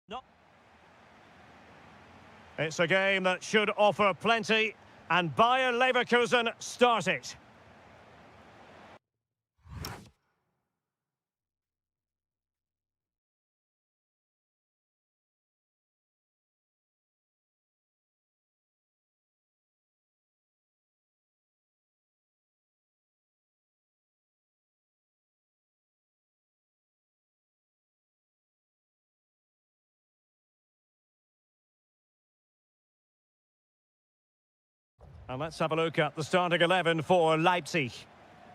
No. It's a game that should offer plenty, and Bayer Leverkusen start it. And let's have a look at the starting 11 for Leipzig.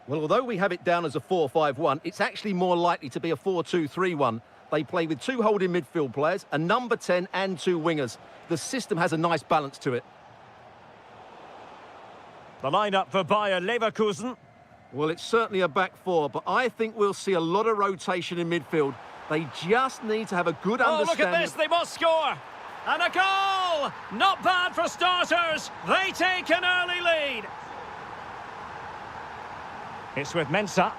Well, although we have it down as a 4-5-1, it's actually more likely to be a 4-2-3-1. They play with two holding midfield players, a number 10 and two wingers. The system has a nice balance to it. The lineup for Bayer Leverkusen. Well, it's certainly a back four, but I think we'll see a lot of rotation in midfield. They just need to have a good understanding. Oh, look at this, they must score! And a goal! Not bad for starters. They take an early lead. It's with Mensah.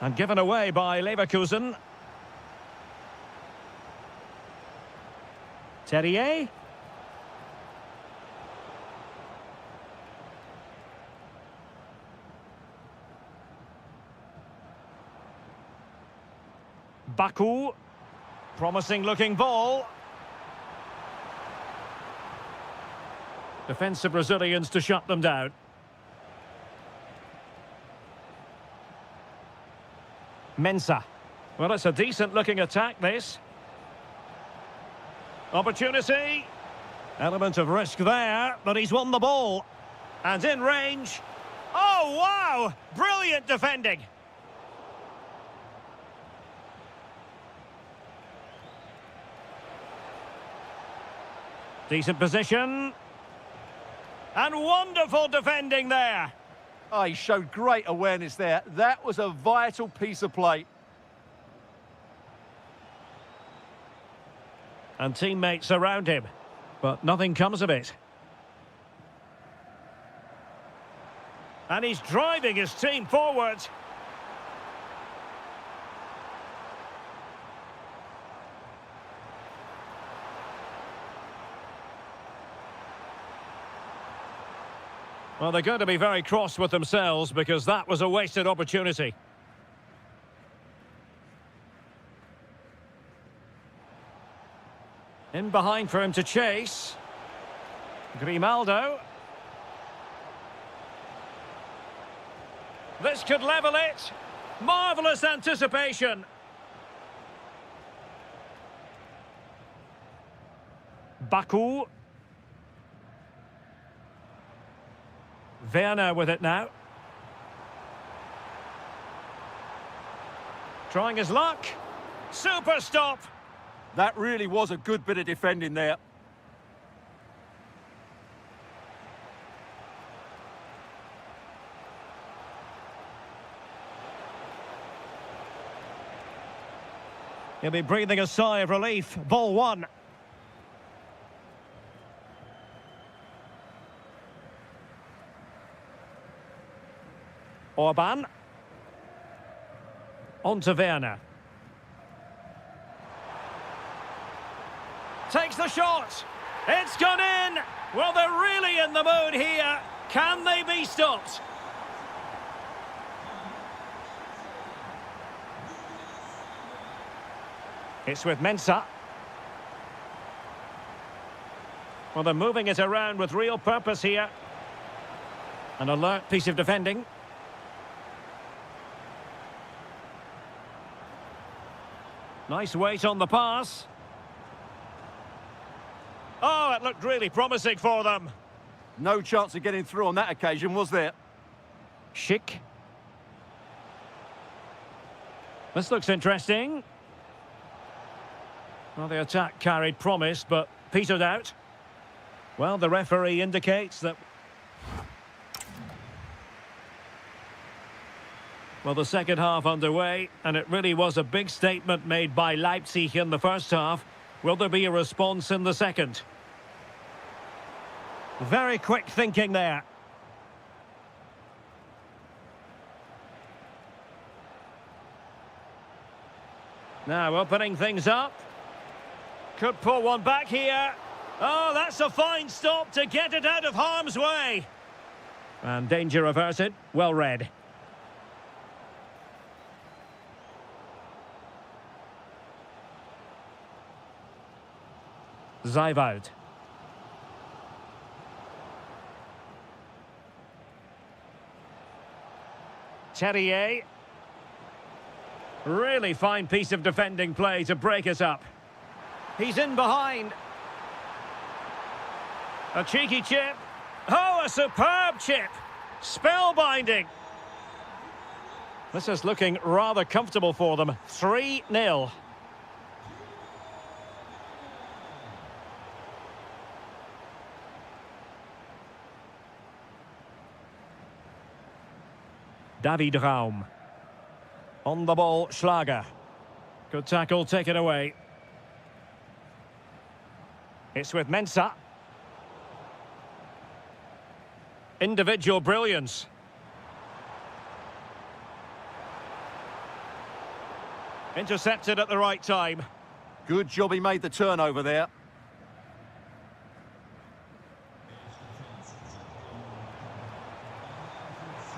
And given away by Leverkusen. Terrier. Baku, promising looking ball. Defensive Brazilians to shut them down. Mensah. Well, it's a decent looking attack, this. Opportunity. Element of risk there, but he's won the ball. And in range. Oh, wow! Brilliant defending. Decent position. And wonderful defending there. Oh, he showed great awareness there. That was a vital piece of play. And teammates around him. But nothing comes of it. And he's driving his team forward. Well, they're going to be very cross with themselves because that was a wasted opportunity. In behind for him to chase. Grimaldo. This could level it. Marvellous anticipation. Baku. Werner with it now. Trying his luck. Super stop. That really was a good bit of defending there. He'll be breathing a sigh of relief. Ball one. Orban. On to Werner. Takes the shot. It's gone in. Well, they're really in the mood here. Can they be stopped? It's with Mensah. Well, they're moving it around with real purpose here. An alert piece of defending. Nice weight on the pass. Oh, it looked really promising for them. No chance of getting through on that occasion, was there? Schick. This looks interesting. Well, the attack carried promise, but petered out. Well, the referee indicates that... Well, the second half underway, and it really was a big statement made by Leipzig in the first half. Will there be a response in the second? Very quick thinking there. Now opening things up. Could pull one back here. Oh, that's a fine stop to get it out of harm's way. And danger averted. Well read. Zijvoud. Terrier. Really fine piece of defending play to break us up. He's in behind. A cheeky chip. Oh, a superb chip. Spellbinding. This is looking rather comfortable for them. 3-0. David Raum. On the ball, Schlager. Good tackle, take it away. It's with Mensah. Individual brilliance. Intercepted at the right time. Good job he made the turnover there.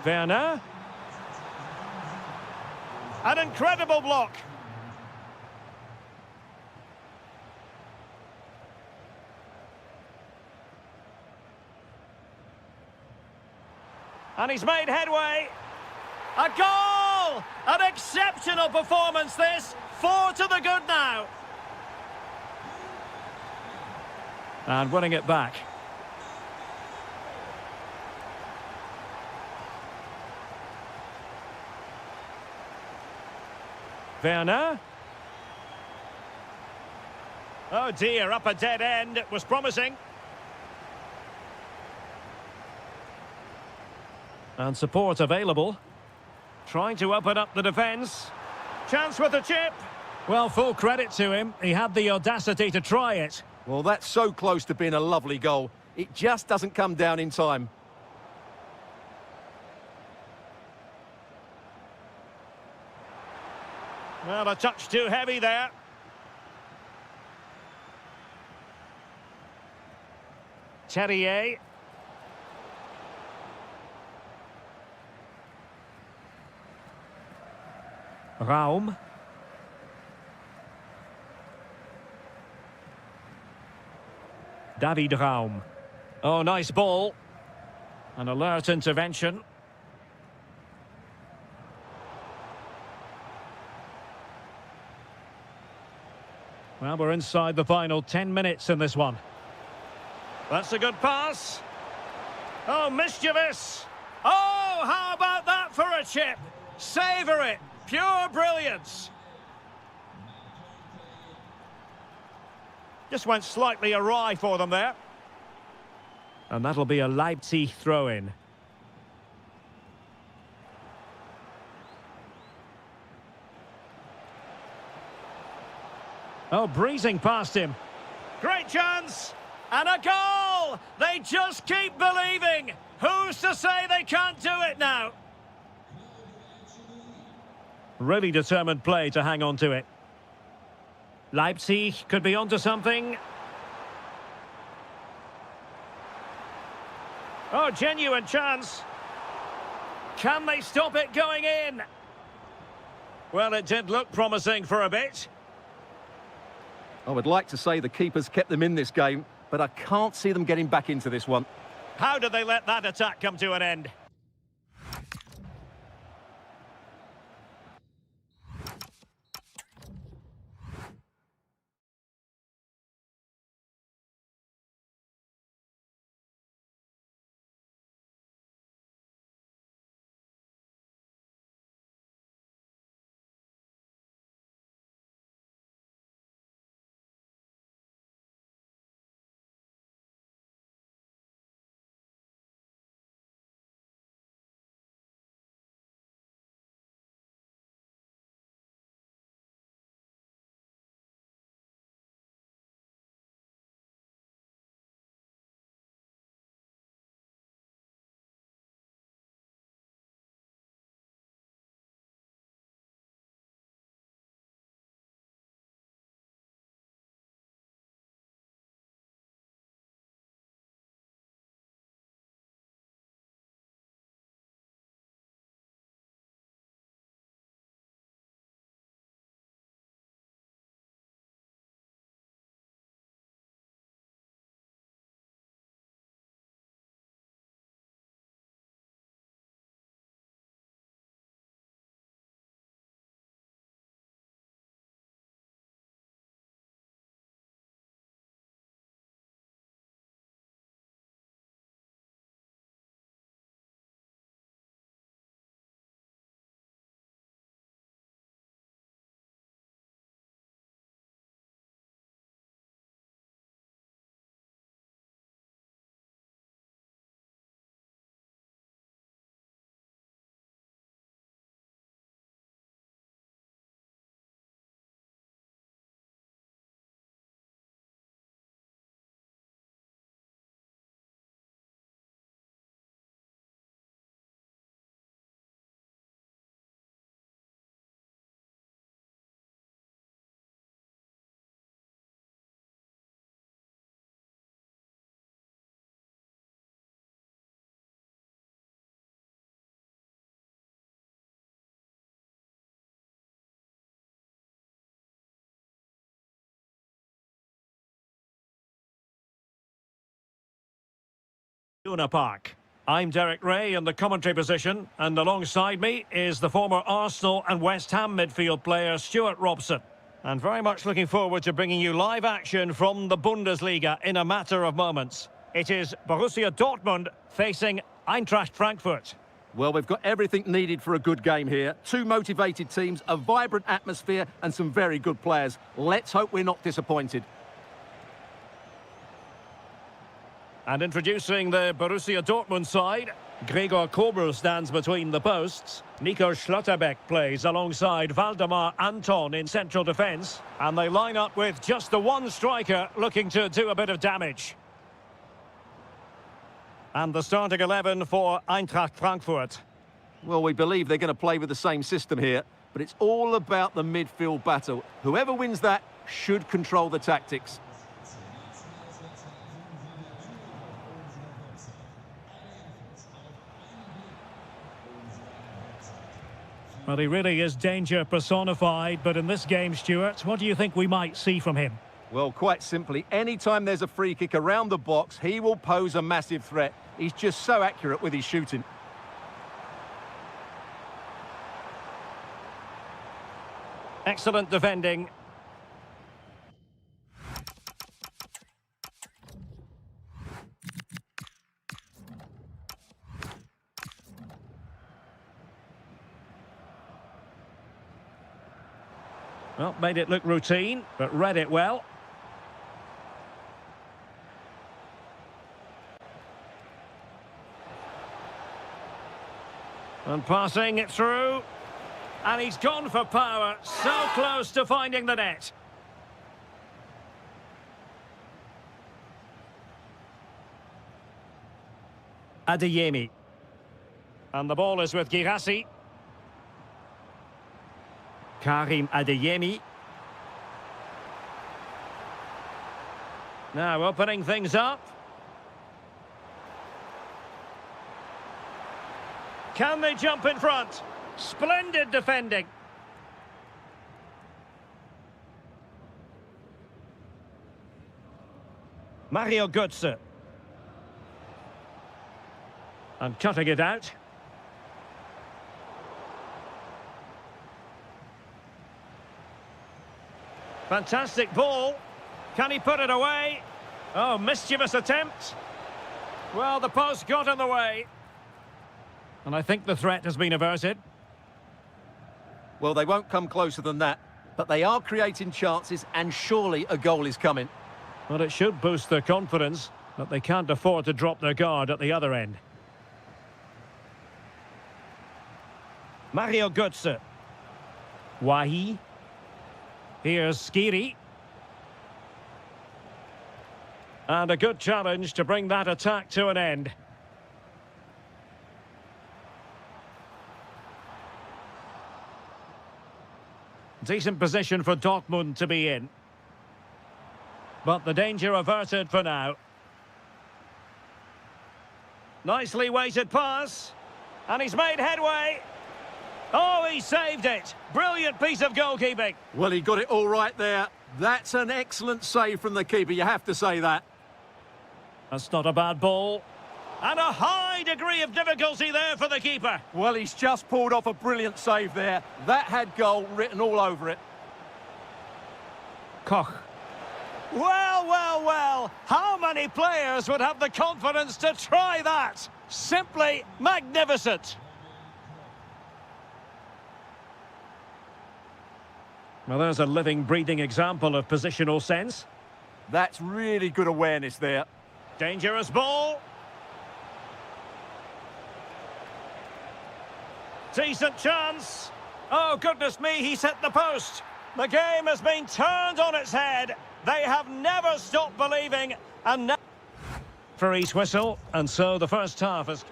Werner. An incredible block. And he's made headway. A goal! An exceptional performance this. 4 to the good now. And winning it back. Werner. Oh dear, up a dead end. It was promising. And support available. Trying to open up the defence. Chance with the chip. Well, full credit to him. He had the audacity to try it. Well, that's so close to being a lovely goal. It just doesn't come down in time. Well, a touch too heavy there. Terrier. Raum. David Raum. Oh, nice ball. An alert intervention. Well, we're inside the final 10 minutes in this one. That's a good pass. Oh, mischievous. Oh, how about that for a chip? Savour it. Pure brilliance. Just went slightly awry for them there. And that'll be a Leipzig throw-in. Oh, breezing past him. Great chance. And a goal! They just keep believing. Who's to say they can't do it now? Really determined play to hang on to it. Leipzig could be onto something. Oh, genuine chance. Can they stop it going in? Well, it did look promising for a bit. I would like to say the keepers kept them in this game, but I can't see them getting back into this one. How did they let that attack come to an end? Luna Park. I'm Derek Ray in the commentary position, and alongside me is the former Arsenal and West Ham midfield player Stuart Robson. And very much looking forward to bringing you live action from the Bundesliga in a matter of moments. It is Borussia Dortmund facing Eintracht Frankfurt. Well, we've got everything needed for a good game here. Two motivated teams, a vibrant atmosphere and some very good players. Let's hope we're not disappointed. And introducing the Borussia Dortmund side, Gregor Kobel stands between the posts. Nico Schlotterbeck plays alongside Valdemar Anton in central defence. And they line up with just the one striker looking to do a bit of damage. And the starting 11 for Eintracht Frankfurt. Well, we believe they're going to play with the same system here, but it's all about the midfield battle. Whoever wins that should control the tactics. Well, he really is danger personified, but in this game, Stuart, what do you think we might see from him? Well, quite simply, anytime there's a free kick around the box, he will pose a massive threat. He's just so accurate with his shooting. Excellent defending. Well, made it look routine, but read it well. And passing it through. And he's gone for power, so close to finding the net. Adeyemi. And the ball is with Girassi. Karim Adeyemi. Now opening things up. Can they jump in front? Splendid defending. Mario Götze. And cutting it out. Fantastic ball. Can he put it away? Oh, mischievous attempt. Well, the post got in the way. And I think the threat has been averted. Well, they won't come closer than that, but they are creating chances and surely a goal is coming. Well, it should boost their confidence, but they can't afford to drop their guard at the other end. Mario Götze. Wahi. Here's Skiri. And a good challenge to bring that attack to an end. Decent position for Dortmund to be in. But the danger averted for now. Nicely weighted pass. And he's made headway. Oh, he saved it. Brilliant piece of goalkeeping. Well, he got it all right there. That's an excellent save from the keeper, you have to say that. That's not a bad ball. And a high degree of difficulty there for the keeper. Well, he's just pulled off a brilliant save there. That had goal written all over it. Koch. Well, well, well. How many players would have the confidence to try that? Simply magnificent. Well, there's a living, breathing example of positional sense. That's really good awareness there. Dangerous ball. Decent chance. Oh, goodness me, he's hit the post. The game has been turned on its head. They have never stopped believing, and now... Referee's whistle, and so the first half is...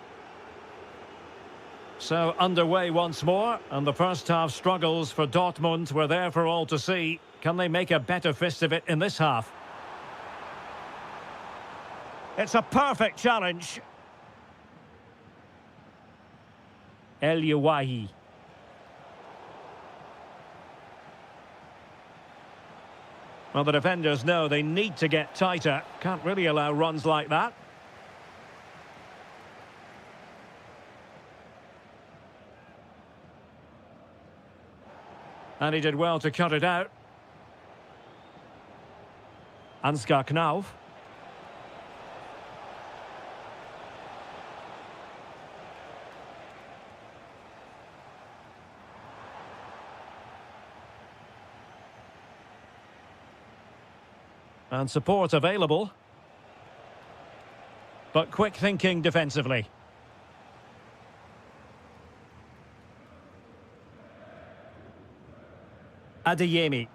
So underway once more, and the first half struggles for Dortmund were there for all to see. Can they make a better fist of it in this half? It's a perfect challenge. El Yawahi. Well, the defenders know they need to get tighter. Can't really allow runs like that. And he did well to cut it out. Ansgar Knauf. And support available. But quick thinking defensively. Adeyemi.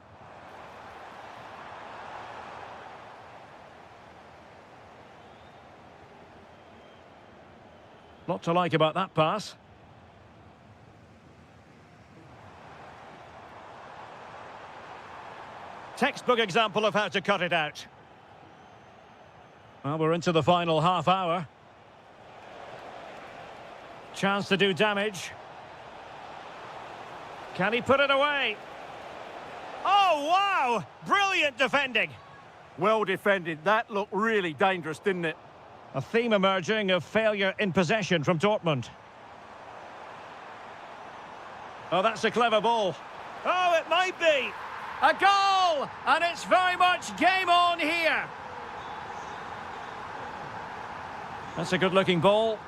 Lot to like about that pass. Textbook example of how to cut it out. Well, we're into the final half hour. Chance to do damage. Can he put it away? Oh, wow! Brilliant defending. Well defended. That looked really dangerous, didn't it? A theme emerging of failure in possession from Dortmund. Oh, that's a clever ball. Oh, it might be. A goal! And it's very much game on here. That's a good-looking ball.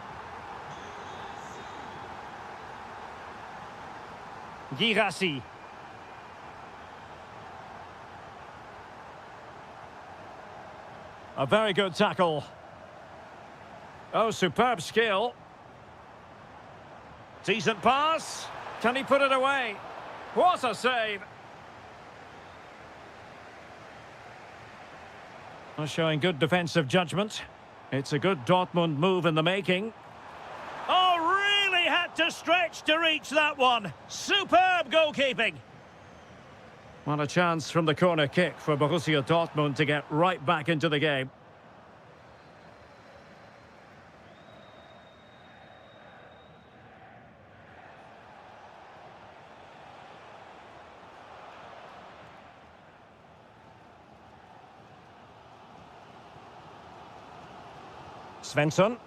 Girassi. A very good tackle. Oh, superb skill. Decent pass. Can he put it away? What a save. Showing good defensive judgment. It's a good Dortmund move in the making. Oh, really had to stretch to reach that one. Superb goalkeeping. What a chance from the corner kick for Borussia Dortmund to get right back into the game. Svensson.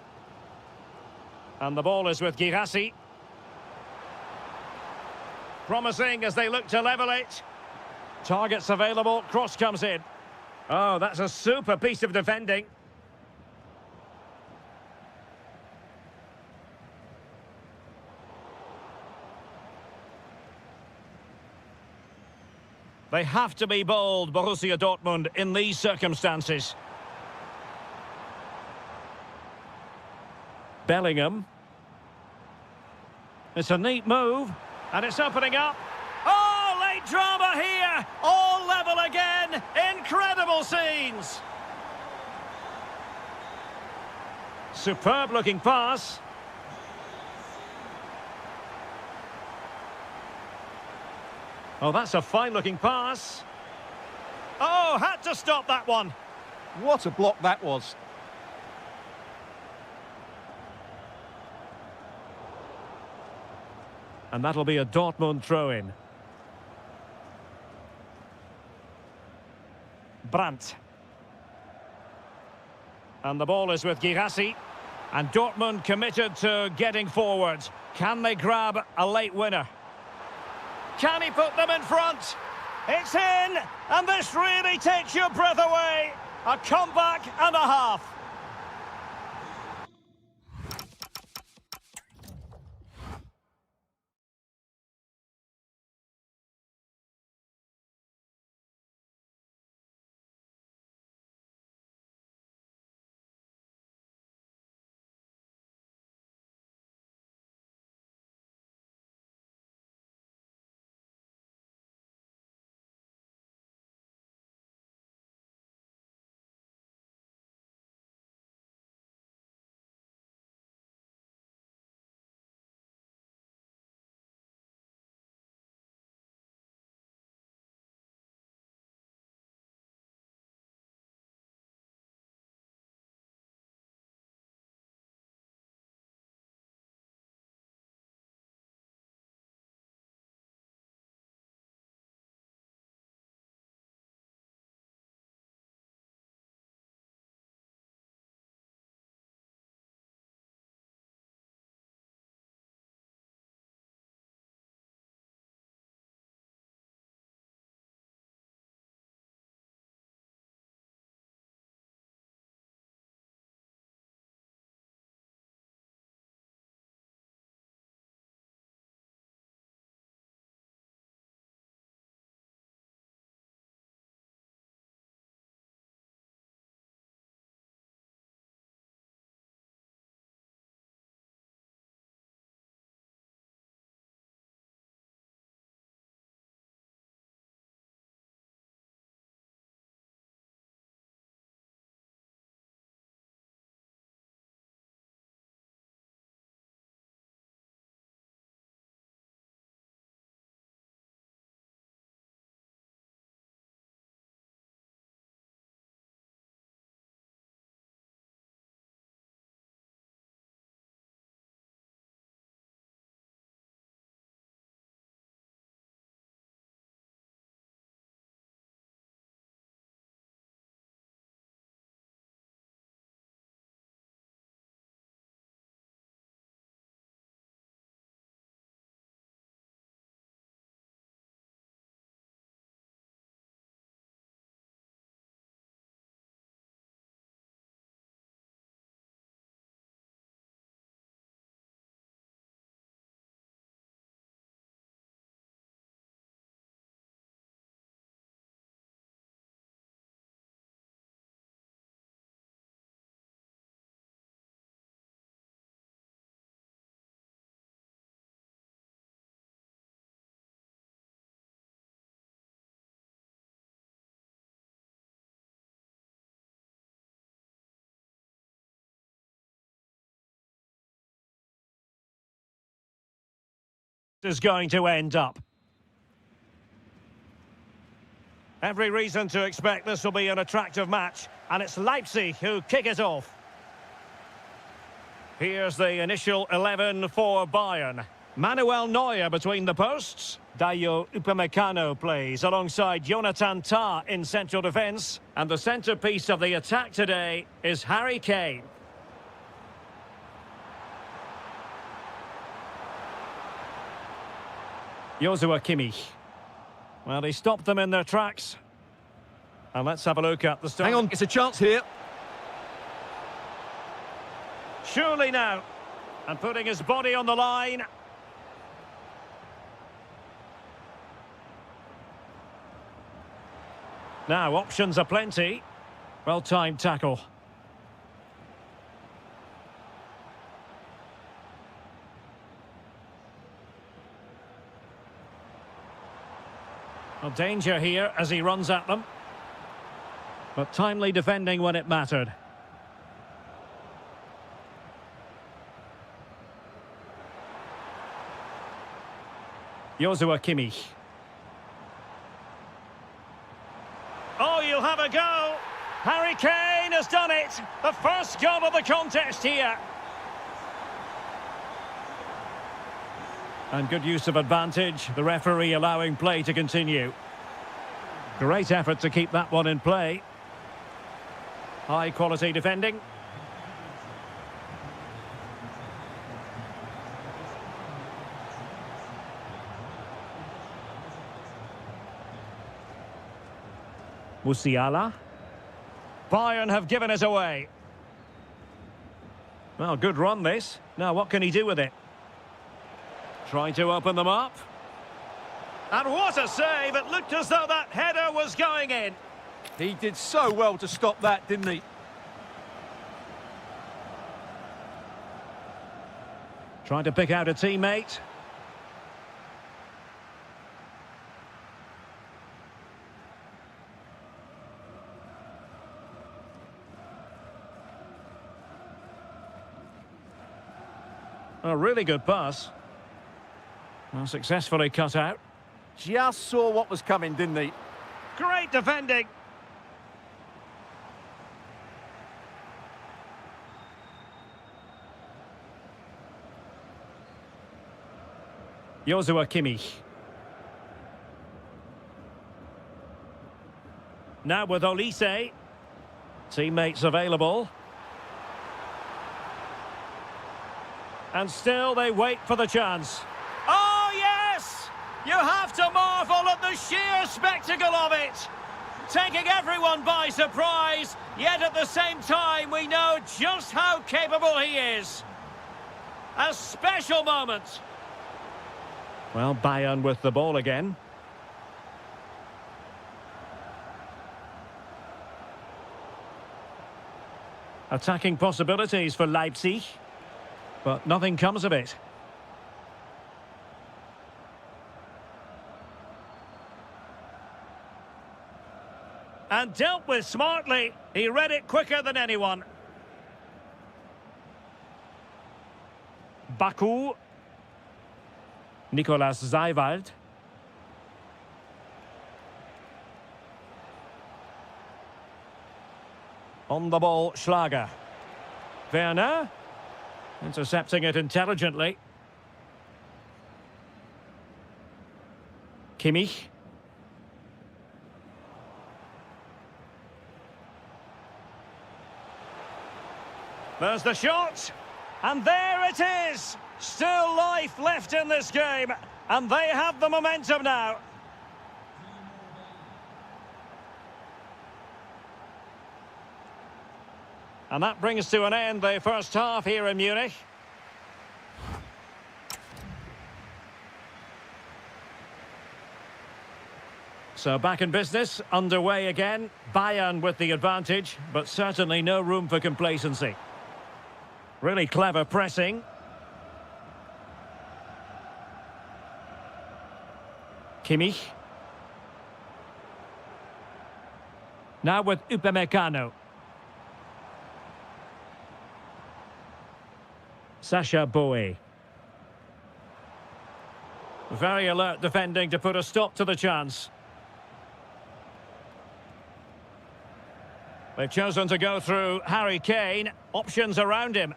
And the ball is with Girassi. Promising as they look to level it. Targets available, cross comes in. Oh, that's a super piece of defending. They have to be bold, Borussia Dortmund, in these circumstances. Bellingham. It's a neat move, and it's opening up. Oh, late drama here! All level again! Incredible scenes! Superb looking pass. Oh, that's a fine looking pass. Oh, had to stop that one. What a block that was. And that'll be a Dortmund throw-in. Brandt. And the ball is with Girassi. And Dortmund committed to getting forward. Can they grab a late winner? Can he put them in front? It's in! And this really takes your breath away. A comeback and a half. is going to end up. Every reason to expect this will be an attractive match, and it's Leipzig who kick it off. Here's the initial 11 for Bayern. Manuel Neuer between the posts. Dayo Upamecano plays alongside Jonathan Tah in central defence. And the centrepiece of the attack today is Harry Kane. Joshua Kimmich. Well, he stopped them in their tracks. And let's have a look at the start. Hang on, it's a chance here. Surely now. And putting his body on the line. Now, options are plenty. Well-timed tackle. Well, danger here as he runs at them. But timely defending when it mattered. Joshua Kimmich. Oh, you'll have a go. Harry Kane has done it. The first goal of the contest here. And good use of advantage. The referee allowing play to continue. Great effort to keep that one in play. High quality defending. Musiala. Bayern have given it away. Well, good run this. Now what can he do with it? Trying to open them up. And what a save! It looked as though that header was going in. He did so well to stop that, didn't he? Trying to pick out a teammate. A really good pass. Well, successfully cut out. Just saw what was coming, didn't he? Great defending. Joshua Kimmich. Now with Olise. Teammates available. And still they wait for the chance. Oh, yes! You have to marvel at the sheer spectacle of it. Taking everyone by surprise, yet at the same time we know just how capable he is. A special moment. Well, Bayern with the ball again. Attacking possibilities for Leipzig. But nothing comes of it. And dealt with smartly. He read it quicker than anyone. Baku. Nicolas Seiwald. On the ball, Schlager. Werner. Intercepting it intelligently. Kimmich. There's the shot. And there it is. Still life left in this game. And they have the momentum now. And that brings to an end the first half here in Munich. So back in business, underway again. Bayern with the advantage, but certainly no room for complacency. Really clever pressing. Kimmich. Now with Upamecano. Sasha Bowie. Very alert defending to put a stop to the chance. They've chosen to go through Harry Kane. Options around him.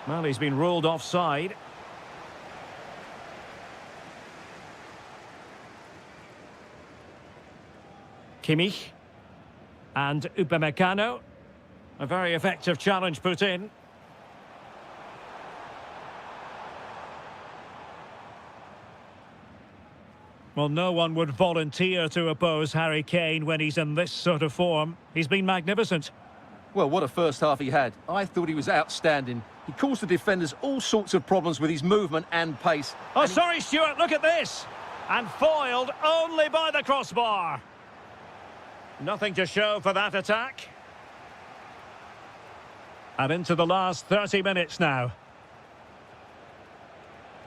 Well, he's been ruled offside. Kimmich and Upamecano. A very effective challenge put in. Well, no one would volunteer to oppose Harry Kane when he's in this sort of form. He's been magnificent. Well, what a first half he had. I thought he was outstanding. He caused the defenders all sorts of problems with his movement and pace. Oh, sorry, Stuart, look at this. And foiled only by the crossbar. Nothing to show for that attack. And into the last 30 minutes now.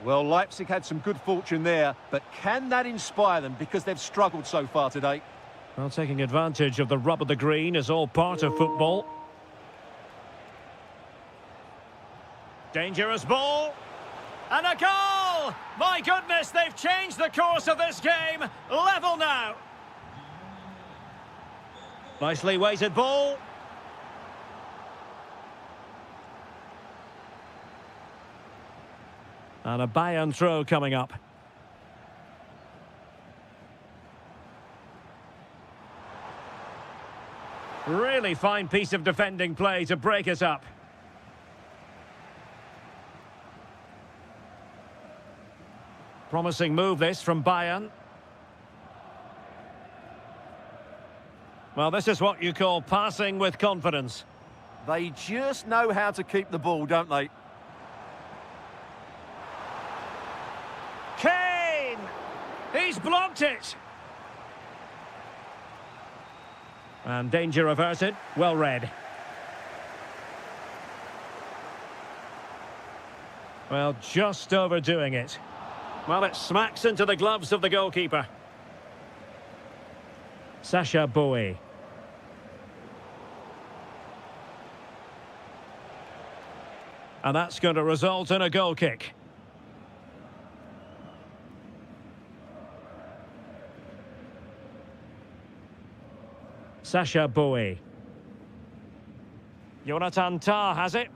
Well, Leipzig had some good fortune there, but can that inspire them? Because they've struggled so far today. Well, taking advantage of the rub of the green is all part of football. Dangerous ball. And a goal! My goodness, they've changed the course of this game. Level now. Nicely weighted ball. And a Bayern throw coming up. Really fine piece of defending play to break it up. Promising move this from Bayern. Well, this is what you call passing with confidence. They just know how to keep the ball, don't they? Kane! He's blocked it! And danger averted. Well read. Well, just overdoing it. Well, it smacks into the gloves of the goalkeeper. Sacha Boey. And that's going to result in a goal kick. Sacha Boey. Jonathan Tah has it.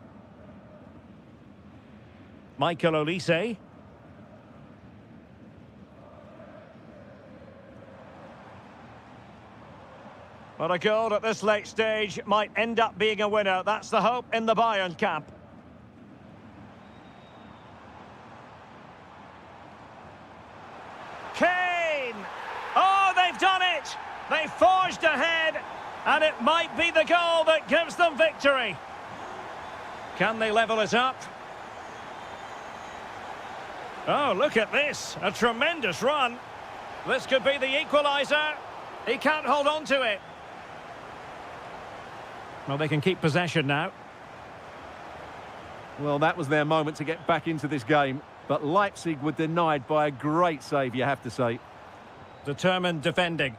Michael Olise. But a goal at this late stage might end up being a winner. That's the hope in the Bayern camp. Kane! Oh, they've done it! They forged ahead, and it might be the goal that gives them victory. Can they level it up? Oh, look at this. A tremendous run. This could be the equaliser. He can't hold on to it. Well, they can keep possession now. Well, that was their moment to get back into this game. But Leipzig were denied by a great save, you have to say. Determined defending.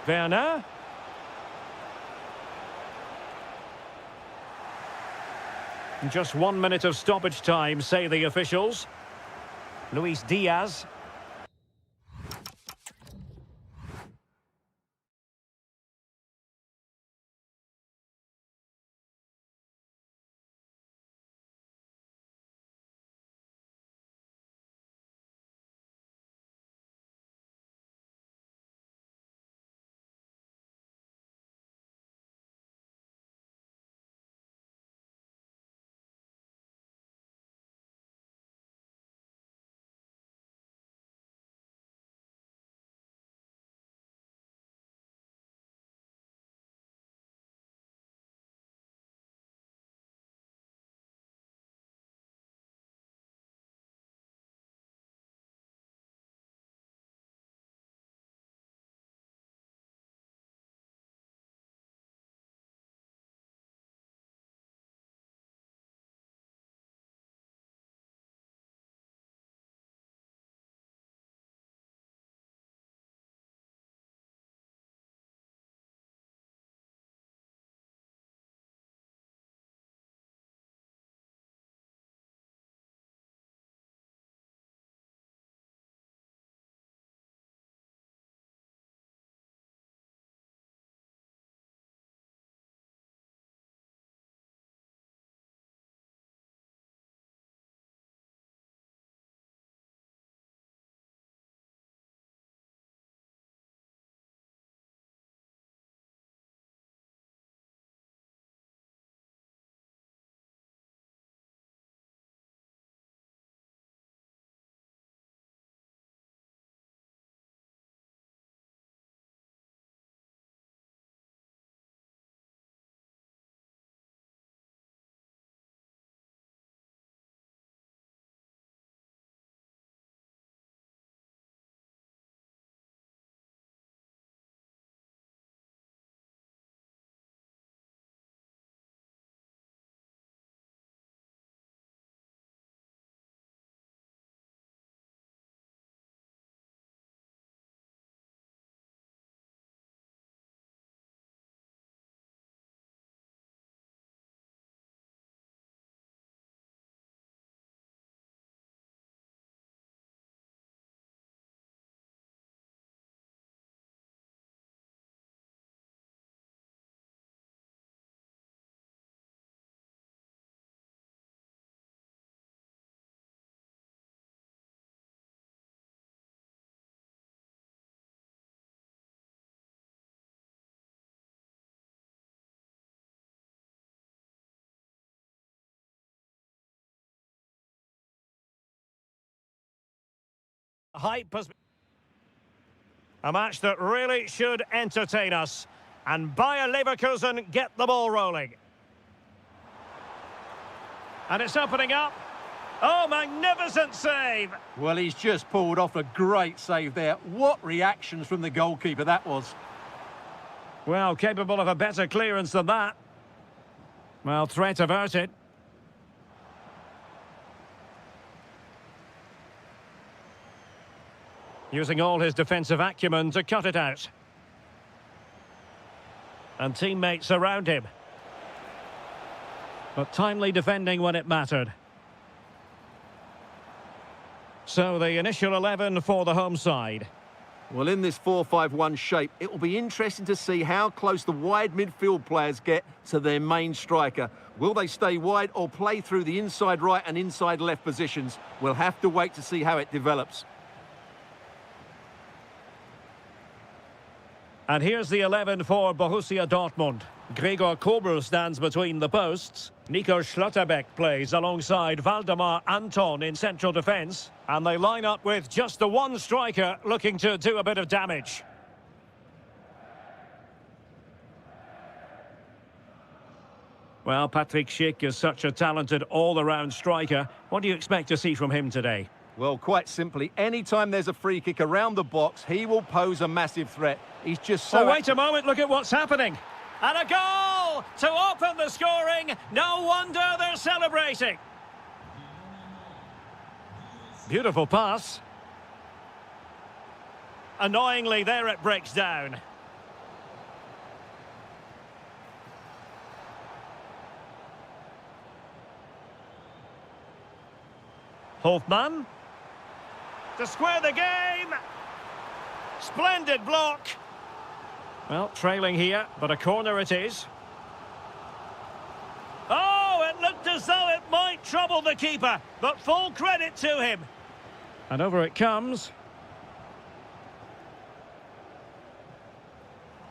Werner. Just 1 minute of stoppage time, say the officials. Luis Diaz. Hype has... A match that really should entertain us. And Bayer Leverkusen get the ball rolling. And it's opening up. Oh, magnificent save! Well, he's just pulled off a great save there. What reactions from the goalkeeper that was. Well, capable of a better clearance than that. Well, threat averted. Using all his defensive acumen to cut it out. And teammates around him. But timely defending when it mattered. So the initial 11 for the home side. Well, in this 4-5-1 shape, it will be interesting to see how close the wide midfield players get to their main striker. Will they stay wide or play through the inside right and inside left positions? We'll have to wait to see how it develops. And here's the 11 for Borussia Dortmund. Gregor Kobel stands between the posts. Nico Schlotterbeck plays alongside Valdemar Anton in central defence. And they line up with just the one striker looking to do a bit of damage. Well, Patrick Schick is such a talented all-around striker. What do you expect to see from him today? Well, quite simply, anytime there's a free kick around the box, he will pose a massive threat. He's just so... Oh, wait a moment, look at what's happening. And a goal to open the scoring. No wonder they're celebrating. Beautiful pass. Annoyingly, there it breaks down. Hofmann. To square the game. Splendid block. Well, trailing here, but a corner it is. Oh, it looked as though it might trouble the keeper, but full credit to him. And over it comes.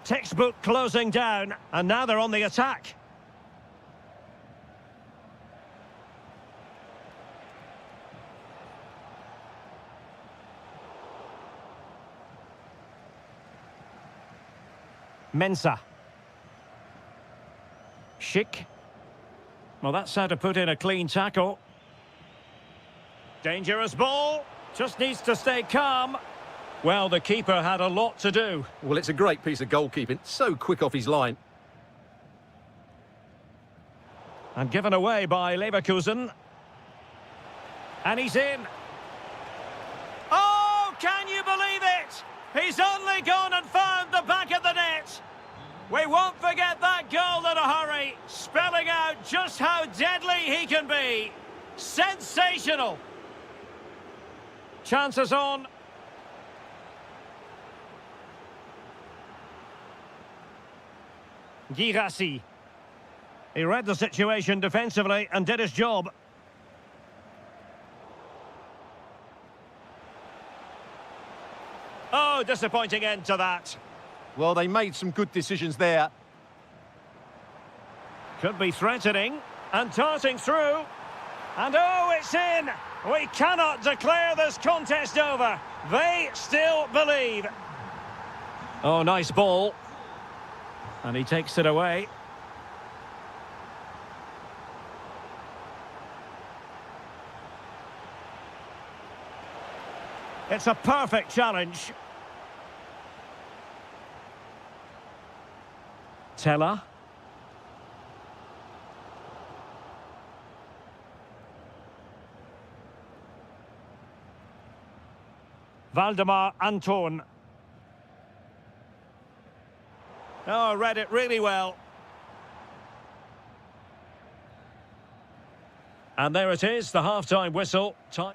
Textbook closing down, and now they're on the attack. Mensah. Schick. Well, that's how to put in a clean tackle. Dangerous ball. Just needs to stay calm. Well, the keeper had a lot to do. Well, it's a great piece of goalkeeping. So quick off his line. And given away by Leverkusen. And he's in. Oh, can you believe it? He's only gone and found the back of the net. We won't forget that goal in a hurry, spelling out just how deadly he can be. Sensational. Chances on. Girassi. He read the situation defensively and did his job. Oh, disappointing end to that. Well, they made some good decisions there. Could be threatening and darting through. And oh, it's in. We cannot declare this contest over. They still believe. Oh, nice ball. And he takes it away. It's a perfect challenge. Teller. Valdemar Anton. Oh, read it really well. And there it is, the half-time whistle. Time.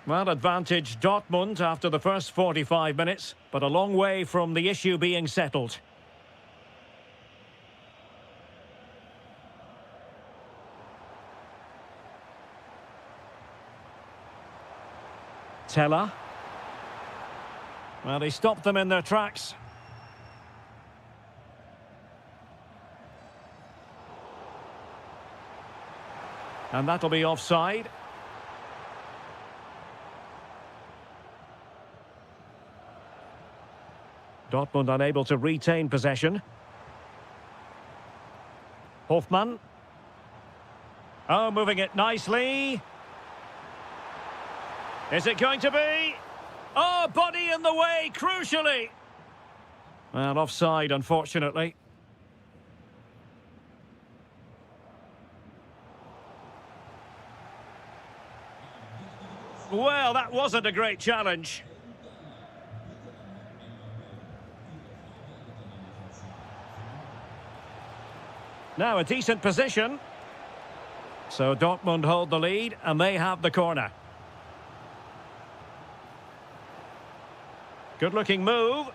Well, advantage Dortmund after the first 45 minutes, but a long way from the issue being settled. Teller. Well, he stopped them in their tracks. And that'll be offside. Dortmund unable to retain possession. Hofmann. Oh, moving it nicely. Is it going to be? Oh, body in the way, crucially. Well, offside, unfortunately. Well, that wasn't a great challenge. Now a decent position. So Dortmund hold the lead and they have the corner. Good looking move.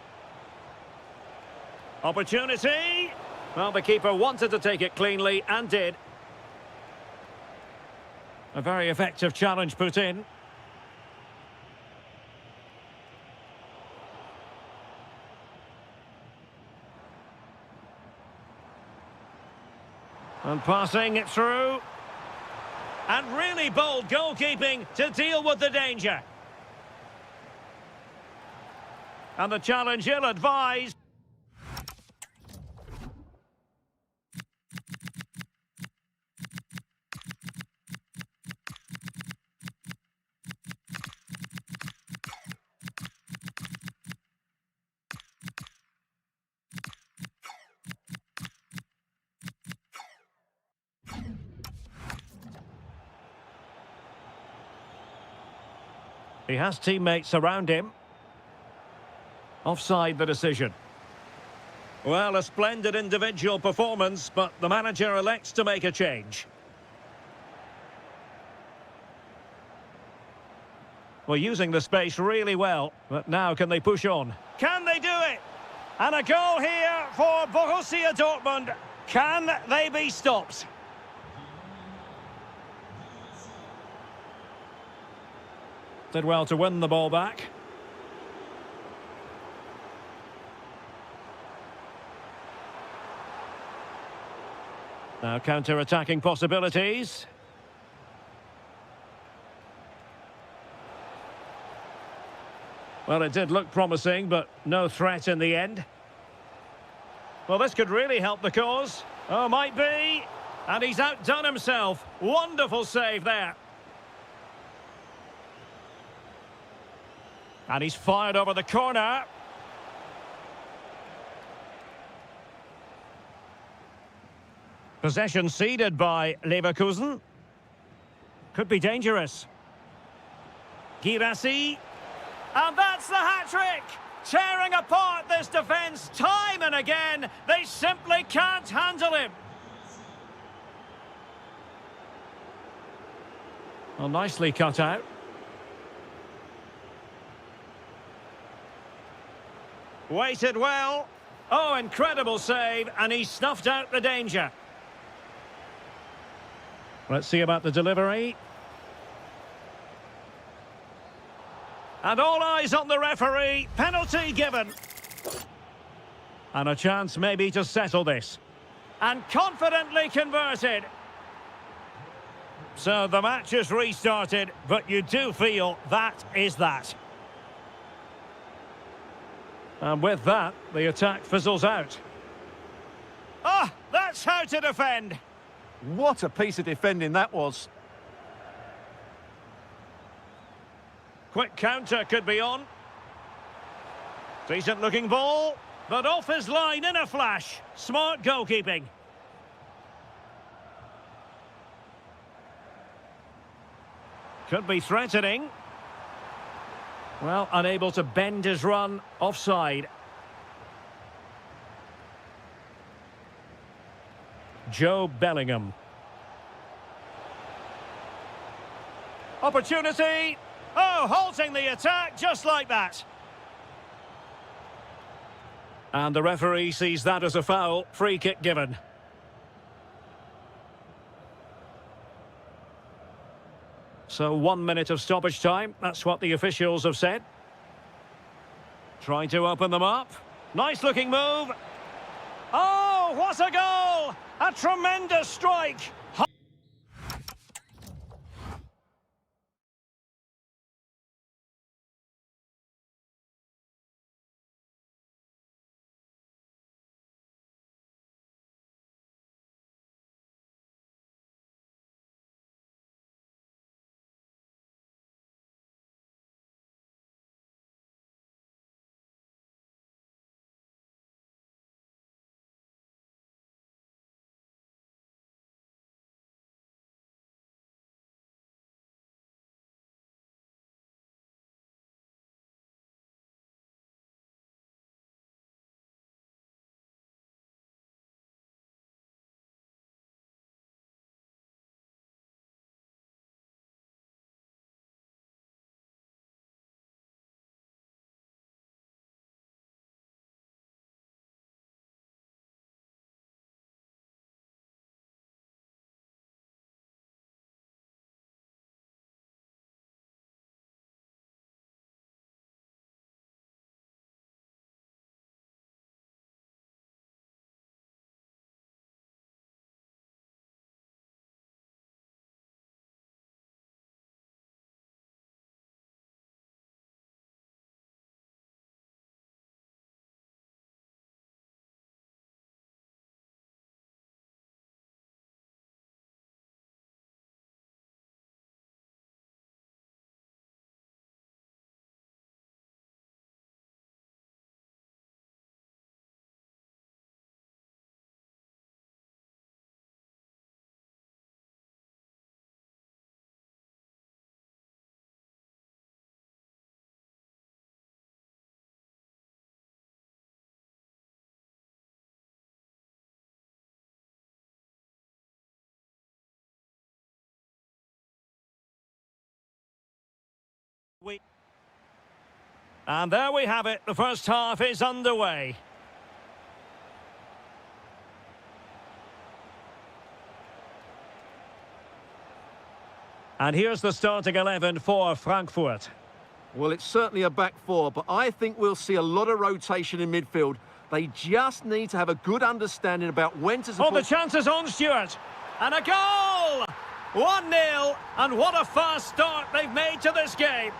Opportunity. Well, the keeper wanted to take it cleanly and did. A very effective challenge put in. And passing it through. And really bold goalkeeping to deal with the danger. And the challenge ill-advised. He has teammates around him. Offside the decision. Well, a splendid individual performance, but the manager elects to make a change. Well, using the space really well, but now can they push on? Can they do it? And a goal here for Borussia Dortmund. Can they be stopped? Did well to win the ball back. Now counter-attacking possibilities. Well, it did look promising, but no threat in the end. Well, this could really help the cause. Oh, might be. And he's outdone himself. Wonderful save there. And he's fired over the corner. Possession ceded by Leverkusen. Could be dangerous. Girassi. And that's the hat-trick! Tearing apart this defence time and again. They simply can't handle him. Well, nicely cut out. Waited well. Oh, incredible save, and he snuffed out the danger. Let's see about the delivery. And all eyes on the referee. Penalty given. And a chance maybe to settle this. And confidently converted. So the match is restarted, but you do feel that is that. And with that, the attack fizzles out. Ah, that's how to defend. What a piece of defending that was. Quick counter could be on. Decent looking ball, but off his line in a flash. Smart goalkeeping. Could be threatening. Well, unable to bend his run, offside. Joe Bellingham. Opportunity. Oh, halting the attack just like that. And the referee sees that as a foul. Free kick given. So 1 minute of stoppage time. That's what the officials have said. Trying to open them up. Nice looking move. Oh, what a goal! A tremendous strike. And there we have it. The first half is underway. And here's the starting 11 for Frankfurt. Well, it's certainly a back four, but I think we'll see a lot of rotation in midfield. They just need to have a good understanding about when to support... Oh, the chance is on, Stuart. And a goal! 1-0. And what a fast start they've made to this game.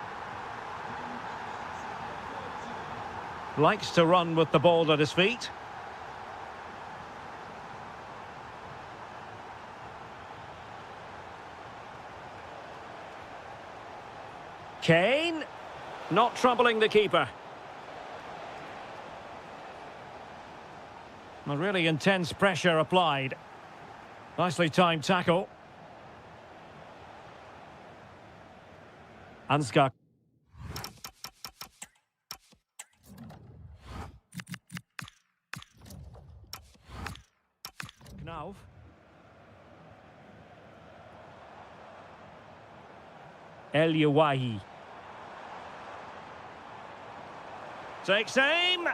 Likes to run with the ball at his feet. Kane, not troubling the keeper. A really intense pressure applied. Nicely timed tackle. Ansgar. Knauf. El Yawahi. Takes aim.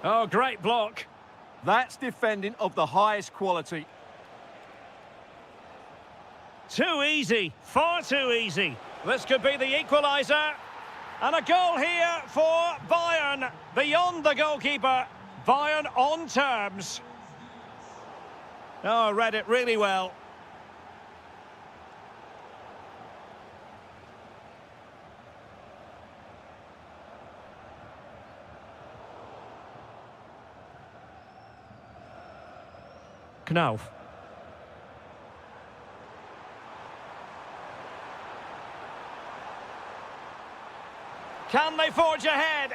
Oh, great block. That's defending of the highest quality. Too easy. Far too easy. This could be the equaliser. And a goal here for Bayern. Beyond the goalkeeper. Bayern on terms. Oh, read it really well. Knauf. Can they forge ahead?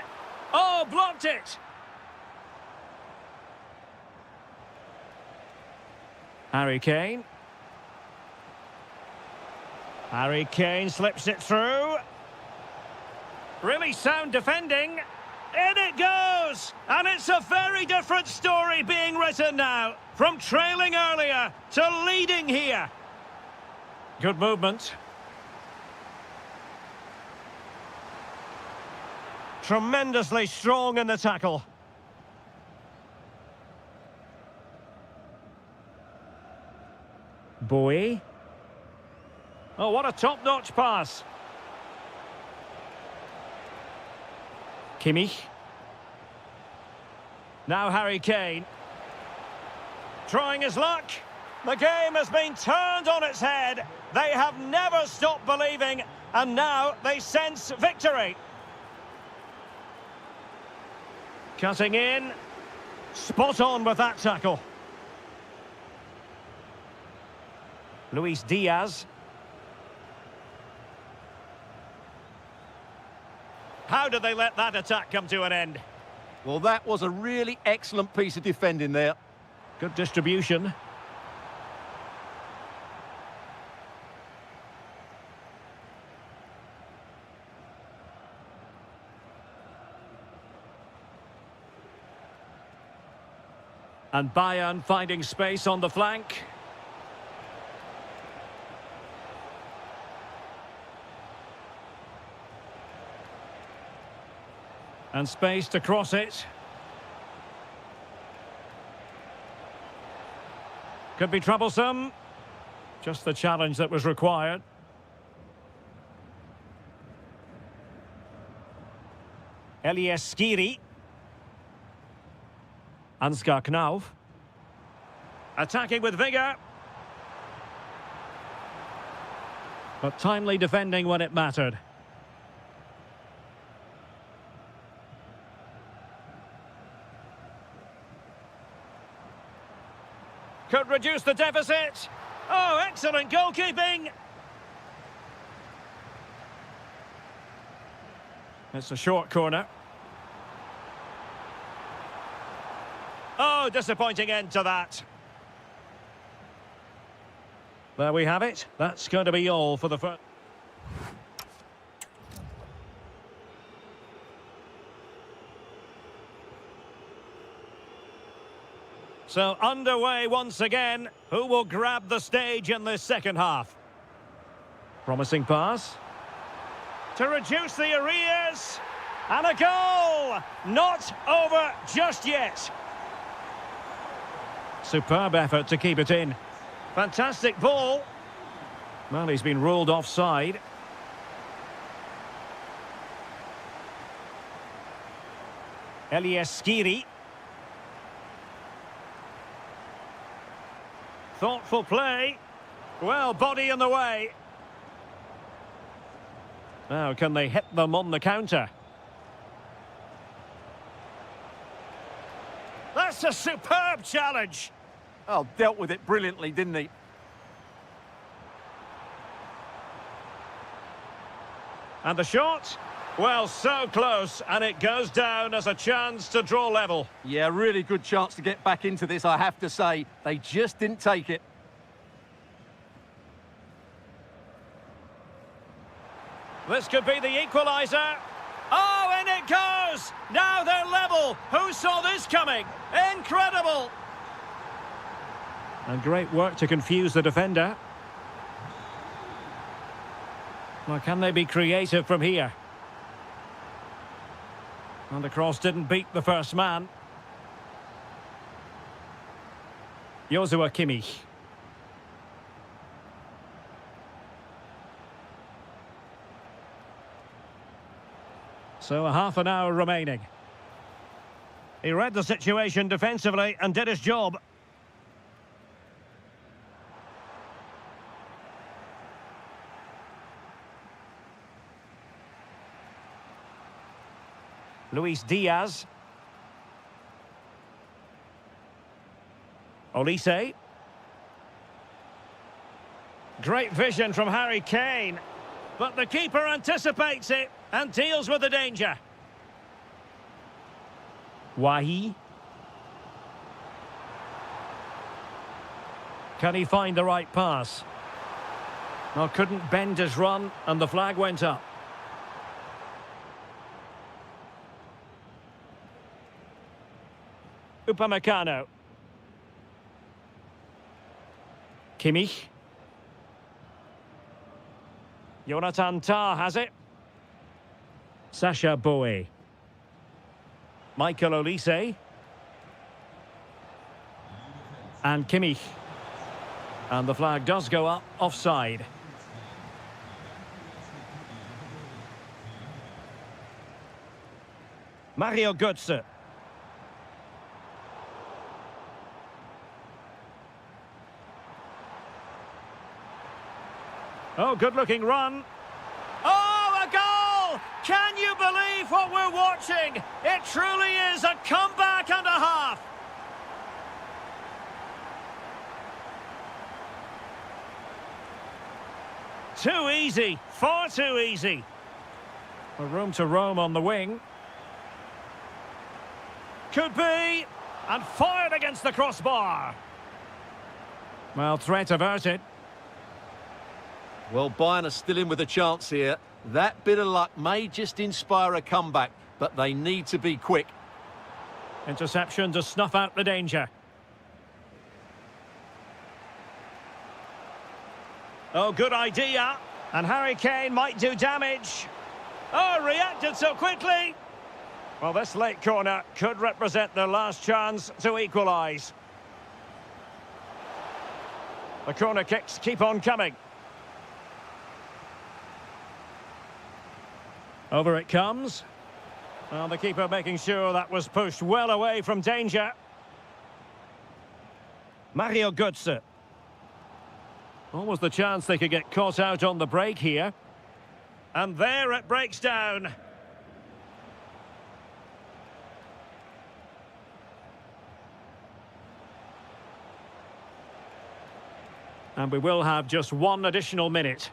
Oh, blocked it. Harry Kane. Harry Kane slips it through. Really sound defending. In it goes! And it's a very different story being written now. From trailing earlier to leading here. Good movement. Tremendously strong in the tackle. Bowie. Oh, what a top-notch pass. Kimmich. Now Harry Kane. Trying his luck. The game has been turned on its head. They have never stopped believing, and now they sense victory. Cutting in. Spot on with that tackle. Luis Diaz. How did they let that attack come to an end? Well, that was a really excellent piece of defending there. Good distribution. And Bayern finding space on the flank. And space to cross it. Could be troublesome. Just the challenge that was required. Elias Skiri. Ansgar Knauf. Attacking with vigour. But timely defending when it mattered. Could reduce the deficit. Oh, excellent goalkeeping. It's a short corner. Oh, disappointing end to that. There we have it. That's going to be all for the first. So underway once again. Who will grab the stage in this second half? Promising pass. to reduce the arrears. And a goal! Not over just yet. Superb effort to keep it in. Fantastic ball. Well, he's been ruled offside. Skiri. Thoughtful play. Well, body in the way. Now, can they hit them on the counter? That's a superb challenge. Oh, dealt with it brilliantly, didn't he? And the shot? Well, so close, and it goes down as a chance to draw level. Yeah, really good chance to get back into this, I have to say. They just didn't take it. This could be the equaliser. Oh, and it goes! Now they're level. Who saw this coming? Incredible! And great work to confuse the defender. Well, can they be creative from here? And the cross didn't beat the first man. Joshua Kimmich. So a half an hour remaining. He read the situation defensively and did his job. Luis Diaz. Olise. Great vision from Harry Kane. But the keeper anticipates it and deals with the danger. Wahi. Can he find the right pass? Well, couldn't bend his run and the flag went up. Upamecano. Kimmich. Jonathan Tah has it. Sasha Bowie. Michael Olise. And Kimmich. And the flag does go up, offside. Mario Götze. Oh, good-looking run. Oh, a goal! Can you believe what we're watching? It truly is a comeback and a half. Too easy, far too easy. A room to roam on the wing. Could be, and fired against the crossbar. Well, threat averted. Well, Bayern are still in with a chance here. That bit of luck may just inspire a comeback, but they need to be quick. Interception to snuff out the danger. Oh, good idea. And Harry Kane might do damage. Oh, reacted so quickly. Well, this late corner could represent their last chance to equalise. The corner kicks keep on coming. Over it comes. Well, the keeper making sure that was pushed well away from danger. Mario Götze. Almost the chance they could get caught out on the break here. And there it breaks down. And we will have just one additional minute.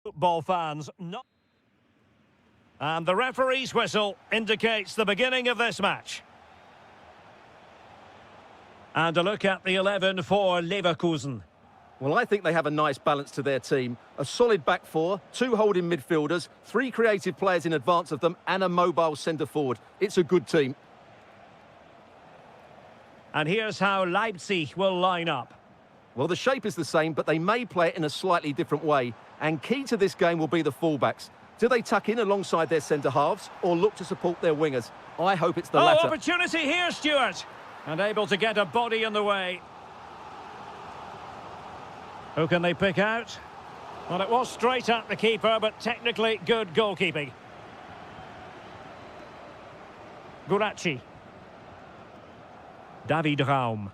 Football fans, not... And the referee's whistle indicates the beginning of this match. And a look at the 11 for Leverkusen. Well, I think they have a nice balance to their team. A solid back four, two holding midfielders, three creative players in advance of them, and a mobile centre-forward. It's a good team. And here's how Leipzig will line up. Well, the shape is the same, but they may play it in a slightly different way. And key to this game will be the fullbacks. Do they tuck in alongside their centre-halves or look to support their wingers? I hope it's the latter. Opportunity here, Stuart. And able to get a body in the way. Who can they pick out? Well, it was straight at the keeper, but technically good goalkeeping. Guracci. David Raum.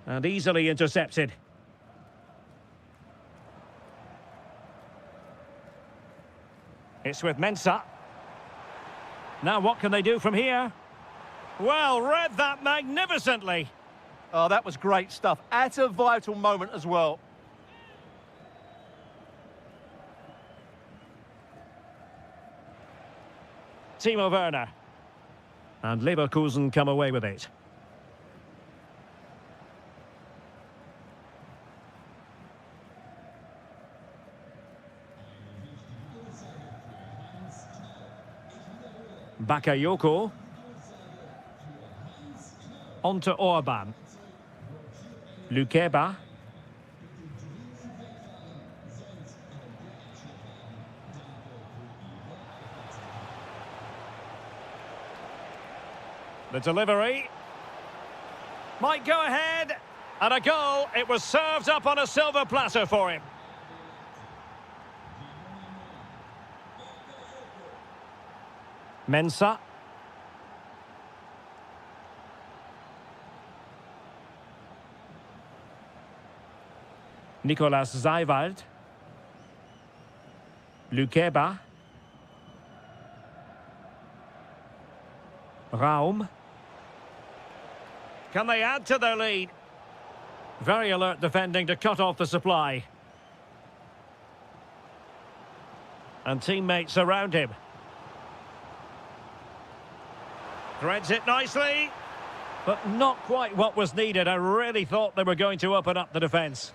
And easily intercepted. It's with Mensah. Now what can they do from here? Well, read that magnificently. Oh, that was great stuff. At a vital moment as well. Timo Werner. And Leverkusen come away with it. Bakayoko. On to Orban. Lukeba. The delivery. Might go ahead. And a goal. It was served up on a silver platter for him. Mensah. Nicolas Seiwald. Lukeba. Raum. Can they add to their lead? Very alert defending to cut off the supply. And teammates around him. Threads it nicely. But not quite what was needed. I really thought they were going to open up the defence.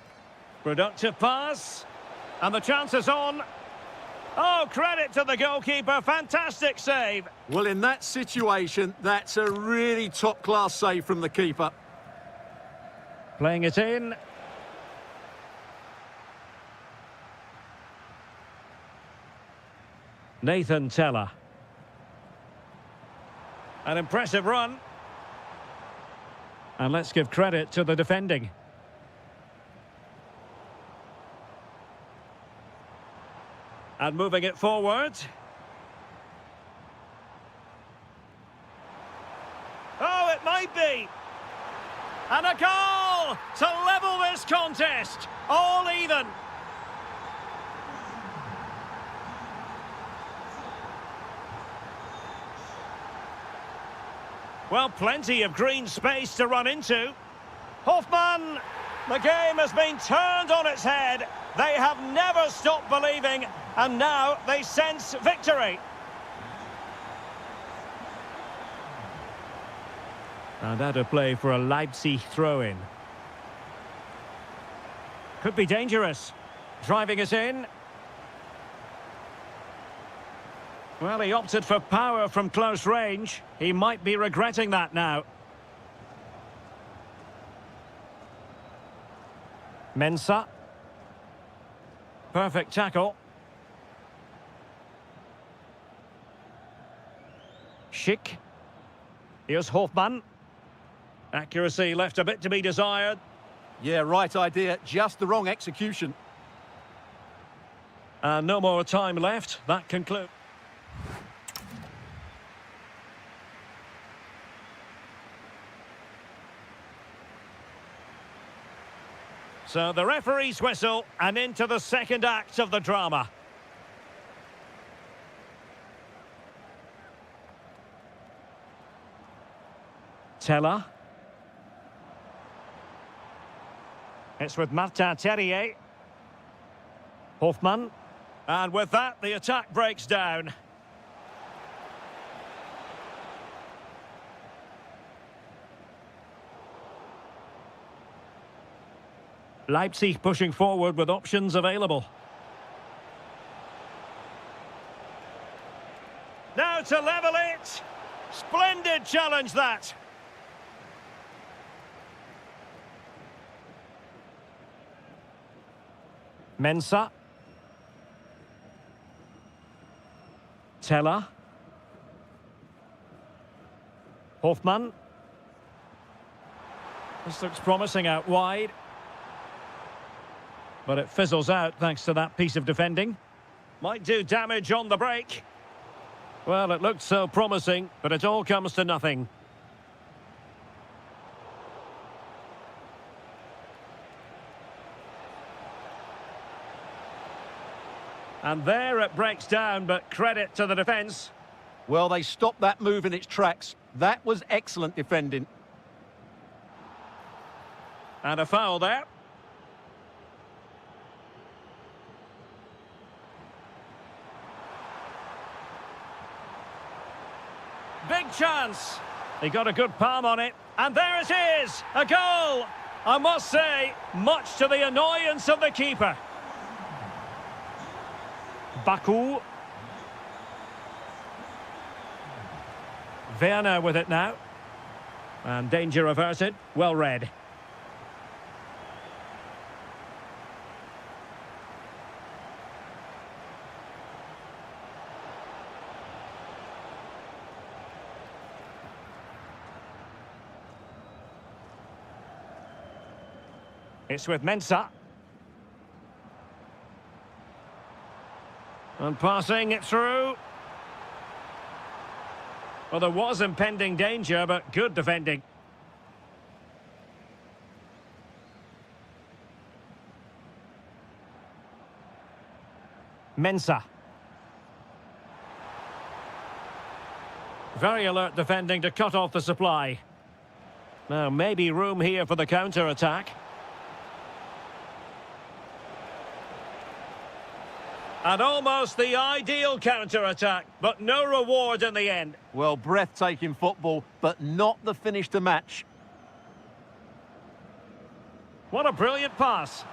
Productive pass. And the chance is on. Oh, credit to the goalkeeper. Fantastic save. Well, in that situation, that's a really top-class save from the keeper. Playing it in. Nathan Teller. An impressive run. And let's give credit to the defending. And moving it forward. Oh, it might be. And a goal to level this contest. All even. Well, plenty of green space to run into. Hoffmann, the game has been turned on its head. They have never stopped believing, and now they sense victory. And out of play for a Leipzig throw-in. Could be dangerous. Driving it in. Well, he opted for power from close range. He might be regretting that now. Mensah. Perfect tackle. Schick. Here's Hoffmann. Accuracy left a bit to be desired. Yeah, right idea, just the wrong execution. And no more time left. That concludes. So the referee's whistle and into the second act of the drama. Teller. It's with Martin Terrier. Hofmann. And with that, the attack breaks down. Leipzig pushing forward with options available. Now to level it. Splendid challenge that. Mensah. Teller. Hofmann. This looks promising out wide. But it fizzles out thanks to that piece of defending. Might do damage on the break. Well, it looked so promising, but it all comes to nothing. And there it breaks down, but credit to the defence. Well, they stopped that move in its tracks. That was excellent defending. And a foul there. Big chance. He got a good palm on it. And there it is, a goal. I must say, much to the annoyance of the keeper. Baku. Werner with it now. And danger averted. Well read. It's with Mensah. And passing it through. Well, there was impending danger, but good defending. Mensah. Very alert defending to cut off the supply. Now, maybe room here for the counter-attack. And almost the ideal counter-attack, but no reward in the end. Well, breathtaking football, but not the finish to match. What a brilliant pass.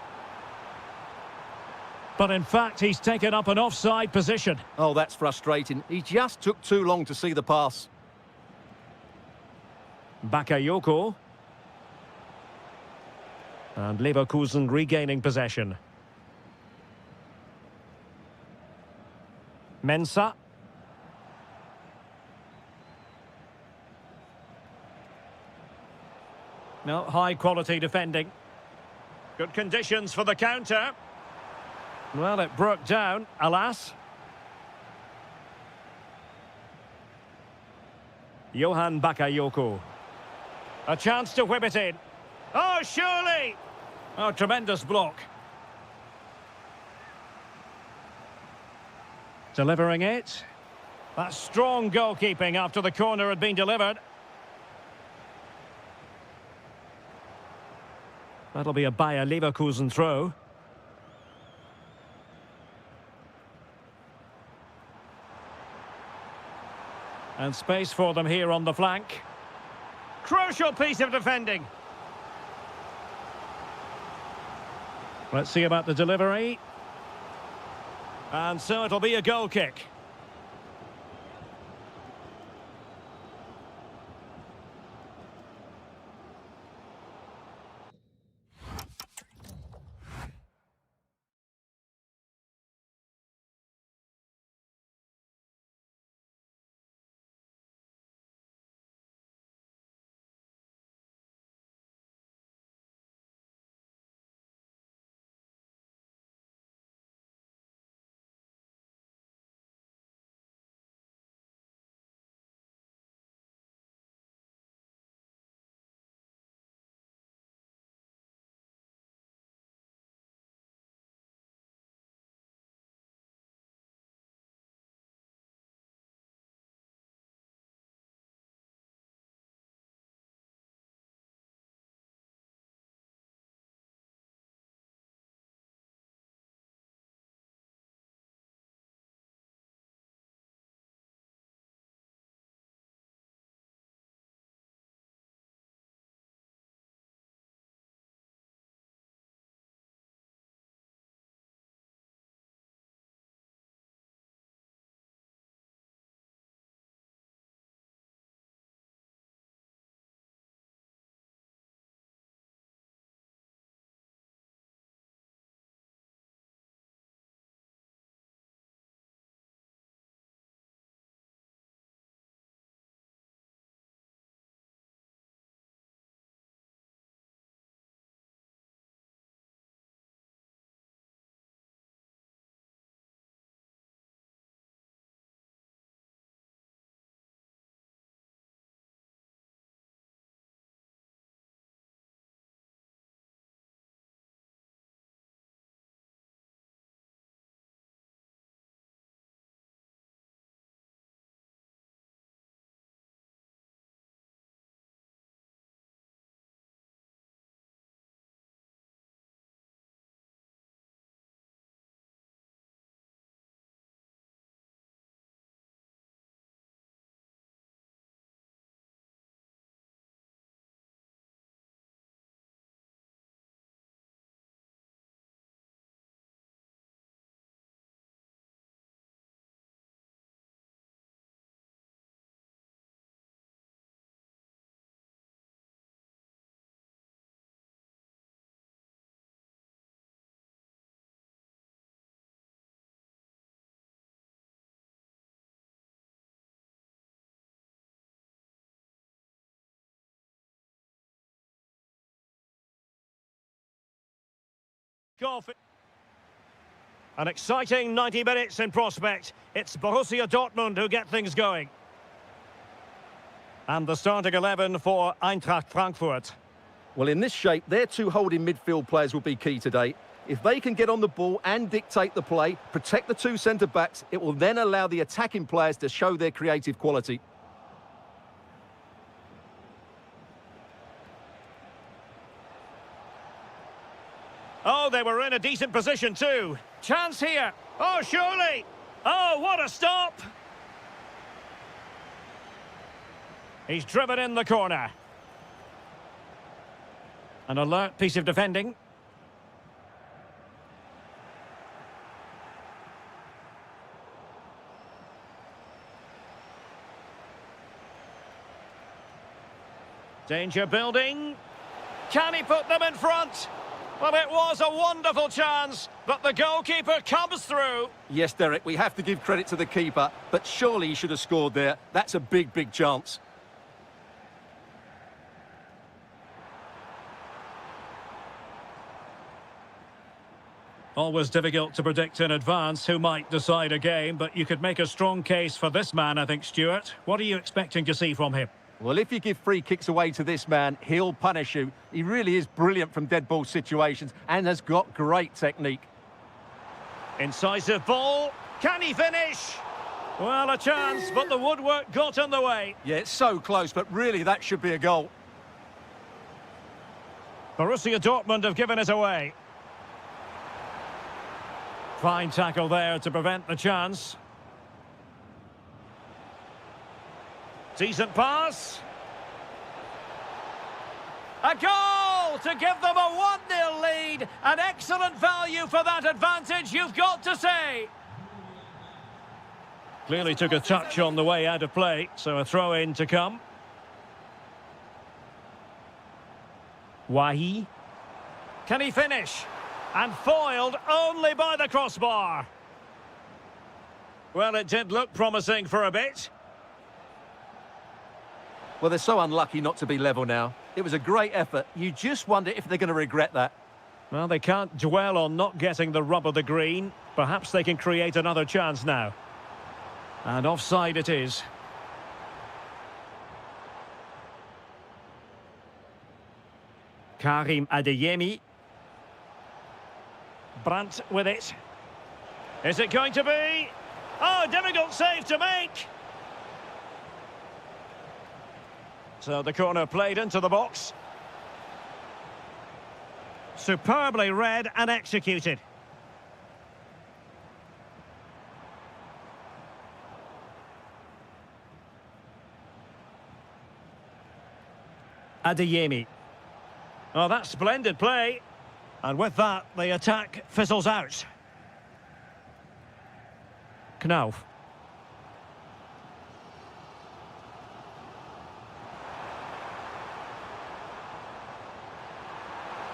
But in fact, he's taken up an offside position. Oh, that's frustrating. He just took too long to see the pass. Bakayoko. And Leverkusen regaining possession. Mensah. No, high quality defending. Good conditions for the counter. Well, it broke down, alas. Johan Bakayoko. A chance to whip it in. Oh, surely! Oh, tremendous block. Delivering it. That's strong goalkeeping after the corner had been delivered. That'll be a Bayer Leverkusen throw. And space for them here on the flank. Crucial piece of defending. Let's see about the delivery. And so it'll be a goal kick. Golf. An exciting 90 minutes in prospect. It's Borussia Dortmund who get things going. And the starting 11 for Eintracht Frankfurt. Well, in this shape, their two holding midfield players will be key today. If they can get on the ball and dictate the play, protect the two centre-backs, it will then allow the attacking players to show their creative quality. Oh, they were in a decent position too. Chance here. Oh, surely. Oh, what a stop. He's driven in the corner. An alert piece of defending. Danger building. Can he put them in front? Well, it was a wonderful chance, but the goalkeeper comes through. Yes, Derek, we have to give credit to the keeper, but surely he should have scored there. That's a big, big chance. Always difficult to predict in advance who might decide a game, but you could make a strong case for this man, I think, Stuart. What are you expecting to see from him? Well, if you give free kicks away to this man, he'll punish you. He really is brilliant from dead ball situations and has got great technique. Incisive ball. Can he finish? Well, a chance, but the woodwork got in the way. Yeah, it's so close, but really that should be a goal. Borussia Dortmund have given it away. Fine tackle there to prevent the chance. Decent pass. A goal to give them a 1-0 lead. An excellent value for that advantage, you've got to say. Clearly took a touch on the way out of play, so a throw-in to come. Wahi. Can he finish? And foiled only by the crossbar. Well, it did look promising for a bit. Well, they're so unlucky not to be level now. It was a great effort. You just wonder if they're going to regret that. Well, they can't dwell on not getting the rub of the green. Perhaps they can create another chance now. And offside it is. Karim Adeyemi. Brandt with it. Is it going to be? Oh, difficult save to make. So the corner played into the box. Superbly read and executed. Adeyemi. Oh, that's splendid play. And with that, the attack fizzles out. Knauf.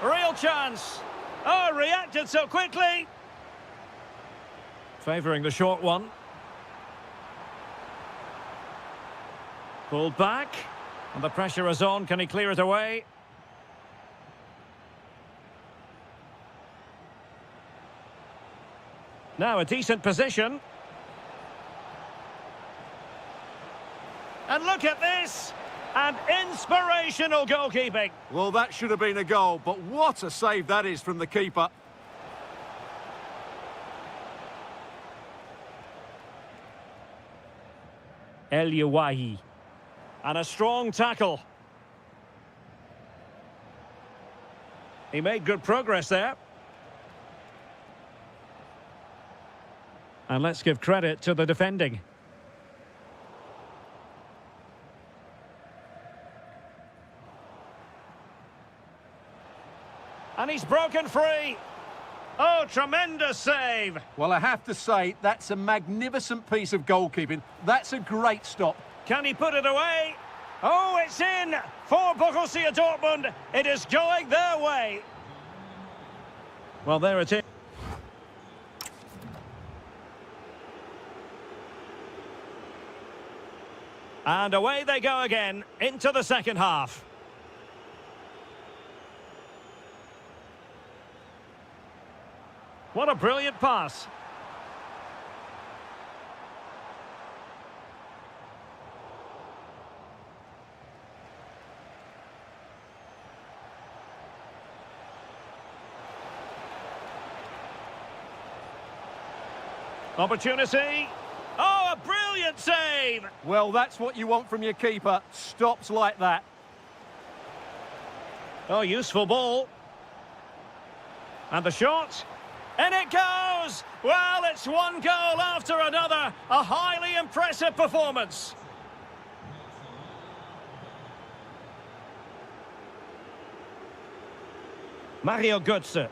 Real chance. Oh, reacted so quickly. Favouring the short one. Pulled back. And the pressure is on. Can he clear it away? Now a decent position. And look at this. And inspirational goalkeeping. Well, that should have been a goal, but what a save that is from the keeper. El Yawahi. And a strong tackle. He made good progress there. And let's give credit to the defending. And he's broken free. Oh, tremendous save. Well, I have to say, that's a magnificent piece of goalkeeping. That's a great stop. Can he put it away? Oh, it's in for Borussia Dortmund. It is going their way. Well, there it is. And away they go again into the second half. What a brilliant pass. Opportunity. Oh, a brilliant save! Well, that's what you want from your keeper. Stops like that. Oh, useful ball. And the shot. And it goes! Well, it's one goal after another. A highly impressive performance. Mario Götze.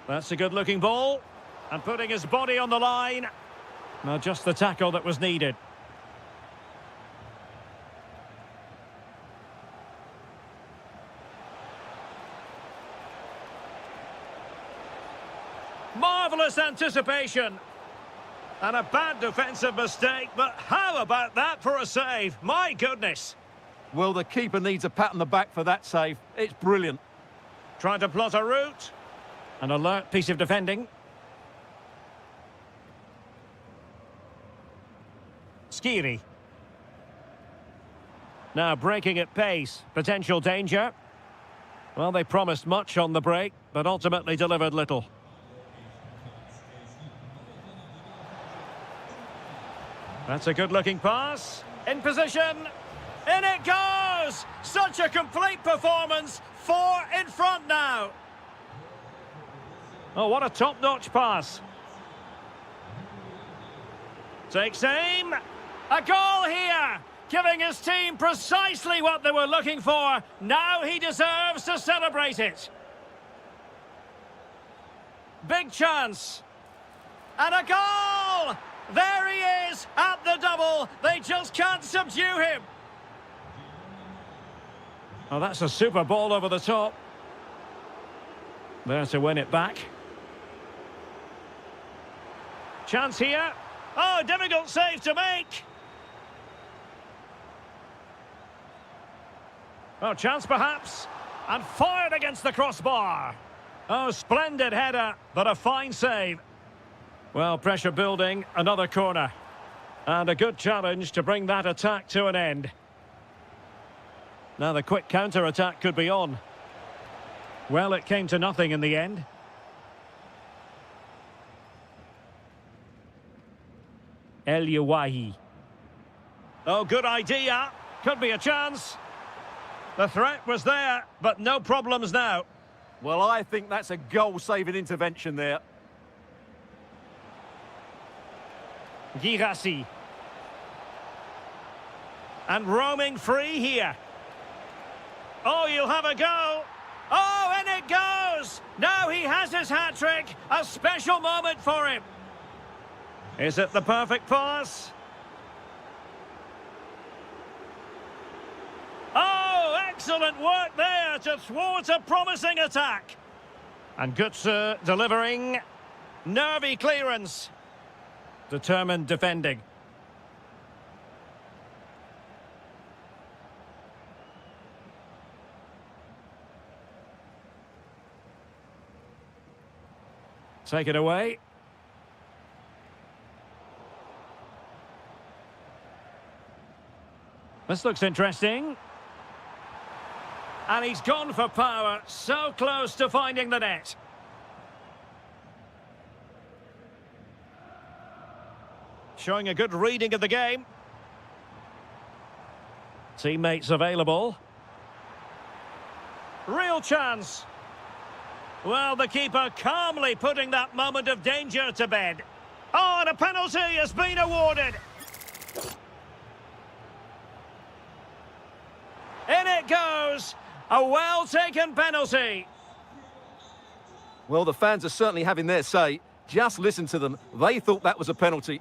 That's a good-looking ball. And putting his body on the line. Now, just the tackle that was needed. Marvellous anticipation. And a bad defensive mistake, but how about that for a save? My goodness. Well, the keeper needs a pat on the back for that save. It's brilliant. Trying to plot a route. An alert piece of defending. Skiri. Now breaking at pace. Potential danger. Well, they promised much on the break, but ultimately delivered little. That's a good-looking pass. In position. In it goes! Such a complete performance. 4 in front now. Oh, what a top-notch pass. Takes aim. A goal here, giving his team precisely what they were looking for. Now he deserves to celebrate it. Big chance. And a goal! There he is at the double. They just can't subdue him. Oh, that's a super ball over the top. There to win it back. Chance here. Oh, difficult save to make. Oh, chance perhaps. And fired against the crossbar. Oh, splendid header, but a fine save. Well, pressure building, another corner. And a good challenge to bring that attack to an end. Now the quick counter-attack could be on. Well, it came to nothing in the end. El Yawahi. Oh, good idea. Could be a chance. The threat was there, but no problems now. Well, I think that's a goal-saving intervention there. Girassi. And roaming free here. Oh, you'll have a go. Oh, and it goes! Now he has his hat-trick. A special moment for him. Is it the perfect pass? Oh, excellent work there to thwart a promising attack. And Götze delivering. Nervy clearance. Determined defending. Take it away. This looks interesting. And he's gone for power, so close to finding the net. Showing a good reading of the game. Teammates available. Real chance. Well, the keeper calmly putting that moment of danger to bed. Oh, and a penalty has been awarded. In it goes. A well-taken penalty. Well, the fans are certainly having their say. Just listen to them. They thought that was a penalty.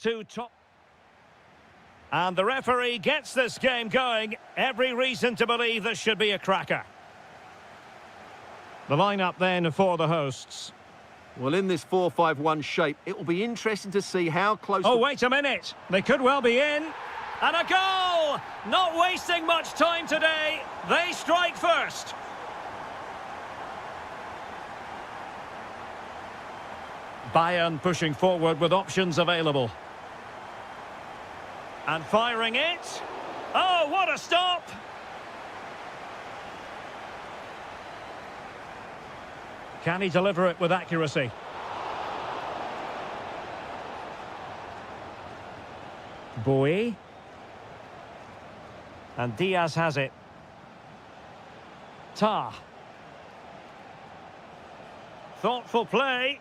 Two top. And the referee gets this game going. Every reason to believe this should be a cracker. The lineup then for the hosts. Well, in this 4-5-1 shape, it will be interesting to see how close... Oh, wait a minute. They could well be in. And a goal! Not wasting much time today. They strike first. Bayern pushing forward with options available. And firing it. Oh, what a stop! Can he deliver it with accuracy? Bowie. And Diaz has it. Tar. Thoughtful play.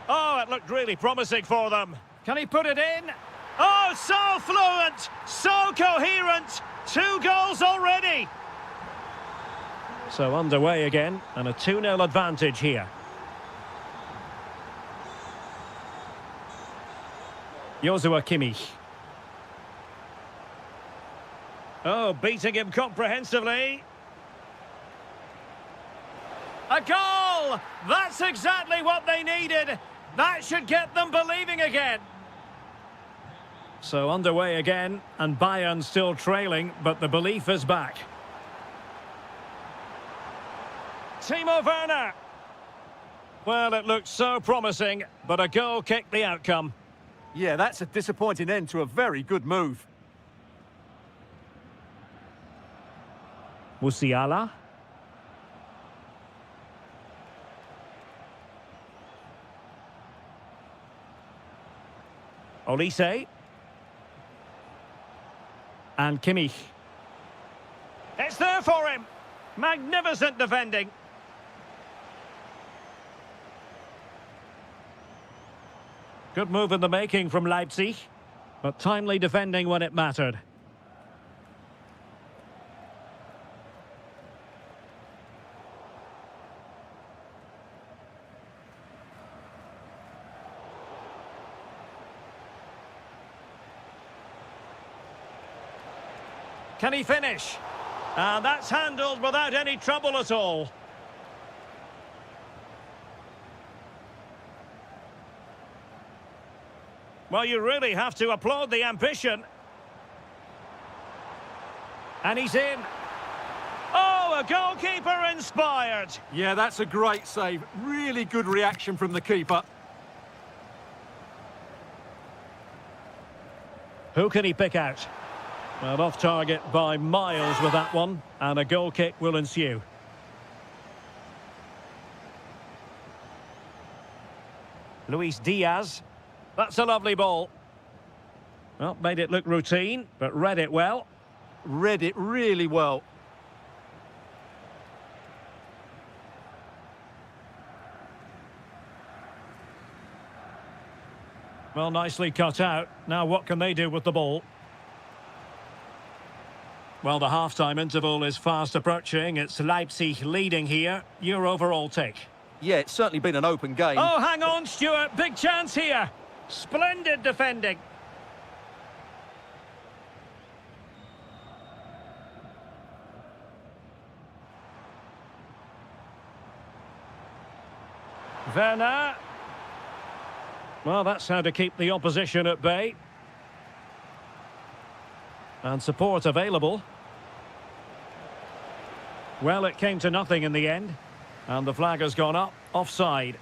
Oh, it looked really promising for them. Can he put it in? Oh, so fluent, so coherent. 2 goals already. So underway again, and a 2-0 advantage here. Joshua Kimmich. Oh, beating him comprehensively. A goal! That's exactly what they needed. That should get them believing again. So underway again, and Bayern still trailing, but the belief is back. Timo Werner. Well, it looked so promising, but a goal kicked the outcome. Yeah, that's a disappointing end to a very good move. Musiala. Olise. And Kimmich. It's there for him. Magnificent defending. Good move in the making from Leipzig, but timely defending when it mattered. Can he finish? And that's handled without any trouble at all. Well, you really have to applaud the ambition. And he's in. Oh, a goalkeeper inspired. Yeah, that's a great save. Really good reaction from the keeper. Who can he pick out? Well, off target by miles with that one, and a goal kick will ensue. Luis Diaz. That's a lovely ball. Well, made it look routine, but read it well. Read it really well. Well, nicely cut out. Now what can they do with the ball? Well, the half-time interval is fast approaching. It's Leipzig leading here. Your overall take? Yeah, it's certainly been an open game. Oh, hang on, Stuart. Big chance here. Splendid defending. Werner. Well, that's how to keep the opposition at bay. And support available. Well, it came to nothing in the end. And the flag has gone up, offside.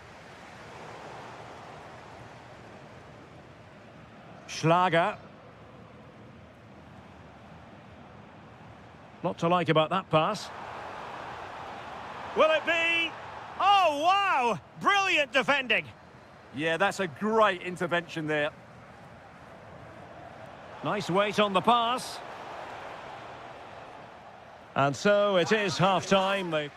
Schlager. Not to like about that pass. Will it be? Oh, wow! Brilliant defending. Yeah, that's a great intervention there. Nice weight on the pass. And so it is half-time.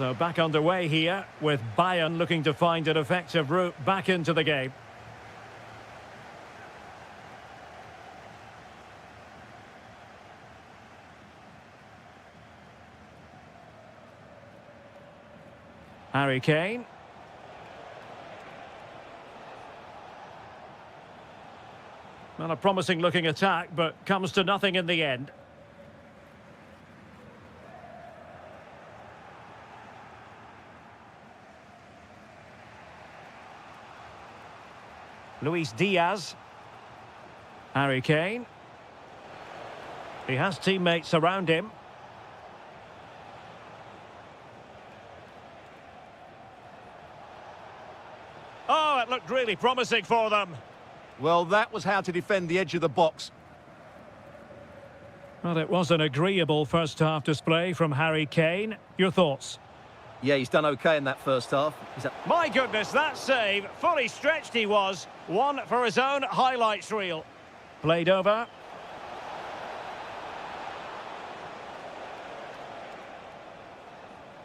So back underway here with Bayern looking to find an effective route back into the game. Harry Kane. Well, a promising looking attack, but comes to nothing in the end. Luis Diaz. Harry Kane. He has teammates around him. Oh, it looked really promising for them. Well, that was how to defend the edge of the box. Well, it was an agreeable first-half display from Harry Kane. Your thoughts? Yeah, he's done okay in that first half. My goodness, that save. Fully stretched he was. One for his own highlights reel. Played over.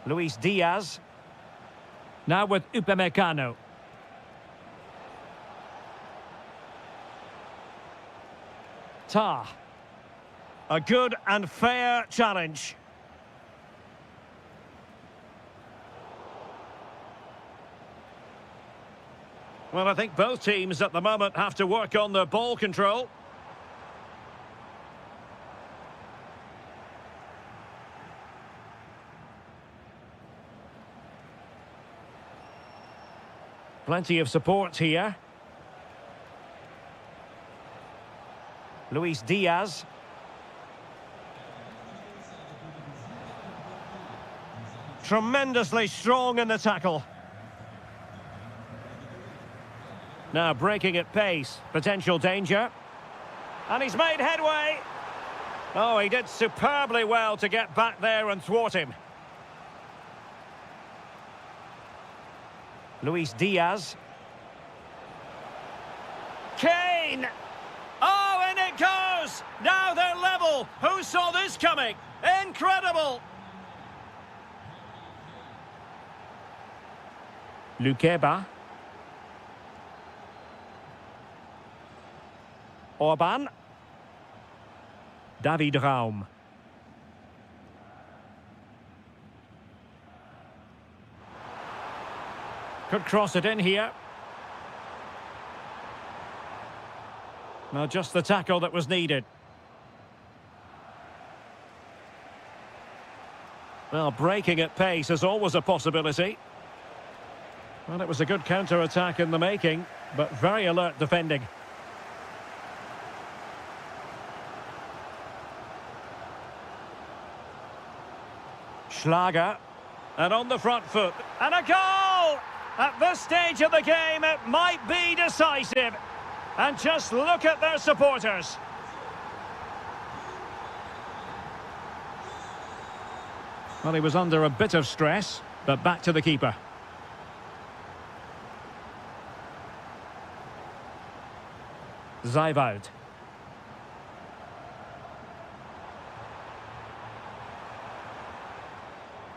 Luis Diaz. Now with Upamecano. Tah. A good and fair challenge. Well, I think both teams at the moment have to work on their ball control. Plenty of support here. Luis Diaz. Tremendously strong in the tackle. Now breaking at pace. Potential danger. And he's made headway. Oh, he did superbly well to get back there and thwart him. Luis Diaz. Kane! Oh, in it goes! Now they're level! Who saw this coming? Incredible! Lukeba. Orban. David Raum. Could cross it in here. Well, just the tackle that was needed. Well, breaking at pace is always a possibility. Well, it was a good counter-attack in the making, but very alert defending. Schlager. And on the front foot. And a goal! At this stage of the game, it might be decisive. And just look at their supporters. Well, he was under a bit of stress, but back to the keeper. Zijwald.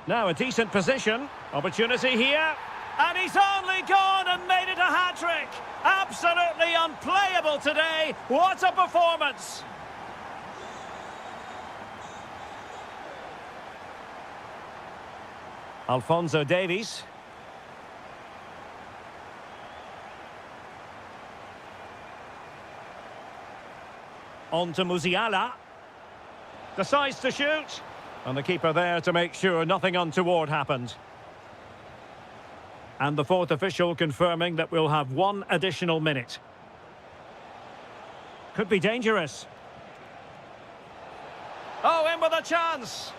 Now a decent position. Opportunity here. And he's only gone and made it a hat-trick. Absolutely unplayable today. What a performance. Alphonso Davies. On to Musiala. Decides to shoot. And the keeper there to make sure nothing untoward happened. And the fourth official confirming that we'll have one additional minute. Could be dangerous. Oh, in with a chance.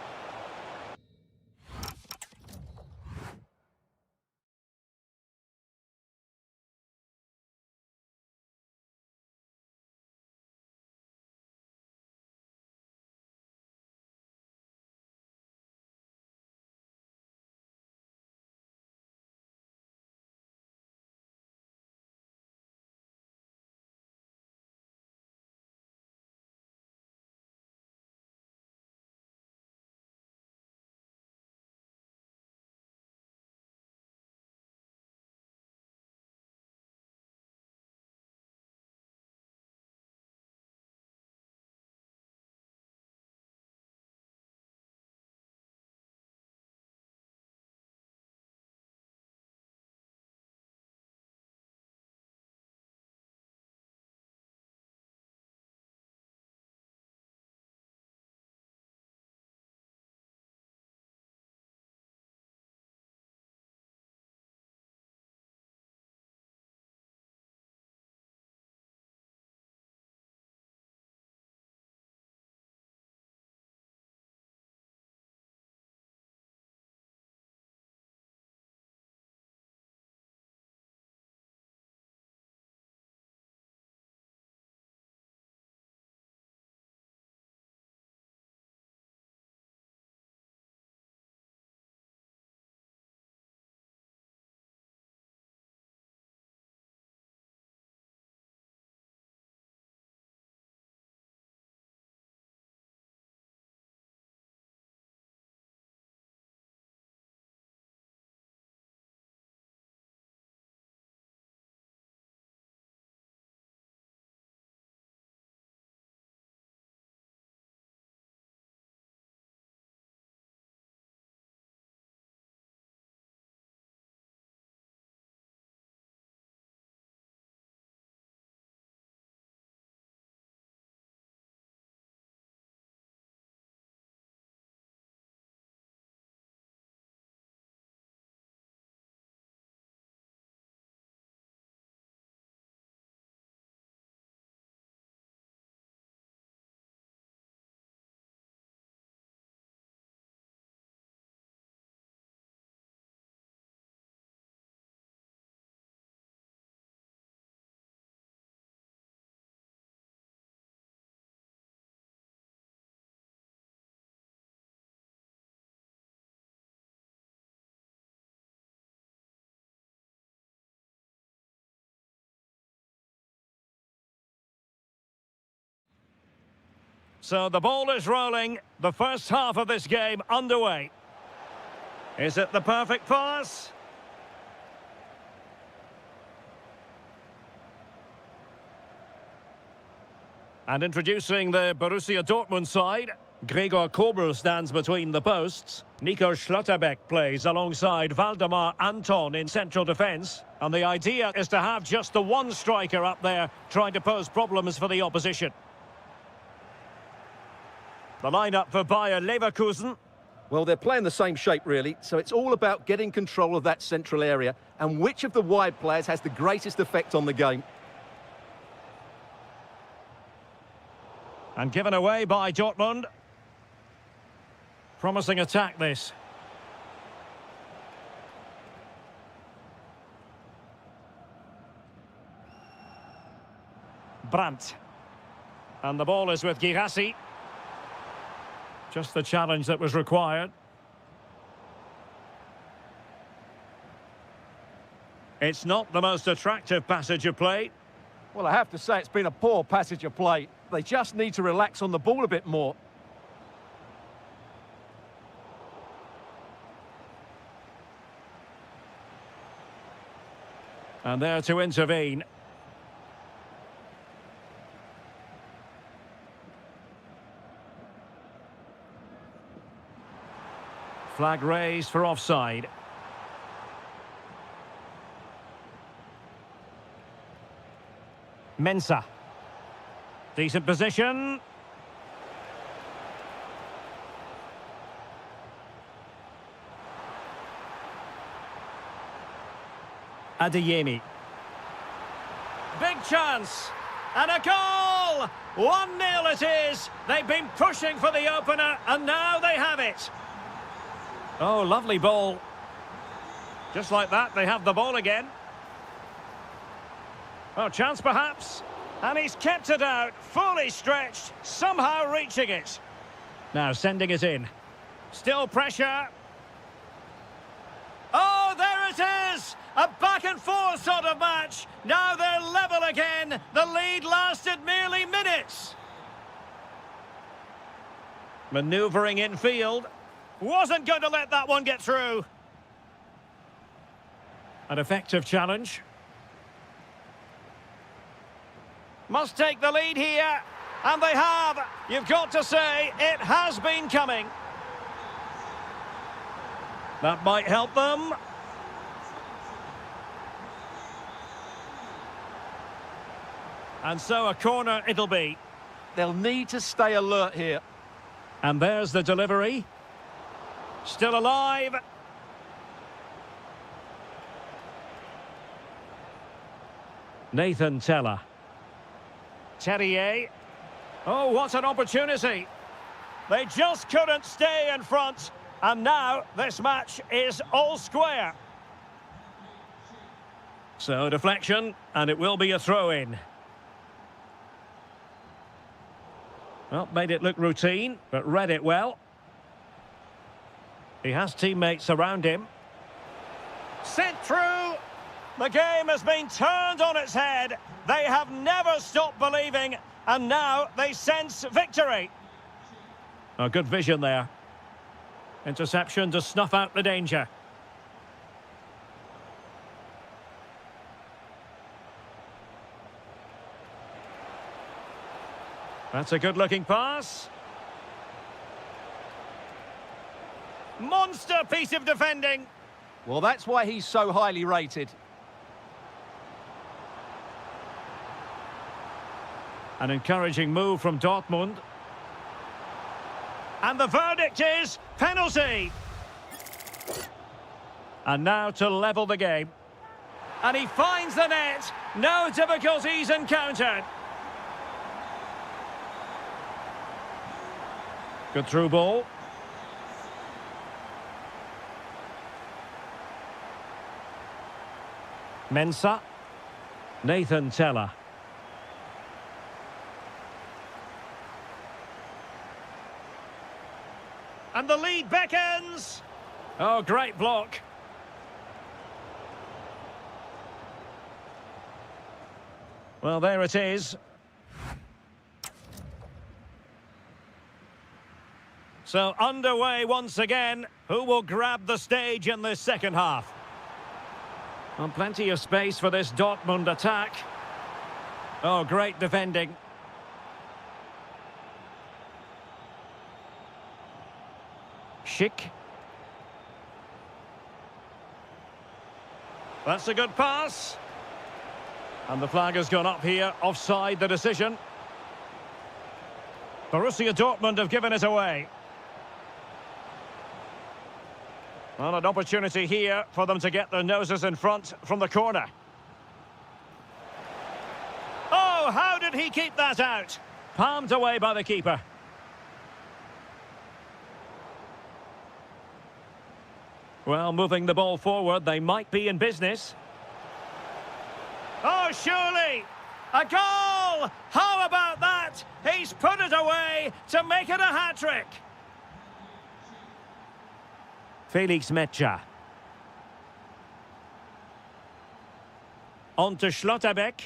So the ball is rolling. The first half of this game underway. Is it the perfect pass? And introducing the Borussia Dortmund side, Gregor Kobel stands between the posts. Nico Schlotterbeck plays alongside Valdemar Anton in central defence. And the idea is to have just the one striker up there trying to pose problems for the opposition. The lineup for Bayer Leverkusen. Well, they're playing the same shape, really, so it's all about getting control of that central area and which of the wide players has the greatest effect on the game. And given away by Dortmund. Promising attack, this. Brandt. And the ball is with Girassi. Just the challenge that was required. It's not the most attractive passage of play. Well, I have to say it's been a poor passage of play. They just need to relax on the ball a bit more. And there to intervene. Flag raised for offside. Mensah. Decent position. Adeyemi. Big chance. And a goal! 1-0 it is. They've been pushing for the opener, and now they have it. Oh, lovely ball. Just like that, they have the ball again. Oh, chance perhaps. And he's kept it out, fully stretched, somehow reaching it. Now sending it in. Still pressure. Oh, there it is! A back-and-forth sort of match. Now they're level again. The lead lasted merely minutes. Manoeuvring infield. Wasn't going to let that one get through. An effective challenge. Must take the lead here. And they have. You've got to say, it has been coming. That might help them. And so a corner it'll be. They'll need to stay alert here. And there's the delivery. Still alive. Nathan Teller. Terrier. Oh, what an opportunity. They just couldn't stay in front. And now this match is all square. So deflection, and it will be a throw-in. Well, made it look routine, but read it well. He has teammates around him. Sent through. The game has been turned on its head. They have never stopped believing, and now they sense victory. Oh, good vision there. Interception to snuff out the danger. That's a good-looking pass. Monster piece of defending. Well, that's why he's so highly rated. An encouraging move from Dortmund. And the verdict is penalty. And now to level the game. And he finds the net. No difficulties encountered. Good through ball. Mensah. Nathan Teller. And the lead beckons. Oh, great block. Well, there it is. So underway once again. Who will grab the stage in this second half? Well, plenty of space for this Dortmund attack. Oh, great defending. Schick. That's a good pass. And the flag has gone up here. Offside the decision. Borussia Dortmund have given it away. Well, an opportunity here for them to get their noses in front from the corner. Oh, how did he keep that out? Palmed away by the keeper. Well, moving the ball forward, they might be in business. Oh, surely! A goal! How about that? He's put it away to make it a hat-trick. Felix Metscher. On to Schlotterbeck.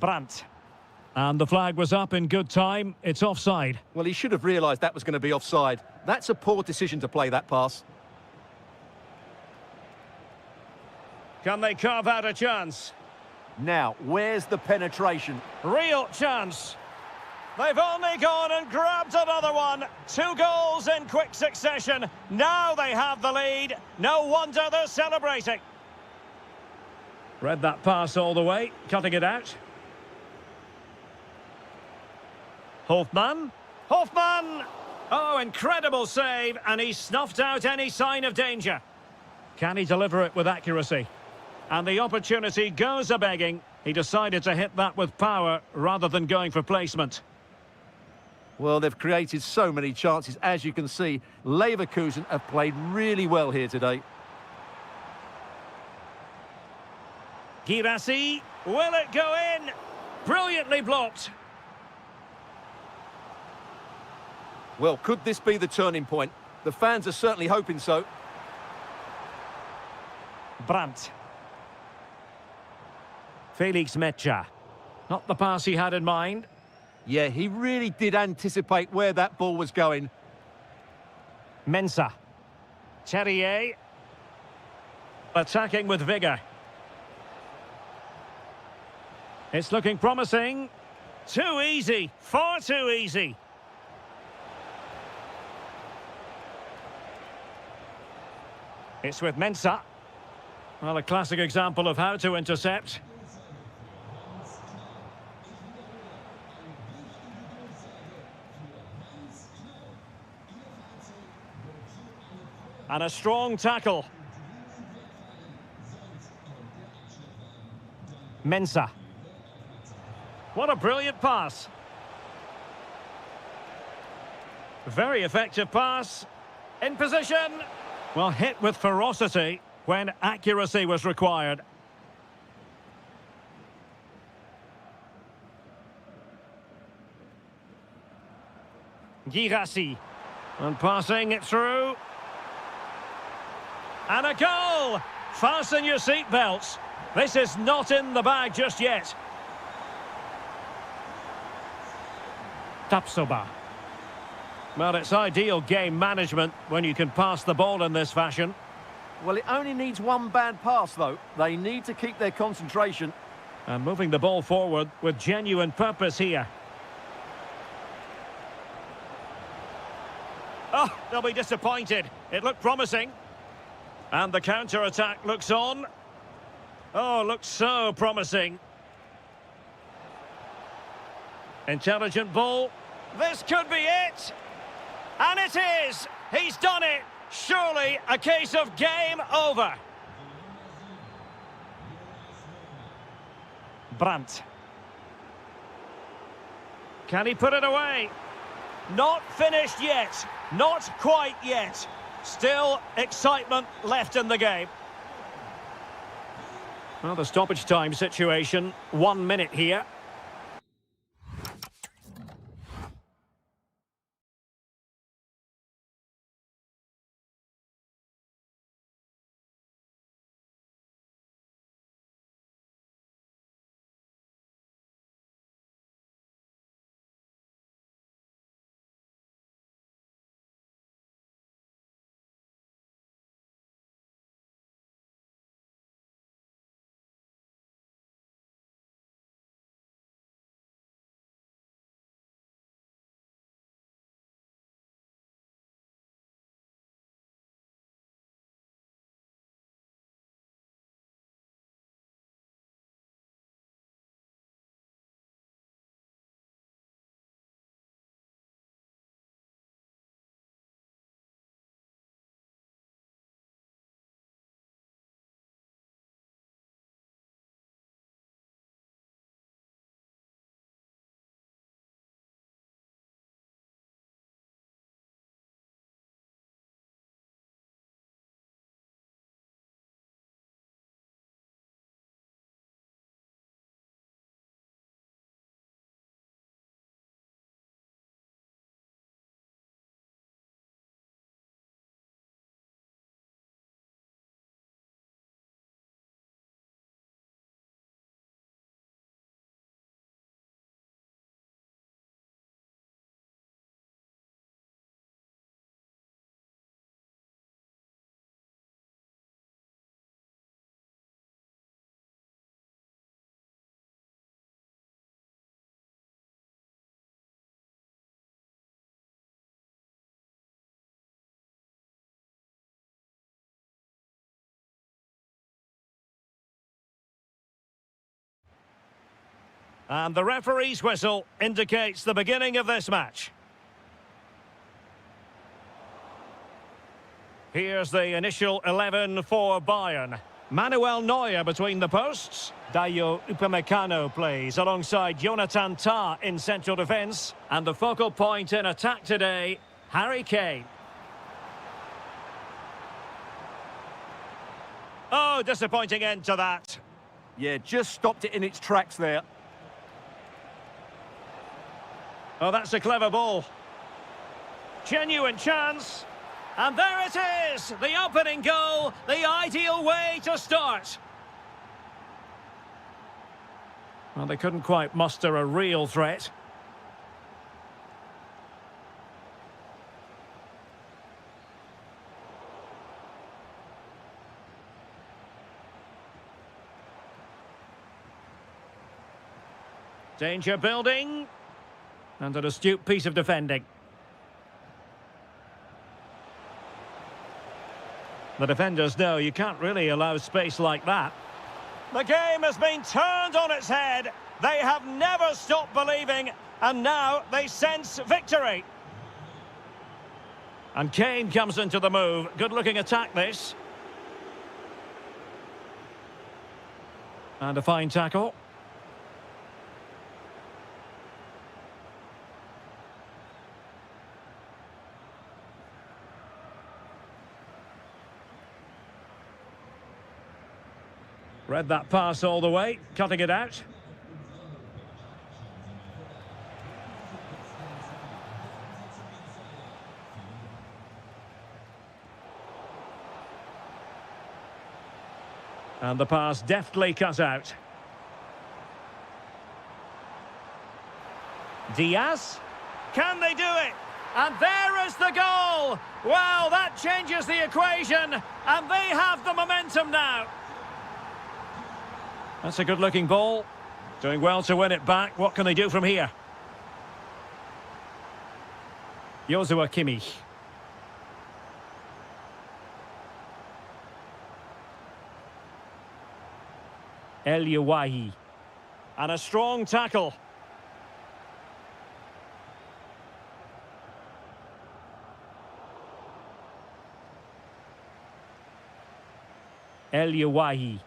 Brandt. And the flag was up in good time. It's offside. Well, he should have realised that was going to be offside. That's a poor decision to play that pass. Can they carve out a chance? Now, where's the penetration? Real chance. They've only gone and grabbed another one. 2 goals in quick succession. Now they have the lead. No wonder they're celebrating. Read that pass all the way, cutting it out. Hofmann. Hofmann! Oh, incredible save, and he snuffed out any sign of danger. Can he deliver it with accuracy? And the opportunity goes a-begging. He decided to hit that with power rather than going for placement. Well, they've created so many chances. As you can see, Leverkusen have played really well here today. Girassi, will it go in? Brilliantly blocked. Well, could this be the turning point? The fans are certainly hoping so. Brandt. Felix Metscher. Not the pass he had in mind. Yeah, he really did anticipate where that ball was going. Mensah. Terrier. Attacking with vigour. It's looking promising. Too easy. Far too easy. It's with Mensah. Well, a classic example of how to intercept. And a strong tackle. Mensah. What a brilliant pass. Very effective pass. In position. Well, hit with ferocity when accuracy was required. Girassi. And passing it through. And a goal! Fasten your seatbelts. This is not in the bag just yet. Tapsoba. Well, it's ideal game management when you can pass the ball in this fashion. Well, it only needs one bad pass, though. They need to keep their concentration. And moving the ball forward with genuine purpose here. Oh, they'll be disappointed. It looked promising. And the counter-attack looks on. Oh, looks so promising. Intelligent ball. This could be it. And it is! He's done it! Surely a case of game over. Brandt. Can he put it away? Not finished yet. Not quite yet. Still excitement left in the game. Well, the stoppage time situation, 1 minute here. And the referee's whistle indicates the beginning of this match. Here's the initial 11 for Bayern. Manuel Neuer between the posts. Dayo Upamecano plays alongside Jonathan Tah in central defence. And the focal point in attack today, Harry Kane. Oh, disappointing end to that. Yeah, just stopped it in its tracks there. Oh, that's a clever ball. Genuine chance. And there it is! The opening goal, the ideal way to start. Well, they couldn't quite muster a real threat. Danger building. And an astute piece of defending. The defenders know you can't really allow space like that. The game has been turned on its head. They have never stopped believing, and now they sense victory. And Kane comes into the move. Good-looking attack, this. And a fine tackle. Read that pass all the way, cutting it out. And the pass deftly cut out. Diaz. Can they do it? And there is the goal! Well, that changes the equation, and they have the momentum now. That's a good-looking ball. Doing well to win it back. What can they do from here? Joshua Kimmich. El Yawahi. And a strong tackle. El Yawahi.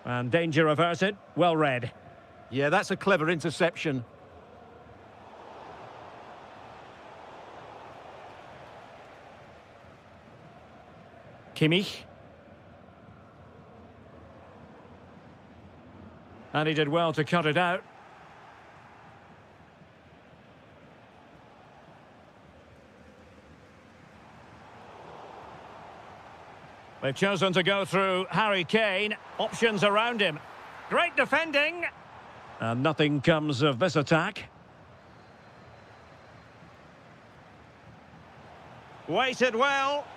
And danger averted. Well read. Yeah, that's a clever interception. Kimmich. And he did well to cut it out. They've chosen to go through Harry Kane. Options around him. Great defending. And nothing comes of this attack. Waited well.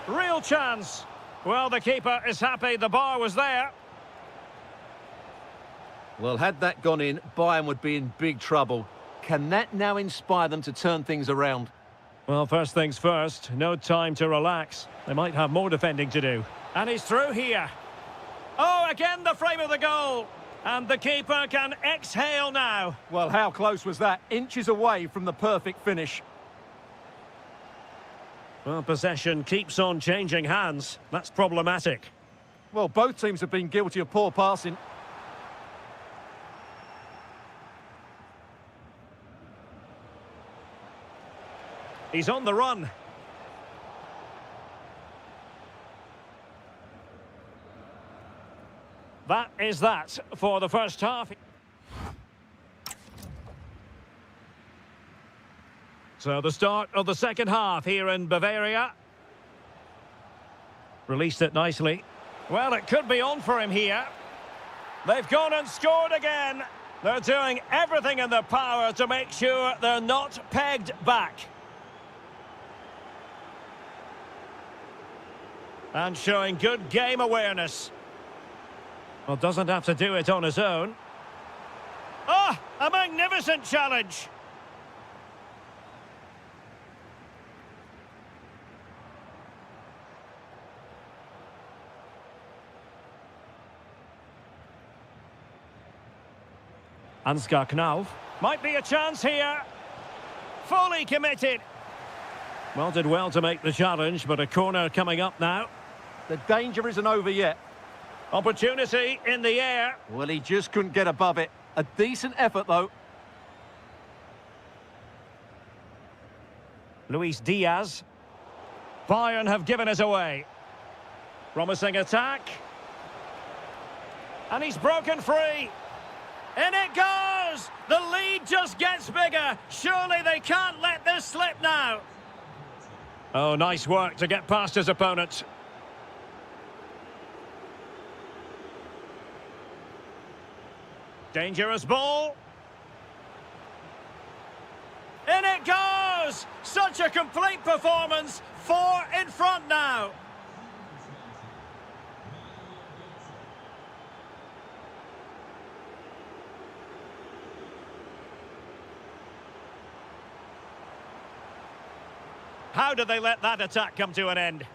Real chance. Well, the keeper is happy the bar was there. Well, had that gone in, Bayern would be in big trouble. Can that now inspire them to turn things around? Well, first things first, no time to relax. They might have more defending to do. And he's through here. Oh, again the frame of the goal. And the keeper can exhale now. Well, how close was that? Inches away from the perfect finish. Well, possession keeps on changing hands. That's problematic. Well, both teams have been guilty of poor passing. He's on the run. That is that for the first half. So the start of the second half here in Bavaria. Released it nicely. Well, it could be on for him here. They've gone and scored again. They're doing everything in their power to make sure they're not pegged back. And showing good game awareness. Well, doesn't have to do it on his own. Ah, a magnificent challenge. Ansgar Knauf. Might be a chance here. Fully committed. Well, did well to make the challenge, but a corner coming up now. The danger isn't over yet. Opportunity in the air. Well, he just couldn't get above it. A decent effort, though. Luis Diaz. Bayern have given us away. Promising attack. And he's broken free. In it goes! The lead just gets bigger. Surely they can't let this slip now. Oh, nice work to get past his opponent. Dangerous ball. In it goes! Such a complete performance. 4 in front now. How did they let that attack come to an end?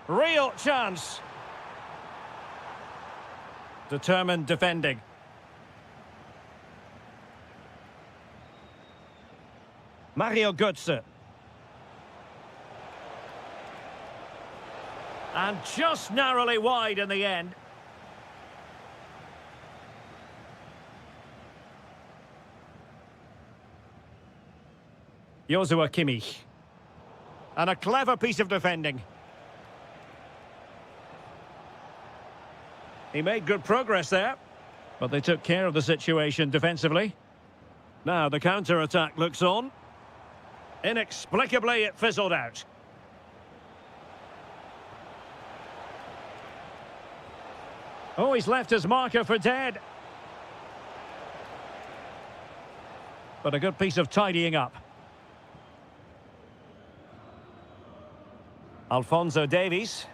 Real chance. Determined defending. Mario Götze. And just narrowly wide in the end. Joshua Kimmich. And a clever piece of defending. He made good progress there, but they took care of the situation defensively. Now the counter-attack looks on. Inexplicably, it fizzled out. Oh, he's left his marker for dead. But a good piece of tidying up. Alphonso Davies.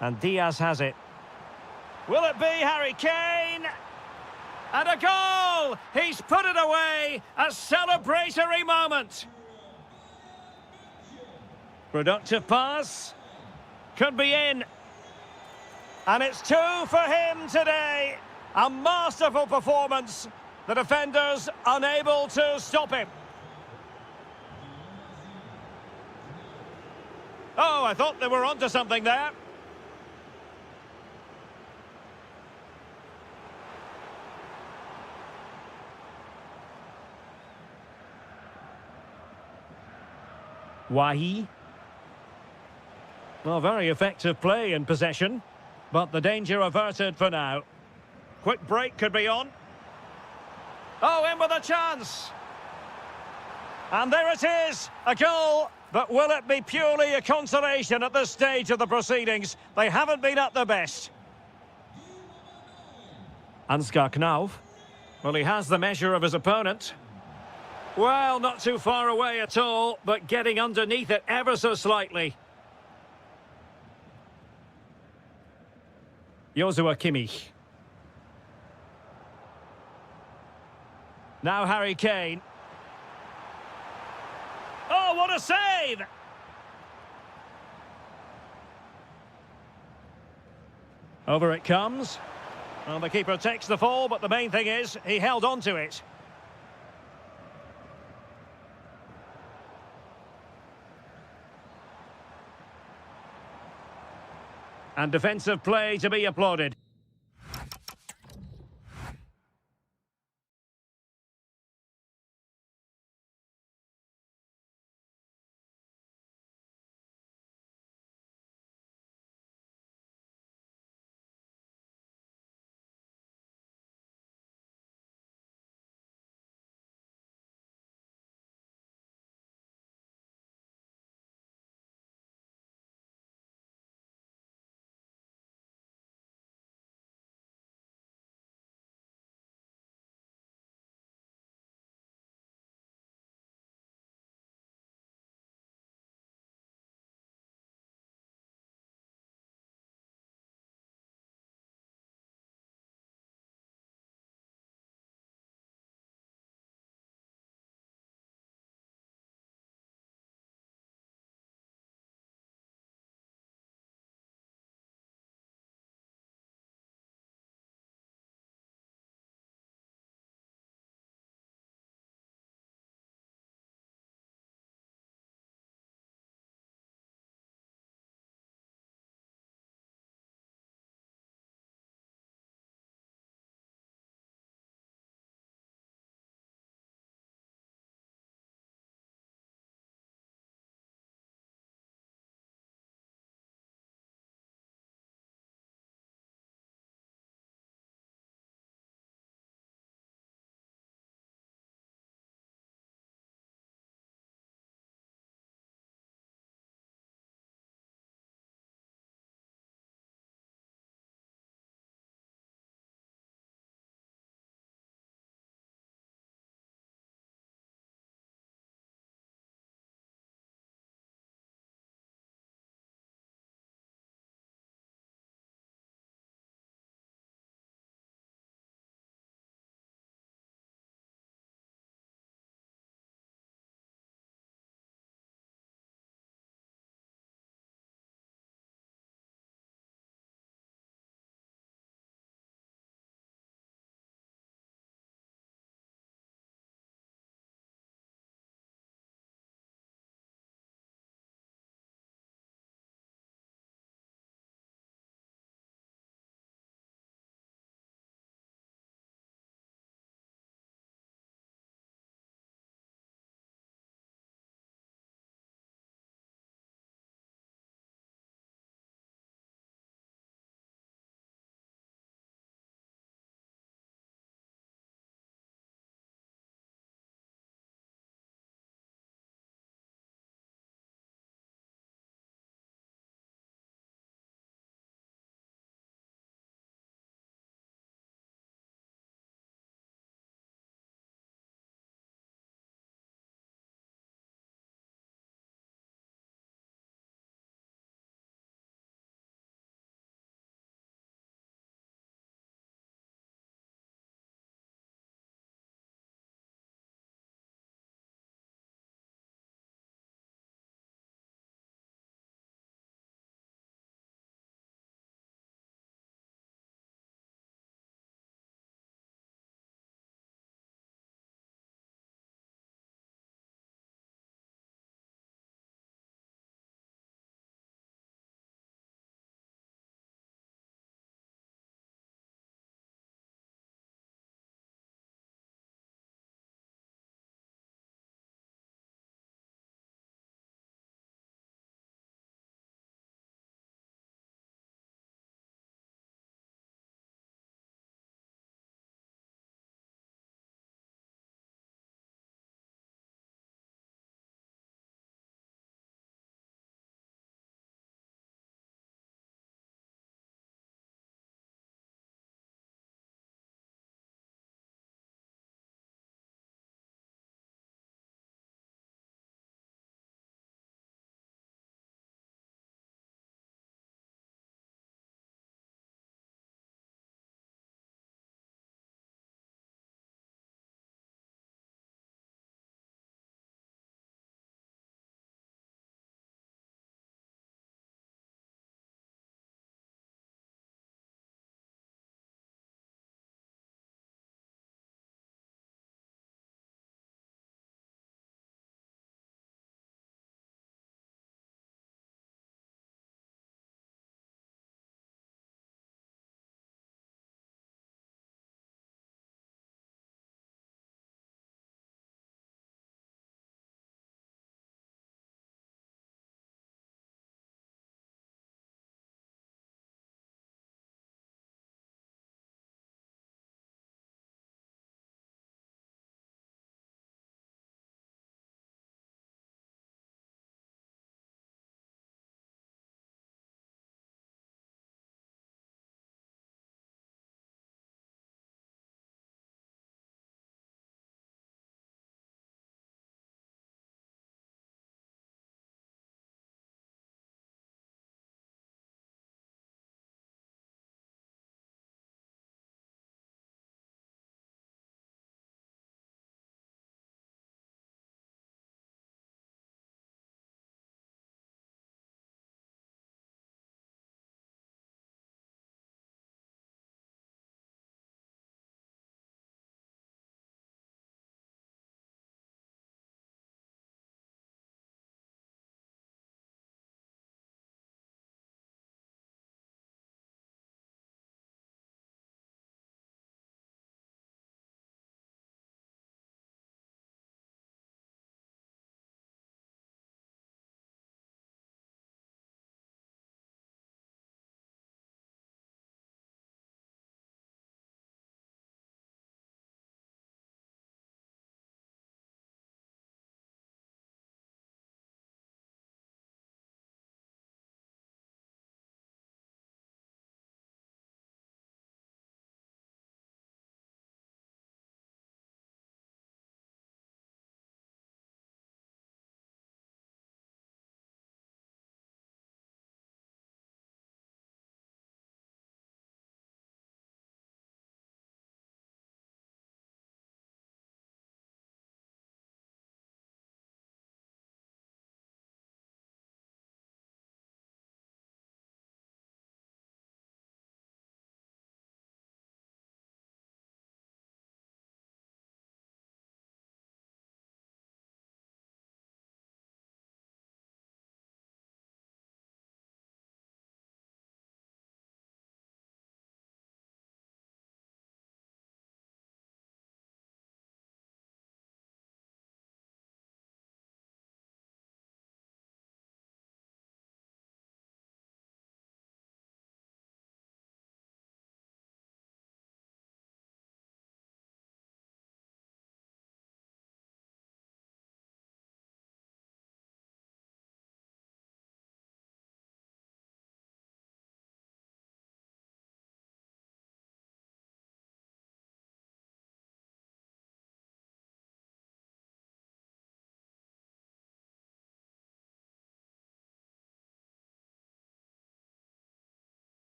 And Diaz has it. Will it be Harry Kane? And a goal! He's put it away! A celebratory moment! Productive pass. Could be in. And it's 2 for him today. A masterful performance. The defenders unable to stop him. Oh, I thought they were onto something there. Wahi. Well, very effective play in possession, but the danger averted for now. Quick break could be on. Oh, in with a chance. And there it is, a goal. But will it be purely a consolation at this stage of the proceedings? They haven't been at their best. Ansgar Knauf. Well, he has the measure of his opponent. Well, not too far away at all, but getting underneath it ever so slightly. Joshua Kimmich. Now Harry Kane. Oh, what a save! Over it comes. Well, the keeper takes the fall, but the main thing is he held on to it. And defensive play to be applauded.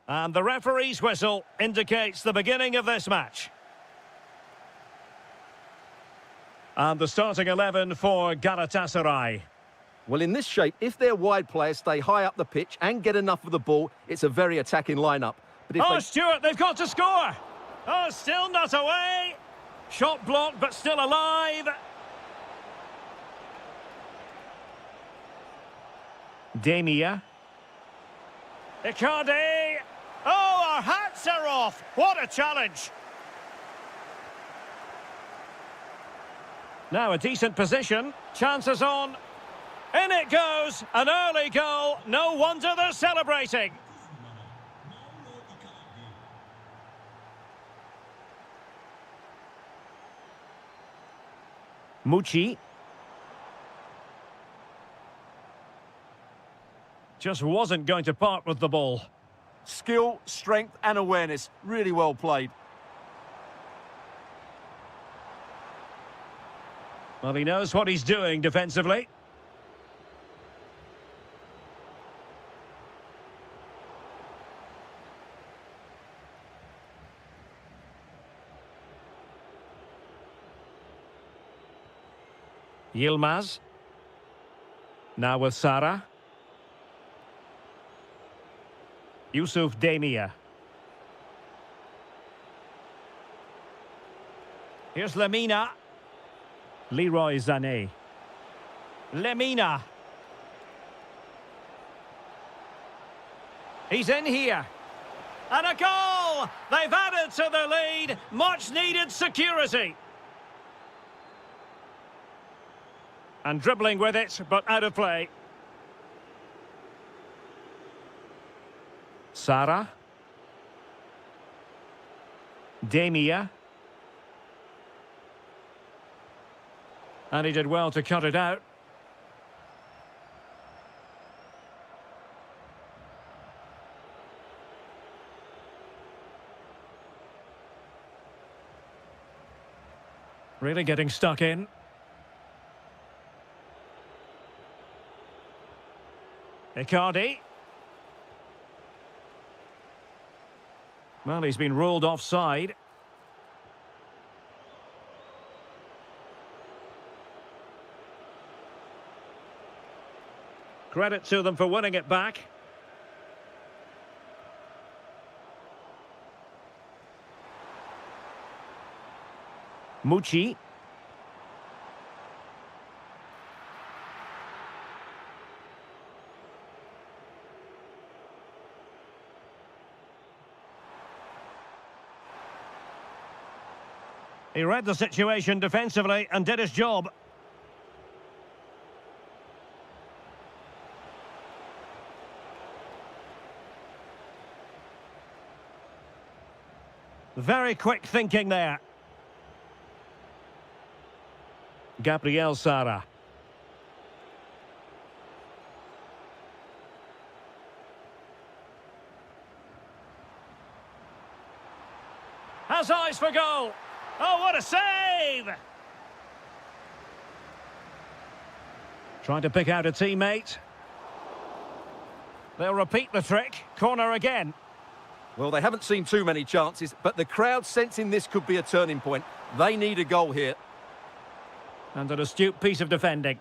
And the referee's whistle indicates the beginning of this match. And the starting 11 for Galatasaray. Well, in this shape, if their wide players stay high up the pitch and get enough of the ball, it's a very attacking lineup. But if Stuart, they've got to score. Oh, still not away. Shot blocked, but still alive. Demia. Icardi. Oh, our hats are off. What a challenge. Now a decent position. Chances on. In it goes. An early goal. No wonder they're celebrating. Mucci. Just wasn't going to part with the ball. skill, strength and awareness, really well played. Well, he knows what he's doing defensively. Yilmaz. Now with Sara. Yusuf Demir. Here's Lemina. Leroy Sané. Lemina. He's in here. And a goal! They've added to the lead. Much needed security. And dribbling with it, but out of play. Sara. Demir. And he did well to cut it out. Really getting stuck in. Icardi. Well, he's been ruled offside. Credit to them for winning it back. Mucci. He read the situation defensively and did his job. Very quick thinking there. Gabriel Sara. Has eyes for goal. Oh, what a save! Trying to pick out a teammate. They'll repeat the trick. Corner again. Well, they haven't seen too many chances, but the crowd sensing this could be a turning point. They need a goal here. And an astute piece of defending.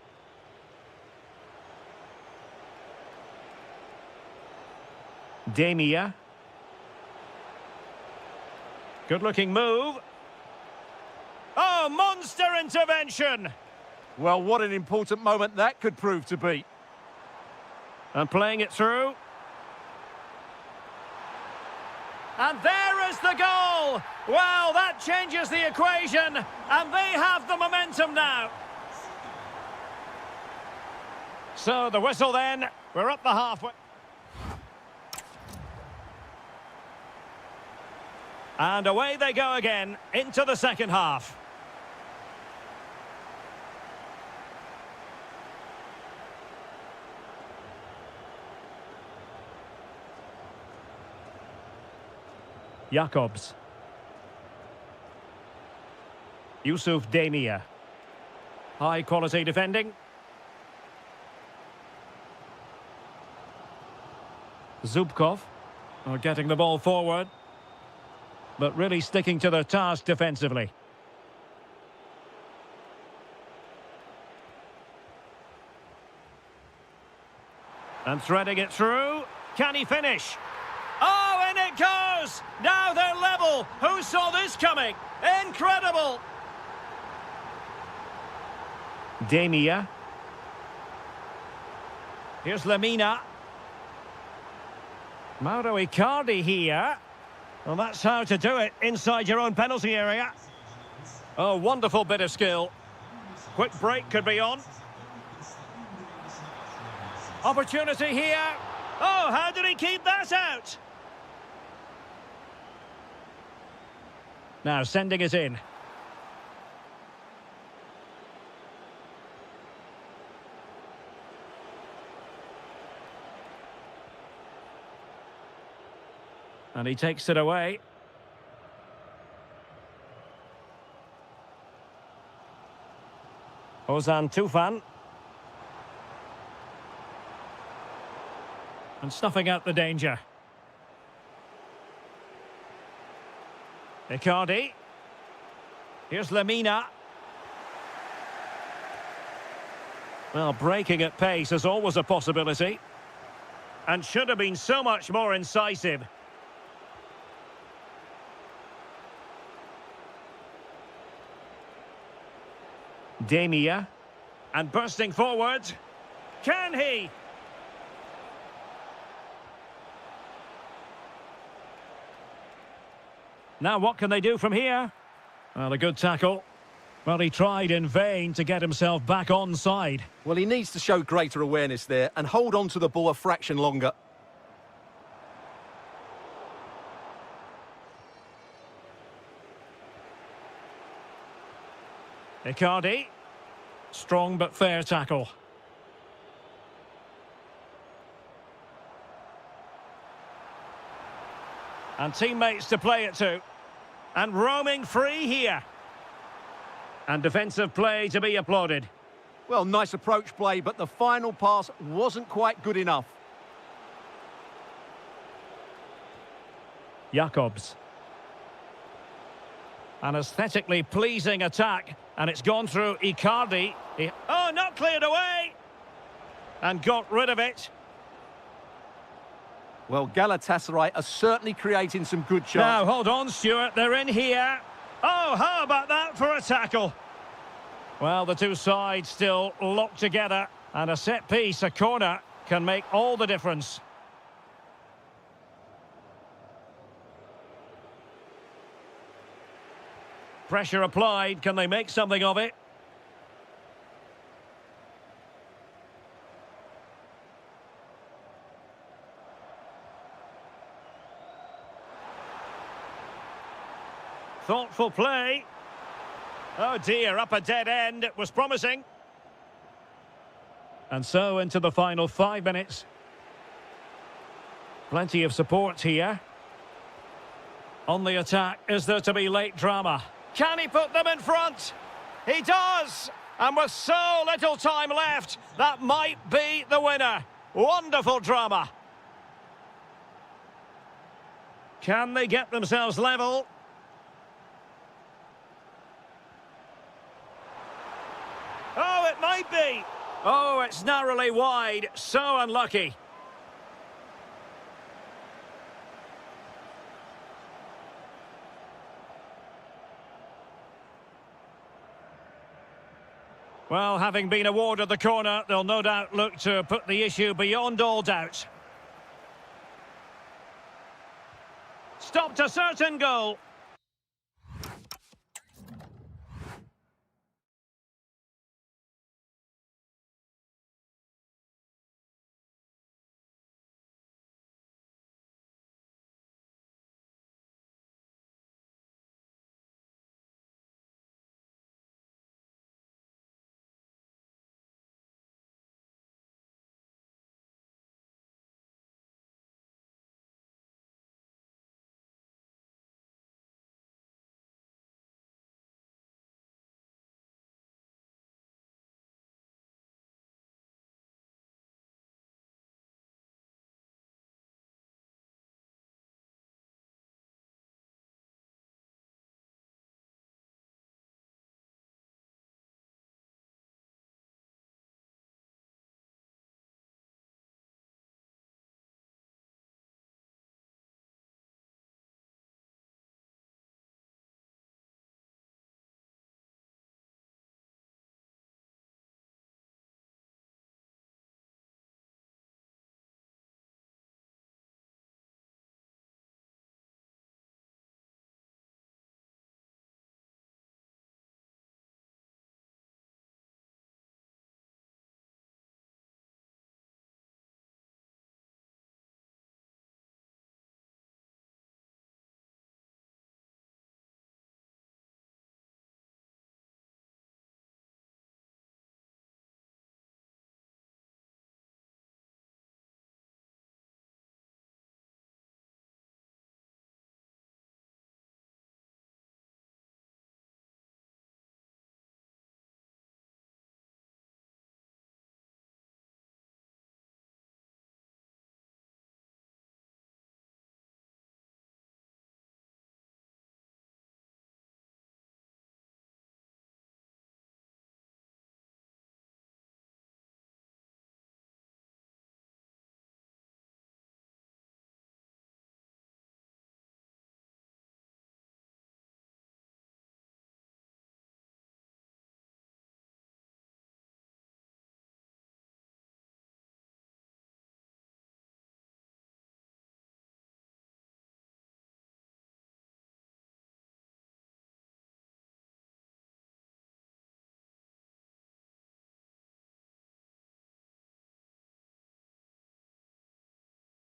Demir. Good-looking move. Oh, monster intervention! Well, what an important moment that could prove to be. And playing it through. And there is the goal! Well, that changes the equation, and they have the momentum now. So the whistle then, we're up the halfway. And away they go again, into the second half. Jakobs. Yusuf Demir. High quality defending. Zubkov. Or getting the ball forward. But really sticking to their task defensively. And threading it through. Can he finish? Oh, and it goes! Now they're level. Who saw this coming? Incredible! Demia. Here's Lamina. Mauro Icardi here. Well, that's how to do it inside your own penalty area. Oh, wonderful bit of skill. Quick break could be on. Opportunity here. Oh, how did he keep that out? Now sending it in. And he takes it away. Ozan Tufan. And snuffing out the danger. Icardi. Here's Lamina. Well, breaking at pace is always a possibility. And should have been so much more incisive. Demia. And bursting forward. Can he? Now what can they do from here? Well, a good tackle. Well, he tried in vain to get himself back onside. Well, he needs to show greater awareness there and hold on to the ball a fraction longer. Icardi. Strong but fair tackle. And teammates to play it to. And roaming free here. And defensive play to be applauded. Well, nice approach play, but the final pass wasn't quite good enough. Jakobs. An aesthetically pleasing attack. And it's gone through Icardi. Oh, not cleared away! And got rid of it. Well, Galatasaray are certainly creating some good chances. Now, hold on, Stuart. They're in here. Oh, how about that for a tackle? Well, the two sides still locked together. And a set piece, a corner, can make all the difference. Pressure applied. Can they make something of it? Thoughtful play. Oh dear, up a dead end. It was promising. And so into the final 5 minutes. Plenty of support here. On the attack, is there to be late drama? Can he put them in front? He does! And with so little time left, that might be the winner. Wonderful drama. Can they get themselves level? Oh, it might be. Oh, it's narrowly wide. So unlucky. Well, having been awarded the corner, they'll no doubt look to put the issue beyond all doubt. Stopped a certain goal.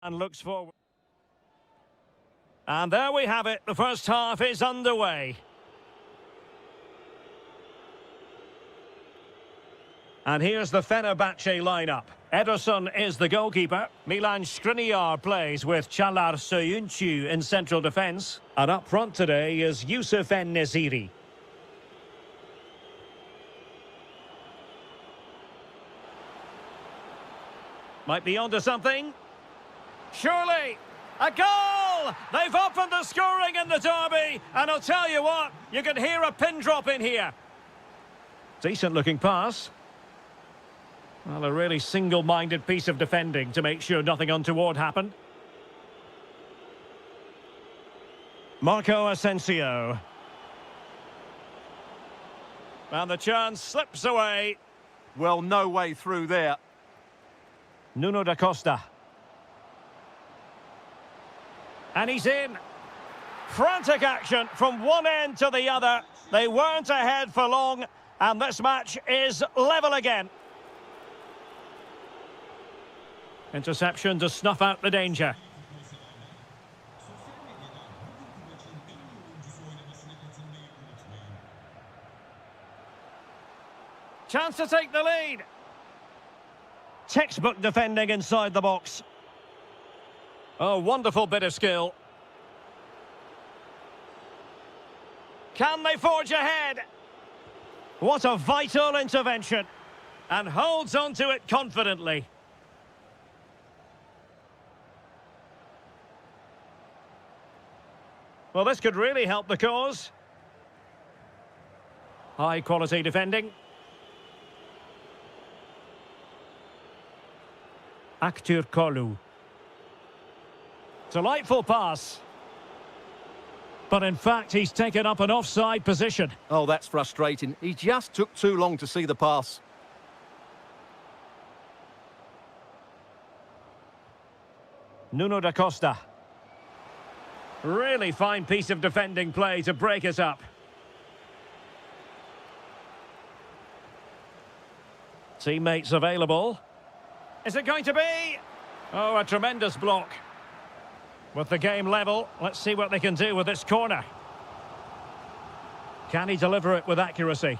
And looks forward. And there we have it. The first half is underway. And here's the Fenerbahce lineup. Ederson is the goalkeeper. Milan Skriniar plays with Çağlar Söyüncü in central defence. And up front today is Yusuf En-Nesyri. Might be onto something. Surely, a goal! They've opened the scoring in the derby, and I'll tell you what, you can hear a pin drop in here. Decent looking pass. Well, a really single-minded piece of defending to make sure nothing untoward happened. Marco Asensio. And the chance slips away. Well, no way through there. Nuno da Costa. And he's in. Frantic action from one end to the other. They weren't ahead for long, and this match is level again. Interception to snuff out the danger. Chance to take the lead. Textbook defending inside the box. Oh, wonderful bit of skill. Can they forge ahead? What a vital intervention. And holds on to it confidently. Well, this could really help the cause. High quality defending. Aktür Kolu. Delightful pass. But in fact, he's taken up an offside position. Oh, that's frustrating. He just took too long to see the pass. Nuno da Costa. Really fine piece of defending play to break us up. Teammates available. Is it going to be? Oh, a tremendous block. With the game level, let's see what they can do with this corner. Can he deliver it with accuracy?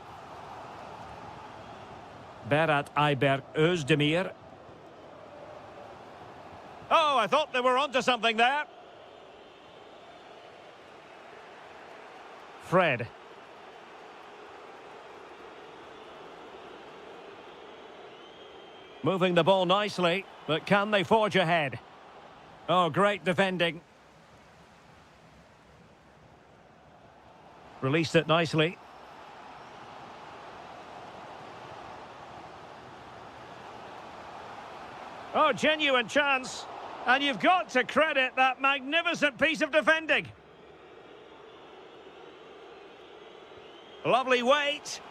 Berat Ayberk Özdemir. Oh, I thought they were onto something there. Fred. Moving the ball nicely, but can they forge ahead? Oh, great defending. Released it nicely. Oh, genuine chance. And you've got to credit that magnificent piece of defending. Lovely weight.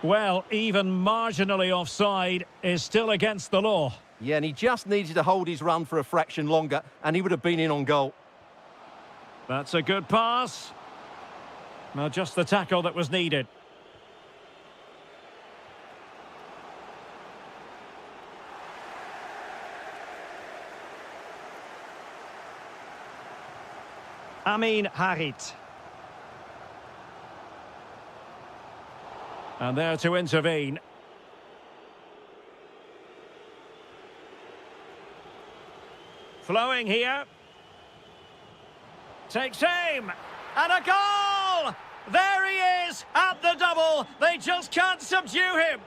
Well, even marginally offside is still against the law. Yeah, and he just needed to hold his run for a fraction longer, and he would have been in on goal. That's a good pass. Well, just the tackle that was needed. Amin Harit. And there to intervene. Flowing here. Takes aim. And a goal! There he is at the double. They just can't subdue him.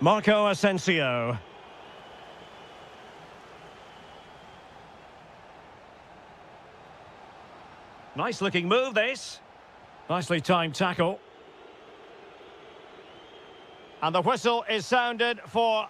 Marco Asensio. Nice looking move, this. Nicely timed tackle. And the whistle is sounded for...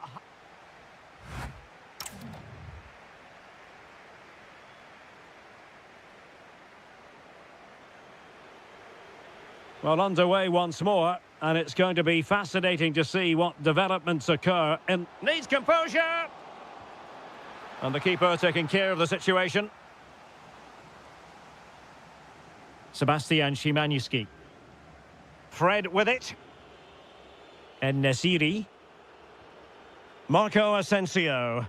Well, underway once more, and it's going to be fascinating to see what developments occur. And needs composure! And the keeper taking care of the situation. Sebastian Szymanski. Fred with it. En-Nesyri. Marco Asensio.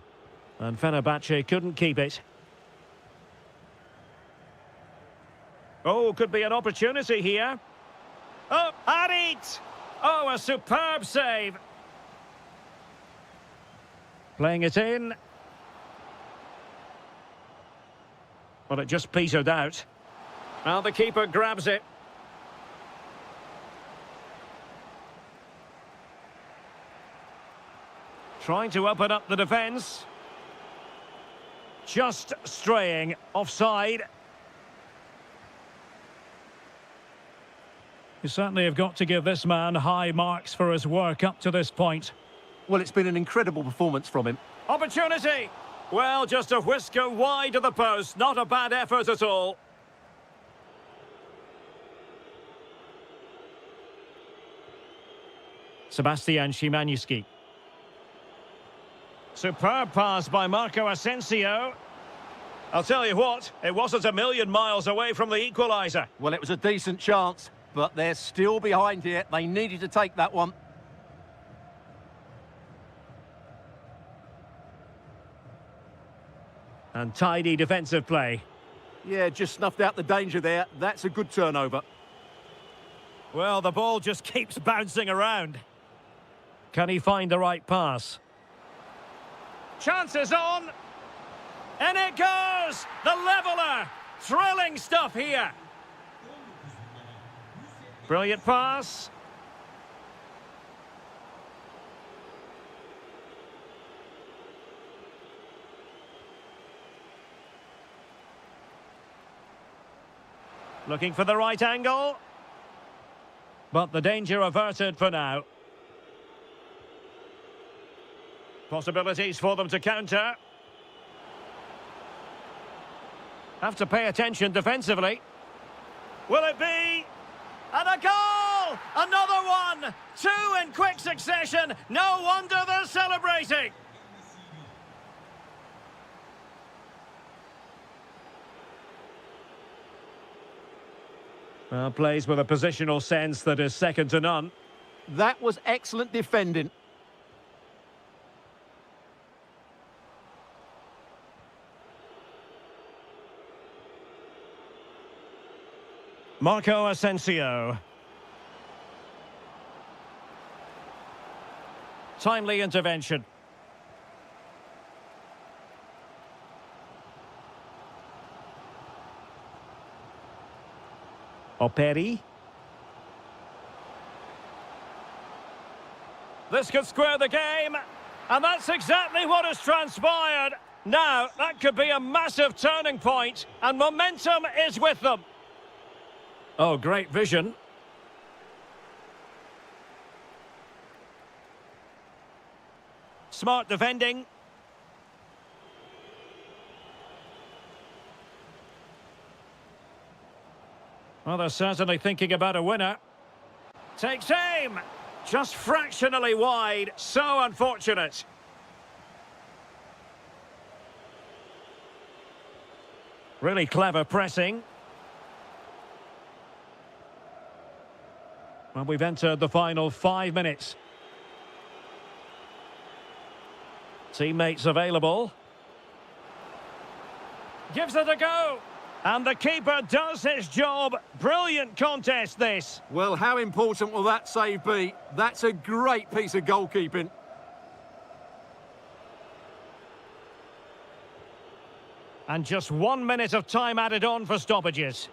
And Fenerbahce couldn't keep it. Oh, could be an opportunity here. Oh, Harit! Oh, a superb save. Playing it in. Well, it just petered out. Well, the keeper grabs it. Trying to open up the defence. Just straying offside. You certainly have got to give this man high marks for his work up to this point. Well, it's been an incredible performance from him. Opportunity! Well, just a whisker wide of the post. Not a bad effort at all. Sebastian Szymanski. Superb pass by Marco Asensio. I'll tell you what, it wasn't a million miles away from the equaliser. Well, it was a decent chance, but they're still behind here. They needed to take that one. And tidy defensive play. Yeah, just snuffed out the danger there. That's a good turnover. Well, the ball just keeps bouncing around. Can he find the right pass? Chances on. And it goes! The leveller! Thrilling stuff here. Brilliant pass. Looking for the right angle. But the danger averted for now. Possibilities for them to counter. Have to pay attention defensively. Will it be? And a goal! Another one! Two in quick succession. No wonder they're celebrating. Well, plays with a positional sense that is second to none. That was excellent defending. Marco Asensio. Timely intervention. Operi. This could square the game, and that's exactly what has transpired. Now, that could be a massive turning point, and momentum is with them. Oh, great vision. Smart defending. Well, they're certainly thinking about a winner. Takes aim. Just fractionally wide. So unfortunate. Really clever pressing. Well, we've entered the final 5 minutes. Teammates available. Gives it a go. And the keeper does his job. Brilliant contest, this. Well, how important will that save be? That's a great piece of goalkeeping. And just 1 minute of time added on for stoppages.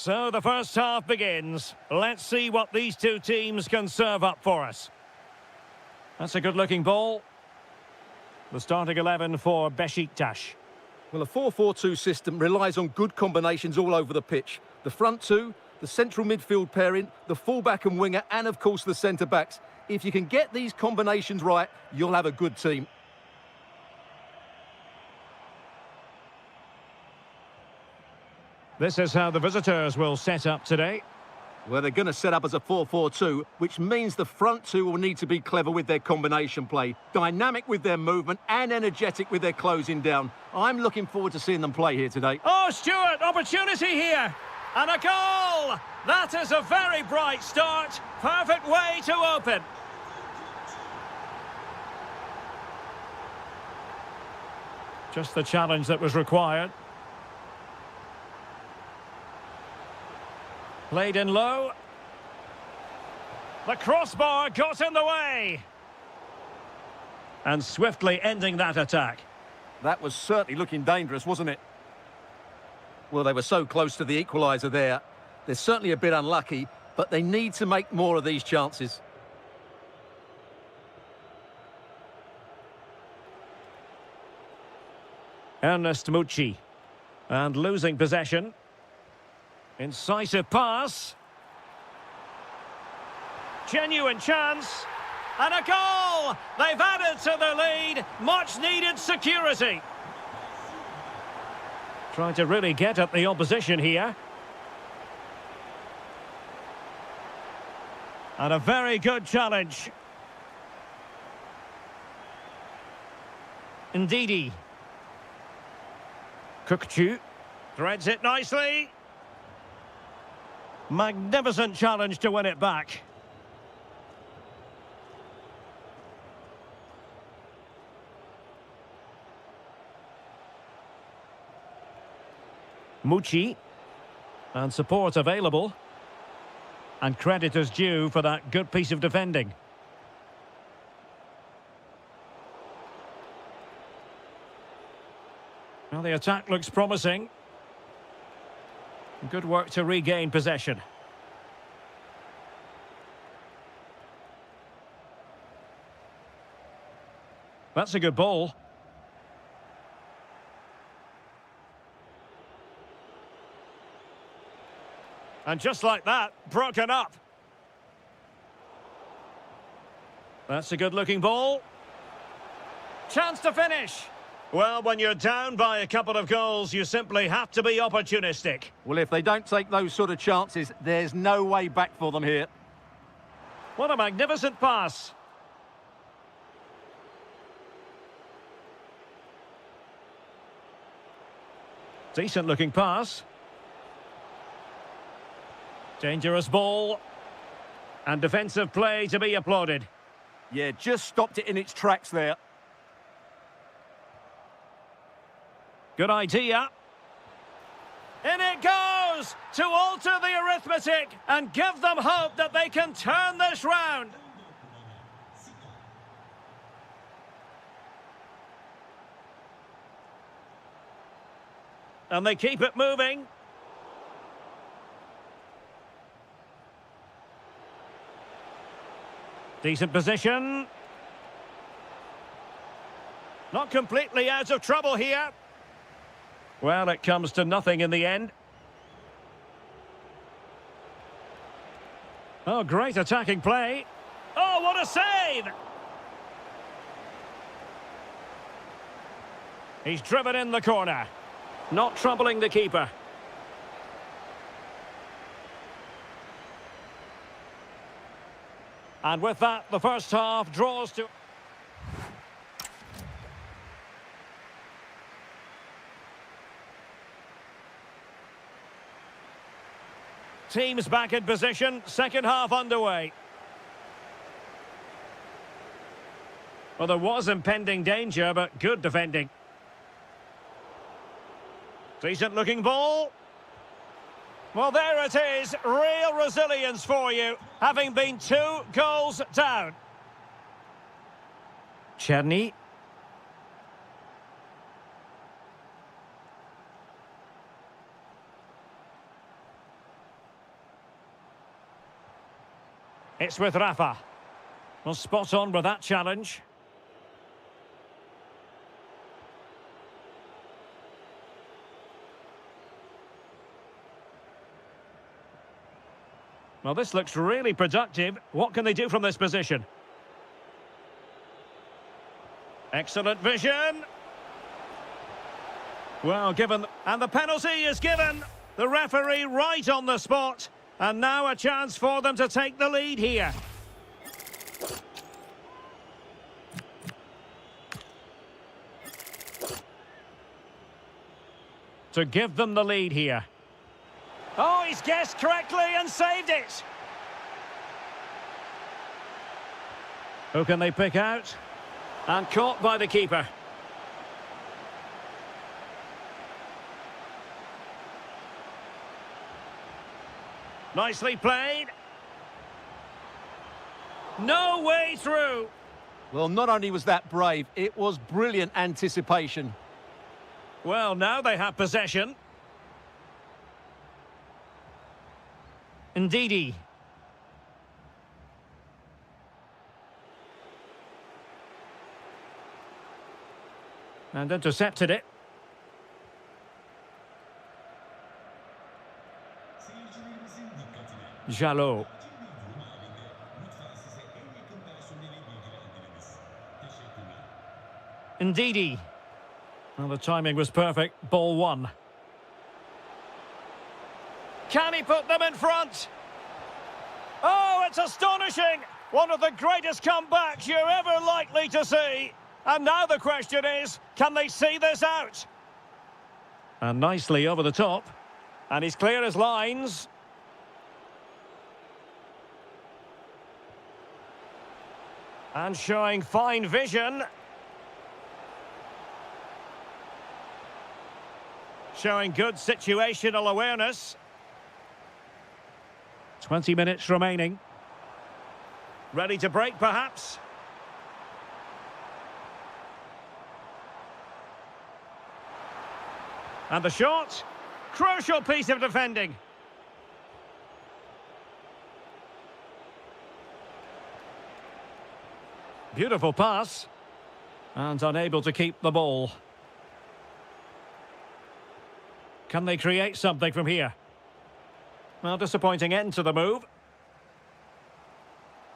So the first half begins. Let's see what these two teams can serve up for us. That's a good-looking ball. The starting 11 for Besiktas. Well, a 4-4-2 system relies on good combinations all over the pitch. The front two, the central midfield pairing, the fullback and winger, and of course the centre-backs. If you can get these combinations right, you'll have a good team. This is how the visitors will set up today. Well, they're going to set up as a 4-4-2, which means the front two will need to be clever with their combination play, dynamic with their movement and energetic with their closing down. I'm looking forward to seeing them play here today. Oh, Stuart, opportunity here. And a goal! That is a very bright start. Perfect way to open. Just the challenge that was required. Played in low. The crossbar got in the way. And swiftly ending that attack. That was certainly looking dangerous, wasn't it? Well, they were so close to the equaliser there. They're certainly a bit unlucky, but they need to make more of these chances. Ernest Mucci. And losing possession. Incisive pass. Genuine chance. And a goal! They've added to the lead. Much needed security. Trying to really get at the opposition here. And a very good challenge. Ndidi. Kukchu. Threads it nicely. Magnificent challenge to win it back. Mucci. And support available. And credit is due for that good piece of defending. Well, the attack looks promising. Good work to regain possession. That's a good ball. And just like that, broken up. That's a good-looking ball. Chance to finish. Well, when you're down by a couple of goals, you simply have to be opportunistic. Well, if they don't take those sort of chances, there's no way back for them here. What a magnificent pass. Decent-looking pass. Dangerous ball. And defensive play to be applauded. Yeah, just stopped it in its tracks there. Good idea. In it goes to alter the arithmetic and give them hope that they can turn this round. And they keep it moving. Decent position. Not completely out of trouble here. Well, it comes to nothing in the end. Oh, great attacking play. Oh, what a save! He's driven in the corner. Not troubling the keeper. And with that, the first half draws to... Teams back in position, second half underway. Well, there was impending danger, but good defending. Decent looking ball. Well, there it is, real resilience for you, having been 2 goals down. Czerny. It's with Rafa. Well, spot on with that challenge. Well, this looks really productive. What can they do from this position? Excellent vision. Well, given... And the penalty is given. The referee right on the spot. And now a chance for them to take the lead here. To give them the lead here. Oh, he's guessed correctly and saved it. Who can they pick out? And caught by the keeper. Nicely played. No way through. Well, not only was that brave, it was brilliant anticipation. Well, now they have possession. Ndidi. And intercepted it. Jalot. Ndidi. Well, the timing was perfect. Ball one. Can he put them in front? Oh, it's astonishing! One of the greatest comebacks you're ever likely to see. And now the question is, can they see this out? And nicely over the top. And he's clear as lines. And showing fine vision. Showing good situational awareness. 20 minutes remaining. Ready to break, perhaps? And the shot. Crucial piece of defending. Beautiful pass. And unable to keep the ball. Can they create something from here? Well, disappointing end to the move.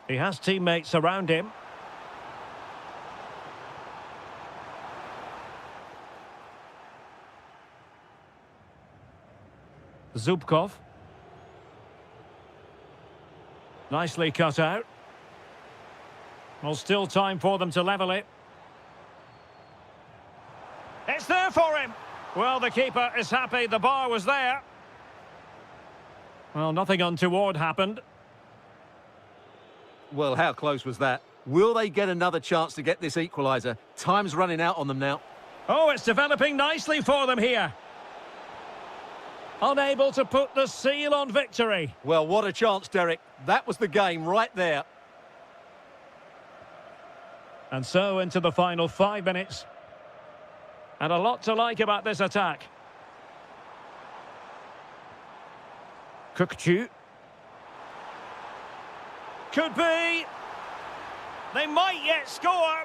He has teammates around him. Zubkov. Nicely cut out. Well, still time for them to level it. It's there for him. Well, the keeper is happy the bar was there. Well, nothing untoward happened. Well, how close was that? Will they get another chance to get this equaliser? Time's running out on them now. Oh, it's developing nicely for them here. Unable to put the seal on victory. Well, what a chance, Derek. That was the game right there. And so into the final 5 minutes. And a lot to like about this attack. Kukchu. Could be. They might yet score.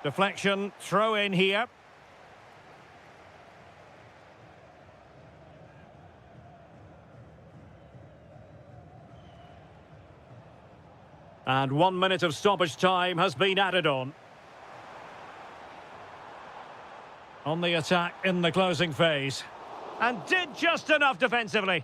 Deflection, throw in here. And 1 minute of stoppage time has been added on. On the attack in the closing phase. And did just enough defensively.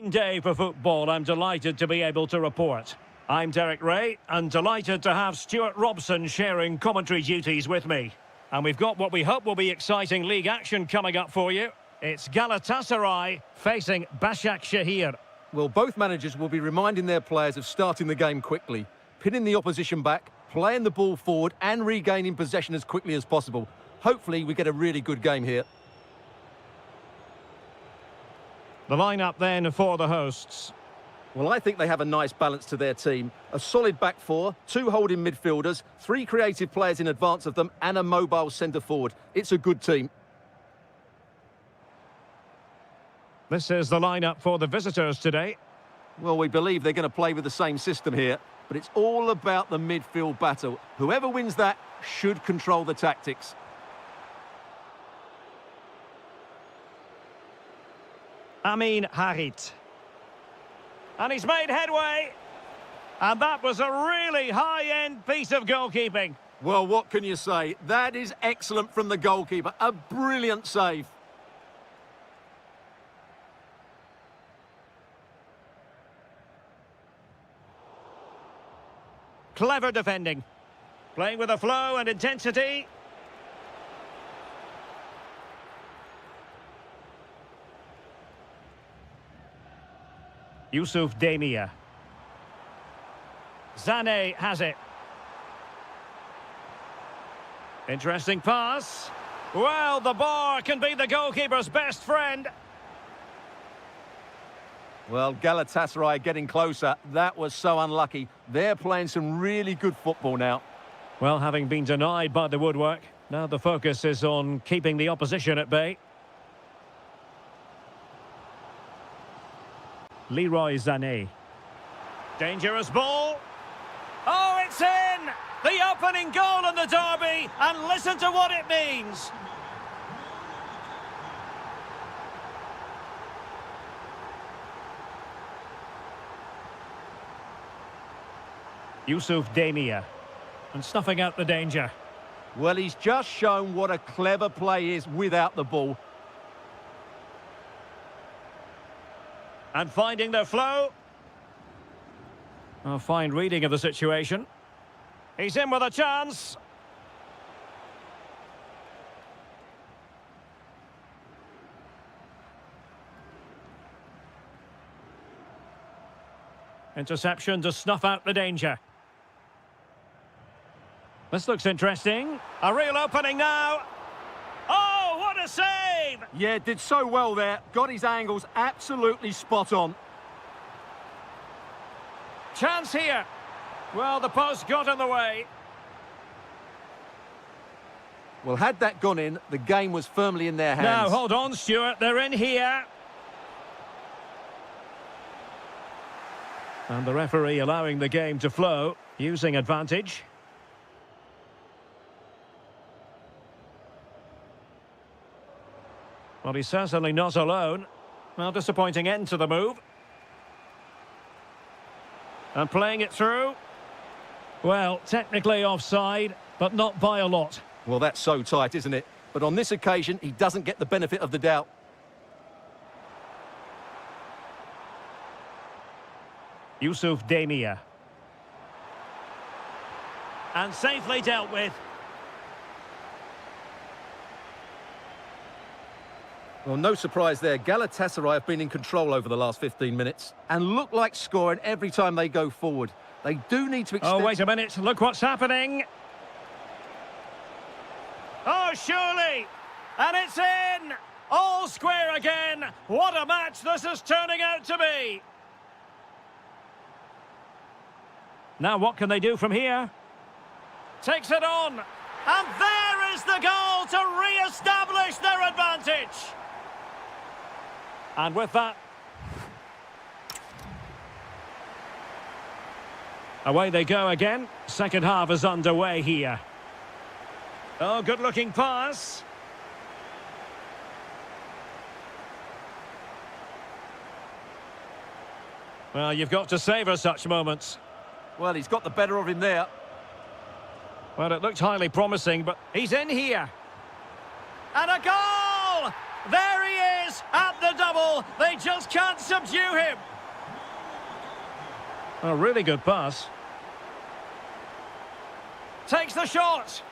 Day for football, I'm delighted to be able to report. I'm Derek Ray, and delighted to have Stuart Robson sharing commentary duties with me. And we've got what we hope will be exciting league action coming up for you. It's Galatasaray facing Başakşehir. Well, both managers will be reminding their players of starting the game quickly, pinning the opposition back, playing the ball forward and regaining possession as quickly as possible. Hopefully we get a really good game here. The lineup then for the hosts. Well, I think they have a nice balance to their team. A solid back four, two holding midfielders, three creative players in advance of them and a mobile centre forward. It's a good team. This is the lineup for the visitors today. Well, we believe they're going to play with the same system here, but it's all about the midfield battle. Whoever wins that should control the tactics. Amin Harit. And he's made headway. And that was a really high-end piece of goalkeeping. Well, what can you say? That is excellent from the goalkeeper. A brilliant save. Clever defending. Playing with a flow and intensity. Yusuf Demir. Zane has it. Interesting pass. Well, the bar can be the goalkeeper's best friend. Well, Galatasaray getting closer. That was so unlucky. They're playing some really good football now. Well, having been denied by the woodwork, now the focus is on keeping the opposition at bay. Leroy Sané. Dangerous ball. Oh, it's in! The opening goal in the derby, and listen to what it means. Yusuf Demir. And snuffing out the danger. Well, he's just shown what a clever play is without the ball. And finding their flow. A fine reading of the situation. He's in with a chance. Interception to snuff out the danger. This looks interesting. A real opening now. Oh, what a save! Yeah, did so well there. Got his angles absolutely spot on. Chance here. Well, the post got in the way. Well, had that gone in, the game was firmly in their hands. Now, hold on, Stuart. They're in here. And the referee allowing the game to flow, using advantage. Well, he's certainly not alone. Well, disappointing end to the move. And playing it through. Well, technically offside, but not by a lot. Well, that's so tight, isn't it? But on this occasion, he doesn't get the benefit of the doubt. Yusuf Demir. And safely dealt with. Well, no surprise there. Galatasaray have been in control over the last 15 minutes and look like scoring every time they go forward. They do need to extend... Oh, wait a minute. Look what's happening. Oh, surely. And it's in. All square again. What a match this is turning out to be. Now, what can they do from here? Takes it on. And there is the goal to re-establish their advantage. And with that, away they go again. Second half is underway here. Oh, good-looking pass. Well, you've got to savour such moments. Well, he's got the better of him there. Well, it looked highly promising, but he's in here. And a goal! There he is at the double. They just can't subdue him. A really good pass. Takes the shot.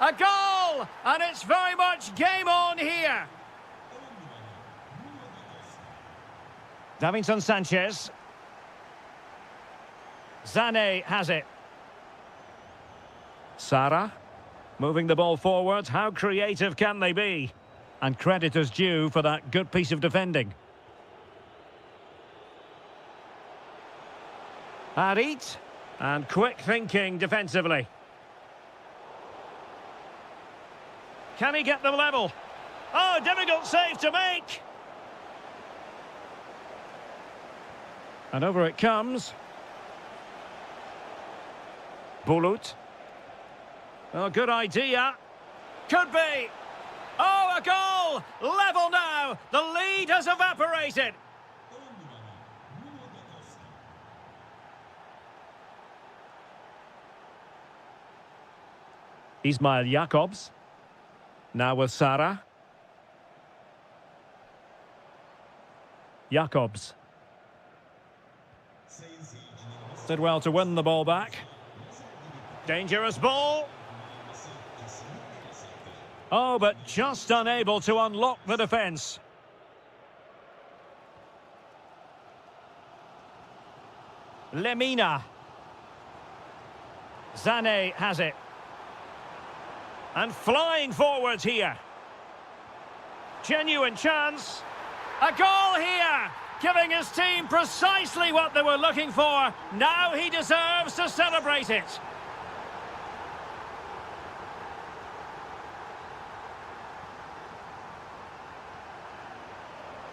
A goal! And it's very much game on here. Davinson Sanchez. Zane has it. Sara. Moving the ball forward. How creative can they be? And credit is due for that good piece of defending. Harit. And quick thinking defensively. Can he get them level? Oh, difficult save to make. And over it comes. Bulut. Oh, good idea. Could be. Oh, a goal! Level now. The lead has evaporated. Ismail Jakobs. Now with Sara. Jakobs. Did well to win the ball back. Dangerous ball. Oh, but just unable to unlock the defence. Lemina. Zane has it. And flying forwards here. Genuine chance. A goal here, giving his team precisely what they were looking for. Now he deserves to celebrate it.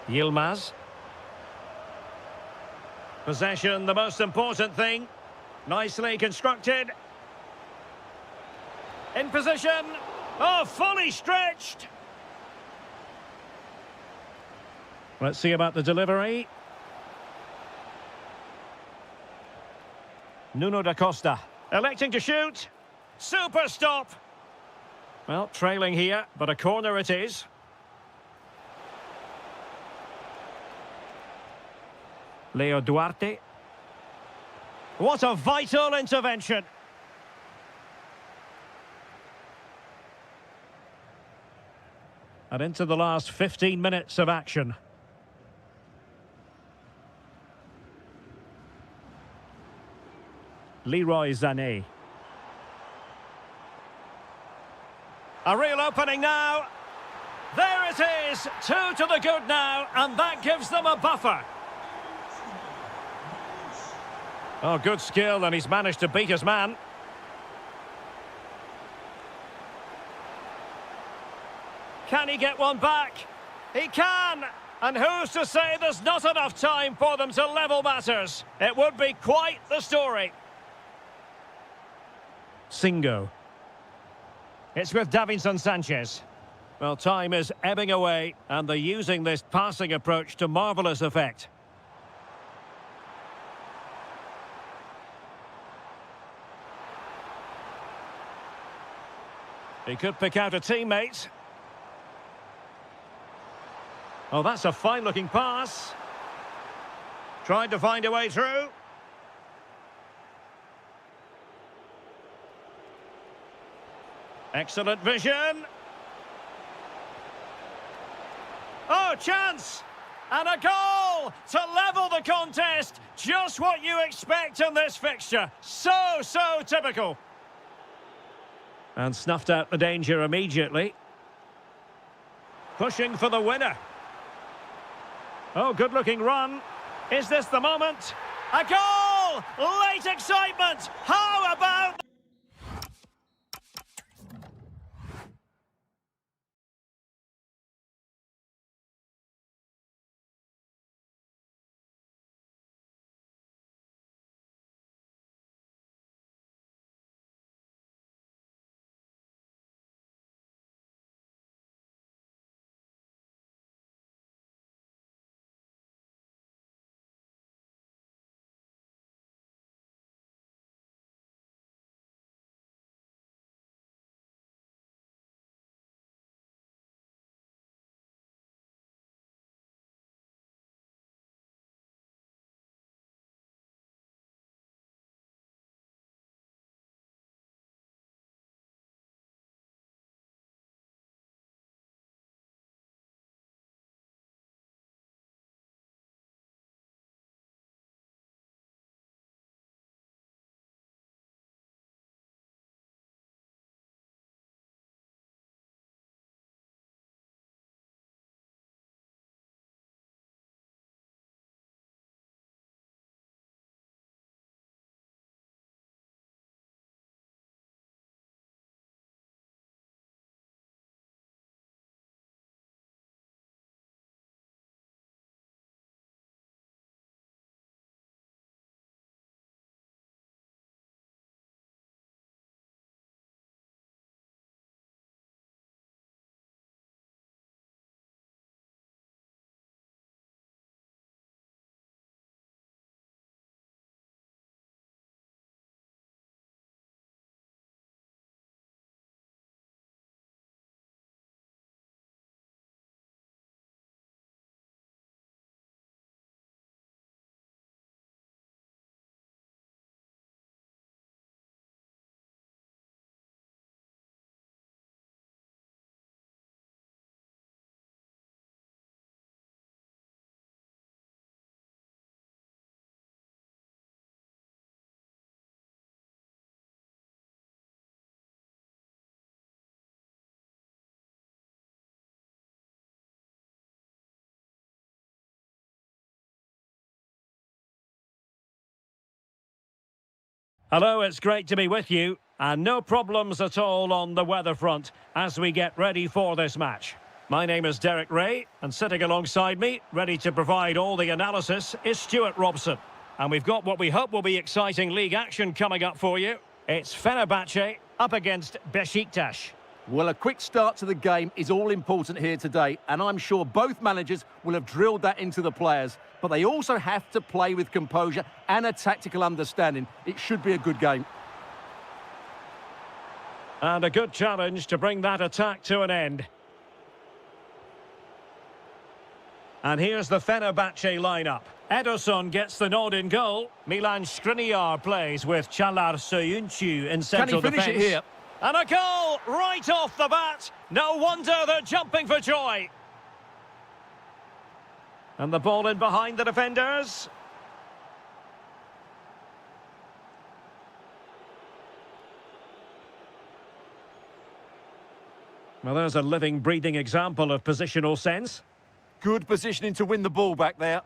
Yilmaz. Possession, the most important thing. Nicely constructed. In position. Oh, fully stretched. Let's see about the delivery. Nuno da Costa. Electing to shoot. Super stop. Well, trailing here, but a corner it is. Leo Duarte. What a vital intervention. And into the last 15 minutes of action. Leroy Sané. A real opening now. There it is. 2 to the good now, and that gives them a buffer. Oh, good skill, and he's managed to beat his man. Can he get one back? He can! And who's to say there's not enough time for them to level matters? It would be quite the story. Singo. It's with Davinson Sanchez. Well, time is ebbing away, and they're using this passing approach to marvellous effect. He could pick out a teammate. Oh, that's a fine-looking pass. Tried to find a way through. Excellent vision. Oh, chance! And a goal to level the contest. Just what you expect in this fixture. So typical. And snuffed out the danger immediately. Pushing for the winner. Oh, good-looking run. Is this the moment? A goal! Late excitement! How about... Hello, it's great to be with you. And no problems at all on the weather front as we get ready for this match. My name is Derek Ray, and sitting alongside me, ready to provide all the analysis, is Stuart Robson. And we've got what we hope will be exciting league action coming up for you. It's Fenerbahce up against Besiktas. Well, a quick start to the game is all important here today, and I'm sure both managers will have drilled that into the players. But they also have to play with composure and a tactical understanding. It should be a good game. And a good challenge to bring that attack to an end. And here's the Fenerbahce lineup. Ederson gets the nod in goal. Milan Skriniar plays with Çağlar Söyüncü in central defence. Can he finish it here? And a goal right off the bat. No wonder they're jumping for joy. And the ball in behind the defenders. Well, there's a living, breathing example of positional sense. Good positioning to win the ball back there.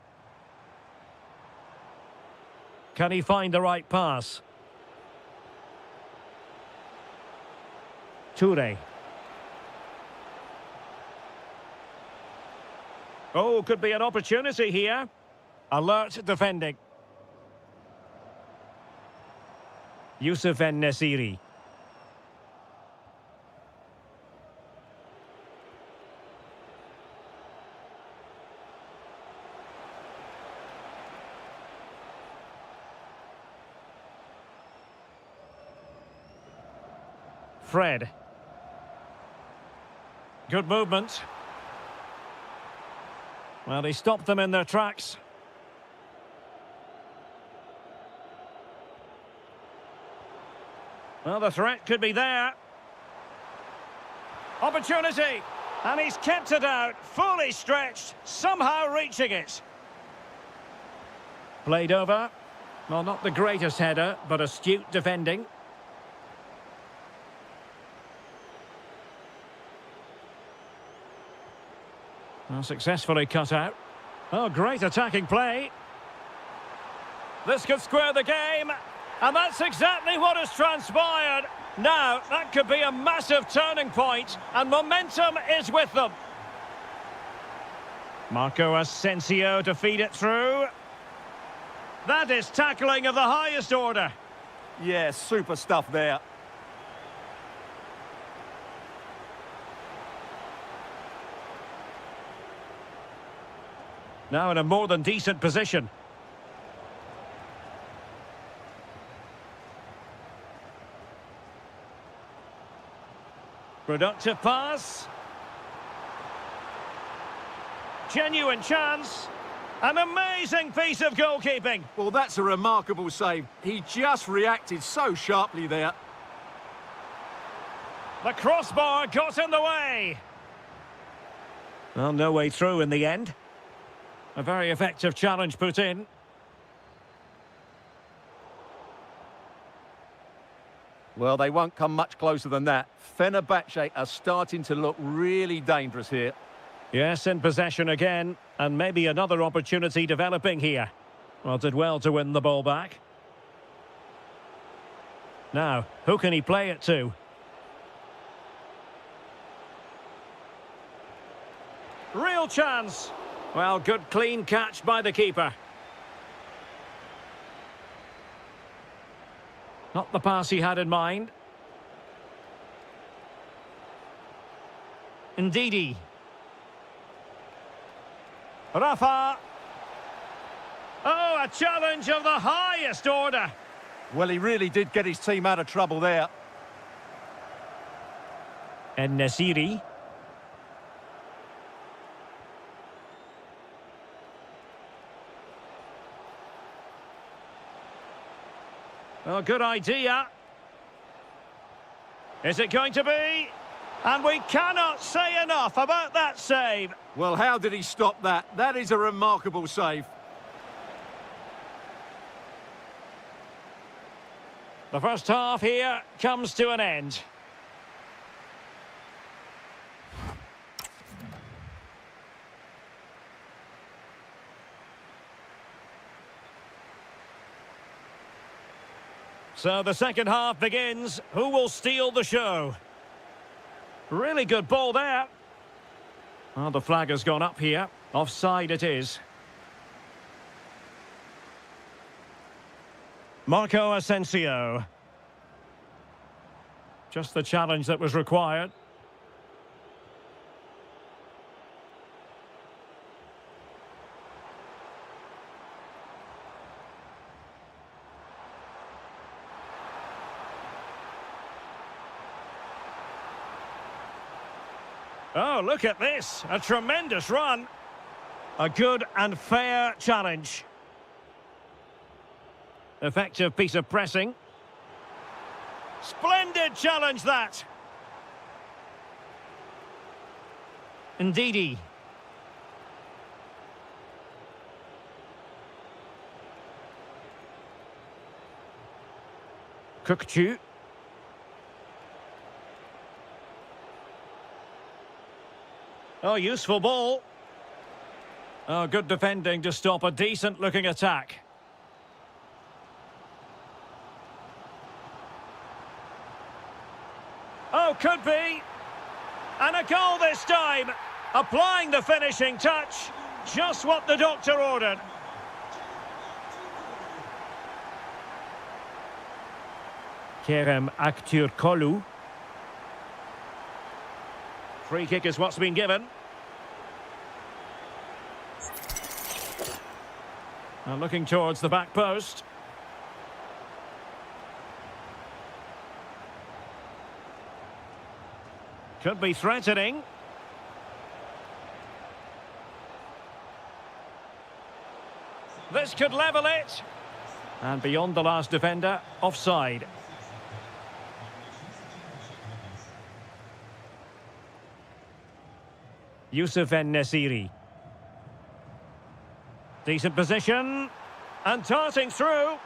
Can he find the right pass? Toure. Oh, could be an opportunity here. Alert defending. Yusuf En-Nesyri. Fred. Good movement. Well, he stopped them in their tracks. Well, the threat could be there. Opportunity. And he's kept it out, fully stretched, somehow reaching it. Played over. Well, not the greatest header, but astute defending. Well, successfully cut out. Oh, great attacking play. This could square the game. And that's exactly what has transpired. Now, that could be a massive turning point, and momentum is with them. Marco Asensio to feed it through. That is tackling of the highest order. Yeah, super stuff there. Now in a more than decent position. Productive pass. Genuine chance. An amazing piece of goalkeeping. Well, that's a remarkable save. He just reacted so sharply there. The crossbar got in the way. Well, no way through in the end. A very effective challenge put in. Well, they won't come much closer than that. Fenerbahce are starting to look really dangerous here. Yes, in possession again, and maybe another opportunity developing here. Well, did well to win the ball back. Now, who can he play it to? Real chance. Well, good clean catch by the keeper. Not the pass he had in mind. Ndidi. Rafa. Oh, a challenge of the highest order. Well, he really did get his team out of trouble there. En-Nesyri. Well, good idea. Is it going to be? And we cannot say enough about that save. Well, how did he stop that? That is a remarkable save. The first half here comes to an end. So the second half begins. Who will steal the show? Really good ball there. Well, the flag has gone up here. Offside it is. Marco Asensio. Just the challenge that was required. Oh, look at this. A tremendous run. A good and fair challenge. Effective piece of pressing. Splendid challenge, that. Ndidi. Kukchu. Oh, useful ball. Oh, good defending to stop a decent-looking attack. Oh, could be. And a goal this time. Applying the finishing touch. Just what the doctor ordered. Kerem Aktürkoğlu. Free kick is what's been given. And looking towards the back post. Could be threatening. This could level it. And beyond the last defender, offside. Yusuf En-Nesyri. Decent position. And darting through.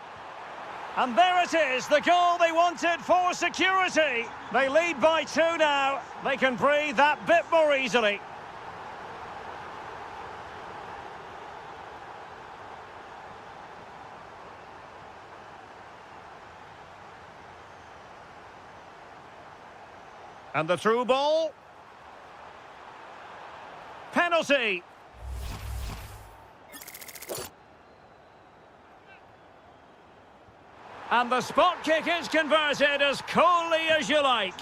And there it is, the goal they wanted for security. They lead by 2 now. They can breathe that bit more easily. And the through ball. Penalty. And the spot kick is converted as coolly as you like.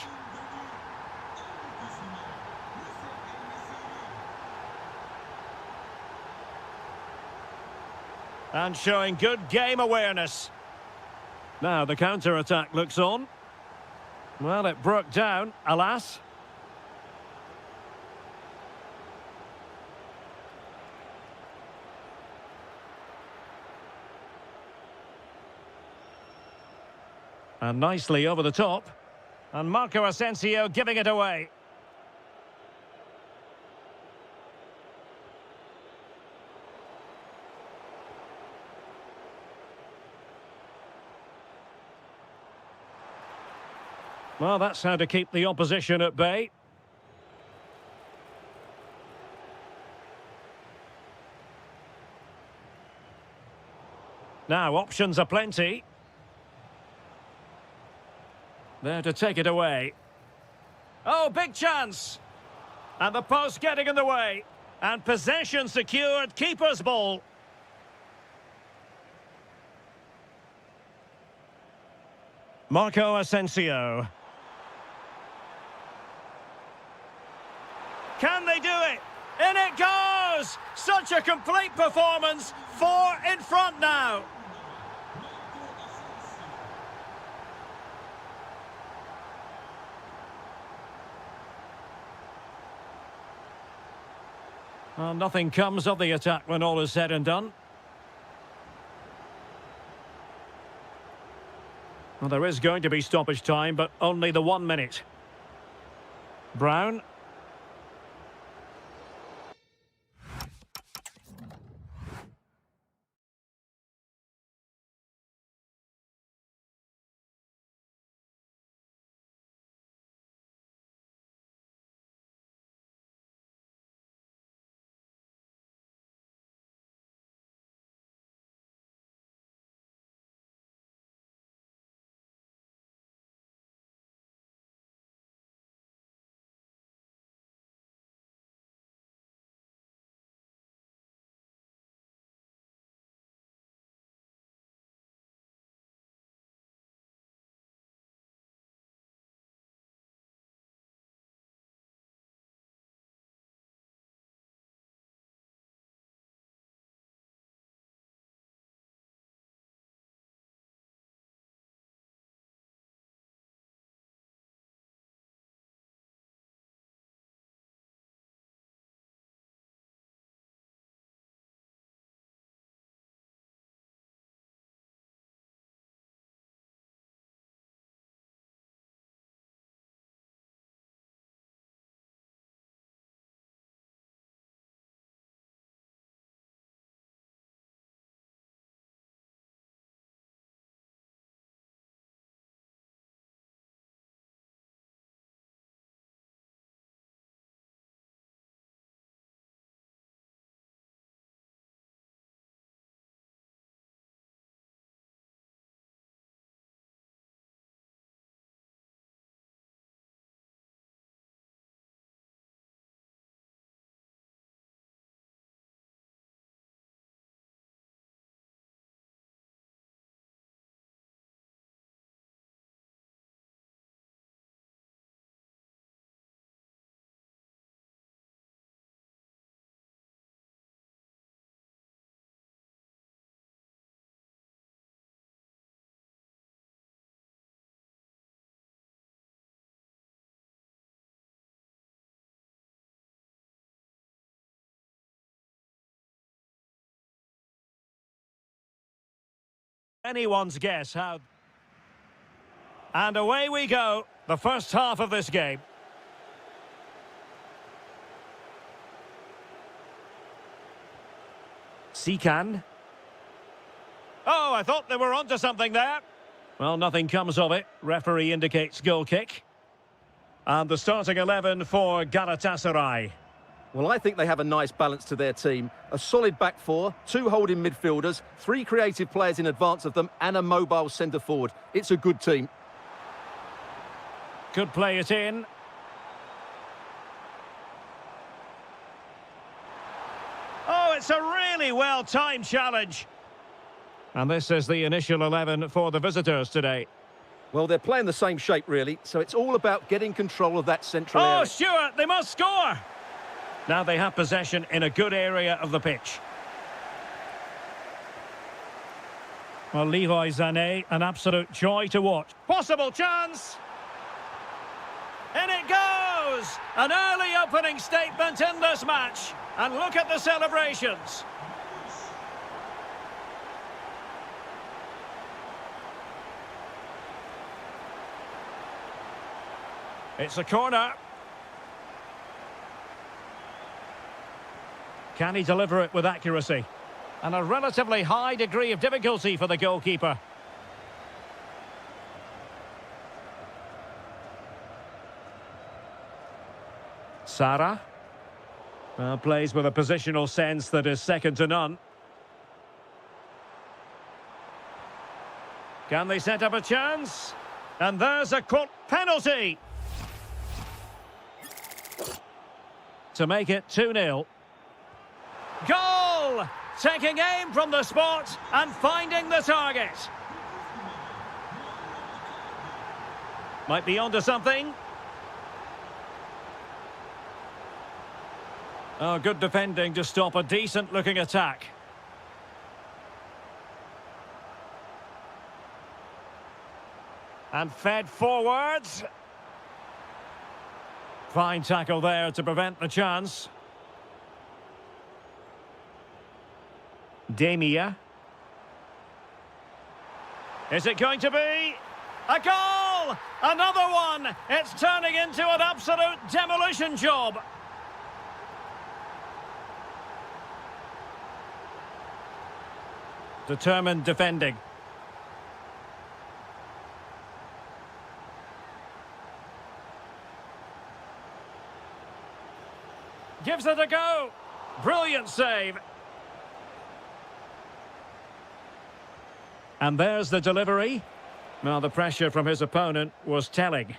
And showing good game awareness. Now the counter-attack looks on. Well, it broke down, alas. And nicely over the top. And Marco Asensio giving it away. Well, that's how to keep the opposition at bay. Now, options are plenty. There to take it away. Oh, big chance! And the post getting in the way. And possession secured, keeper's ball. Marco Asensio. Can they do it? In it goes! Such a complete performance. 4 in front now. Well, nothing comes of the attack when all is said and done. Well, there is going to be stoppage time, but only the 1 minute. Brown. Anyone's guess how... And away we go, the first half of this game. Sikan. Oh, I thought they were onto something there. Well, nothing comes of it. Referee indicates goal kick. And the starting 11 for Galatasaray. Well, I think they have a nice balance to their team. A solid back four, 2 holding midfielders, 3 creative players in advance of them, and a mobile centre forward. It's a good team. Could play it in. Oh, it's a really well-timed challenge. And this is the initial 11 for the visitors today. Well, they're playing the same shape, really, so it's all about getting control of that central area. Oh, Stuart, they must score! Now they have possession in a good area of the pitch. Well, Leroy Sané, an absolute joy to watch. Possible chance! In it goes! An early opening statement in this match. And look at the celebrations. It's a corner. Can he deliver it with accuracy? And a relatively high degree of difficulty for the goalkeeper. Sara. Plays with a positional sense that is second to none. Can they set up a chance? And there's a penalty! To make it 2-0. Goal! Taking aim from the spot and finding the target. Might be onto something. Oh, good defending to stop a decent-looking attack. And fed forwards. Fine tackle there to prevent the chance. Demia. Is it going to be a goal? Another one! It's turning into an absolute demolition job. Determined defending. Gives it a go. Brilliant save. And there's the delivery. Now the pressure from his opponent was telling.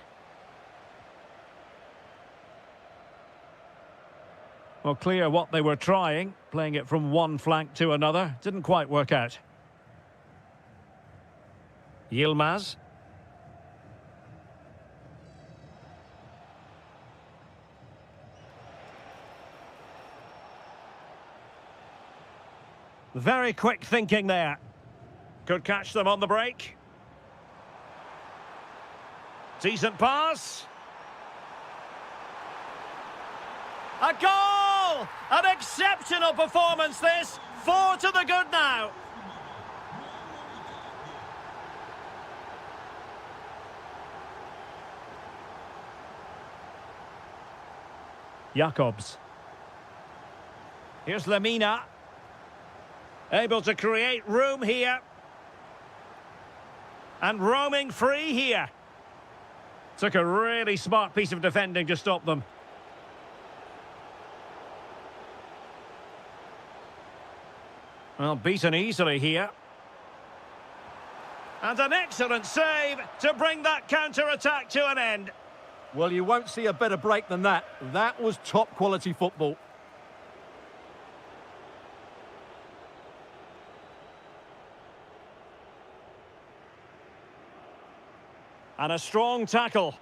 Well, clear what they were trying, playing it from one flank to another. Didn't quite work out. Yilmaz. Very quick thinking there. Could catch them on the break. Decent pass. A goal! An exceptional performance this. 4 to the good now. Jakobs. Here's Lamina. Able to create room here. And roaming free here. Took a really smart piece of defending to stop them. Well, beaten easily here. And an excellent save to bring that counter-attack to an end. Well, you won't see a better break than that. That was top-quality football. And a strong tackle.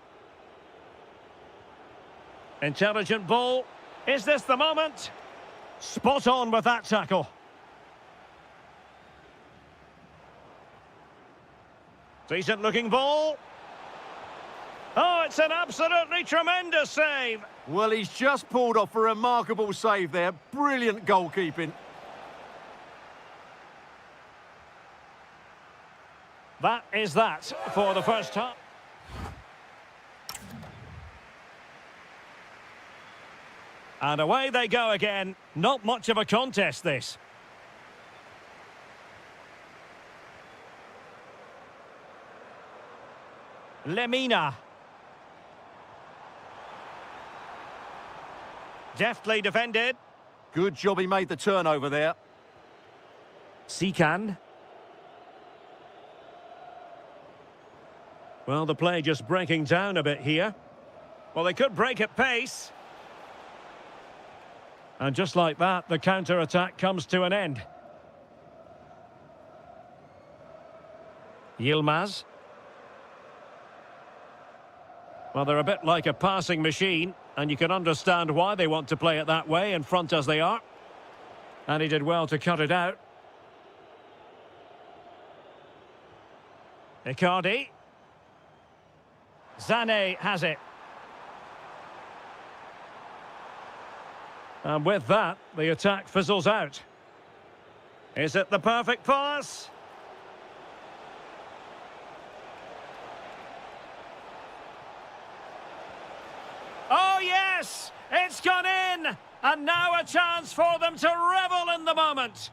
Intelligent ball. Is this the moment? Spot on with that tackle. Decent looking ball. Oh, it's an absolutely tremendous save. Well, he's just pulled off a remarkable save there. Brilliant goalkeeping. That is that for the first half. And away they go again. Not much of a contest, this. Lemina. Deftly defended. Good job he made the turnover there. Sikan. Well, the play just breaking down a bit here. Well, they could break at pace. And just like that, the counter-attack comes to an end. Yilmaz. Well, they're a bit like a passing machine, and you can understand why they want to play it that way, in front as they are. And he did well to cut it out. Icardi. Zane has it. And with that, the attack fizzles out. Is it the perfect pass? Oh, yes! It's gone in! And now a chance for them to revel in the moment.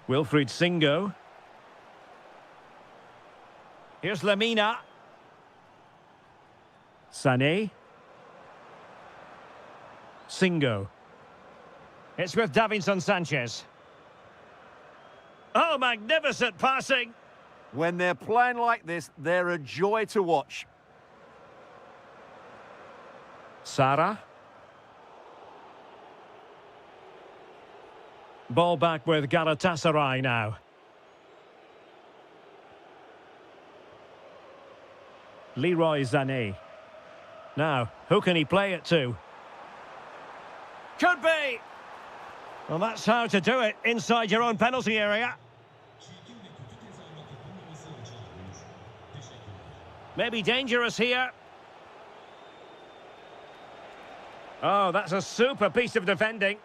Wilfried Singo. Here's Lemina. Sané. Singo. It's with Davinson Sanchez. Oh, magnificent passing. When they're playing like this, they're a joy to watch. Sara. Ball back with Galatasaray now. Leroy Sané. Now, who can he play it to? Could be! Well, that's how to do it inside your own penalty area. Maybe dangerous here. Oh, that's a super piece of defending.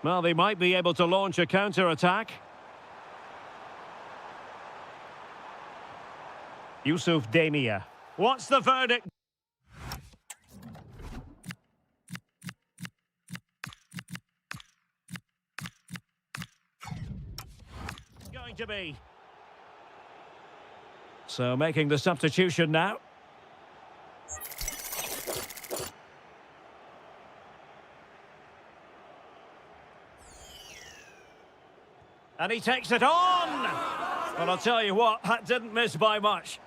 Well, they might be able to launch a counter-attack. Yusuf Demir. What's the verdict? Going to be. So making the substitution now. And he takes it on! Well, I'll tell you what, that didn't miss by much.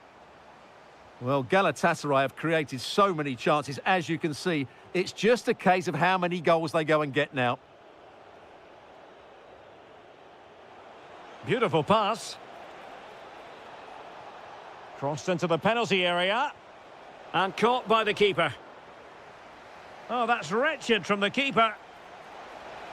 Well, Galatasaray have created so many chances, as you can see. It's just a case of how many goals they go and get now. Beautiful pass. Crossed into the penalty area. And caught by the keeper. Oh, that's wretched from the keeper.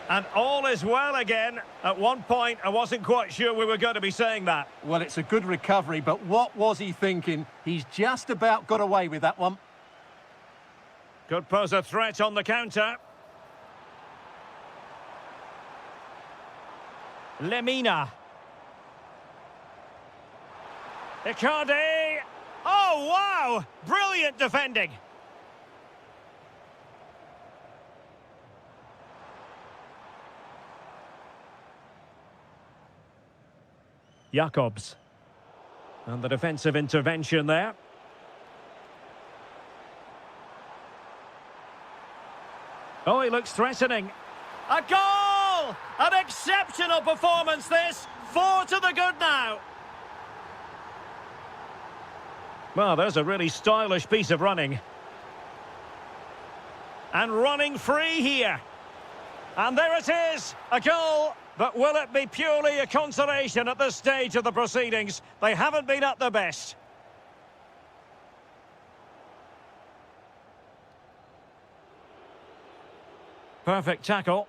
And all is well again. At one point, I wasn't quite sure we were going to be saying that. Well, it's a good recovery, but what was he thinking? He's just about got away with that one. Could pose a threat on the counter. Lemina. Icardi. Oh, wow! Brilliant defending. Jakobs. And the defensive intervention there. Oh, he looks threatening. A goal! An exceptional performance this. 4 to the good now. Well, there's a really stylish piece of running. And running free here. And there it is, a goal. But will it be purely a consolation at this stage of the proceedings? They haven't been at their best. Perfect tackle.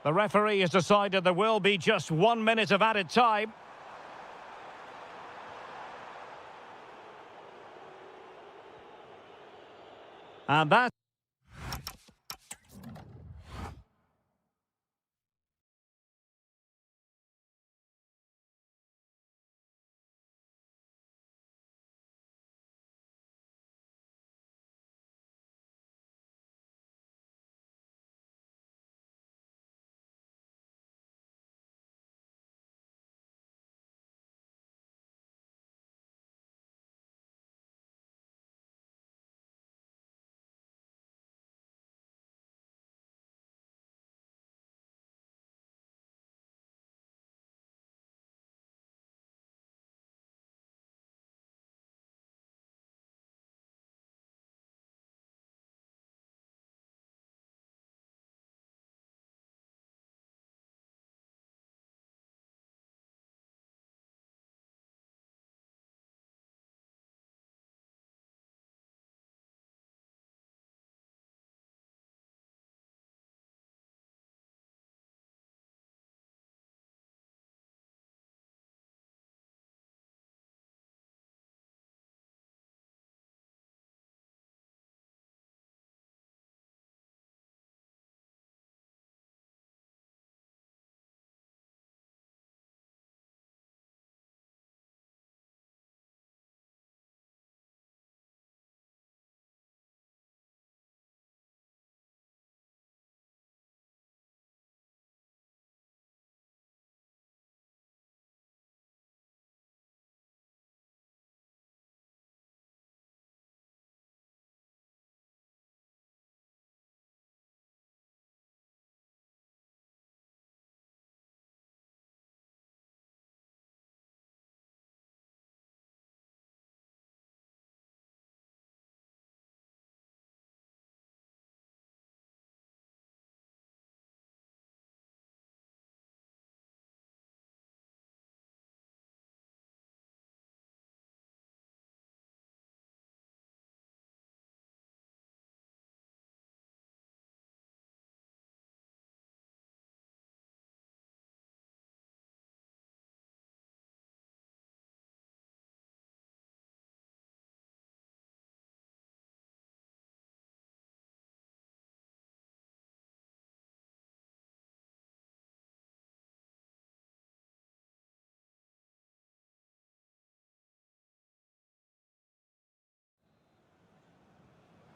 The referee has decided there will be just 1 minute of added time. And that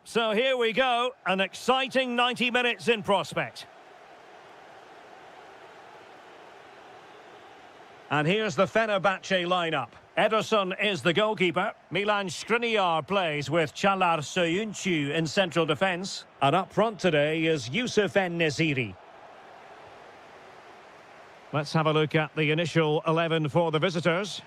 So here we go, an exciting 90 minutes in prospect. And here's the Fenerbahce lineup. Ederson is the goalkeeper. Milan Skriniar plays with Çağlar Söyüncü in central defence. And up front today is Yusuf En-Nesyri. Let's have a look at the initial 11 for the visitors.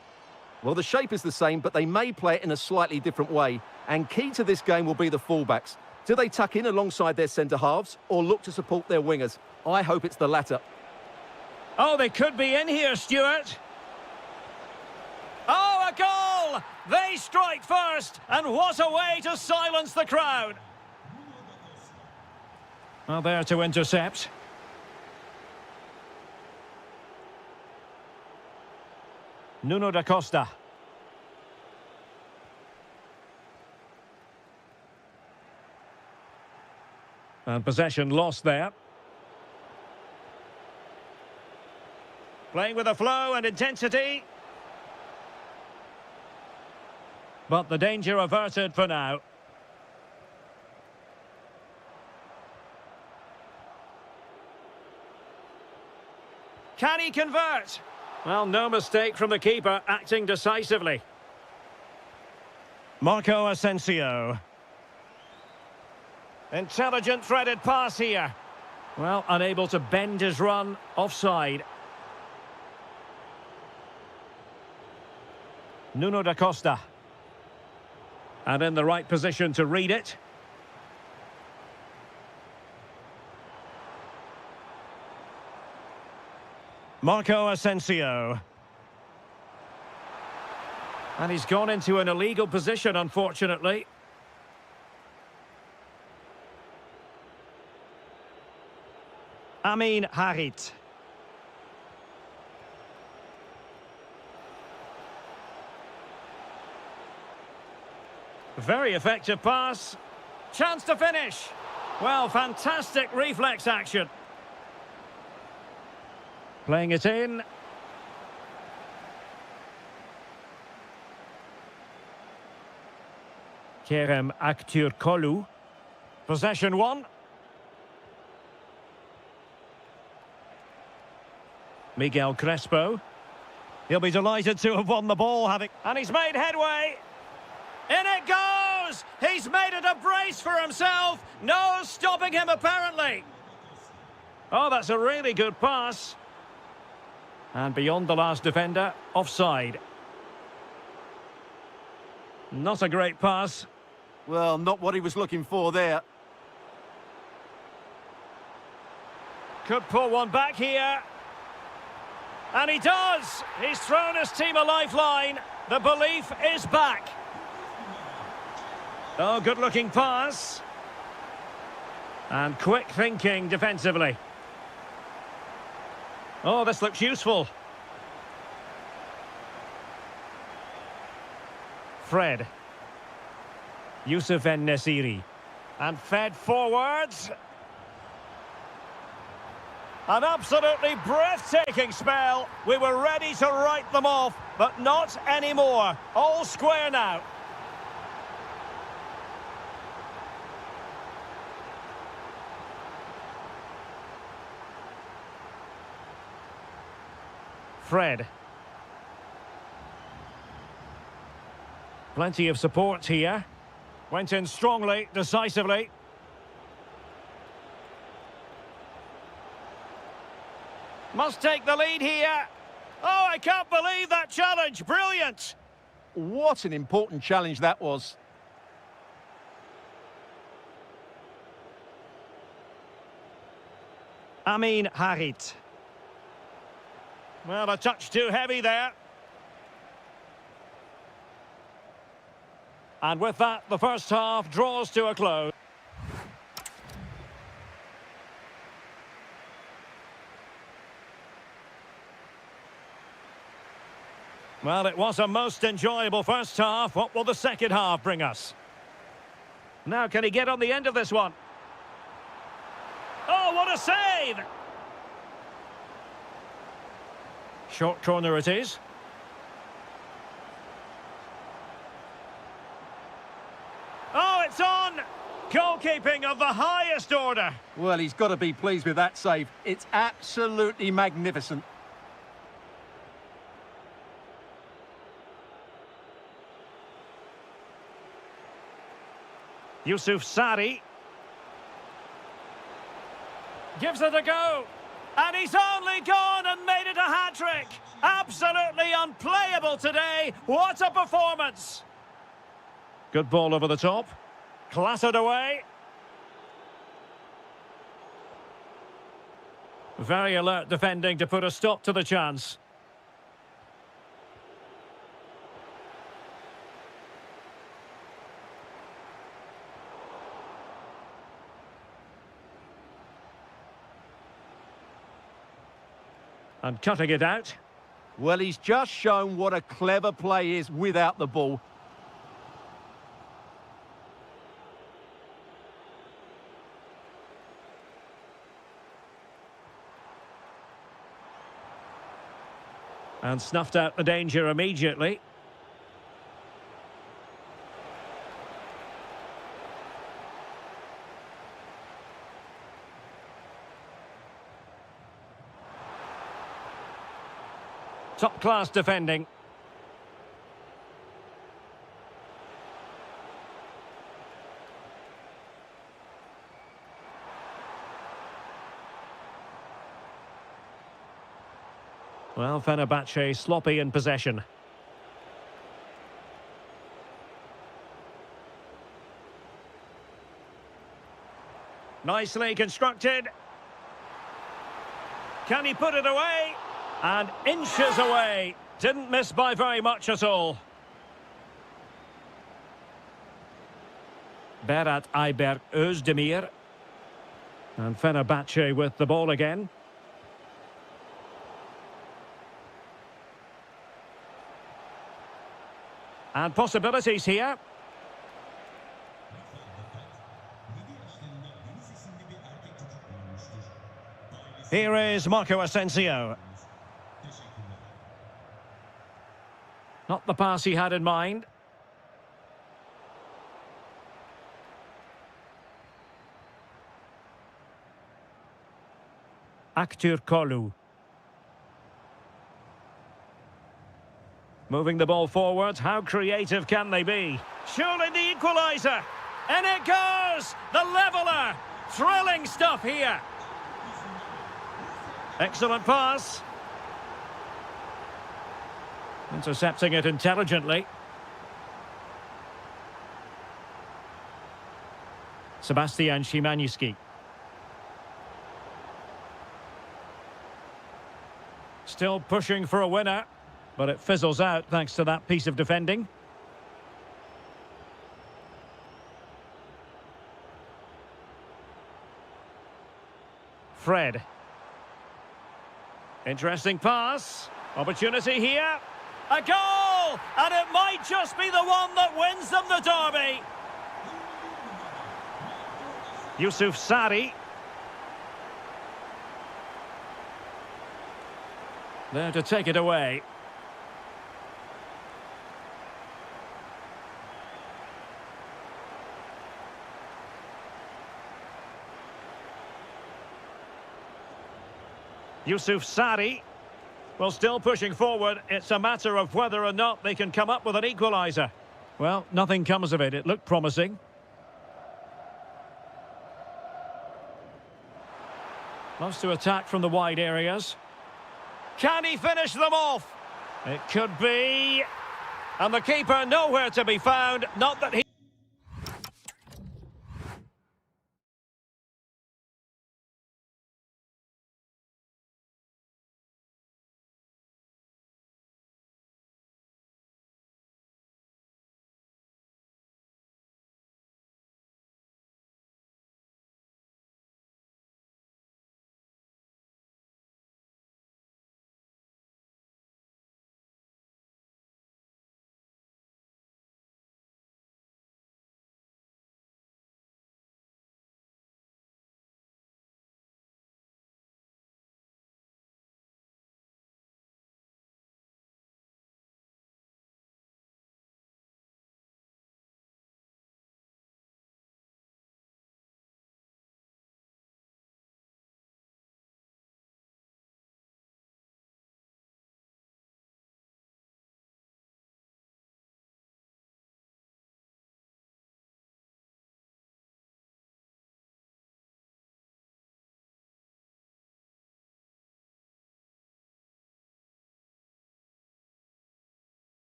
Well, the shape is the same, but they may play it in a slightly different way. And key to this game will be the fullbacks. Do they tuck in alongside their centre-halves or look to support their wingers? I hope it's the latter. Oh, they could be in here, Stuart. Oh, a goal! They strike first, and what a way to silence the crowd. Well, there to intercept. Nuno da Costa. And possession lost there. Playing with a flow and intensity. But the danger averted for now. Can he convert? Well, no mistake from the keeper, acting decisively. Marco Asensio. Intelligent threaded pass here. Well, unable to bend his run, offside. Nuno da Costa. And in the right position to read it. Marco Asensio. And he's gone into an illegal position, unfortunately. Amin Harit. Very effective pass. Chance to finish. Well, fantastic reflex action. Playing it in. Kerem Aktürkoğlu. Possession one. Miguel Crespo. He'll be delighted to have won the ball, and he's made headway. In it goes! He's made it a brace for himself. No stopping him, apparently. Oh, that's a really good pass. And beyond the last defender, offside. Not a great pass. Well, not what he was looking for there. Could pull one back here. And he does! He's thrown his team a lifeline. The belief is back. Oh, good-looking pass. And quick thinking defensively. Oh, this looks useful. Fred. Yusuf En-Nesyri. And fed forwards. An absolutely breathtaking spell. We were ready to write them off, but not anymore. All square now. Fred. Plenty of support here. Went in strongly, decisively. Must take the lead here. Oh, I can't believe that challenge. Brilliant. What an important challenge that was. Amin Harit. Well, a touch too heavy there. And with that, the first half draws to a close. Well, it was a most enjoyable first half. What will the second half bring us? Now, can he get on the end of this one? Oh, what a save! Short corner it is. Oh, it's on! Could Goalkeeping of the highest order. Well, he's got to be pleased with that save. It's absolutely magnificent. Yusuf Sari. Gives it a go. And he's only gone and made it a hat-trick. Absolutely unplayable today. What a performance. Good ball over the top. Clattered away. Very alert defending to put a stop to the chance. And cutting it out. Well, he's just shown what a clever play is without the ball. And snuffed out the danger immediately. Top-class defending. Well, Fenerbahce sloppy in possession. Nicely constructed. Can he put it away? And inches away. Didn't miss by very much at all. Berat Ayberk Özdemir. And Fenerbahce with the ball again. And possibilities here. Here is Marco Asensio. Not the pass he had in mind. Aktür Kolu. Moving the ball forward, how creative can they be? Surely the equaliser! And it goes! The leveller! Thrilling stuff here! Excellent pass. Intercepting it intelligently. Sebastian Szymanski. Still pushing for a winner, but it fizzles out thanks to that piece of defending. Fred. Interesting pass. Opportunity here. A goal! And it might just be the one that wins them the derby. Yusuf Sari. There to take it away. Yusuf Sari. Well, still pushing forward. It's a matter of whether or not they can come up with an equaliser. Well, nothing comes of it. It looked promising. Loves to attack from the wide areas. Can he finish them off? It could be. And the keeper nowhere to be found. Not that he...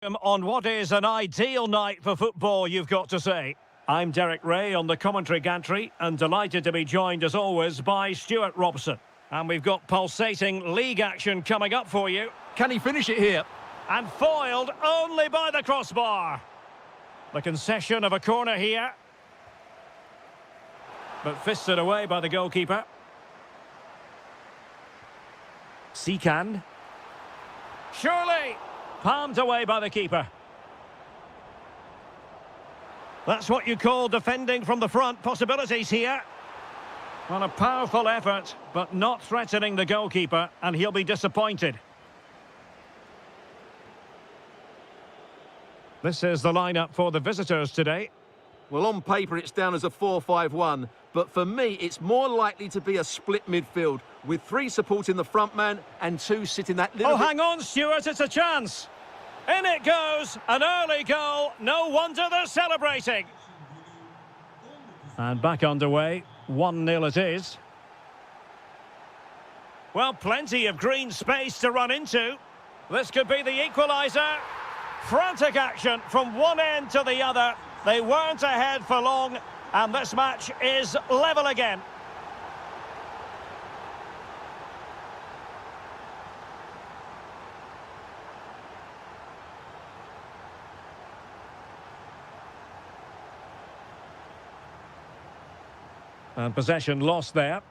On what is an ideal night for football, you've got to say. I'm Derek Ray on the commentary gantry and delighted to be joined as always by Stuart Robson. And we've got pulsating league action coming up for you. Can he finish it here? And foiled only by the crossbar. The concession of a corner here. But fisted away by the goalkeeper. Sikan. Surely! Palmed away by the keeper. That's what you call defending from the front. Possibilities here. Well, a powerful effort, but not threatening the goalkeeper, and he'll be disappointed. This is the lineup for the visitors today. Well, on paper it's down as a 4-5-1, but for me it's more likely to be a split midfield, with 3 supporting the front man and 2 sitting that little bit... hang on, Stuart, it's a chance. In it goes, an early goal. No wonder they're celebrating. And back underway, 1-0 it is. Well, plenty of green space to run into. This could be the equaliser. Frantic action from one end to the other. They weren't ahead for long, and this match is level again. And possession lost there.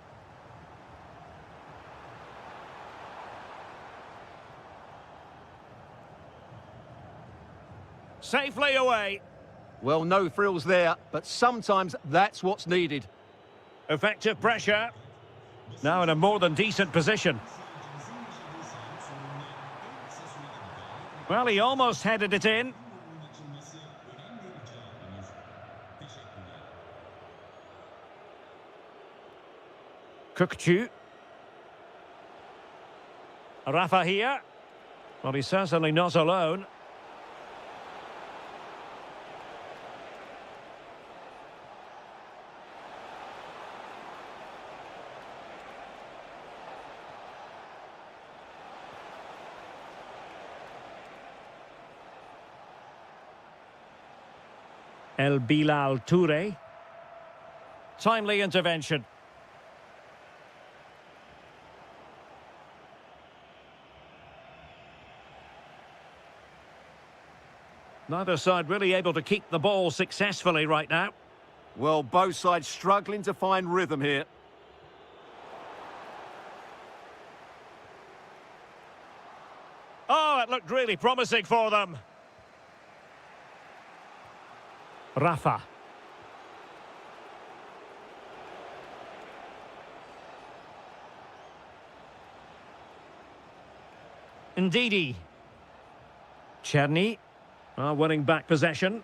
Safely away. Well, no frills there, but sometimes that's what's needed. Effective pressure. Now in a more than decent position. Well, he almost headed it in. Kukçu. Rafa here. Well, he's certainly not alone. El Bilal Toure. Timely intervention. Neither side really able to keep the ball successfully right now. Well, both sides struggling to find rhythm here. Oh, it looked really promising for them. Rafa. Ndidi. Cherny. Winning back possession.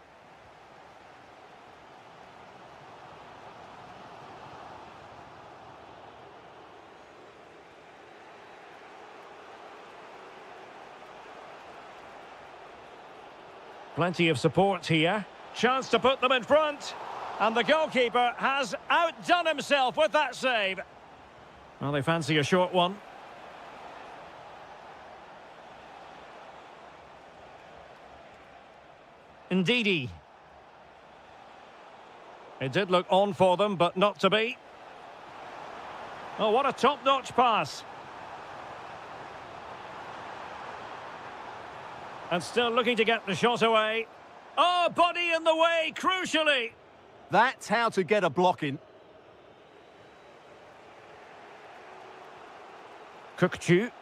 Plenty of support here. Chance to put them in front. And the goalkeeper has outdone himself with that save. Well, they fancy a short one. Ndidi. It did look on for them, but not to be. Oh, what a top-notch pass. And still looking to get the shot away. Oh, body in the way, crucially. That's how to get a block in. Kukçu.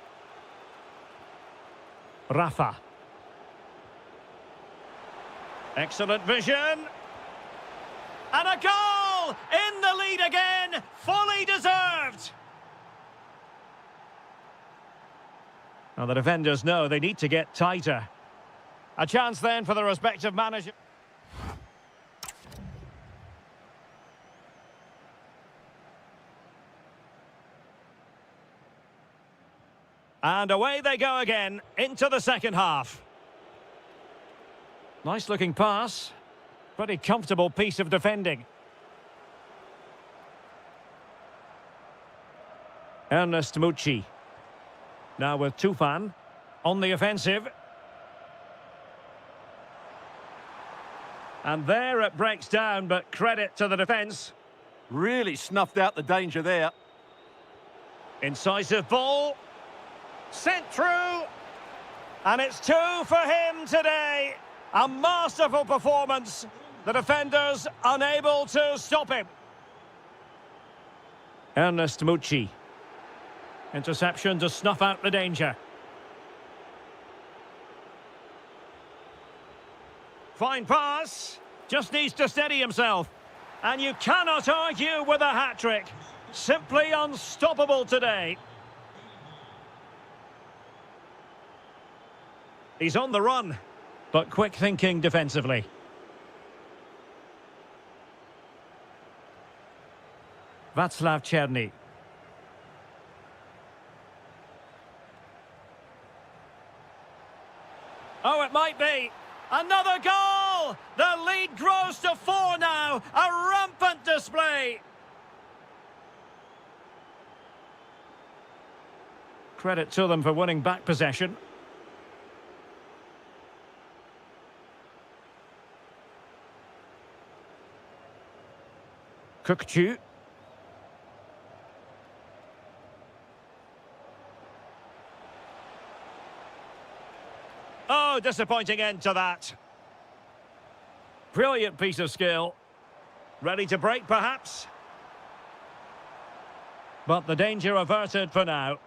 Rafa. Excellent vision. And a goal! In the lead again, fully deserved. Now the defenders know they need to get tighter. A chance then for the respective manager. And away they go again into the second half. Nice looking pass. Pretty comfortable piece of defending. Ernest Mucci. Now with Tufan on the offensive. And there it breaks down, but credit to the defence. Really snuffed out the danger there. Incisive ball. Sent through. And it's 2 for him today. A masterful performance. The defenders unable to stop him. Ernest Mucci. Interception to snuff out the danger. Fine pass. Just needs to steady himself. And you cannot argue with a hat-trick. Simply unstoppable today. He's on the run, but quick thinking defensively. Václav Černý. Oh, it might be. Another goal! The lead grows to 4 now. A rampant display. Credit to them for winning back possession. Kukçu. Oh, disappointing end to that. Brilliant piece of skill. Ready to break, perhaps? But the danger averted for now.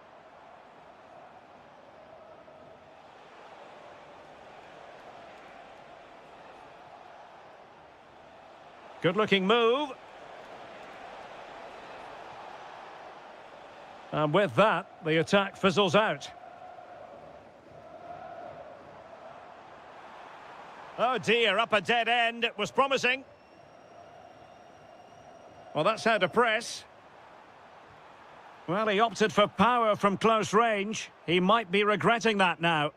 Good-looking move. And with that, the attack fizzles out. Oh dear, up a dead end. It was promising. Well, that's how to press. Well, he opted for power from close range. He might be regretting that now.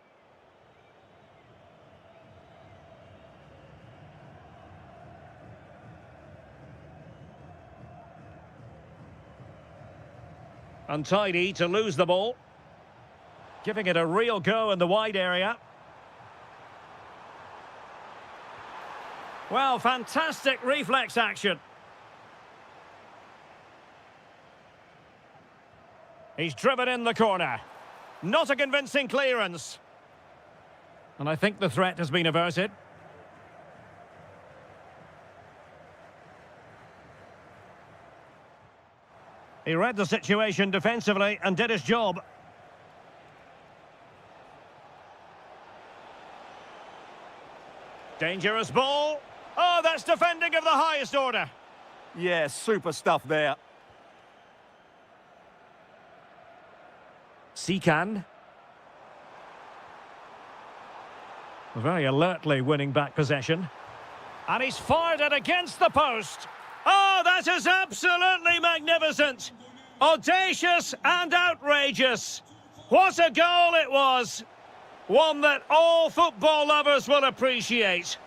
Untidy to lose the ball. Giving it a real go in the wide area. Well, fantastic reflex action. He's driven in the corner. Not a convincing clearance. And I think the threat has been averted. He read the situation defensively and did his job. Dangerous ball. Oh, that's defending of the highest order. Yeah, super stuff there. Sikan. Very alertly winning back possession. And he's fired it against the post. Oh, that is absolutely magnificent. Audacious and outrageous. What a goal it was. One that all football lovers will appreciate.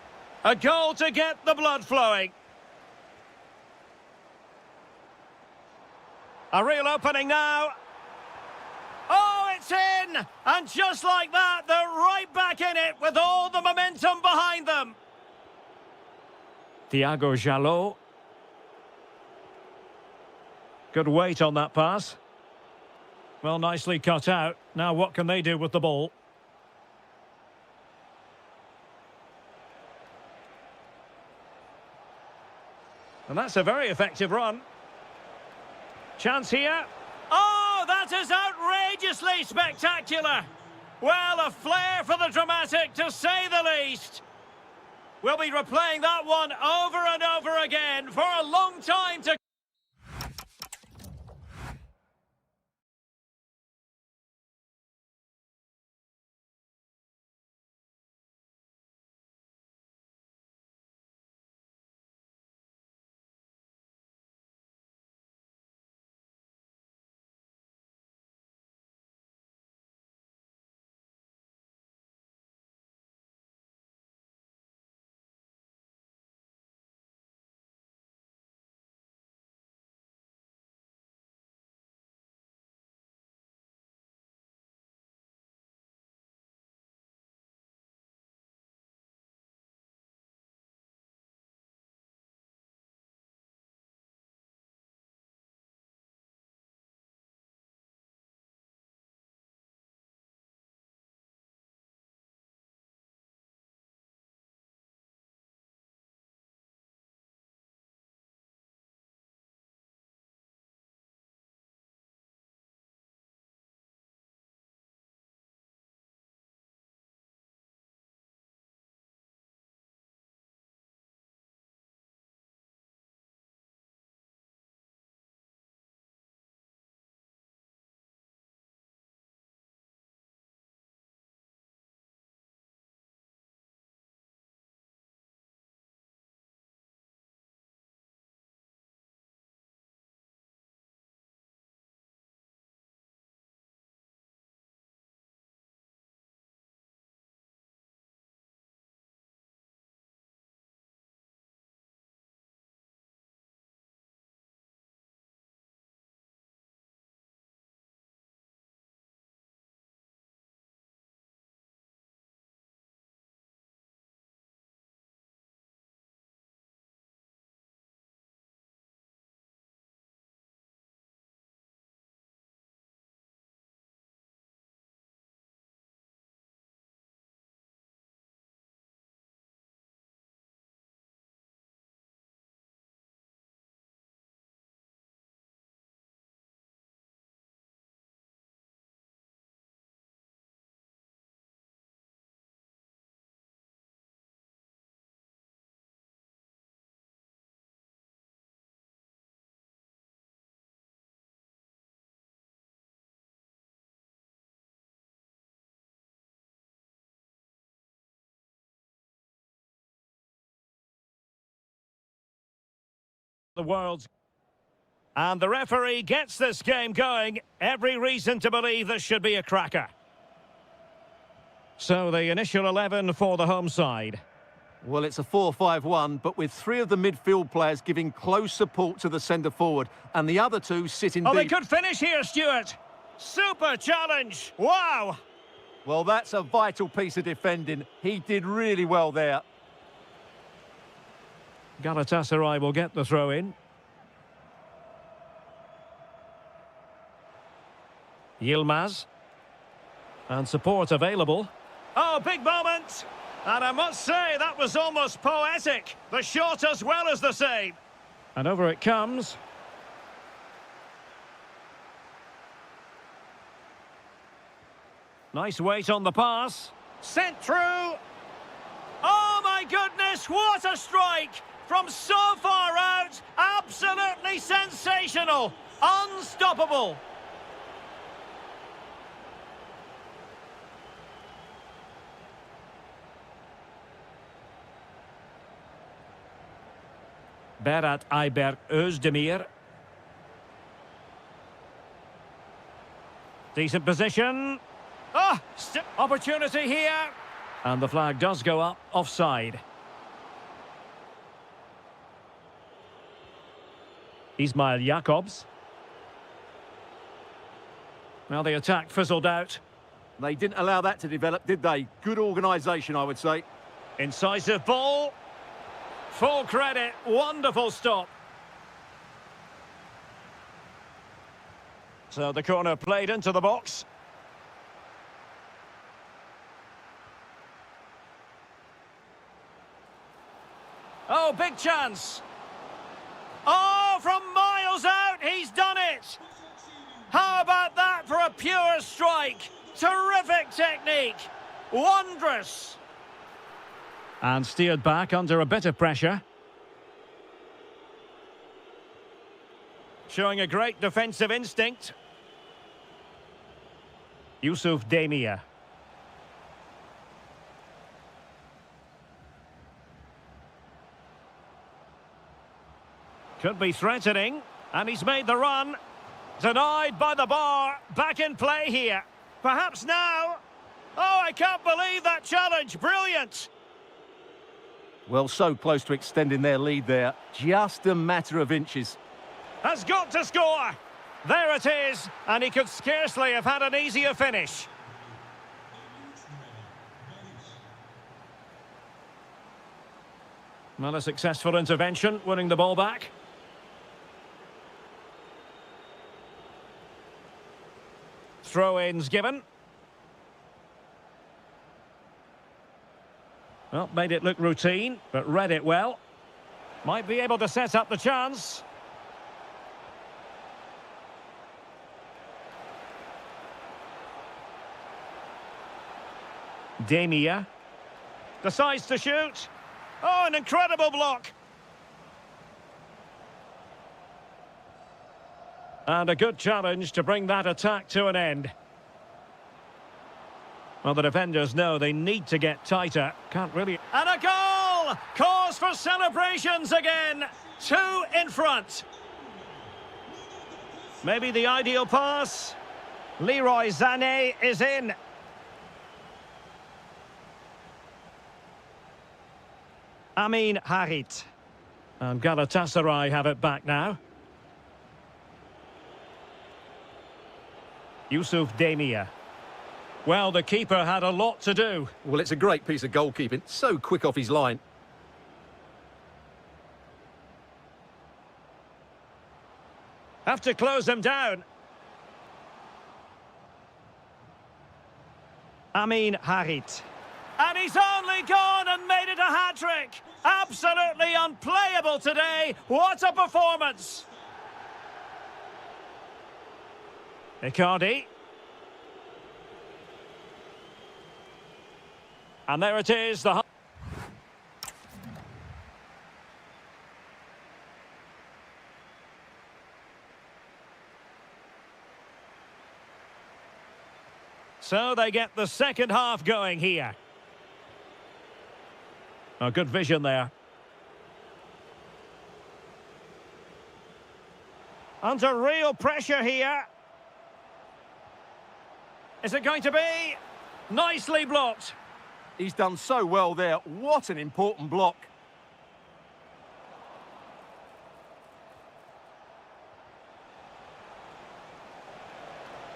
A goal to get the blood flowing. A real opening now. Oh, it's in! And just like that, they're right back in it with all the momentum behind them. Thiago Jalot. Good weight on that pass. Well, nicely cut out. Now what can they do with the ball? And that's a very effective run. Chance here. Oh, that is outrageously spectacular. Well, a flair for the dramatic, to say the least. We'll be replaying that one over and over again for a long time to The world's... And the referee gets this game going. Every reason to believe this should be a cracker. So the initial 11 for the home side. Well, it's a 4-5-1, but with three of the midfield players giving close support to the centre forward, and the other two sitting Oh, they deep. could finish here, Stuart. Super challenge. Wow. Well, that's a vital piece of defending. He did really well there. Galatasaray will get the throw in. Yilmaz. And support available. Oh, big moment. And I must say, that was almost poetic. The shot as well as the save. And over it comes. Nice weight on the pass. Sent through. Oh, my goodness, what a strike. From so far out, absolutely sensational. Unstoppable. Berat Ayberk Özdemir. Decent position. Oh, opportunity here. And the flag does go up, offside. Ismail Jakobs. Well, the attack fizzled out. They didn't allow that to develop, did they? Good organisation, I would say. Incisive ball. Full credit, wonderful stop. So the corner played into the box. Oh, big chance. Oh, from miles out, he's done it. How about that for a pure strike? Terrific technique. Wondrous. And steered back under a bit of pressure. Showing a great defensive instinct. Yusuf Demir. Could be threatening, and he's made the run. Denied by the bar. Back in play here. Perhaps now. Oh, I can't believe that challenge. Brilliant. Well, so close to extending their lead there. Just a matter of inches. Has got to score. There it is. And he could scarcely have had an easier finish. Well, a successful intervention, winning the ball back. Throw-ins given. Well, made it look routine, but read it well. Might be able to set up the chance. Demir. Decides to shoot. Oh, an incredible block. And a good challenge to bring that attack to an end. Well, the defenders know they need to get tighter. Can't really... And a goal! Cause for celebrations again. 2 in front. Maybe the ideal pass. Leroy Sané is in. Amin Harit. And Galatasaray have it back now. Yusuf Demir. Well, the keeper had a lot to do. Well, it's a great piece of goalkeeping. So quick off his line. Have to close them down. Amin Harit. And he's only gone and made it a hat-trick. Absolutely unplayable today. What a performance. Icardi. And there it is, the... So they get the second half going here. A good vision there. Under real pressure here. Is it going to be? Nicely blocked. He's done so well there. What an important block.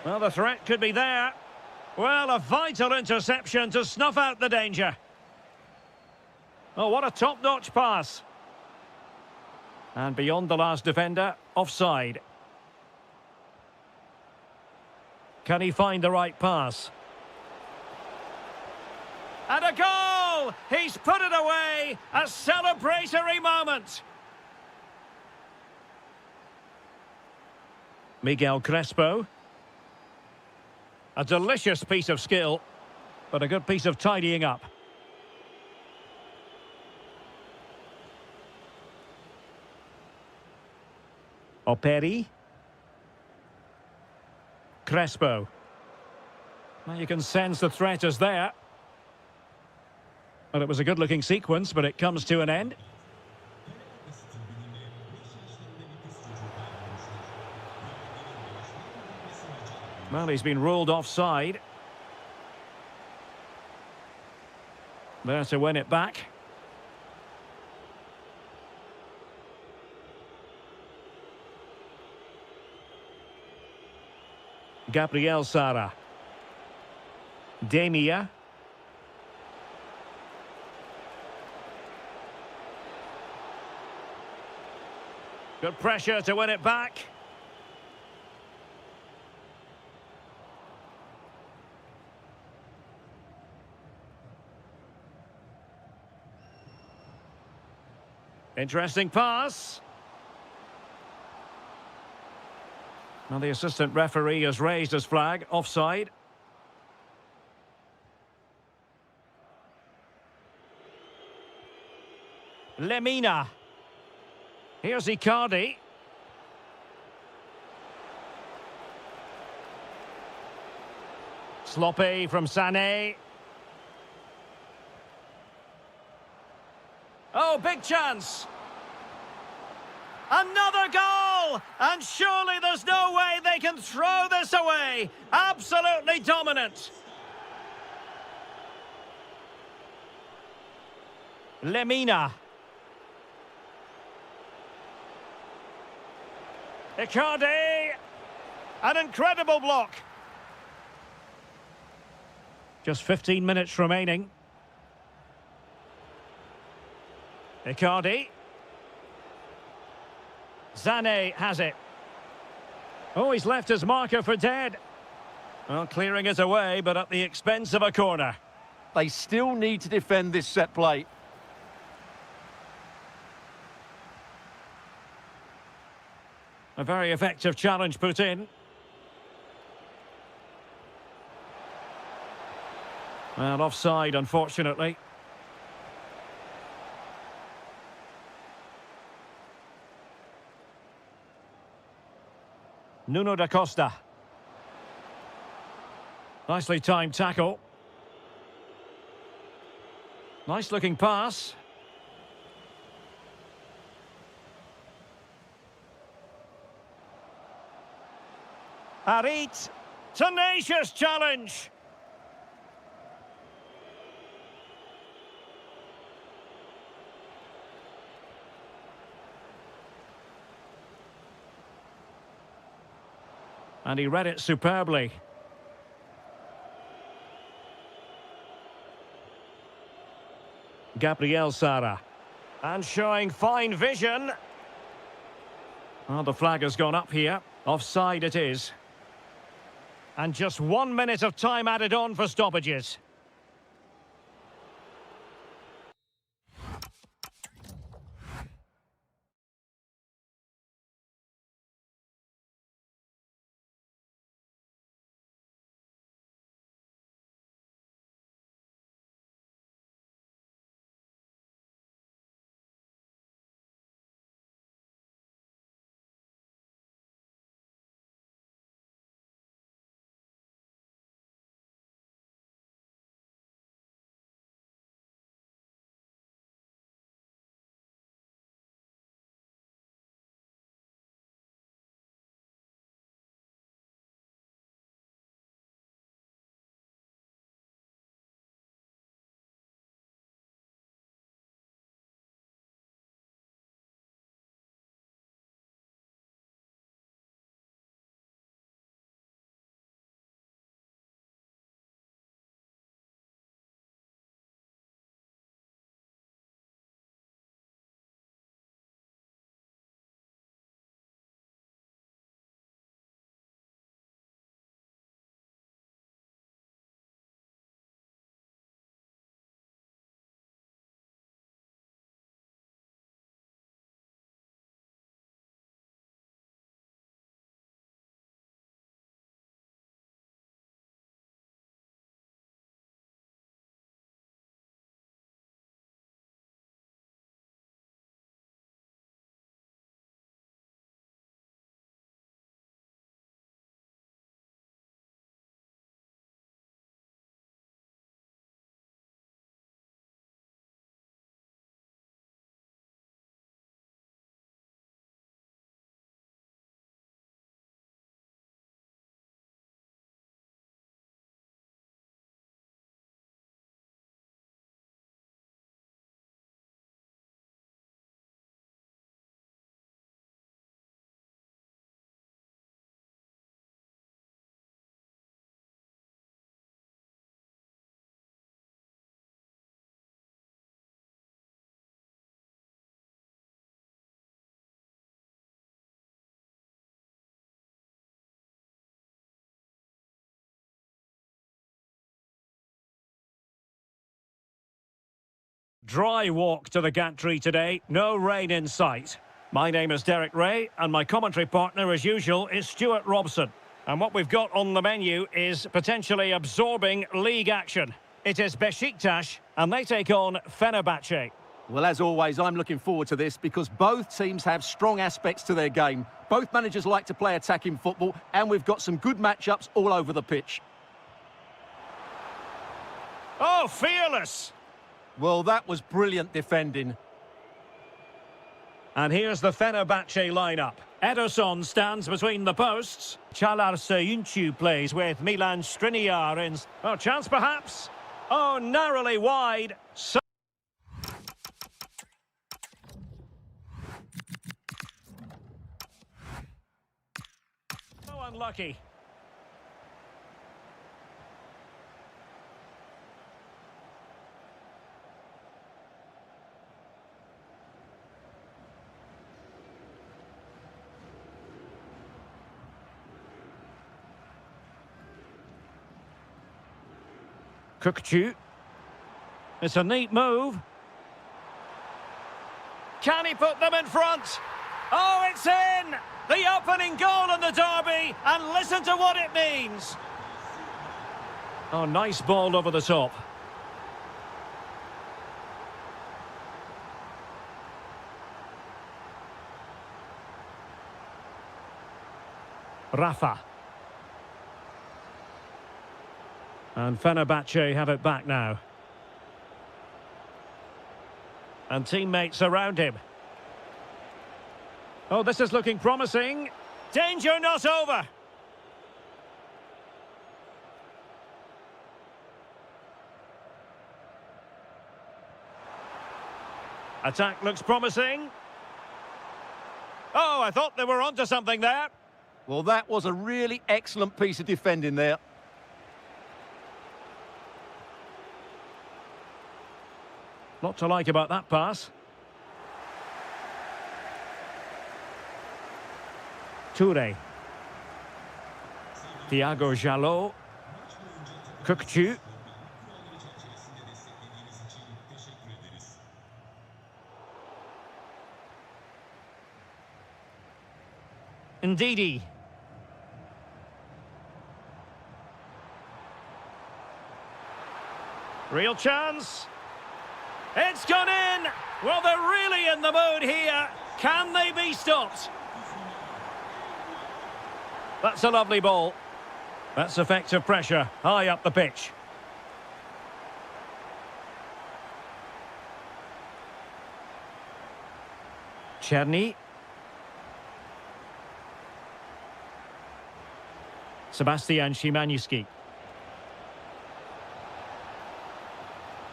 Well, the threat could be there. Well, a vital interception to snuff out the danger. Oh, what a top-notch pass. And beyond the last defender, offside. Can he find the right pass? And a goal! He's put it away! A celebratory moment! Miguel Crespo. A delicious piece of skill, but a good piece of tidying up. Operi. Crespo. Well, you can sense the threat is there. Well, it was a good-looking sequence, but it comes to an end. Well, he's been ruled offside. There to win it back. Gabriel Sara. Demia. Good pressure to win it back. Interesting pass. Now the assistant referee has raised his flag, offside. Lemina. Here's Icardi. Sloppy from Sané. Oh, big chance. Another goal! And surely there's no way they can throw this away. Absolutely dominant. Lemina. Icardi. An incredible block. Just 15 minutes remaining. Icardi. Sané has it. Oh, he's left his marker for dead. Well, clearing it away, but at the expense of a corner. They still need to defend this set play. A very effective challenge put in. Well, offside, unfortunately. Nuno da Costa. Nicely timed tackle. Nice looking pass. Harit. Tenacious challenge. And he read it superbly. Gabriel Sara. And showing fine vision. Well, the flag has gone up here. Offside it is. And just 1 minute of time added on for stoppages. dry walk to the gantry today. No rain in sight. My name is Derek Ray, and my commentary partner, as usual, is Stuart Robson. And what we've got on the menu is potentially absorbing league action. It is Besiktas, and they take on Fenerbahce. Well, as always, I'm looking forward to this because both teams have strong aspects to their game. Both managers like to play attacking football, and we've got some good matchups all over the pitch. Oh, fearless! Well, that was brilliant defending. And here's the Fenerbahce lineup. Ederson stands between the posts. Çağlar Söyüncü plays with Milan Skriniar in... Oh, chance perhaps? Oh, narrowly wide. So unlucky. Kökçü. It's a neat move. Can he put them in front? Oh, it's in! The opening goal in the derby, and listen to what it means. Oh, nice ball over the top. Rafa. And Fenerbahce have it back now. And teammates around him. Oh, this is looking promising. Danger not over. Attack looks promising. Oh, I thought they were onto something there. Well, that was a really excellent piece of defending there. Lot to like about that pass. Toure. Thiago Jalot. Kökçü. Ndidi. Real chance. It's gone in! Well, they're really in the mood here. Can they be stopped? That's a lovely ball. That's effective pressure, high up the pitch. Czerny. Sebastian Szymański.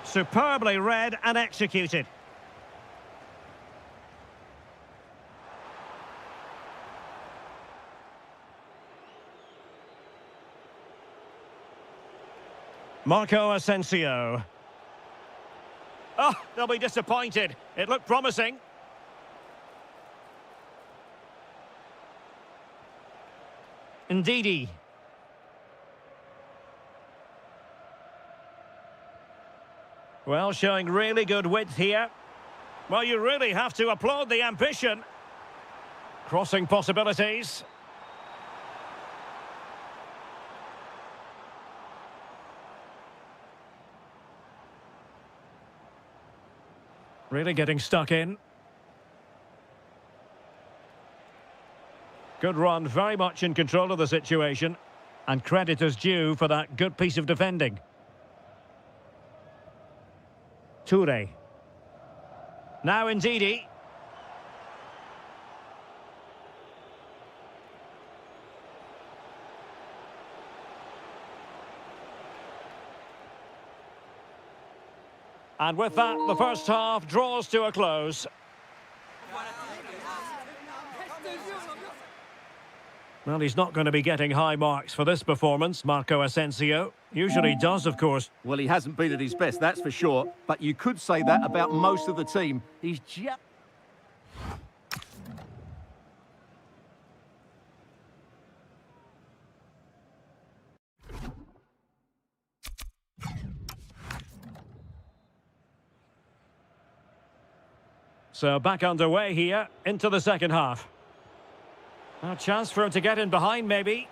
Superbly read and executed. Marco Asensio. Oh, they'll be disappointed. It looked promising. Ndidi. Well, showing really good width here. Well, you really have to applaud the ambition. Crossing possibilities. Really getting stuck in. Good run, very much in control of the situation. And credit is due for that good piece of defending. Toure. Now Ndidi. And with that, the first half draws to a close. Well, he's not going to be getting high marks for this performance, Marco Asensio. Usually does, of course. Well, he hasn't been at his best, that's for sure. But you could say that about most of the team. He's just... So back underway here into the second half. A chance for him to get in behind, maybe.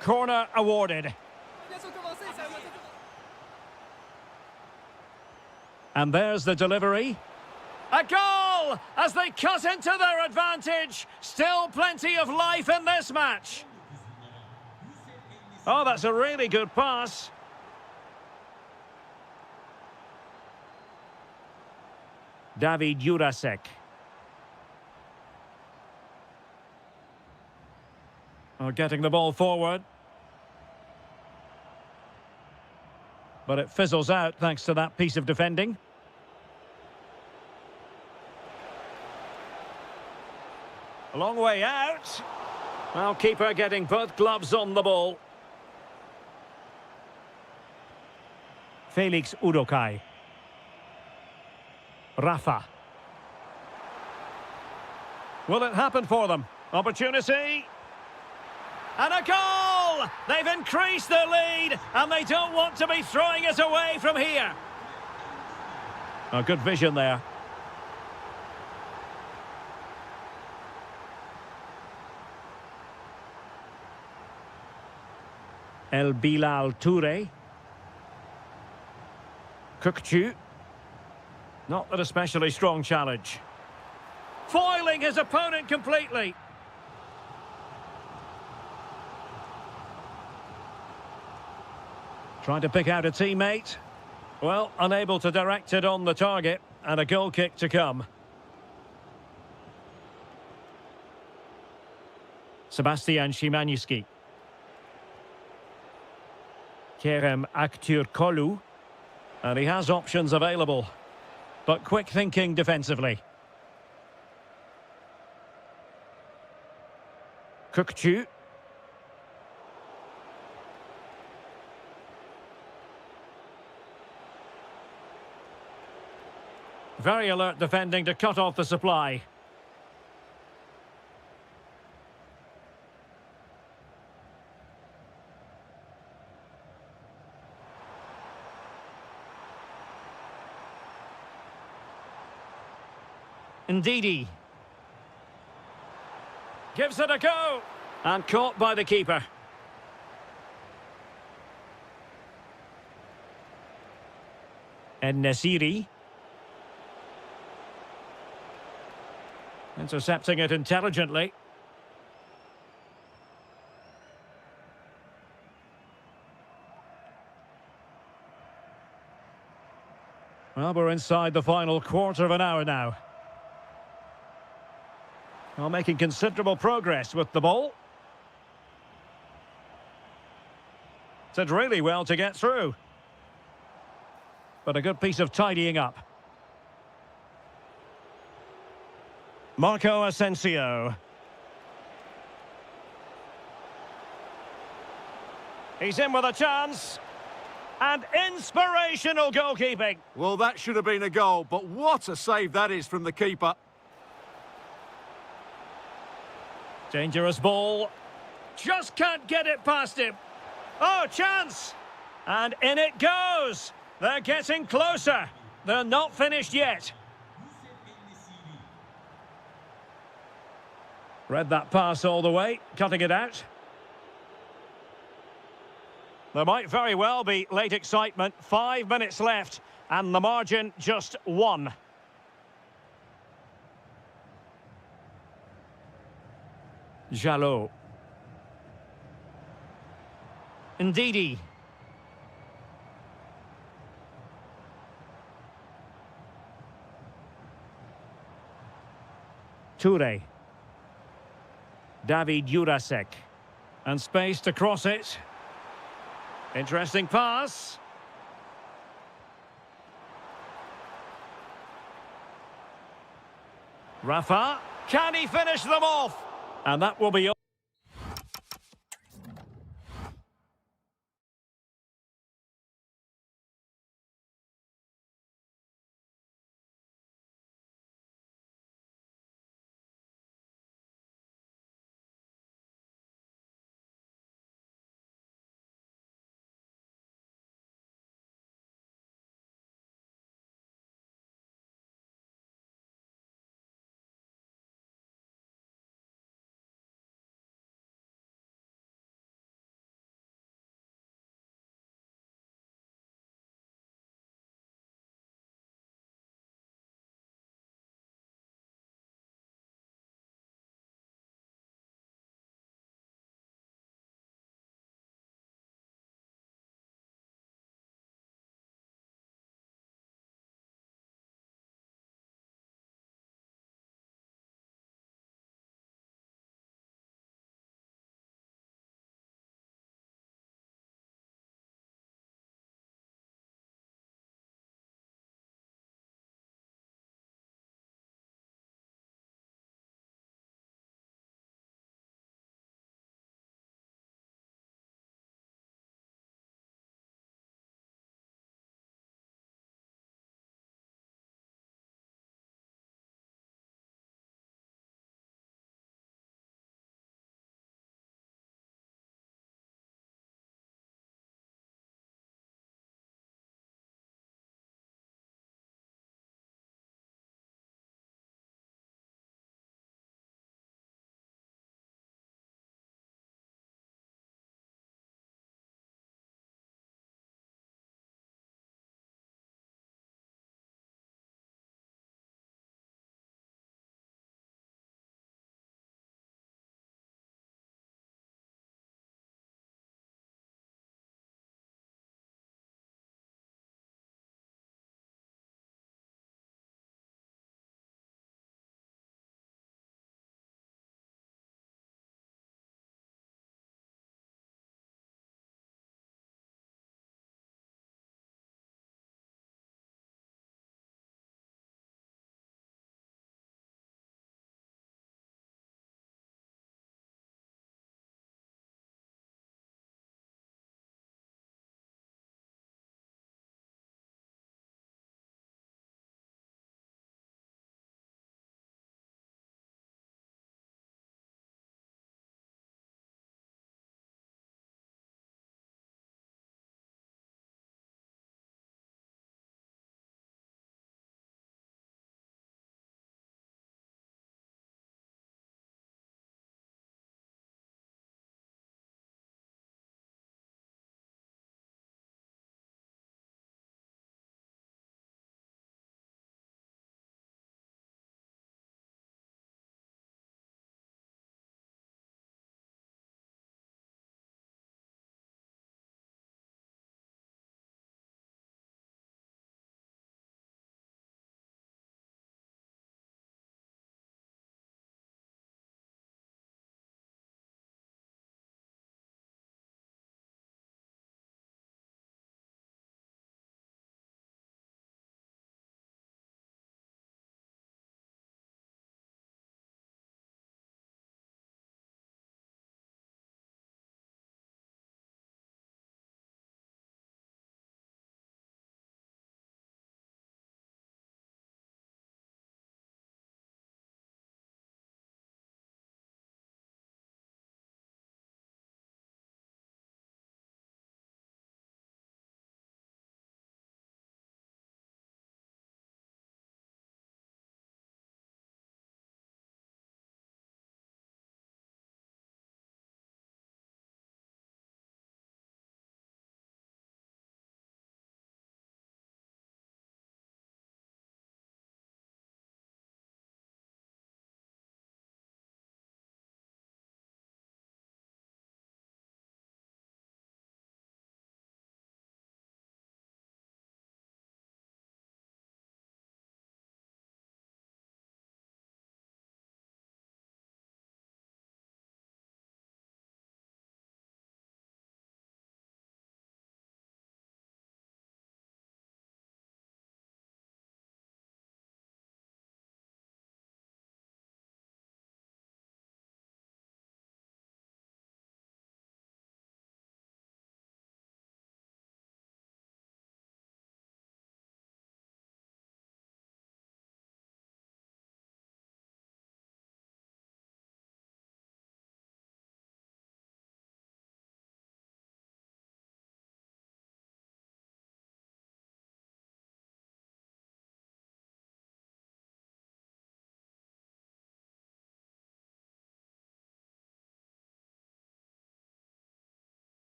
Corner awarded. And there's the delivery. A goal as they cut into their advantage. Still plenty of life in this match. Oh, that's a really good pass. David Jurasek. Oh, getting the ball forward. But it fizzles out thanks to that piece of defending. A long way out. Well, keeper getting both gloves on the ball. Felix Udokai. Rafa. Will it happen for them? Opportunity. And a goal! They've increased their lead, and they don't want to be throwing it away from here. A good vision there. El Bilal Toure. Kukçu. Not an especially strong challenge. Foiling his opponent completely. Trying to pick out a teammate. Well, unable to direct it on the target, and a goal kick to come. Sebastian Szymanski. Kerem Aktürkoğlu. And he has options available. But quick thinking defensively. Kukçu. Very alert defending to cut off the supply. Ndidi. Gives it a go. And caught by the keeper. En-Nesyri. Intercepting it intelligently. Well, we're inside the final quarter of an hour now. Well, making considerable progress with the ball. Did really well to get through. But a good piece of tidying up. Marco Asensio. He's in with a chance. And inspirational goalkeeping. Well, that should have been a goal, but what a save that is from the keeper. Dangerous ball. Just can't get it past him. Oh, chance! And in it goes. They're getting closer. They're not finished yet. Read that pass all the way, cutting it out. There might very well be late excitement. 5 minutes left, and the margin just 1. Jalot. Ndidi. Toure. David Jurasek. And space to cross it. Interesting pass. Rafa. Can he finish them off? And that will be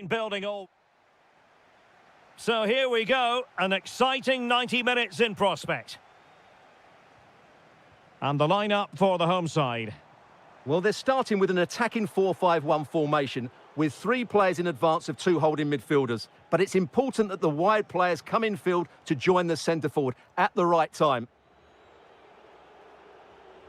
building all. So here we go, an exciting 90 minutes in prospect. And the lineup for the home side. Well, they're starting with an attacking 4-5-1 formation with 3 players in advance of 2 holding midfielders. But it's important that the wide players come in field to join the centre forward at the right time.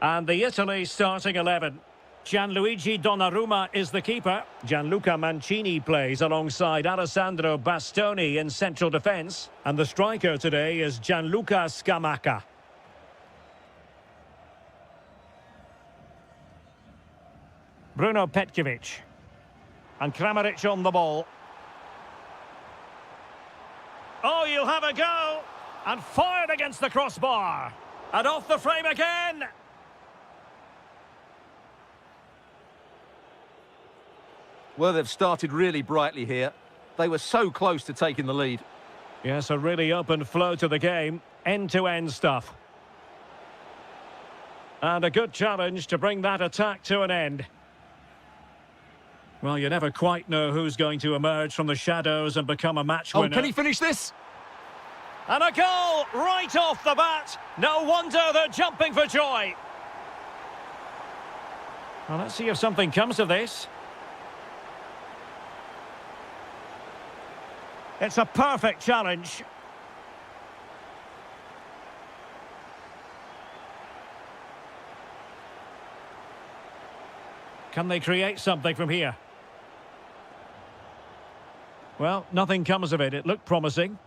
And the Italy starting 11. Gianluigi Donnarumma is the keeper. Gianluca Mancini plays alongside Alessandro Bastoni in central defence. And the striker today is Gianluca Scamacca. Bruno Petkovic. And Kramaric on the ball. Oh, you'll have a go. And fired against the crossbar. And off the frame again. Well, they've started really brightly here. They were so close to taking the lead. Yes, a really open flow to the game. End-to-end stuff. And a good challenge to bring that attack to an end. Well, you never quite know who's going to emerge from the shadows and become a match winner. Oh, can he finish this? And a goal right off the bat. No wonder they're jumping for joy. Well, let's see if something comes of this. It's a perfect challenge. Can they create something from here? Well, nothing comes of it. It looked promising.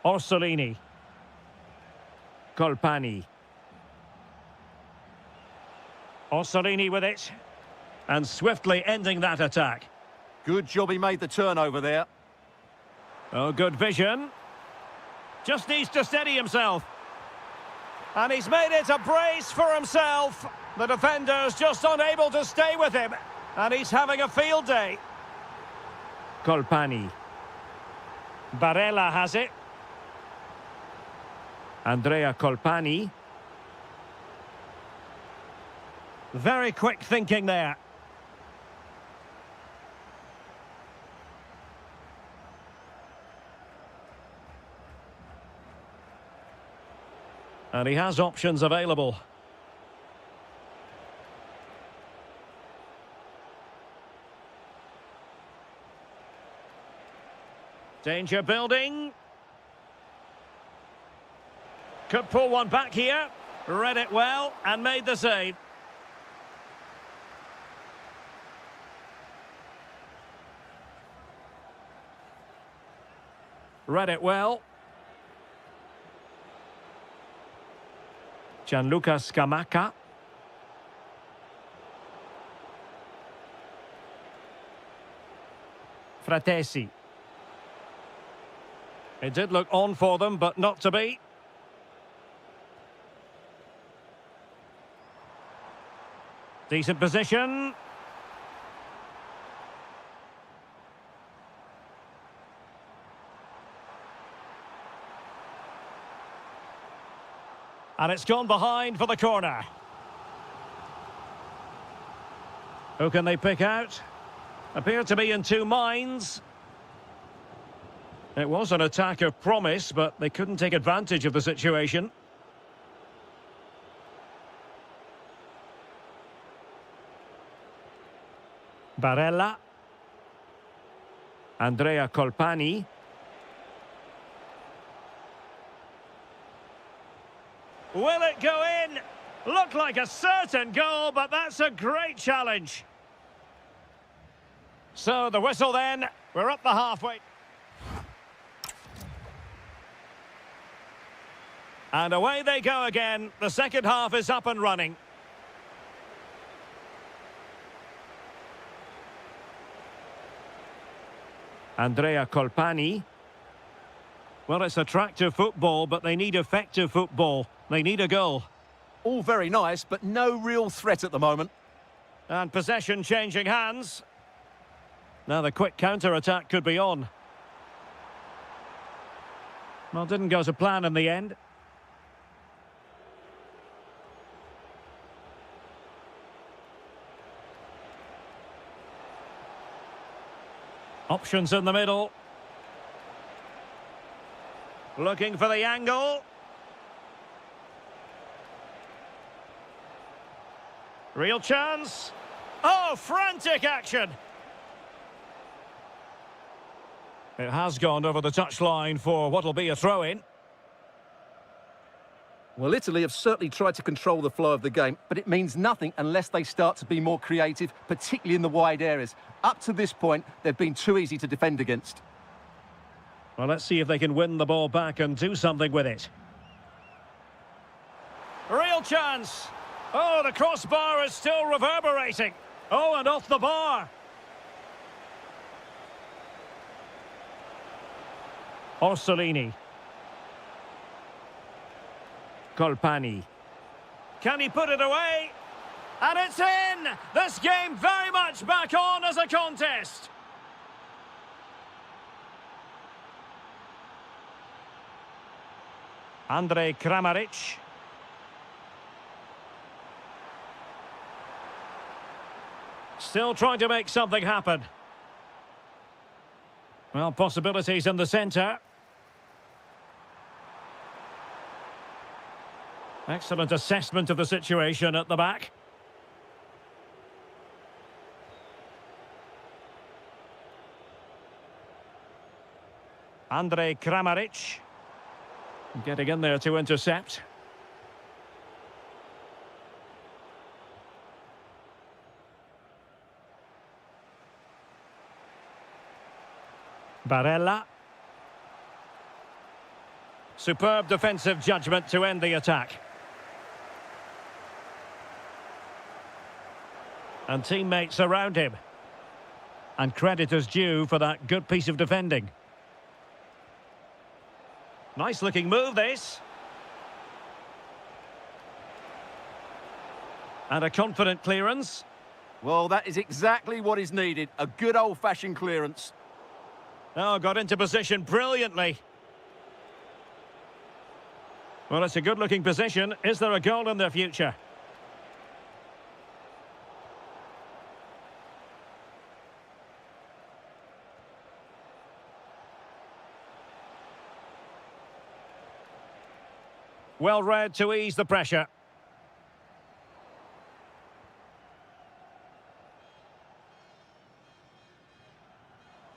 Orsolini. Colpani. Orsolini with it. And swiftly ending that attack. Good job he made the turnover there. Oh, good vision. Just needs to steady himself. And he's made it a brace for himself. The defender's just unable to stay with him. And he's having a field day. Colpani. Barella has it. Andrea Colpani. Very quick thinking there. And he has options available. Danger building. Could pull one back here. Read it well and made the save. Read it well. Gianluca Scamacca. Fratesi. It did look on for them, but not to be. Decent position. And it's gone behind for the corner. Who can they pick out? Appear to be in two minds. It was an attack of promise, but they couldn't take advantage of the situation. Barella. Andrea Colpani. Will it go in? Looked like a certain goal, but that's a great challenge. So the whistle then, we're up the halfway. And away they go again. The second half is up and running. Andrea Colpani. Well, it's attractive football, but they need effective football. They need a goal. All very nice, but no real threat at the moment. And possession changing hands. Now the quick counter-attack could be on. Well, didn't go to plan in the end. Options in the middle. Looking for the angle. Real chance. Oh, frantic action. It has gone over the touchline for what'll be a throw-in. Well, Italy have certainly tried to control the flow of the game, but it means nothing unless they start to be more creative, particularly in the wide areas. Up to this point, they've been too easy to defend against. Well, let's see if they can win the ball back and do something with it. Real chance. Oh, the crossbar is still reverberating. Oh, and off the bar. Orsolini. Colpani. Can he put it away? And it's in! This game very much back on as a contest. Andrej Kramaric. Still trying to make something happen. Well, possibilities in the centre. Excellent assessment of the situation at the back. Andrej Kramaric. Getting in there to intercept. Barella. Superb defensive judgment to end the attack. And teammates around him. And credit is due for that good piece of defending. Nice looking move, this. And a confident clearance. Well, that is exactly what is needed. A good old-fashioned clearance. Oh, got into position brilliantly. Well, it's a good-looking position. Is there a goal in their future? Well read to ease the pressure.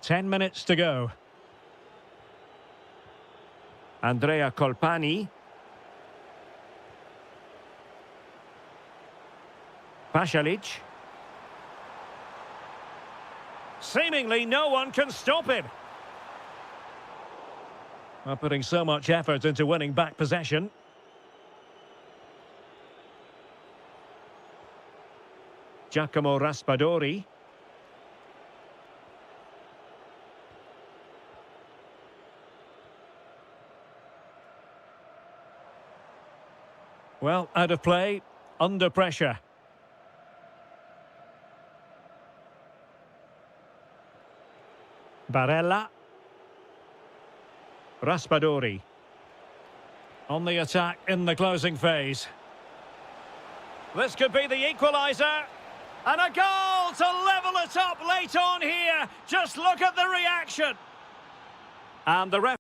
Ten minutes to go. Andrea Colpani. Pasalic. Seemingly no one can stop him. Well, putting so much effort into winning back possession. Giacomo Raspadori. Well, out of play, under pressure. Barella. Raspadori. On the attack in the closing phase. This could be the equaliser. And a goal to level it up late on here. Just look at the reaction. And the ref.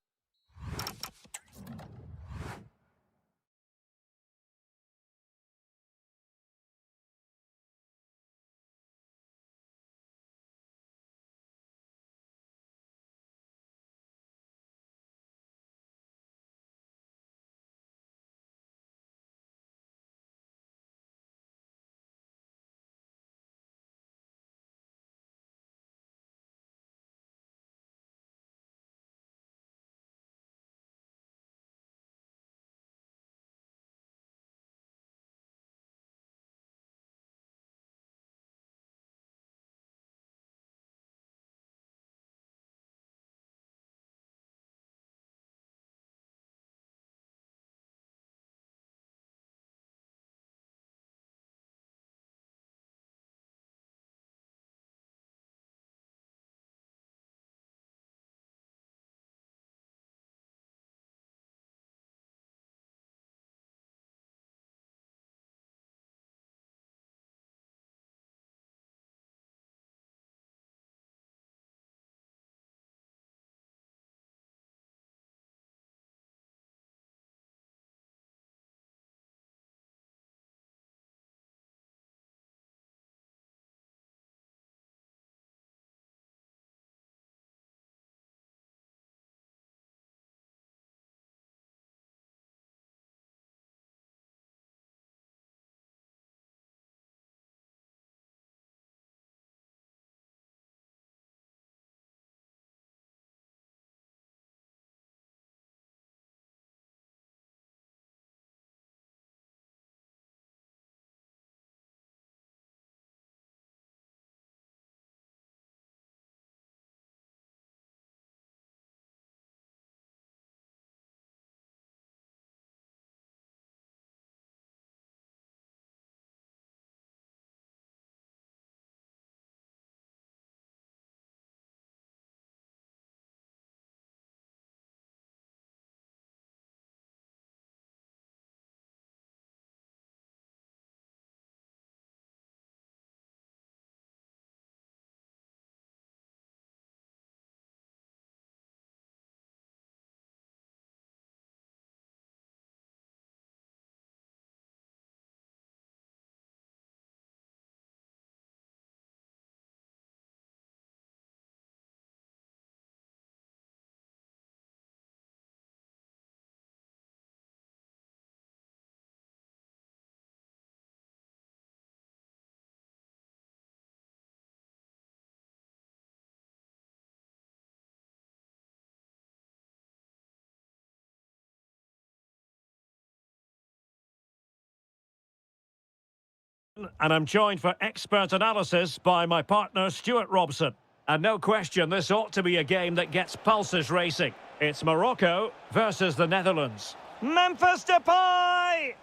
And I'm joined for expert analysis by my partner, Stuart Robson. And no question, this ought to be a game that gets pulses racing. It's Morocco versus the Netherlands. Memphis Depay!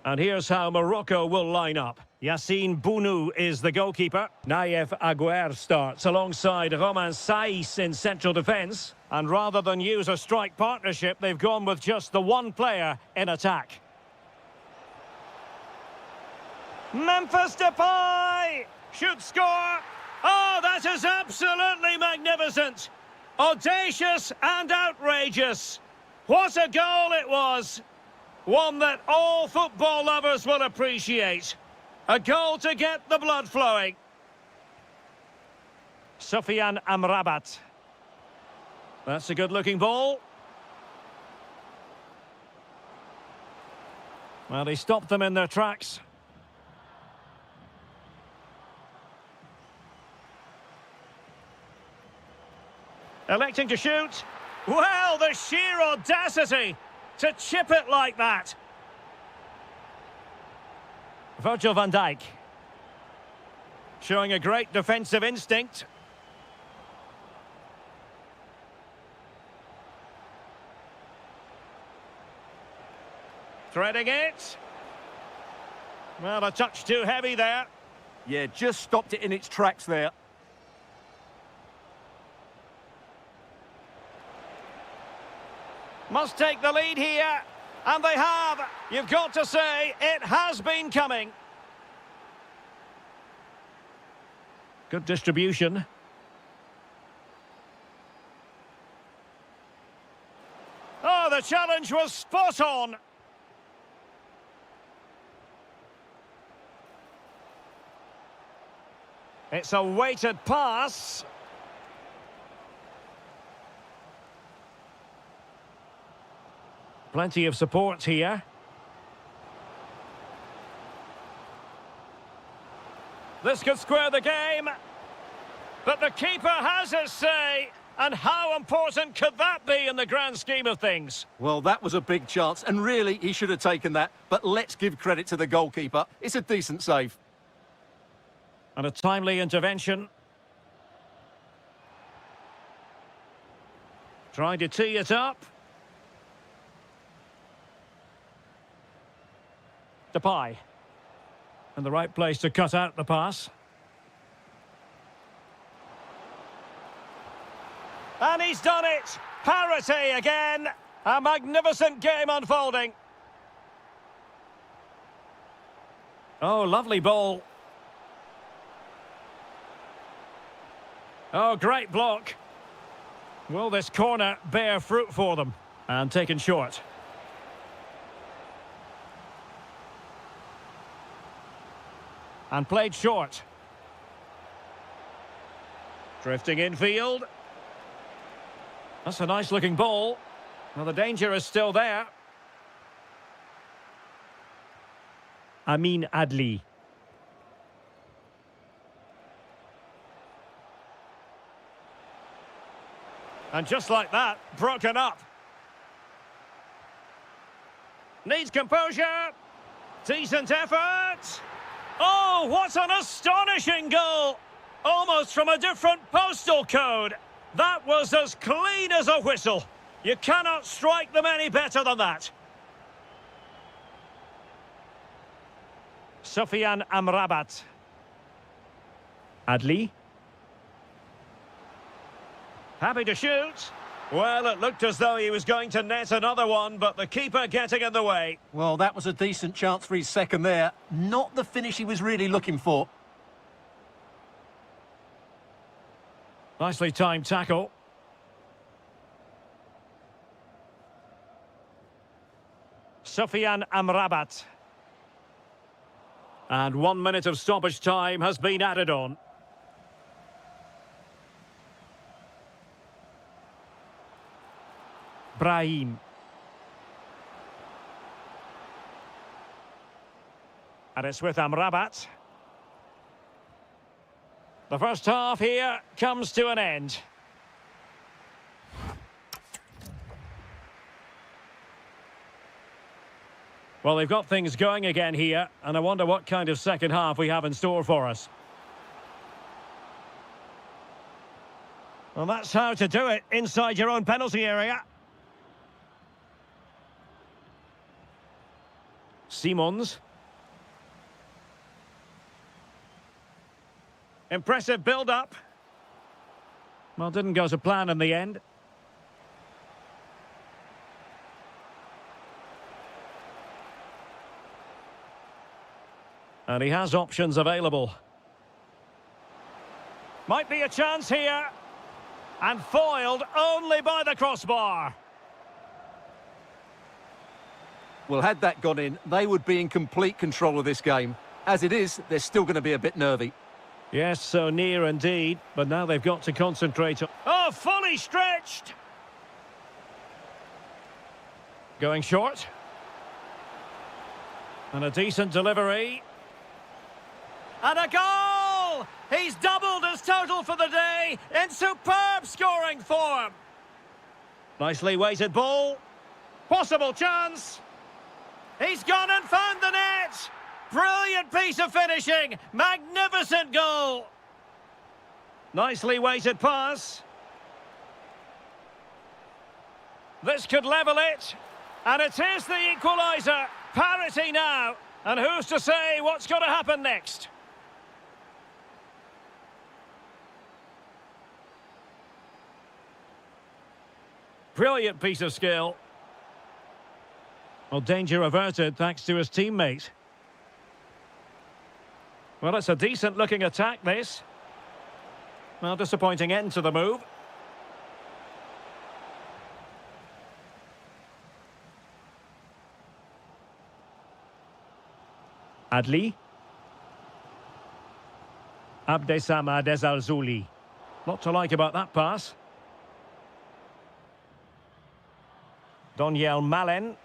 And here's how Morocco will line up. Yassine Bounou is the goalkeeper. Naïef Aguer starts alongside Romain Saïs in central defence. And rather than use a strike partnership, they've gone with just the one player in attack. Memphis Depay! Should score! Oh, that is absolutely magnificent! Audacious and outrageous! What a goal it was! One that all football lovers will appreciate. A goal to get the blood flowing. Sofiane Amrabat. That's a good-looking ball. Well, he stopped them in their tracks. Electing to shoot. Well, the sheer audacity to chip it like that. Virgil van Dijk. Showing a great defensive instinct. Threading it. Well, a touch too heavy there. Yeah, just stopped it in its tracks there. Must take the lead here, and they have. You've got to say, it has been coming. Good distribution. Oh, the challenge was spot on. It's a weighted pass. Plenty of support here. This could square the game. But the keeper has his say. And how important could that be in the grand scheme of things? Well, that was a big chance, and really, he should have taken that. But let's give credit to the goalkeeper. It's a decent save. And a timely intervention. Trying to tee it up. Depay. In the right place to cut out the pass. And he's done it! Parity again! A magnificent game unfolding. Oh, lovely ball. Oh, great block. Will this corner bear fruit for them? And taken short. And played short. Drifting infield. That's a nice-looking ball. Well, the danger is still there. Amin Adli. And just like that, broken up. Needs composure. Decent effort. Oh, what an astonishing goal! Almost from a different postal code. That was as clean as a whistle. You cannot strike them any better than that. Sofiane Amrabat. Adli. Happy to shoot. Well, it looked as though he was going to net another one, but the keeper getting in the way. Well, that was a decent chance for his second there. Not the finish he was really looking for. Nicely timed tackle. Sofiane Amrabat. And 1 minute of stoppage time has been added on. Brahim. And it's with Amrabat. The first half here comes to an end. Well, they've got things going again here, and I wonder what kind of second half we have in store for us. Well, that's how to do it inside your own penalty area. Simons. Impressive build-up. Well, didn't go to plan in the end. And he has options available. Might be a chance here. And foiled only by the crossbar. Well, had that gone in, they would be in complete control of this game. As it is, they're still going to be a bit nervy. Yes, so near indeed. But now they've got to concentrate. Oh, fully stretched! Going short. And a decent delivery. And a goal! He's doubled his total for the day in superb scoring form. Nicely weighted ball. Possible chance. He's gone and found the net. Brilliant piece of finishing. Magnificent goal. Nicely weighted pass. This could level it. And it is the equaliser. Parity now. And who's to say what's going to happen next? Brilliant piece of skill. Well, danger averted thanks to his teammate. Well, it's a decent-looking attack, this. Well, disappointing end to the move. Adli. Abdesama Desalzuli. Lot to like about that pass. Doniel Malen.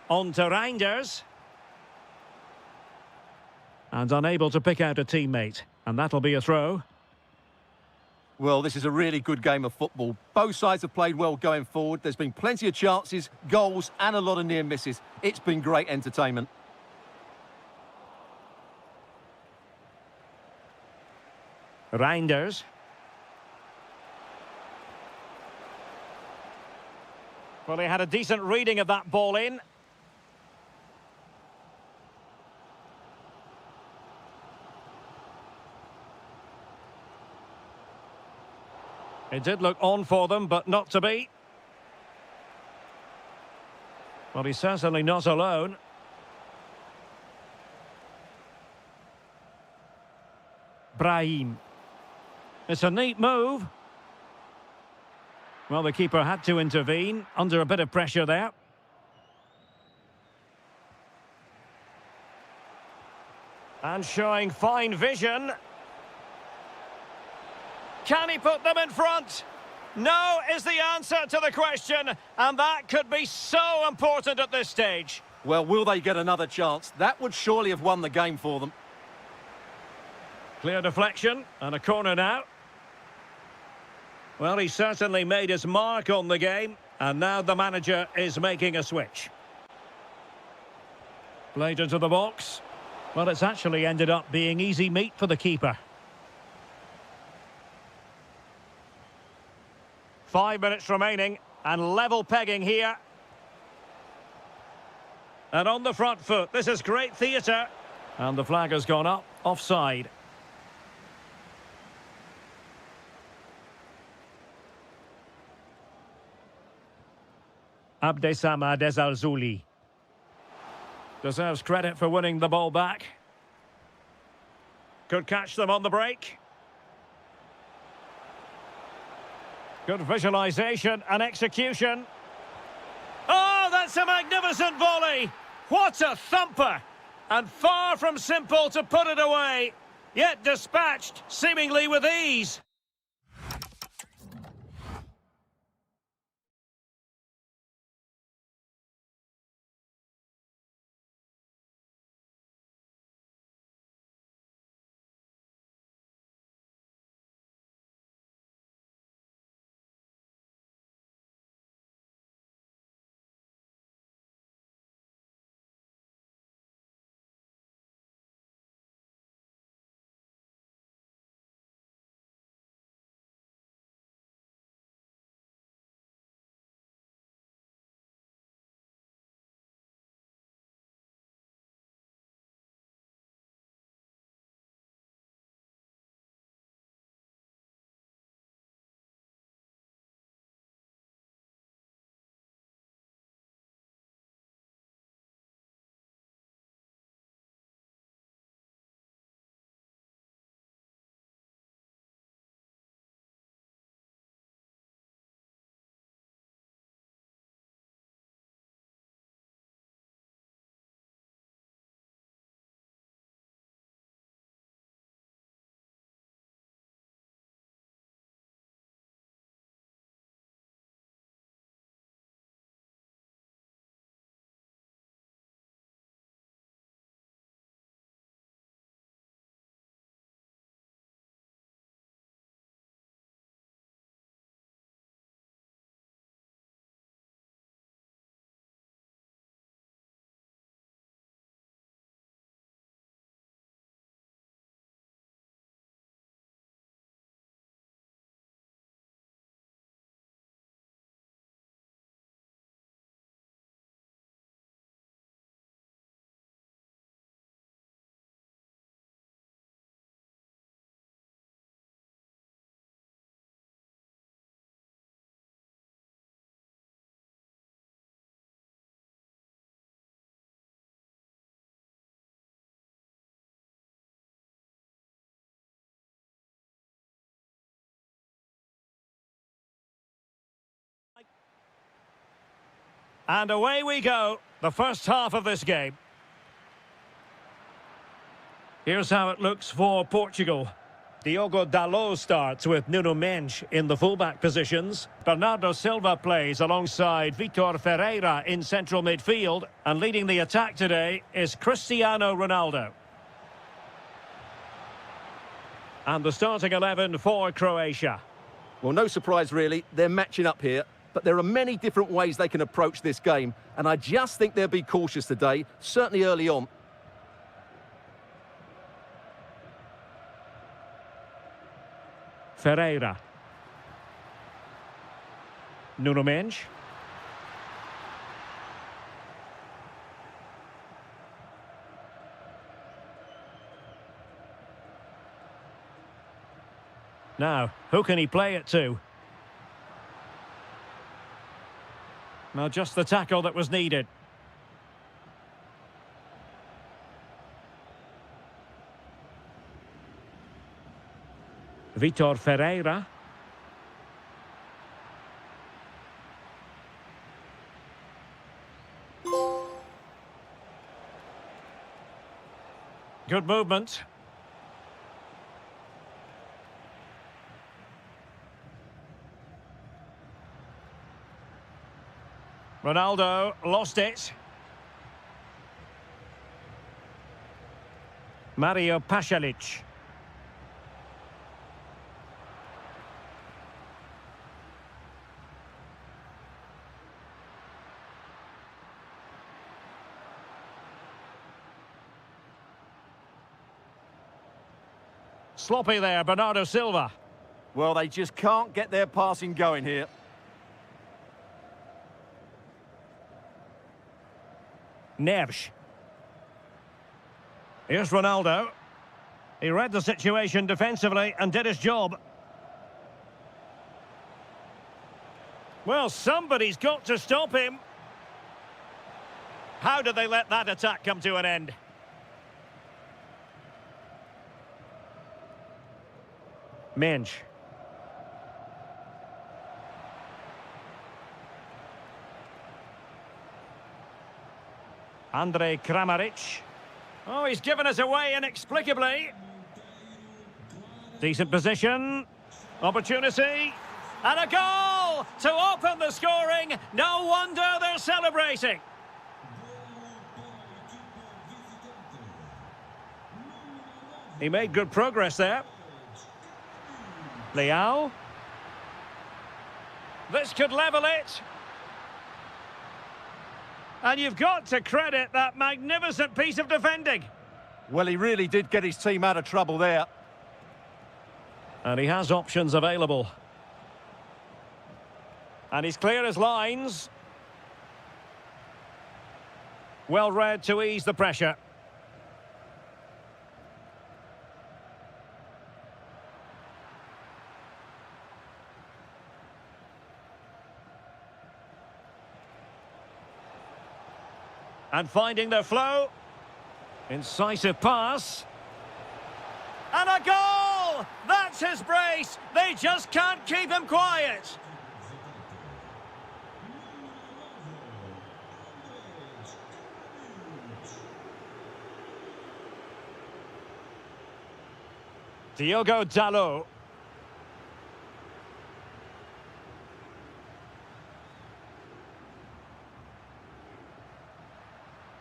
On to Reinders. And unable to pick out a teammate. And that'll be a throw. Well, this is a really good game of football. Both sides have played well going forward. There's been plenty of chances, goals, and a lot of near misses. It's been great entertainment. Reinders. Well, he had a decent reading of that ball in. It did look on for them, but not to be. Well, he's certainly not alone. Brahim. It's a neat move. Well, the keeper had to intervene, under a bit of pressure there. And showing fine vision. Can he put them in front? No is the answer to the question, and that could be so important at this stage. Well, will they get another chance? That would surely have won the game for them. Clear deflection, and a corner now. Well, he certainly made his mark on the game, and now the manager is making a switch. Played into the box. Well, it's actually ended up being easy meat for the keeper. 5 minutes remaining, and level pegging here. And on the front foot, this is great theatre. And the flag has gone up, offside. Abdesama Desalzuli. Deserves credit for winning the ball back. Could catch them on the break. Good visualisation and execution. Oh, that's a magnificent volley! What a thumper! And far from simple to put it away, yet dispatched seemingly with ease. And away we go, the first half of this game. Here's how it looks for Portugal. Diogo Dalot starts with Nuno Mendes in the fullback positions. Bernardo Silva plays alongside Vitor Ferreira in central midfield. And leading the attack today is Cristiano Ronaldo. And the starting 11 for Croatia. Well, no surprise really, they're matching up here. But there are many different ways they can approach this game. And I just think they'll be cautious today, certainly early on. Ferreira. Nuno Mendes. Now, who can he play it to? Well, just the tackle that was needed. Vitor Ferreira. Good movement. Ronaldo lost it. Mario Pasalic. Sloppy there, Bernardo Silva. Well, they just can't get their passing going here. Neves. Here's Ronaldo. He read the situation defensively and did his job. Well, somebody's got to stop him. How did they let that attack come to an end? Mendes. Andre Kramaric. Oh, he's given us away inexplicably. Decent position. Opportunity. And a goal to open the scoring. No wonder they're celebrating. He made good progress there. Leao. This could level it. And you've got to credit that magnificent piece of defending. Well, he really did get his team out of trouble there. And he has options available. And he's clear as lines. Well read to ease the pressure. And finding their flow. Incisive pass. And a goal! That's his brace. They just can't keep him quiet. Diogo Dalot.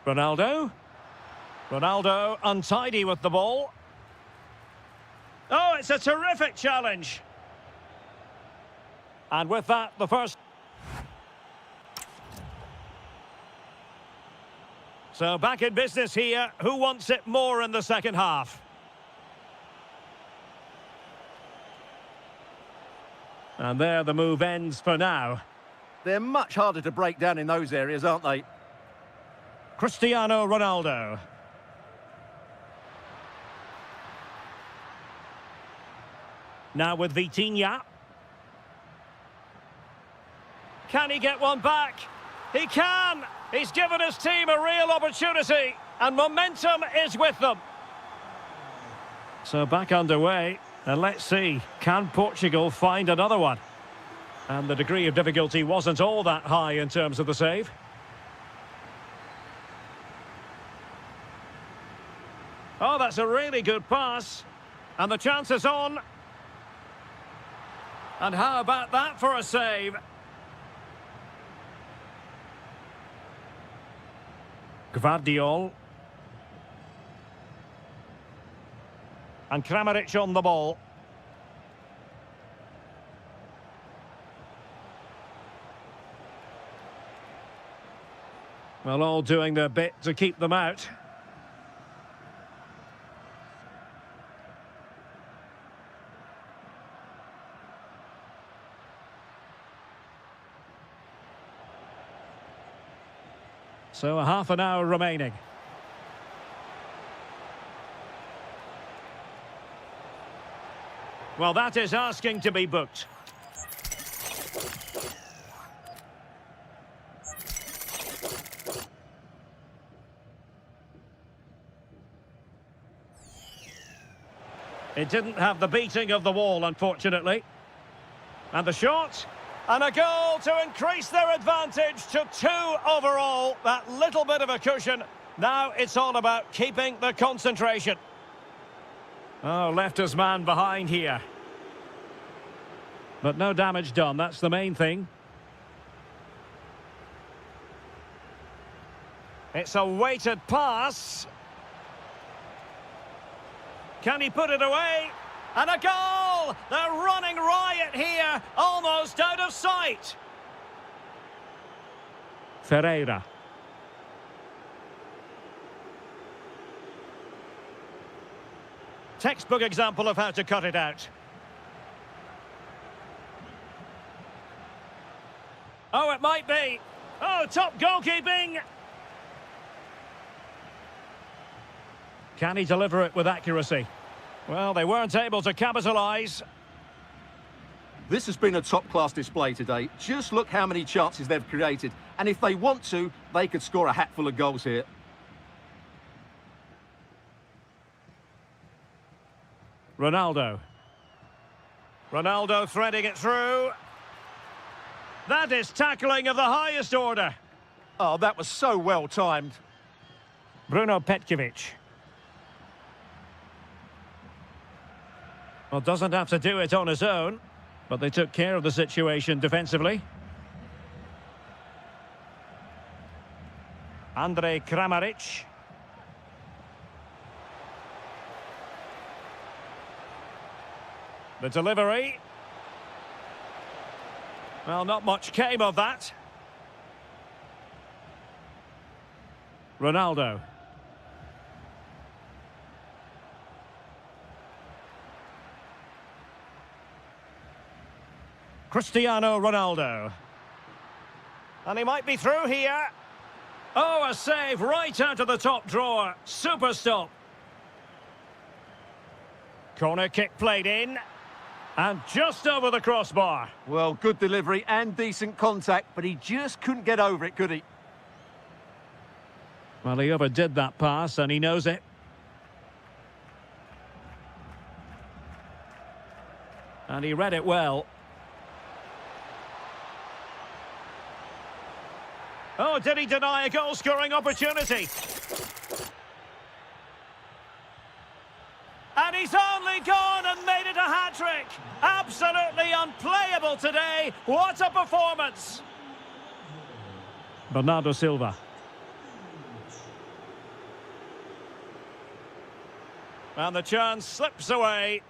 Ronaldo. Ronaldo untidy with the ball. Oh, it's a terrific challenge. And with that, the first. So back in business here. Who wants it more in the second half? And there the move ends for now. They're much harder to break down in those areas, aren't they? Cristiano Ronaldo. Now with Vitinha. Can he get one back? He can! He's given his team a real opportunity, and momentum is with them. So back underway, and let's see, can Portugal find another one? And the degree of difficulty wasn't all that high in terms of the save. that's a really good pass. And the chance is on. And how about that for a save? Gvardiol. And Kramaric on the ball. Well, all doing their bit to keep them out. So a half an hour remaining. Well, that is asking to be booked. It didn't have the beating of the wall, unfortunately. And the shot. And a goal to increase their advantage to 2 overall. That little bit of a cushion. Now it's all about keeping the concentration. Oh, left his man behind here. But no damage done, that's the main thing. It's a weighted pass. Can he put it away? And a goal! They're running riot here, almost out of sight. Ferreira. Textbook example of how to cut it out. Oh, it might be. Oh, top goalkeeping. Can he deliver it with accuracy? Well, they weren't able to capitalise. This has been a top-class display today. Just look how many chances they've created. And if they want to, they could score a hatful of goals here. Ronaldo. Ronaldo threading it through. That is tackling of the highest order. Oh, that was so well timed. Bruno Petkovic. Well, doesn't have to do it on his own, but they took care of the situation defensively. Andrej Kramaric. The delivery. Well, not much came of that. Ronaldo. Cristiano Ronaldo. And he might be through here. Oh, a save right out of the top drawer. Super stop. Corner kick played in. And just over the crossbar. Well, good delivery and decent contact, but he just couldn't get over it, could he? Well, he overdid that pass, and he knows it. And he read it well. Oh, did he deny a goal-scoring opportunity? And he's only gone and made it a hat-trick. Absolutely unplayable today. What a performance. Bernardo Silva. And the chance slips away.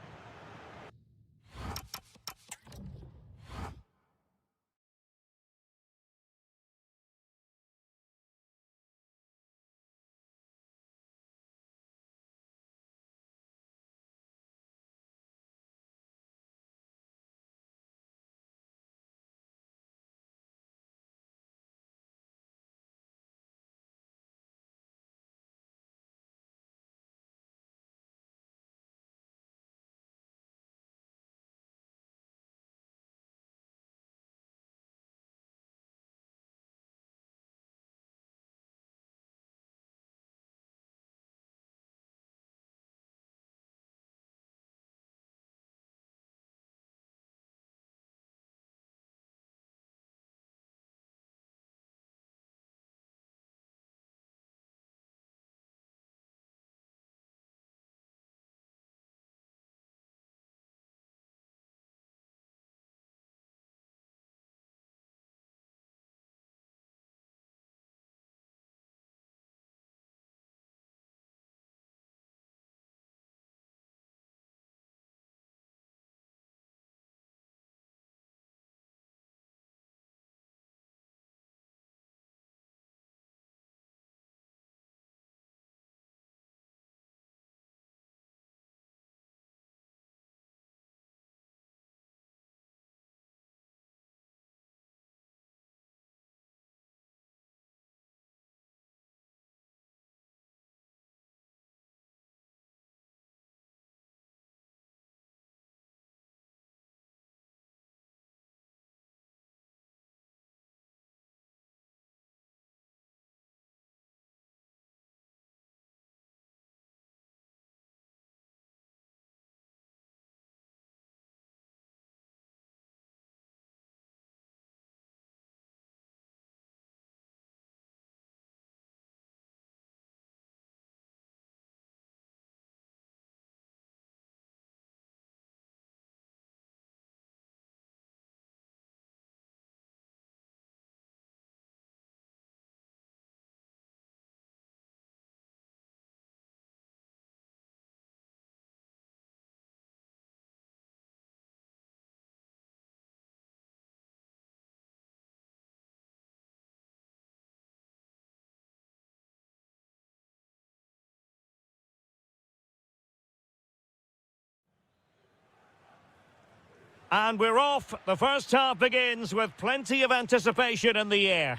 And we're off. The first half begins with plenty of anticipation in the air.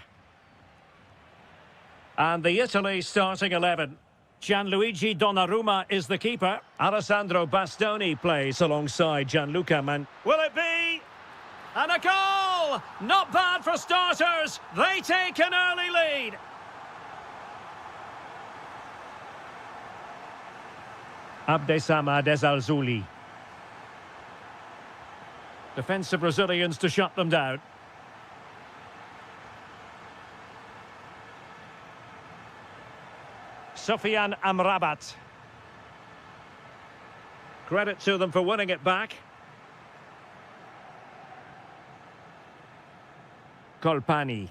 And the Italy starting 11. Gianluigi Donnarumma is the keeper. Alessandro Bastoni plays alongside Gianluca Man. Will it be? And a goal! Not bad for starters. They take an early lead. Abdesama Desalzuli. Defensive Brazilians to shut them down. Sofian Amrabat. Credit to them for winning it back. Colpani.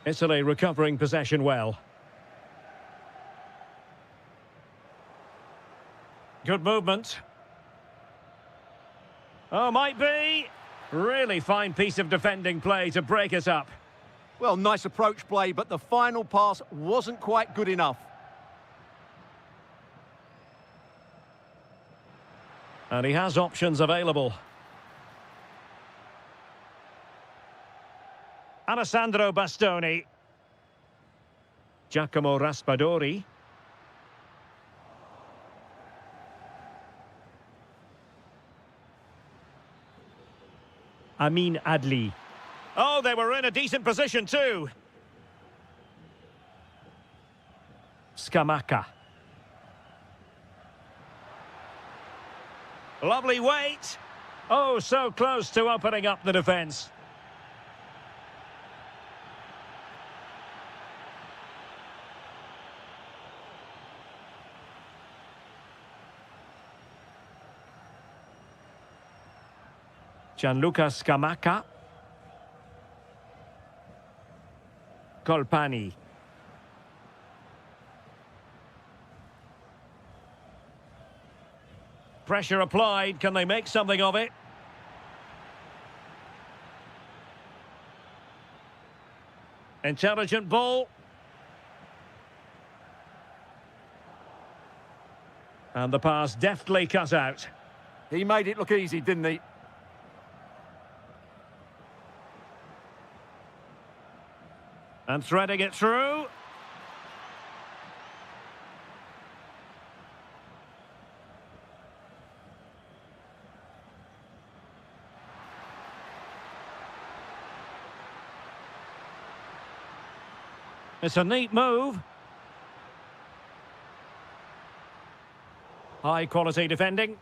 Italy recovering possession well. Good movement. Oh, might be. Really fine piece of defending play to break us up. Well, nice approach play, but the final pass wasn't quite good enough. And he has options available. Alessandro Bastoni. Giacomo Raspadori. Amin Adli. Oh, they were in a decent position too. Scamacca. Lovely weight. Oh, so close to opening up the defence. Gianluca Scamacca. Colpani. Pressure applied. Can they make something of it? Intelligent ball. And the pass deftly cut out. He made it look easy, didn't he? And threading it through. It's a neat move. High quality defending.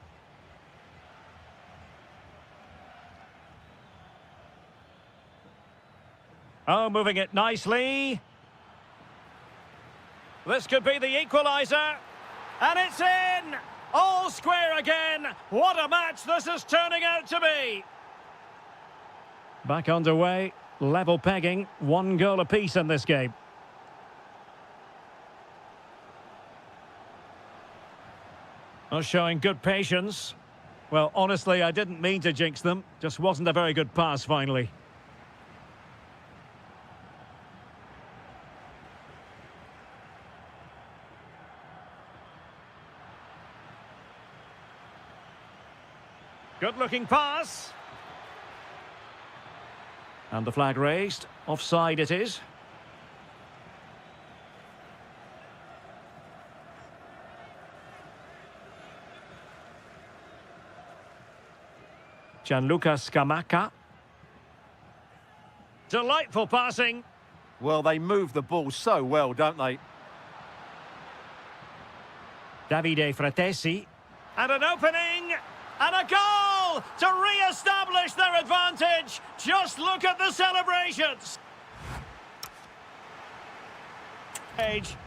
Oh, moving it nicely. This could be the equaliser. And it's in! All square again. What a match this is turning out to be. Back underway. Level pegging. 1 goal apiece in this game. Oh, showing good patience. Well, honestly, I didn't mean to jinx them. Just wasn't a very good pass, finally. Good-looking pass. And the flag raised. Offside it is. Gianluca Scamacca. Delightful passing. Well, they move the ball so well, don't they? Davide Fratesi. And an opening. And a goal to re-establish their advantage. Just look at the celebrations.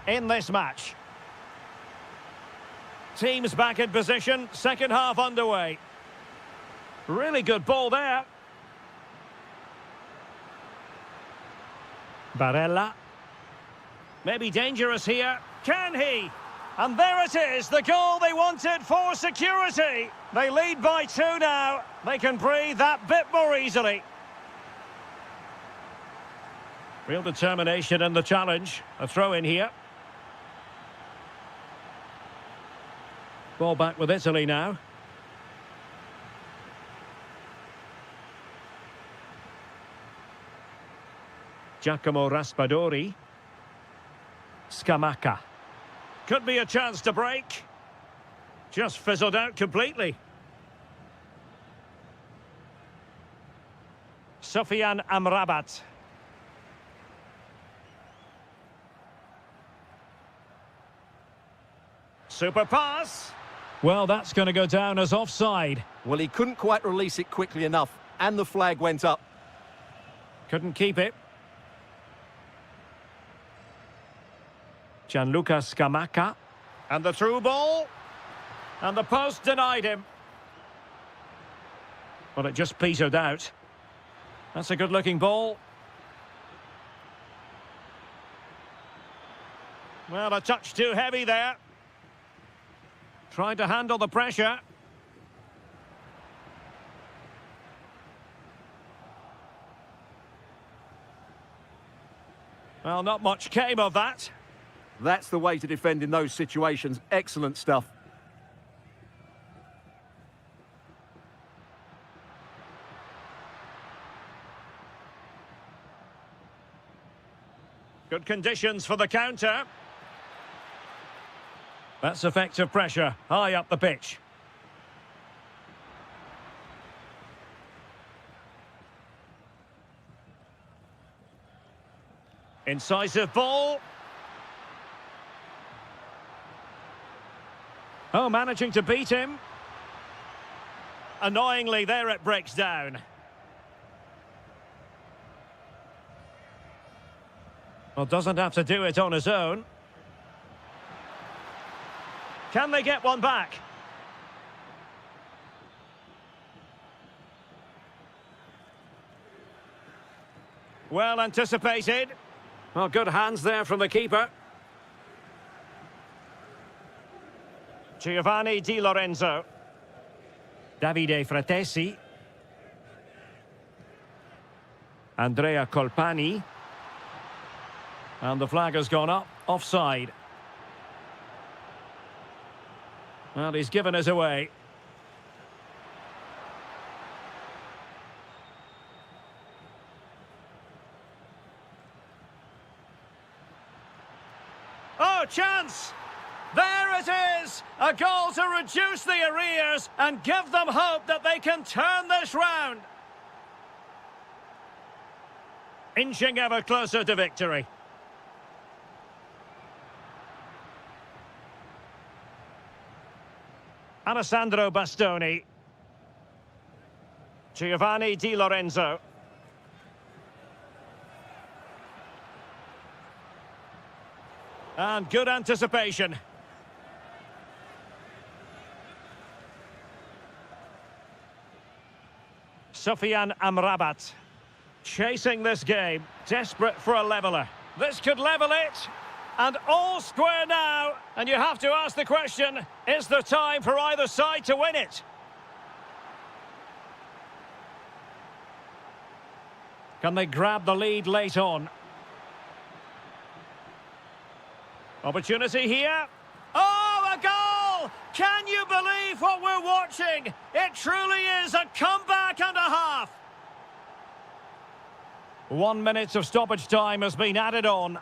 In this match. Teams back in position. Second half underway. Really good ball there. Barella. Maybe dangerous here. Can he? And there it is, the goal they wanted for security. They lead by 2 now. They can breathe that bit more easily. Real determination in the challenge. A throw in here. Ball back with Italy now. Giacomo Raspadori. Scamacca. Could be a chance to break. Just fizzled out completely. Sofian Amrabat. Super pass. Well, that's going to go down as offside. Well, he couldn't quite release it quickly enough, and the flag went up. Couldn't keep it. Gianluca Scamacca. And the through ball. And the post denied him. Well, it just petered out. That's a good-looking ball. Well, a touch too heavy there. Trying to handle the pressure. Well, not much came of that. That's the way to defend in those situations. Excellent stuff. Good conditions for the counter. That's effective pressure, high up the pitch. Incisive ball. Oh, managing to beat him. Annoyingly, there it breaks down. Well, doesn't have to do it on his own. Can they get one back? Well anticipated. Well, good hands there from the keeper. Giovanni Di Lorenzo. Davide Fratesi. Andrea Colpani. And the flag has gone up, offside. Well, he's given us away. Oh, chance! There it is! A goal to reduce the arrears and give them hope that they can turn this round. Inching ever closer to victory. Alessandro Bastoni. Giovanni Di Lorenzo. And good anticipation. Sofian Amrabat. Chasing this game, desperate for a leveller. This could level it. And all square now. And you have to ask the question, is there time for either side to win it? Can they grab the lead late on? Opportunity here. Oh, a goal! Can you believe what we're watching? It truly is a comeback and a half. 1 minute of stoppage time has been added on.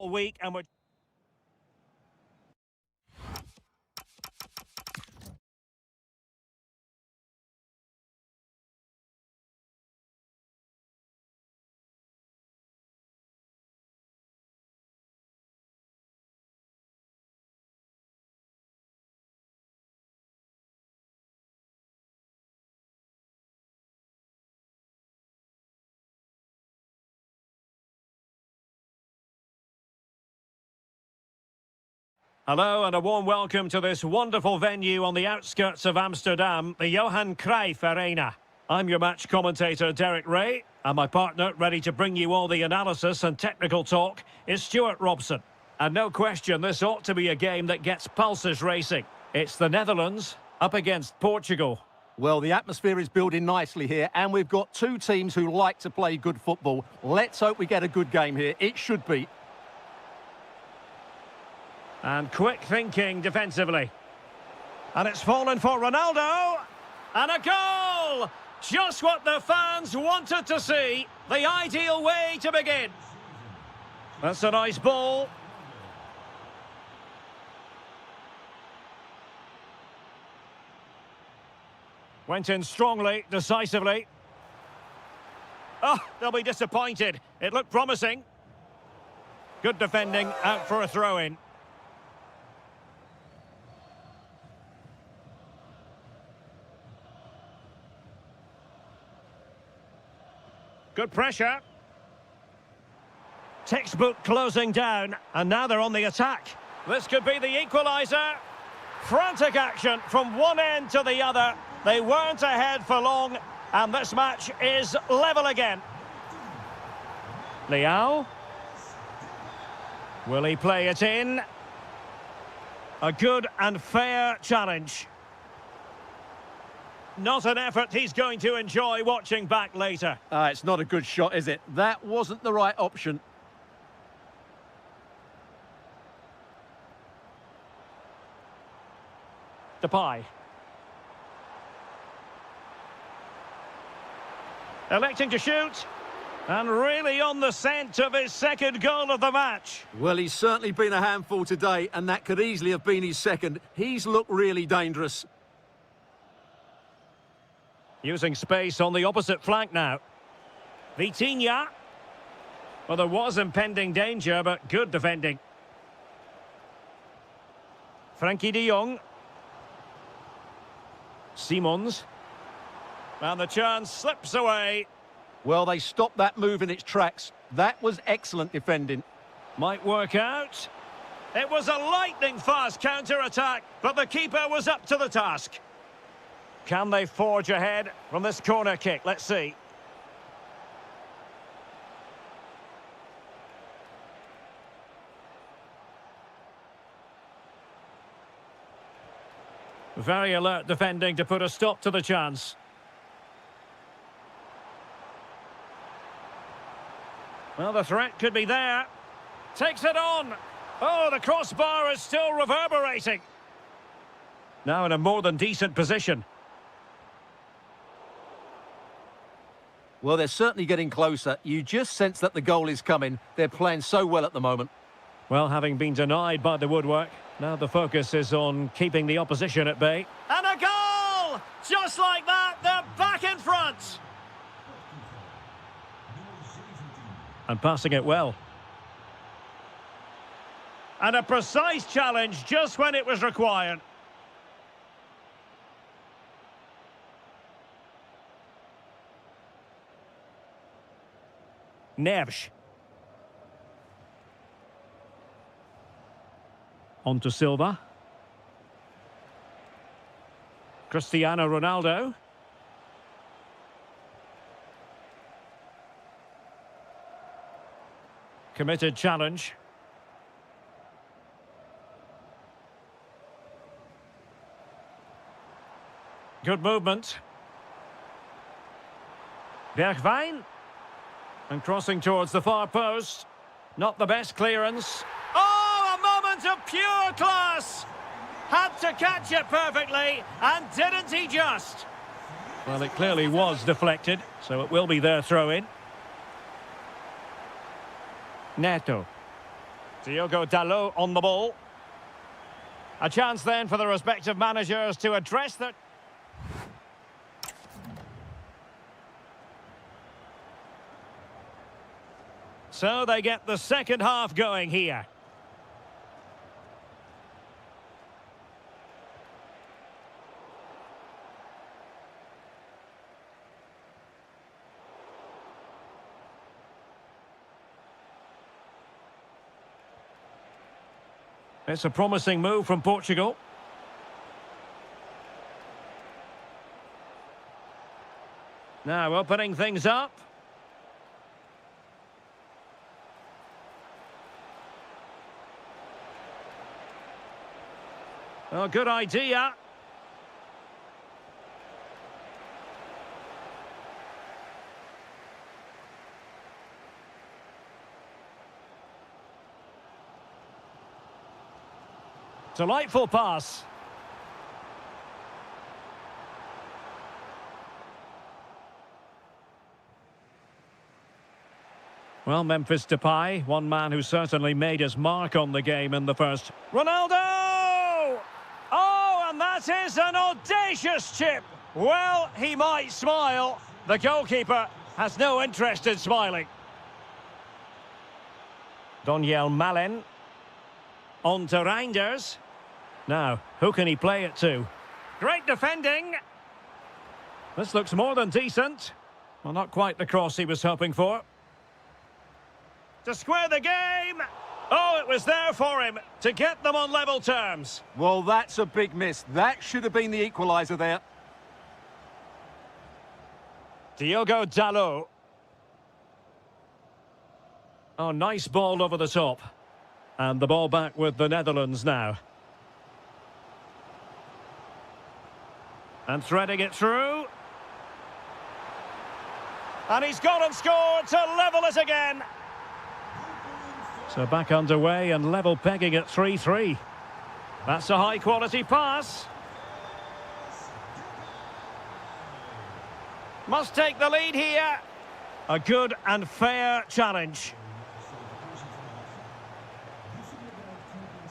week and we're... Hello and a warm welcome to this wonderful venue on the outskirts of Amsterdam, the Johan Cruyff Arena. I'm your match commentator, Derek Ray, and my partner, ready to bring you all the analysis and technical talk, is Stuart Robson. And no question, this ought to be a game that gets pulses racing. It's the Netherlands up against Portugal. Well, the atmosphere is building nicely here, and we've got two teams who like to play good football. Let's hope we get a good game here. It should be. And quick thinking defensively. And it's fallen for Ronaldo. And a goal! Just what the fans wanted to see. The ideal way to begin. That's a nice ball. Went in strongly, decisively. Oh, they'll be disappointed. It looked promising. Good defending, out for a throw-in. Good pressure. Textbook closing down, and now they're on the attack. This could be the equaliser. Frantic action from one end to the other. They weren't ahead for long, and this match is level again. Leao. Will he play it in? A good and fair challenge. Not an effort he's going to enjoy watching back later. It's not a good shot, is it? That wasn't the right option. Depay. Electing to shoot. And really on the scent of his second goal of the match. Well, he's certainly been a handful today, and that could easily have been his second. He's looked really dangerous. Using space on the opposite flank now. Vitinha. Well, there was impending danger, but good defending. Frankie de Jong. Simons. And the chance slips away. Well, they stopped that move in its tracks. That was excellent defending. Might work out. It was a lightning-fast counter-attack, but the keeper was up to the task. Can they forge ahead from this corner kick? Let's see. Very alert defending to put a stop to the chance. Well, the threat could be there. Takes it on. Oh, the crossbar is still reverberating. Now in a more than decent position. Well, they're certainly getting closer. You just sense that the goal is coming. They're playing so well at the moment. Well, having been denied by the woodwork, now the focus is on keeping the opposition at bay. And a goal! Just like that, they're back in front. And passing it well. And a precise challenge just when it was required. Neves. On to Silva. Cristiano Ronaldo. Committed challenge. Good movement. Bergwijn. And crossing towards the far post. Not the best clearance. Oh, a moment of pure class! Had to catch it perfectly, and didn't he just? Well, it clearly was deflected, so it will be their throw-in. Neto. Diogo Dalot on the ball. A chance then for the respective managers to address their... So they get the second half going here. It's a promising move from Portugal. Now opening things up. Oh, good idea. Delightful pass. Well, Memphis Depay, one man who certainly made his mark on the game in the first. Ronaldo! Oh, and that is an audacious chip. Well, he might smile. The goalkeeper has no interest in smiling. Doniel Malen. On to Reinders. Now, who can he play it to? Great defending. This looks more than decent. Well, not quite the cross he was hoping for. To square the game. Oh, it was there for him to get them on level terms. Well, that's a big miss. That should have been the equaliser there. Diogo Dalot. Oh, nice ball over the top. And the ball back with the Netherlands now. And threading it through. And he's gone and scored to level it again. So back underway and level pegging at 3-3. That's a high-quality pass. Must take the lead here. A good and fair challenge.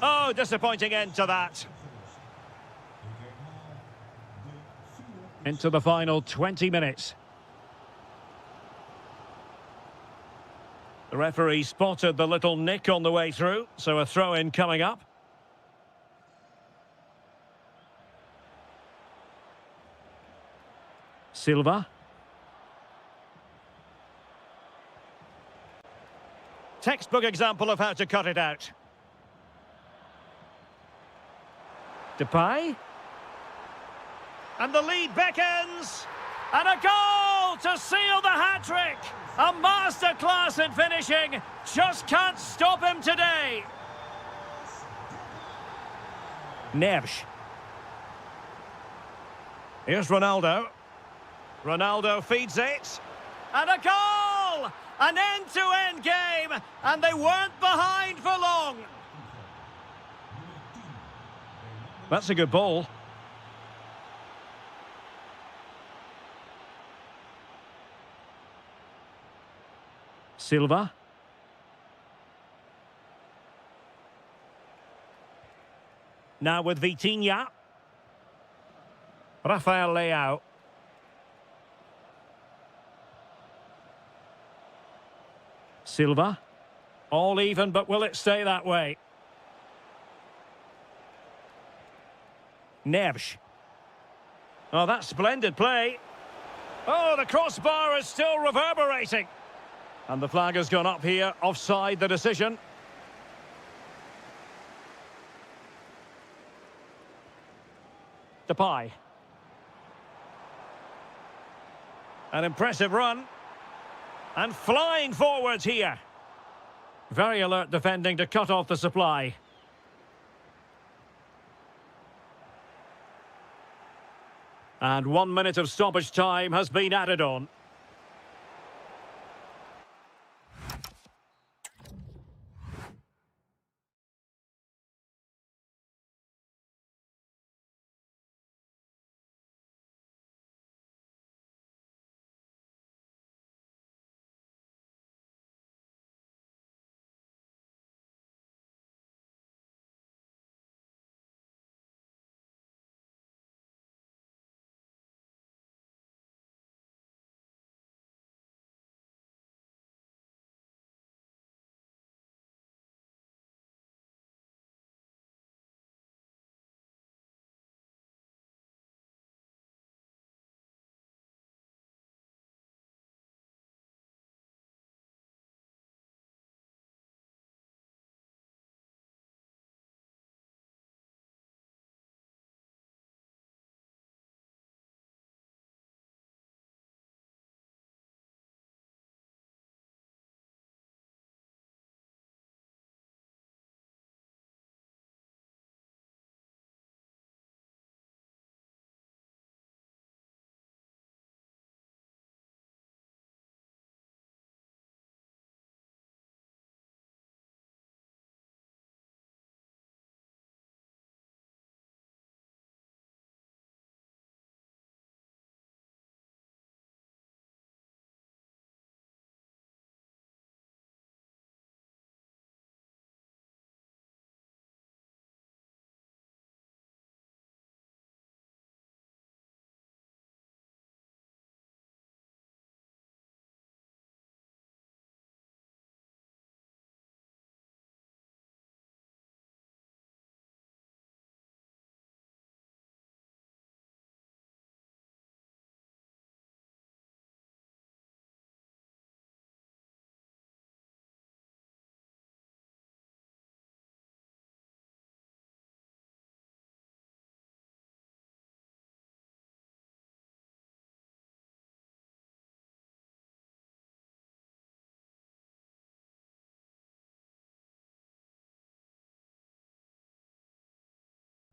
Oh, disappointing end to that. Into the final 20 minutes. The referee spotted the little nick on the way through, so a throw-in coming up. Silva. Textbook example of how to cut it out. Depay. And the lead beckons. And a goal to seal the hat-trick. A masterclass in finishing. Just can't stop him today. Neves. Here's Ronaldo. Ronaldo feeds it. And a goal! An end-to-end game. And they weren't behind for long. That's a good ball. Silva. Now with Vitinha. Rafael Leao. Silva. All even, but will it stay that way? Neves. Oh, that's splendid play. Oh, the crossbar is still reverberating. And the flag has gone up here, offside the decision. Depay. An impressive run. And flying forwards here. Very alert defending to cut off the supply. And 1 minute of stoppage time has been added on.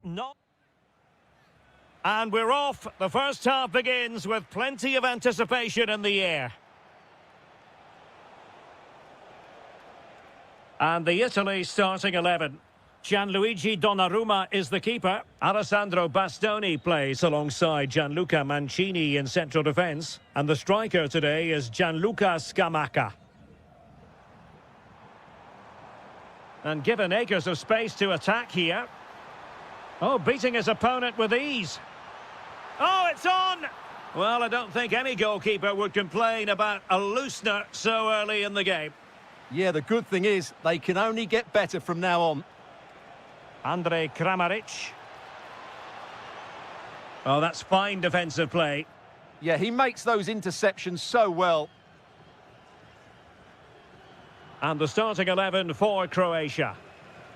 not. And we're off. The first half begins with plenty of anticipation in the air. And the Italy starting 11. Gianluigi Donnarumma is the keeper. Alessandro Bastoni plays alongside Gianluca Mancini in central defence. And the striker today is Gianluca Scamacca. And given acres of space to attack here. Oh, beating his opponent with ease. Oh, it's on! Well, I don't think any goalkeeper would complain about a loosener so early in the game. Yeah, the good thing is they can only get better from now on. Andrej Kramaric. Oh, that's fine defensive play. Yeah, he makes those interceptions so well. And the starting 11 for Croatia.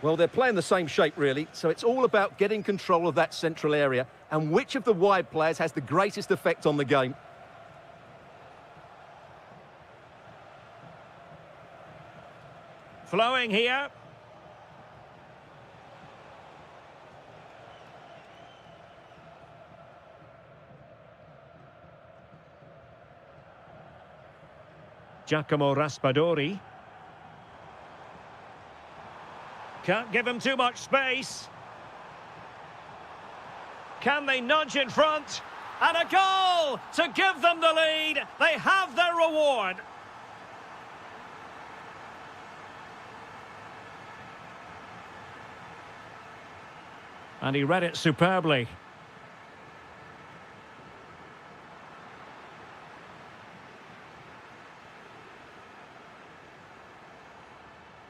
Well, they're playing the same shape, really, so it's all about getting control of that central area and which of the wide players has the greatest effect on the game. Flowing here. Giacomo Raspadori. Can't give him too much space. Can they nudge in front? And a goal to give them the lead. They have their reward. And he read it superbly.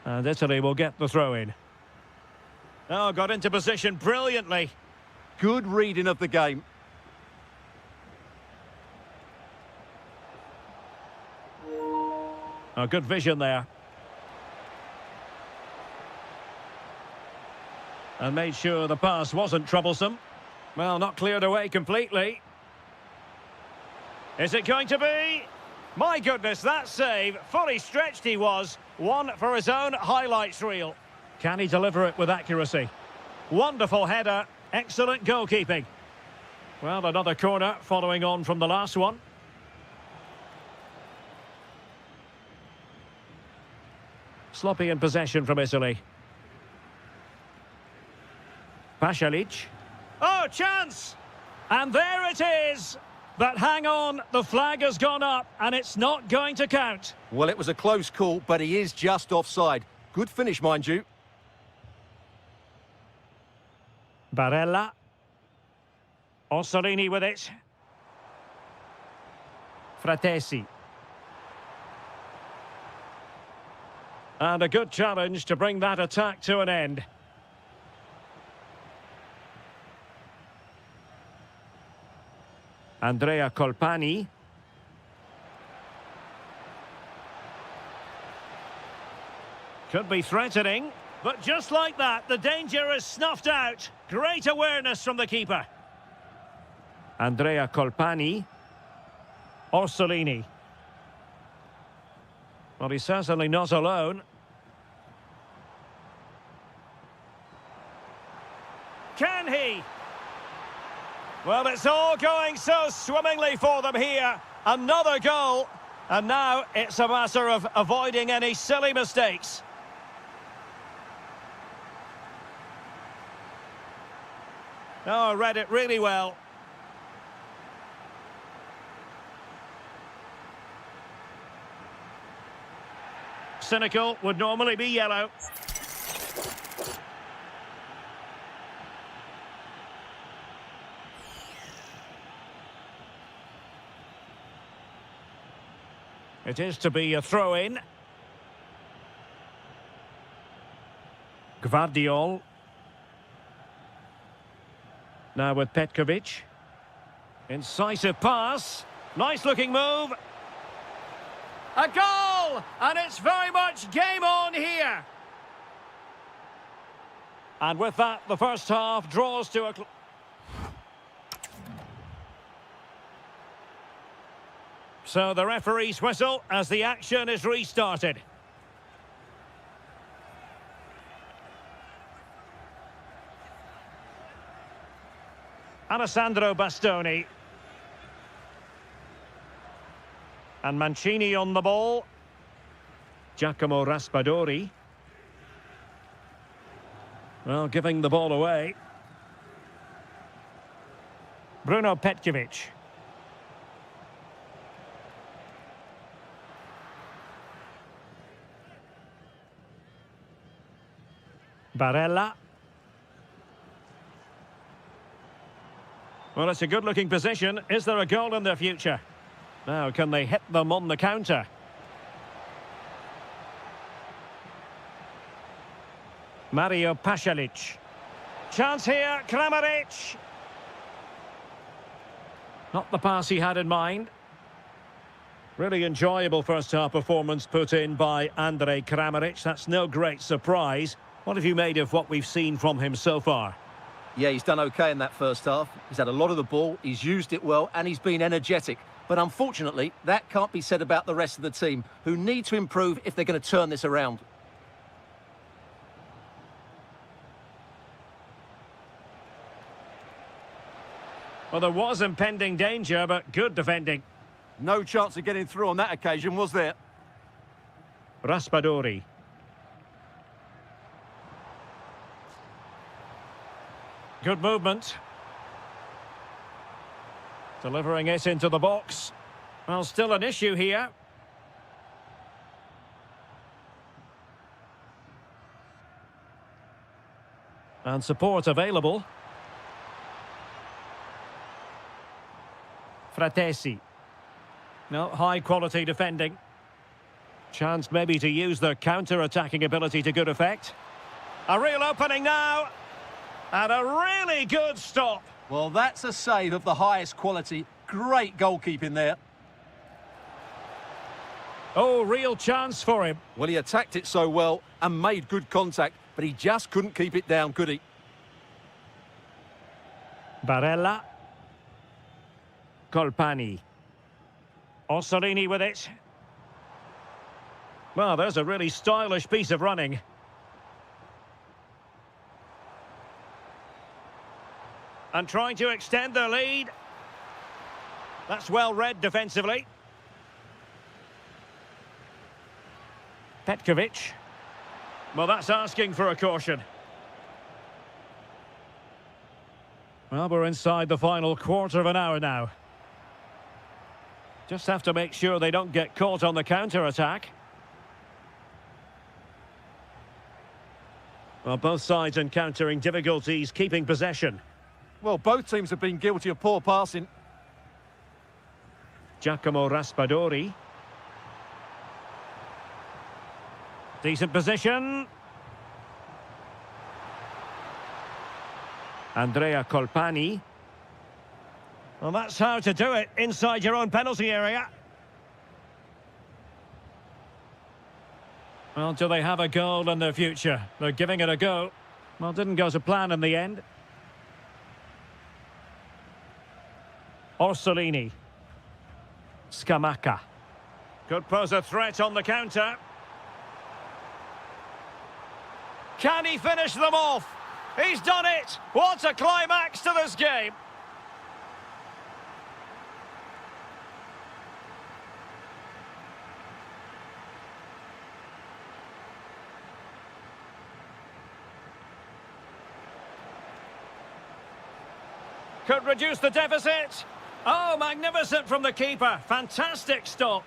And Italy will get the throw-in. Oh, got into position brilliantly. Good reading of the game. Oh, good vision there. And made sure the pass wasn't troublesome. Well, not cleared away completely. Is it going to be? My goodness, that save. Fully stretched he was. One for his own highlights reel. Can he deliver it with accuracy? Wonderful header. Excellent goalkeeping. Well, another corner following on from the last one. Sloppy in possession from Italy. Pasalic. Oh, chance! And there it is! But hang on, the flag has gone up and it's not going to count. Well, it was a close call, but he is just offside. Good finish, mind you. Barella. Orsolini with it. Fratesi. And a good challenge to bring that attack to an end. Andrea Colpani. Could be threatening, but just like that, the danger is snuffed out. Great awareness from the keeper. Andrea Colpani. Orsolini. Well, he's certainly not alone. Can he? Well, it's all going so swimmingly for them here. Another goal. And now it's a matter of avoiding any silly mistakes. Oh, read it really well. Cynical would normally be yellow. It is to be a throw-in. Gvardiol. Now with Petkovic. Incisive pass. Nice-looking move. A goal! And it's very much game on here. And with that, the first half draws to a... So the referee's whistle as the action is restarted. Alessandro Bastoni. And Mancini on the ball. Giacomo Raspadori. Well, giving the ball away. Bruno Petkovic. Barella. Well, it's a good-looking position. Is there a goal in their future? Now, can they hit them on the counter? Mario Pasalic. Chance here, Kramaric. Not the pass he had in mind. Really enjoyable first-half performance put in by Andrej Kramaric. That's no great surprise. What have you made of what we've seen from him so far? Yeah, he's done okay in that first half. He's had a lot of the ball, he's used it well, and he's been energetic. But unfortunately, that can't be said about the rest of the team, who need to improve if they're going to turn this around. Well, there was impending danger, but good defending. No chance of getting through on that occasion, was there? Raspadori. Good movement. Delivering it into the box. Well, still an issue here. And support available. Fratesi. No, high-quality defending. Chance maybe to use their counter-attacking ability to good effect. A real opening now. And a really good stop. Well, that's a save of the highest quality. Great goalkeeping there. Oh, real chance for him. Well, he attacked it so well and made good contact, but he just couldn't keep it down, could he? Barella. Colpani. Orsolini with it. Well, there's a really stylish piece of running. And trying to extend their lead. That's well read defensively. Petkovic. Well, that's asking for a caution. Well, we're inside the final quarter of an hour now. Just have to make sure they don't get caught on the counter-attack. Well, both sides encountering difficulties keeping possession. Well, both teams have been guilty of poor passing. Giacomo Raspadori. Decent position. Andrea Colpani. Well, that's how to do it inside your own penalty area. Well, do they have a goal in their future? They're giving it a go. Well, didn't go to plan in the end. Orsolini. Scamacca. Could pose a threat on the counter. Can he finish them off? He's done it! What a climax to this game! Could reduce the deficit. Oh, magnificent from the keeper. Fantastic stop.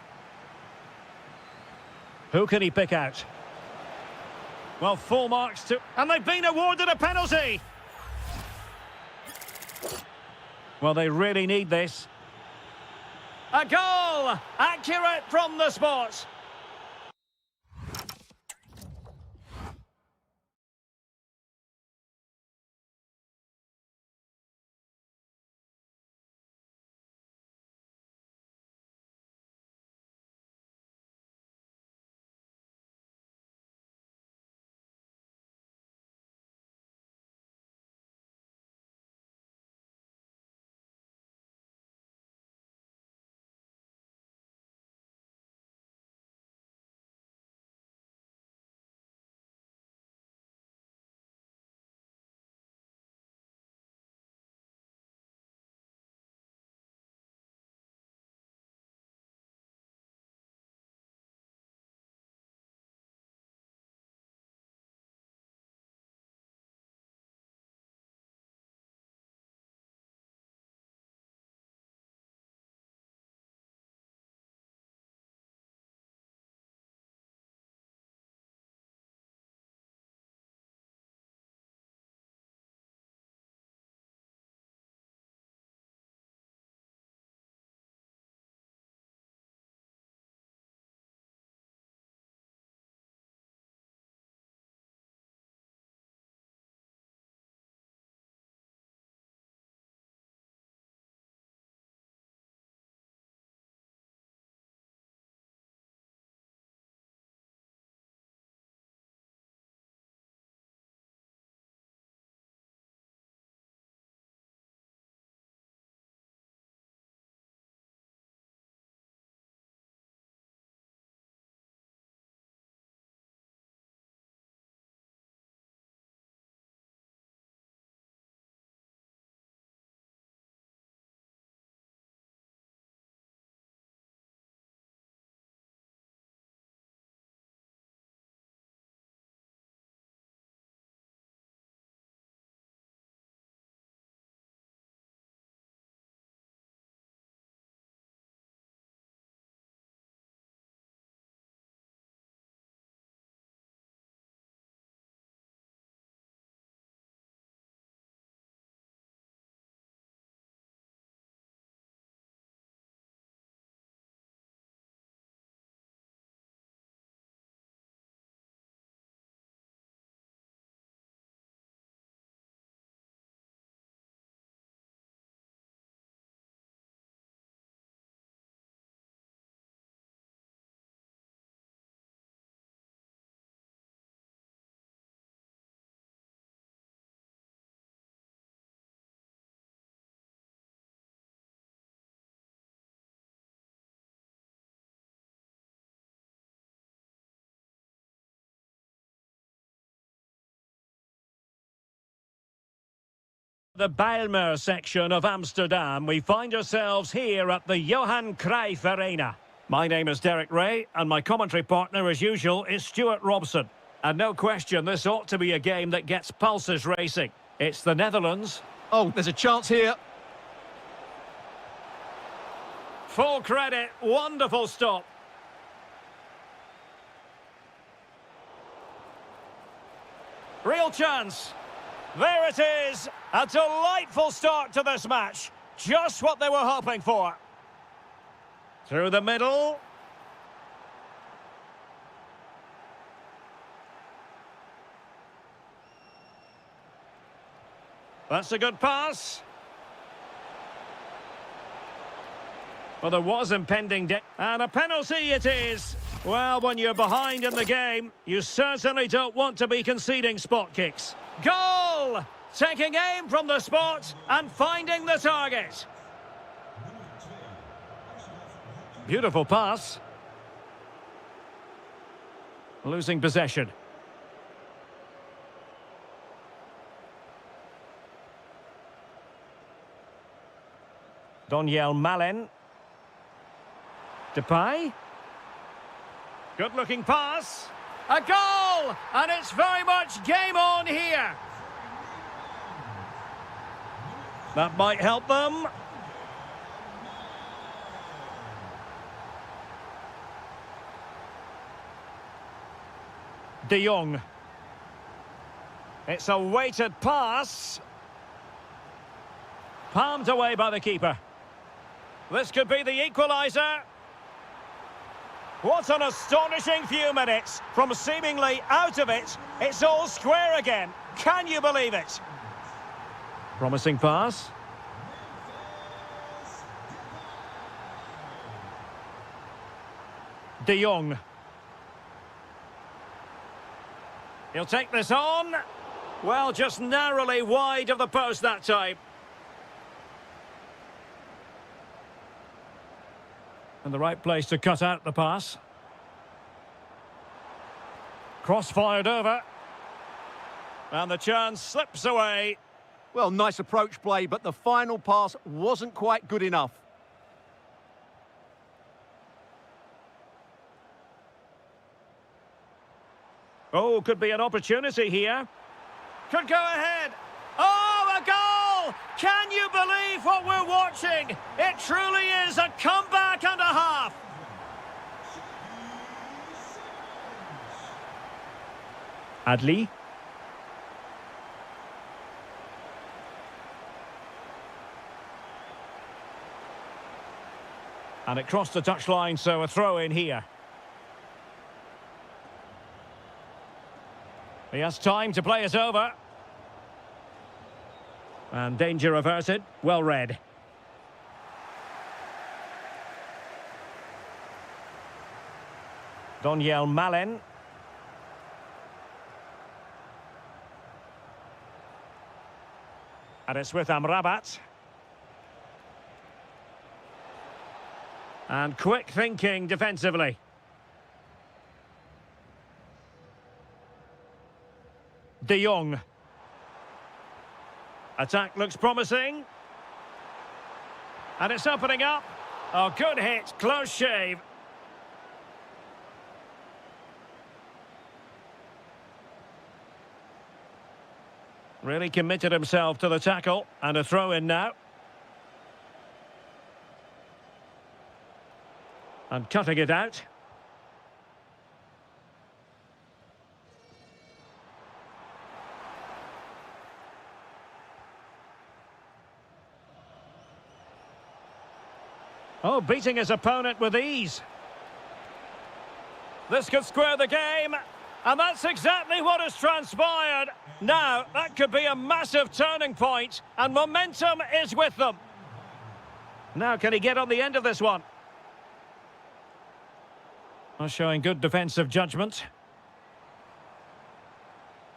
Who can he pick out? Well, full marks to... And they've been awarded a penalty! Well, they really need this. A goal! Accurate from the spot. The Bijlmer section of Amsterdam, we find ourselves here at the Johan Cruijff Arena. My name is Derek Ray, and my commentary partner, as usual, is Stuart Robson. And no question, this ought to be a game that gets pulses racing. It's the Netherlands. Oh, there's a chance here. Full credit, wonderful stop. Real chance. There it is. A delightful start to this match. Just what they were hoping for. Through the middle. That's a good pass. Well, there was impending and a penalty it is. Well, when you're behind in the game, you certainly don't want to be conceding spot kicks. Goal! Taking aim from the spot and finding the target. Beautiful pass. Losing possession. Daniel Malen. Depay. Good-looking pass. A goal! And it's very much game on here. That might help them. De Jong. It's a weighted pass. Palmed away by the keeper. This could be the equaliser. What an astonishing few minutes. From seemingly out of it, it's all square again. Can you believe it? Promising pass. De Jong. He'll take this on. Well, just narrowly wide of the post that time. And the right place to cut out the pass. Cross fired over. And the chance slips away. Well, nice approach play, but the final pass wasn't quite good enough. Oh, could be an opportunity here. Could go ahead. Oh, a goal! Can you believe what we're watching? It truly is a comeback and a half. Adli. And it crossed the touchline, so a throw in here. He has time to play it over. And danger averted. Well read. Daniel Malen. And it's with Amrabat. And quick thinking defensively. De Jong. Attack looks promising. And it's opening up. Oh, good hit. Close shave. Really committed himself to the tackle. And a throw in now. And cutting it out. Oh, beating his opponent with ease. This could square the game. And that's exactly what has transpired. Now, that could be a massive turning point. And momentum is with them. Now, can he get on the end of this one? Well, showing good defensive judgment.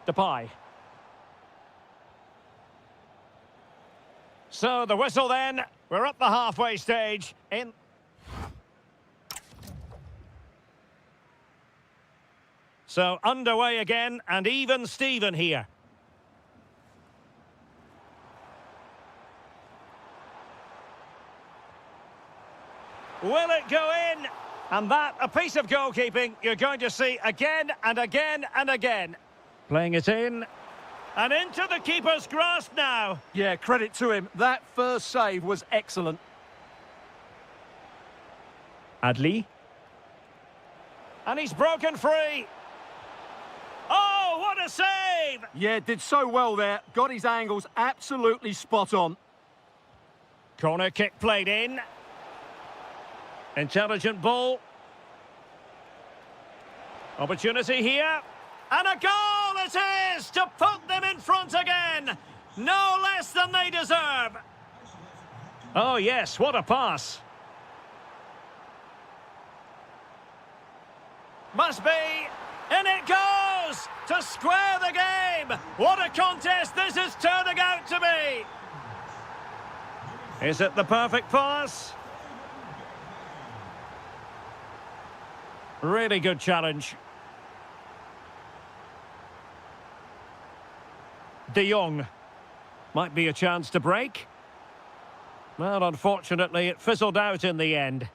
Depay. So, the whistle then. We're at the halfway stage. So, underway again, and even Steven here. Will it go in? And that, a piece of goalkeeping you're going to see again and again and again. Playing it in. And into the keeper's grasp now. Yeah, credit to him. That first save was excellent. Adli. And he's broken free. Oh, what a save! Yeah, did so well there. Got his angles absolutely spot on. Corner kick played in. Intelligent ball. Opportunity here. And a goal it is to put them in front again. No less than they deserve. Oh, yes, what a pass. Must be. In it goes to square the game. What a contest this is turning out to be. Is it the perfect pass? Really good challenge. De Jong. Might be a chance to break. Well, unfortunately, it fizzled out in the end.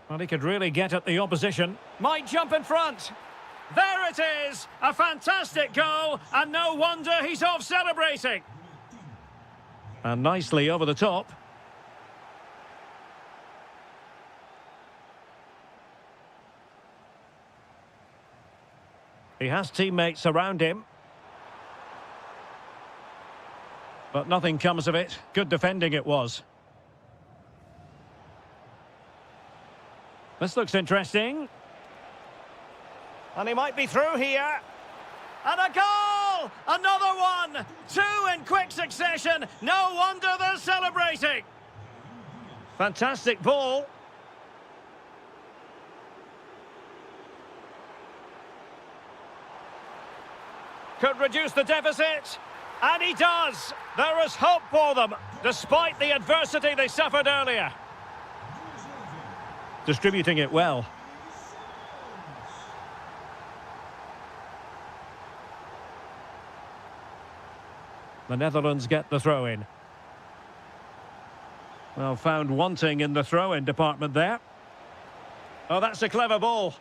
Well, he could really get at the opposition. Might jump in front. There it is! A fantastic goal, and no wonder he's off celebrating. And nicely over the top. He has teammates around him. But nothing comes of it. Good defending it was. This looks interesting. And he might be through here. And a goal! Another one! Two in quick succession. No wonder they're celebrating. Fantastic ball. Could reduce the deficit. And he does. There is hope for them, despite the adversity they suffered earlier. Distributing it well. The Netherlands get the throw-in. Well, found wanting in the throw-in department there. Oh, that's a clever ball.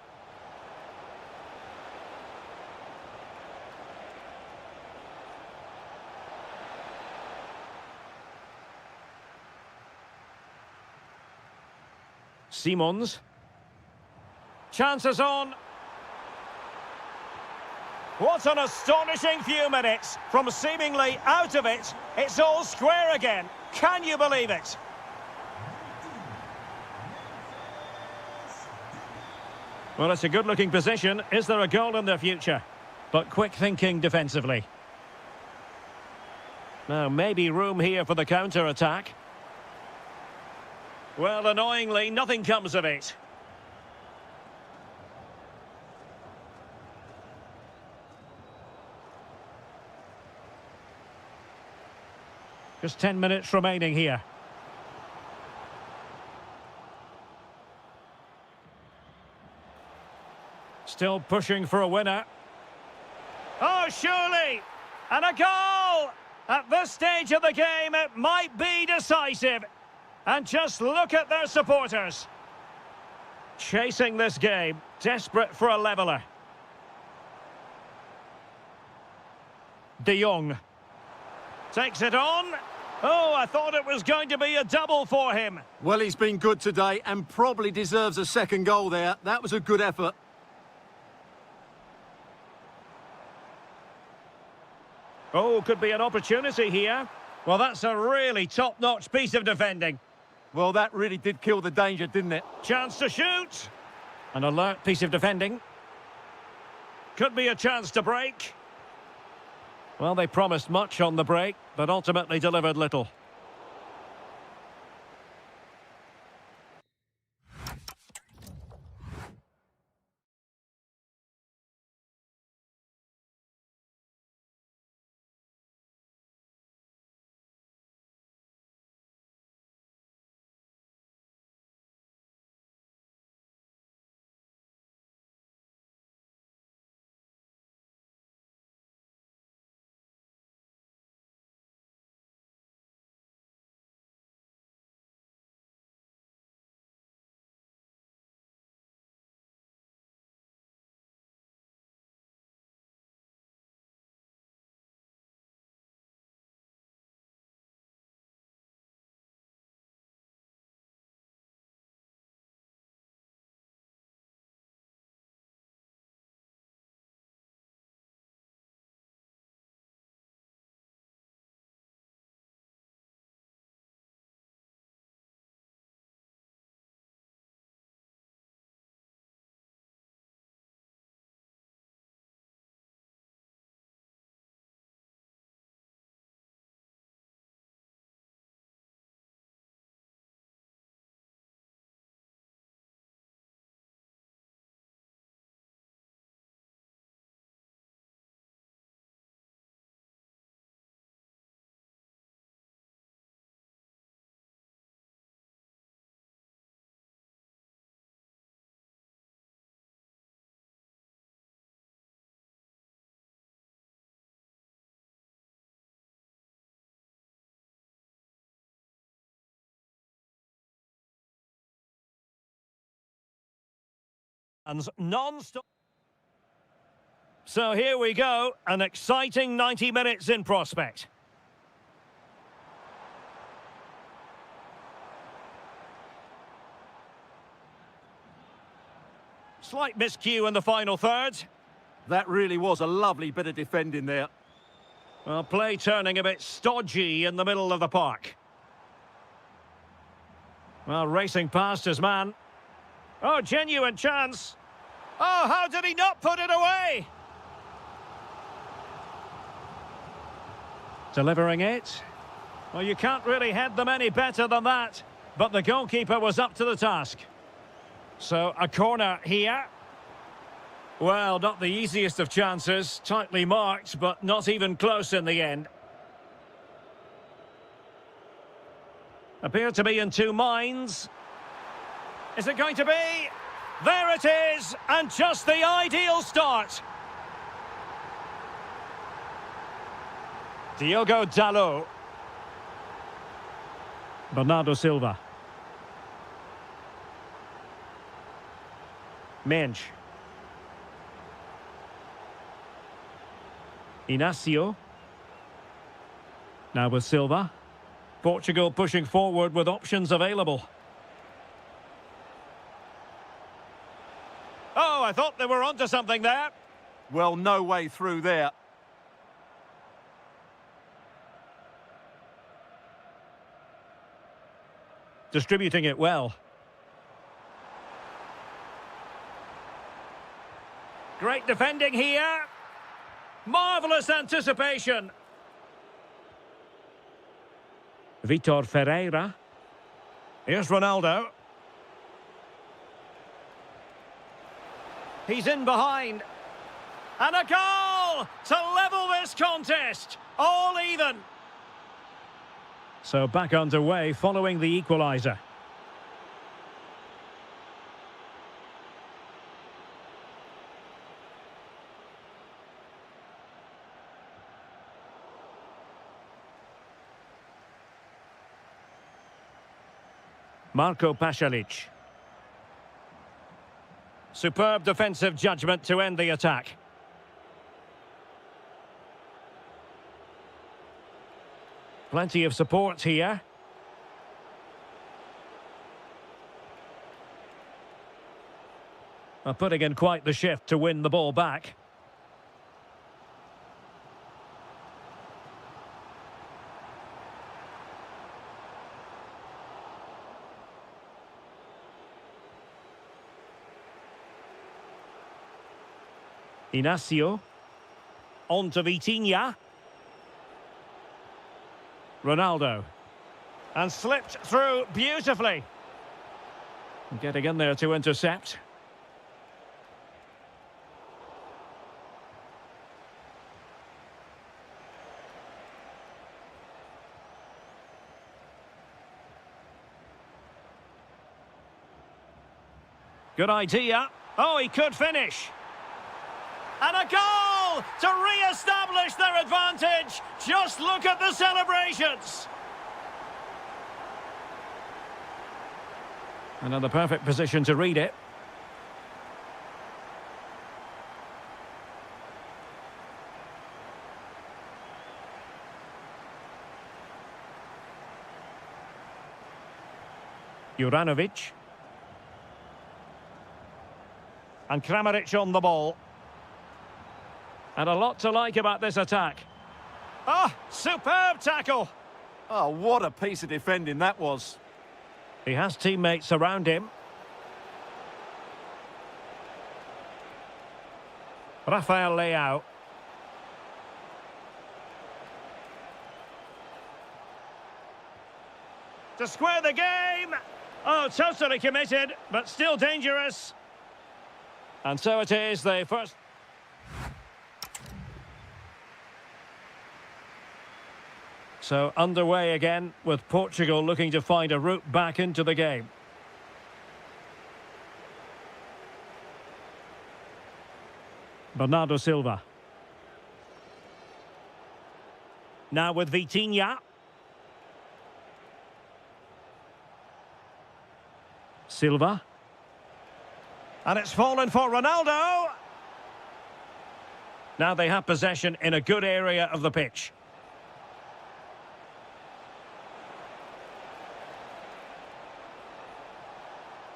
Simons. Chances on. What an astonishing few minutes. From seemingly out of it, it's all square again. Can you believe it? Well, it's a good-looking position. Is there a goal in the future? But quick thinking defensively. Now, maybe room here for the counter-attack. Well, annoyingly, nothing comes of it. Just 10 minutes remaining here. Still pushing for a winner. Oh, surely! And a goal! At this stage of the game, it might be decisive. And just look at their supporters. Chasing this game, desperate for a leveller. De Jong. Takes it on. Oh, I thought it was going to be a double for him. Well, he's been good today and probably deserves a second goal there. That was a good effort. Oh, could be an opportunity here. Well, that's a really top-notch piece of defending. Well, that really did kill the danger, didn't it? Chance to shoot. An alert piece of defending. Could be a chance to break. Well, they promised much on the break, but ultimately delivered little. Non-stop. So here we go, an exciting 90 minutes in prospect. Slight miscue in the final third. That really was a lovely bit of defending there. Well, play turning a bit stodgy in the middle of the park. Well, racing past his man. Oh, genuine chance. Oh, how did he not put it away? Delivering it. Well, you can't really head them any better than that. But the goalkeeper was up to the task. So, a corner here. Well, not the easiest of chances. Tightly marked, but not even close in the end. Appear to be in two minds. Is it going to be? There it is, and just the ideal start. Diogo Dalot. Bernardo Silva. Mensch. Inacio. Now with Silva. Portugal pushing forward with options available. Oh, I thought they were onto something there. Well, no way through there. Distributing it well. Great defending here. Marvellous anticipation. Vitor Ferreira. Here's Ronaldo. He's in behind. And a goal to level this contest. All even. So back underway following the equaliser. Marko Pasalic. Superb defensive judgment to end the attack. Plenty of support here. Putting in quite the shift to win the ball back. Inacio. On to Vitinha. Ronaldo. And slipped through beautifully. Getting in there to intercept. Good idea. Oh, he could finish. And a goal to re-establish their advantage. Just look at the celebrations. Another perfect position to read it. Juranovic. And Kramaric on the ball. And a lot to like about this attack. Oh, superb tackle. Oh, what a piece of defending that was. He has teammates around him. Rafael Leao. To square the game. Oh, totally committed, but still dangerous. And so it is, the first... So underway again, with Portugal looking to find a route back into the game. Bernardo Silva. Now with Vitinha. Silva. And it's fallen for Ronaldo. Now they have possession in a good area of the pitch.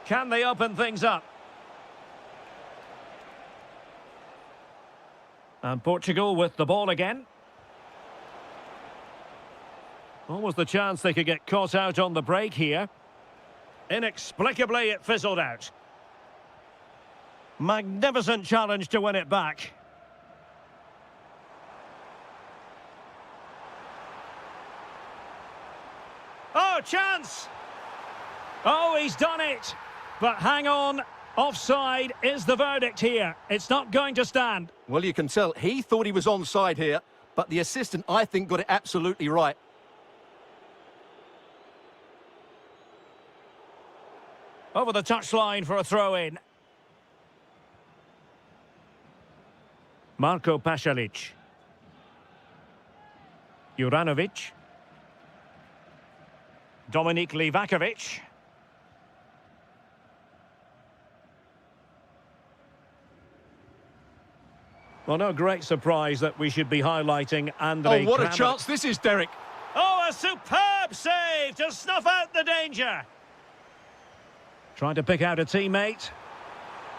Can they open things up? And Portugal with the ball again. Almost the chance they could get caught out on the break here. Inexplicably, it fizzled out. Magnificent challenge to win it back. Oh, chance! Oh, he's done it! But hang on, offside is the verdict here. It's not going to stand. Well, you can tell he thought he was onside here, but the assistant, I think, got it absolutely right. Over the touchline for a throw-in. Marko Pasalic. Juranovic. Dominik Livakovic. Well, no great surprise that we should be highlighting Andrei Oh, what a Kramaric. chance this is, Derek. Oh, a superb save to snuff out the danger. Trying to pick out a teammate.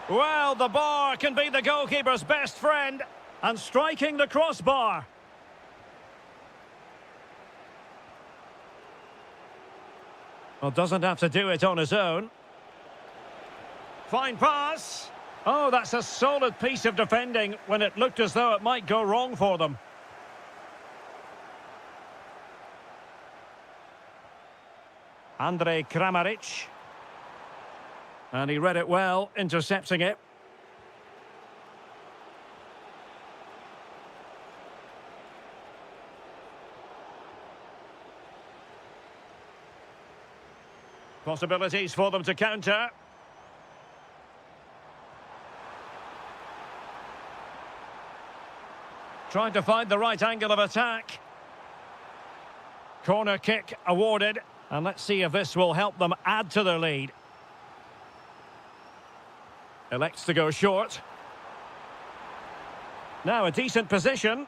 Well, the bar can be the goalkeeper's best friend. And striking the crossbar. Well, doesn't have to do it on his own. Fine pass. Oh, that's a solid piece of defending when it looked as though it might go wrong for them. Andrei Kramaric. And he read it well, intercepting it. Possibilities for them to counter. Trying to find the right angle of attack. Corner kick awarded. And let's see if this will help them add to their lead. Elects to go short. Now a decent position.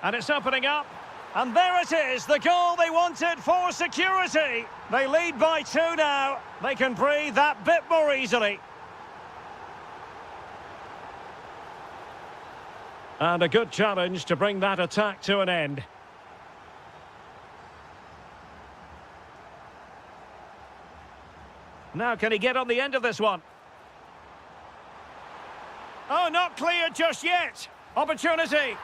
And it's opening up. And there it is, the goal they wanted for security. They lead by 2 now. They can breathe that bit more easily. And a good challenge to bring that attack to an end. Now, can he get on the end of this one? Oh, not clear just yet. Opportunity.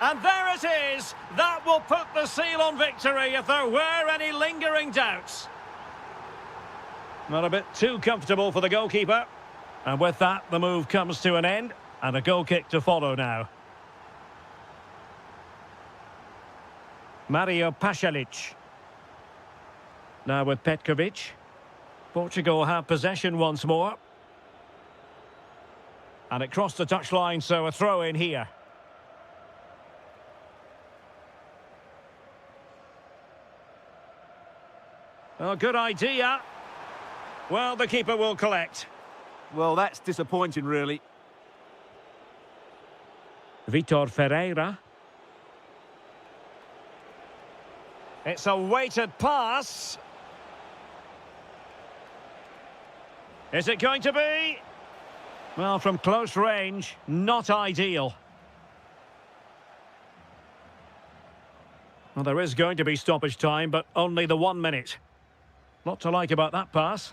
And there it is. That will put the seal on victory if there were any lingering doubts. Not a bit too comfortable for the goalkeeper. And with that, the move comes to an end. And a goal kick to follow now. Mario Pasalic. Now with Petkovic. Portugal have possession once more. And it crossed the touchline, so a throw in here. Oh, good idea. Well, the keeper will collect. Well, that's disappointing, really. Vitor Ferreira. It's a weighted pass. Is it going to be? Well, from close range, not ideal. Well, there is going to be stoppage time, but only the 1 minute. Lot to like about that pass.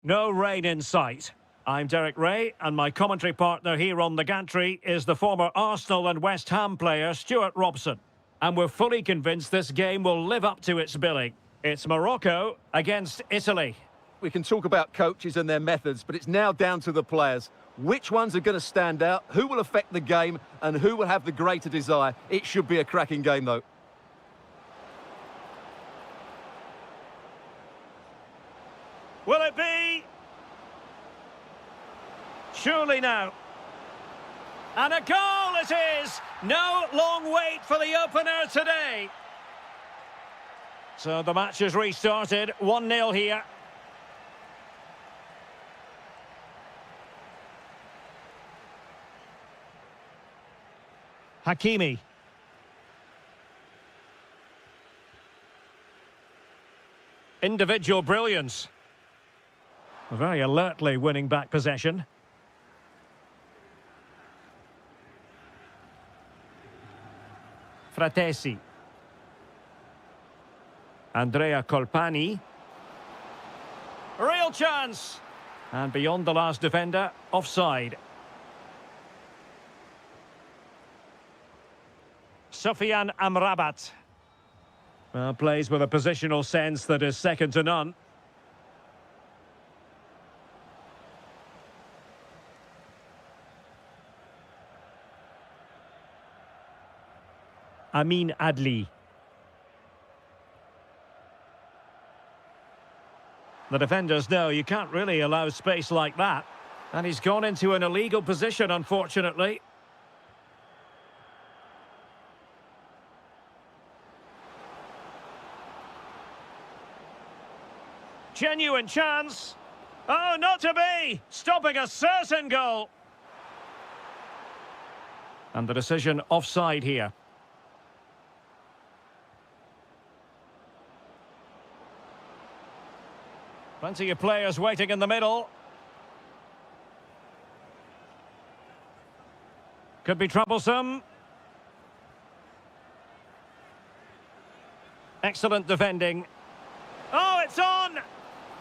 No rain in sight. I'm Derek Ray, and my commentary partner here on the gantry is the former Arsenal and West Ham player Stuart Robson. And we're fully convinced this game will live up to its billing. It's Morocco against Italy. We can talk about coaches and their methods, but it's now down to the players. Which ones are going to stand out, who will affect the game, and who will have the greater desire. It should be a cracking game, though. Will it be? Surely now. And a goal it is! No long wait for the opener today. So the match has restarted, 1-0 here. Hakimi. Individual brilliance. Very alertly winning back possession. Fratesi. Andrea Colpani. Real chance! And beyond the last defender, offside. Sofian Amrabat. Well, plays with a positional sense that is second to none. Amin Adli. The defenders know you can't really allow space like that. And he's gone into an illegal position, unfortunately. Genuine chance. Oh, not to be! Stopping a certain goal. And the decision offside here. Plenty of players waiting in the middle. Could be troublesome. Excellent defending. Oh, it's on!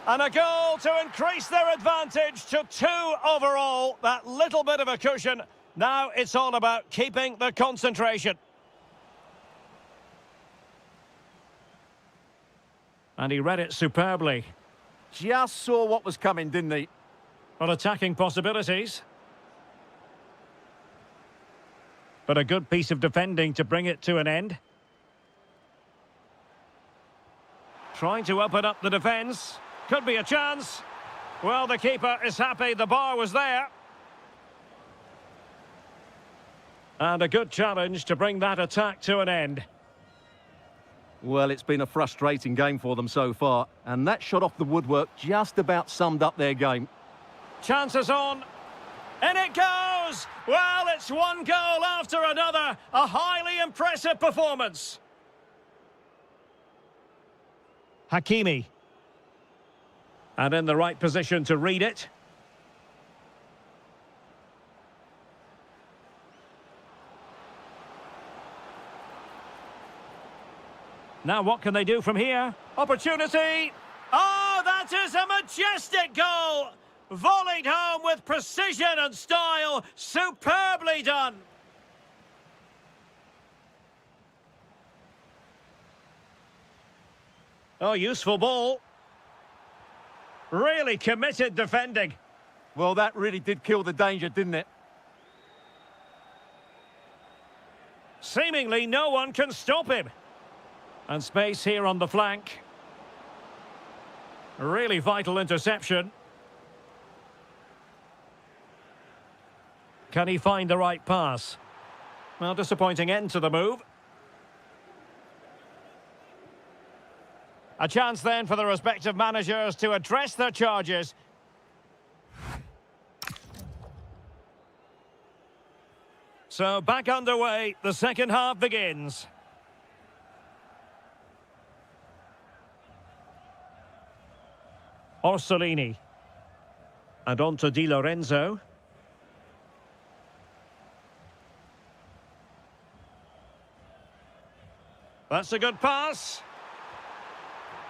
And a goal to increase their advantage to 2 overall. That little bit of a cushion. Now it's all about keeping the concentration. And he read it superbly. Just saw what was coming, didn't he? Well, attacking possibilities. But a good piece of defending to bring it to an end. Trying to open up the defence. Could be a chance. Well, the keeper is happy the bar was there. And a good challenge to bring that attack to an end. Well, it's been a frustrating game for them so far, and that shot off the woodwork just about summed up their game. Chances on. And it goes! Well, it's one goal after another. A highly impressive performance. Hakimi. And in the right position to read it. Now what can they do from here? Opportunity! Oh, that is a majestic goal! Volleyed home with precision and style. Superbly done. Oh, useful ball. Really committed defending. Well, that really did kill the danger, didn't it? Seemingly no one can stop him. And space here on the flank. Really vital interception. Can he find the right pass? Well, disappointing end to the move. A chance then for the respective managers to address their charges. So back underway, the second half begins. Orsolini. And on to Di Lorenzo. That's a good pass.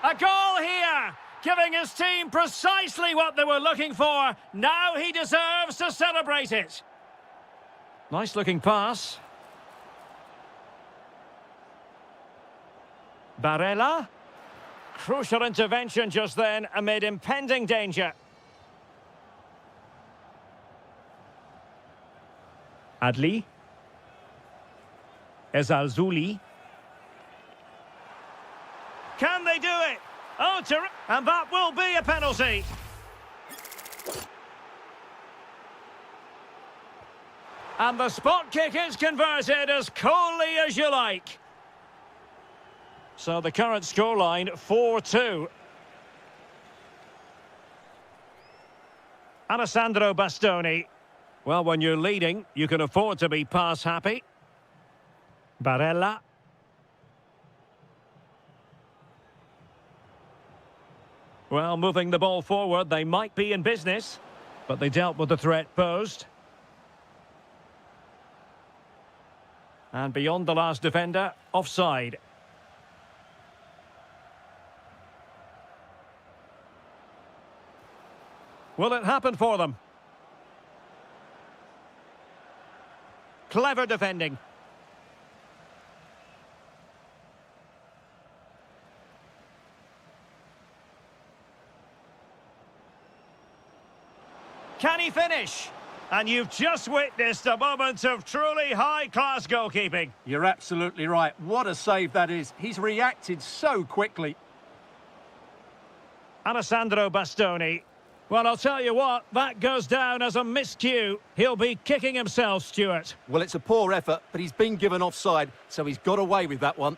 A goal here! Giving his team precisely what they were looking for. Now he deserves to celebrate it. Nice looking pass. Barella. Crucial intervention just then amid impending danger. Adli. Ezalzouli. Can they do it? Oh, and that will be a penalty. And the spot kick is converted as coolly as you like. So the current scoreline, 4-2. Alessandro Bastoni. Well, when you're leading, you can afford to be pass happy. Barella. Well, moving the ball forward, they might be in business, but they dealt with the threat posed. And beyond the last defender, offside. Will it happen for them? Clever defending. Can he finish? And you've just witnessed a moment of truly high-class goalkeeping. You're absolutely right. What a save that is. He's reacted so quickly. Alessandro Bastoni. Well, I'll tell you what, that goes down as a miscue. He'll be kicking himself, Stuart. Well, it's a poor effort, but he's been given offside, so he's got away with that one.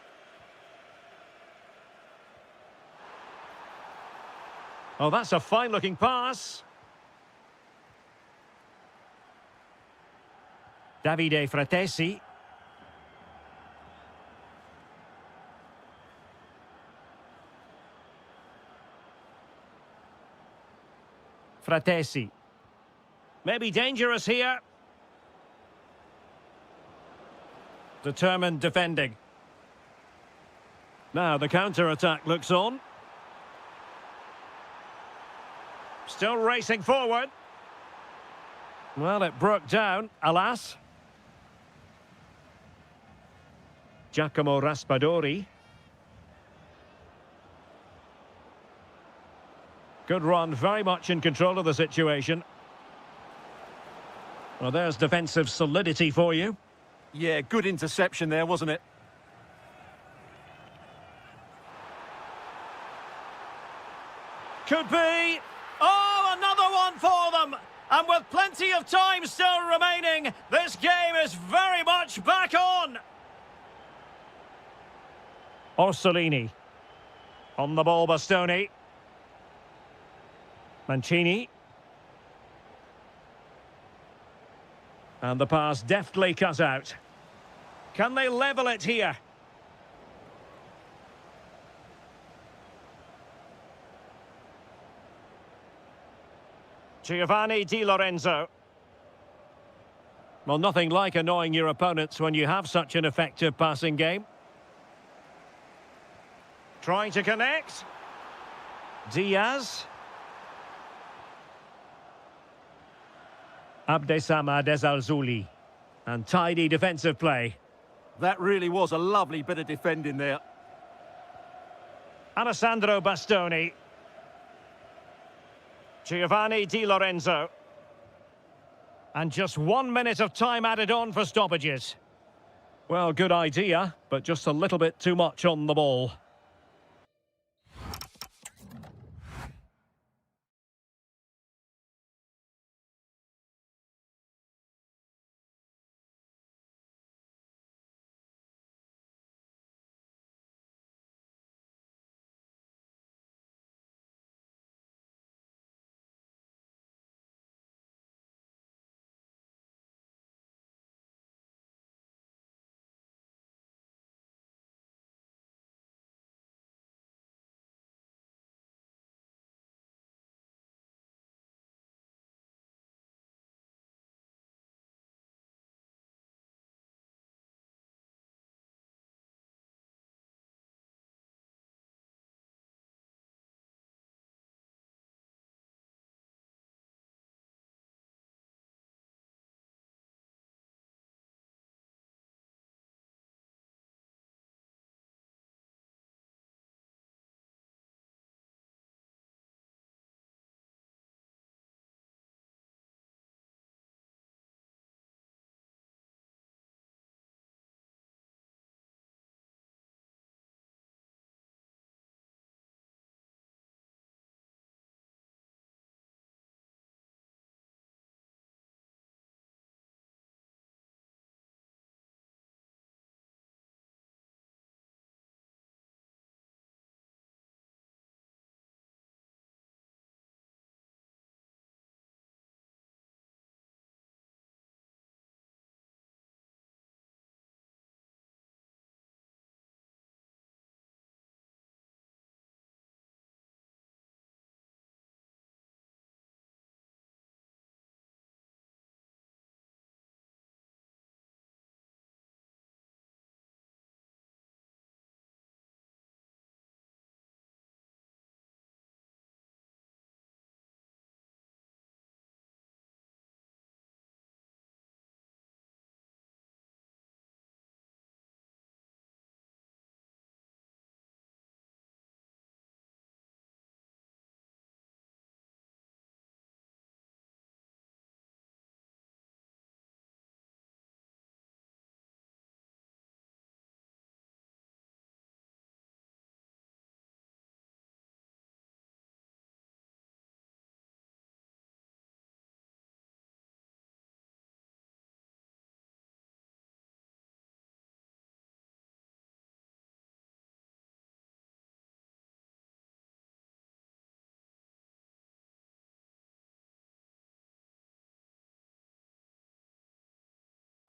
Oh, that's a fine-looking pass. Davide Fratesi. Fratesi. Maybe dangerous here. Determined defending. Now the counter-attack looks on. Still racing forward. Well, it broke down, alas. Giacomo Raspadori. Good run, very much in control of the situation. Well, there's defensive solidity for you. Yeah, good interception there, wasn't it? Could be. Oh, another one for them. And with plenty of time still remaining, this game is very much back on. Orsolini. On the ball, Bastoni. Mancini. And the pass deftly cut out. Can they level it here? Giovanni Di Lorenzo. Well, nothing like annoying your opponents when you have such an effective passing game. Trying to connect. Diaz. Abdesamad Ezalzouli. And tidy defensive play. That really was a lovely bit of defending there. Alessandro Bastoni. Giovanni Di Lorenzo. And just 1 minute of time added on for stoppages. Well, good idea, but just a little bit too much on the ball.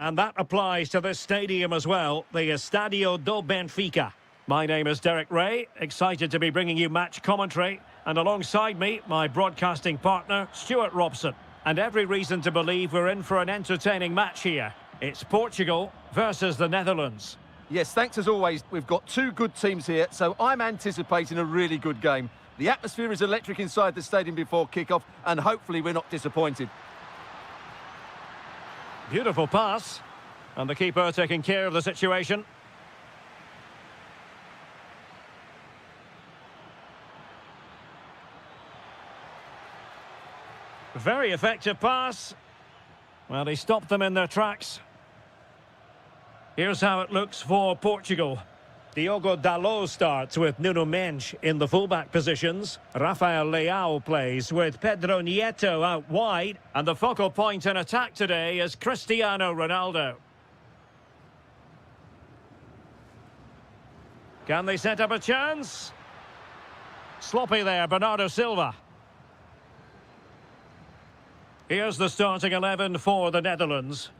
And that applies to this stadium as well, the Estadio do Benfica. My name is Derek Ray, excited to be bringing you match commentary. And alongside me, my broadcasting partner, Stuart Robson. And every reason to believe we're in for an entertaining match here. It's Portugal versus the Netherlands. Yes, thanks as always. We've got two good teams here, so I'm anticipating a really good game. The atmosphere is electric inside the stadium before kick-off, and hopefully we're not disappointed. Beautiful pass. And the keeper taking care of the situation. Very effective pass. Well, he stopped them in their tracks. Here's how it looks for Portugal. Diogo Dalot starts with Nuno Mendes in the fullback positions. Rafael Leao plays with Pedro Nieto out wide. And the focal point in attack today is Cristiano Ronaldo. Can they set up a chance? Sloppy there, Bernardo Silva. Here's the starting 11 for the Netherlands.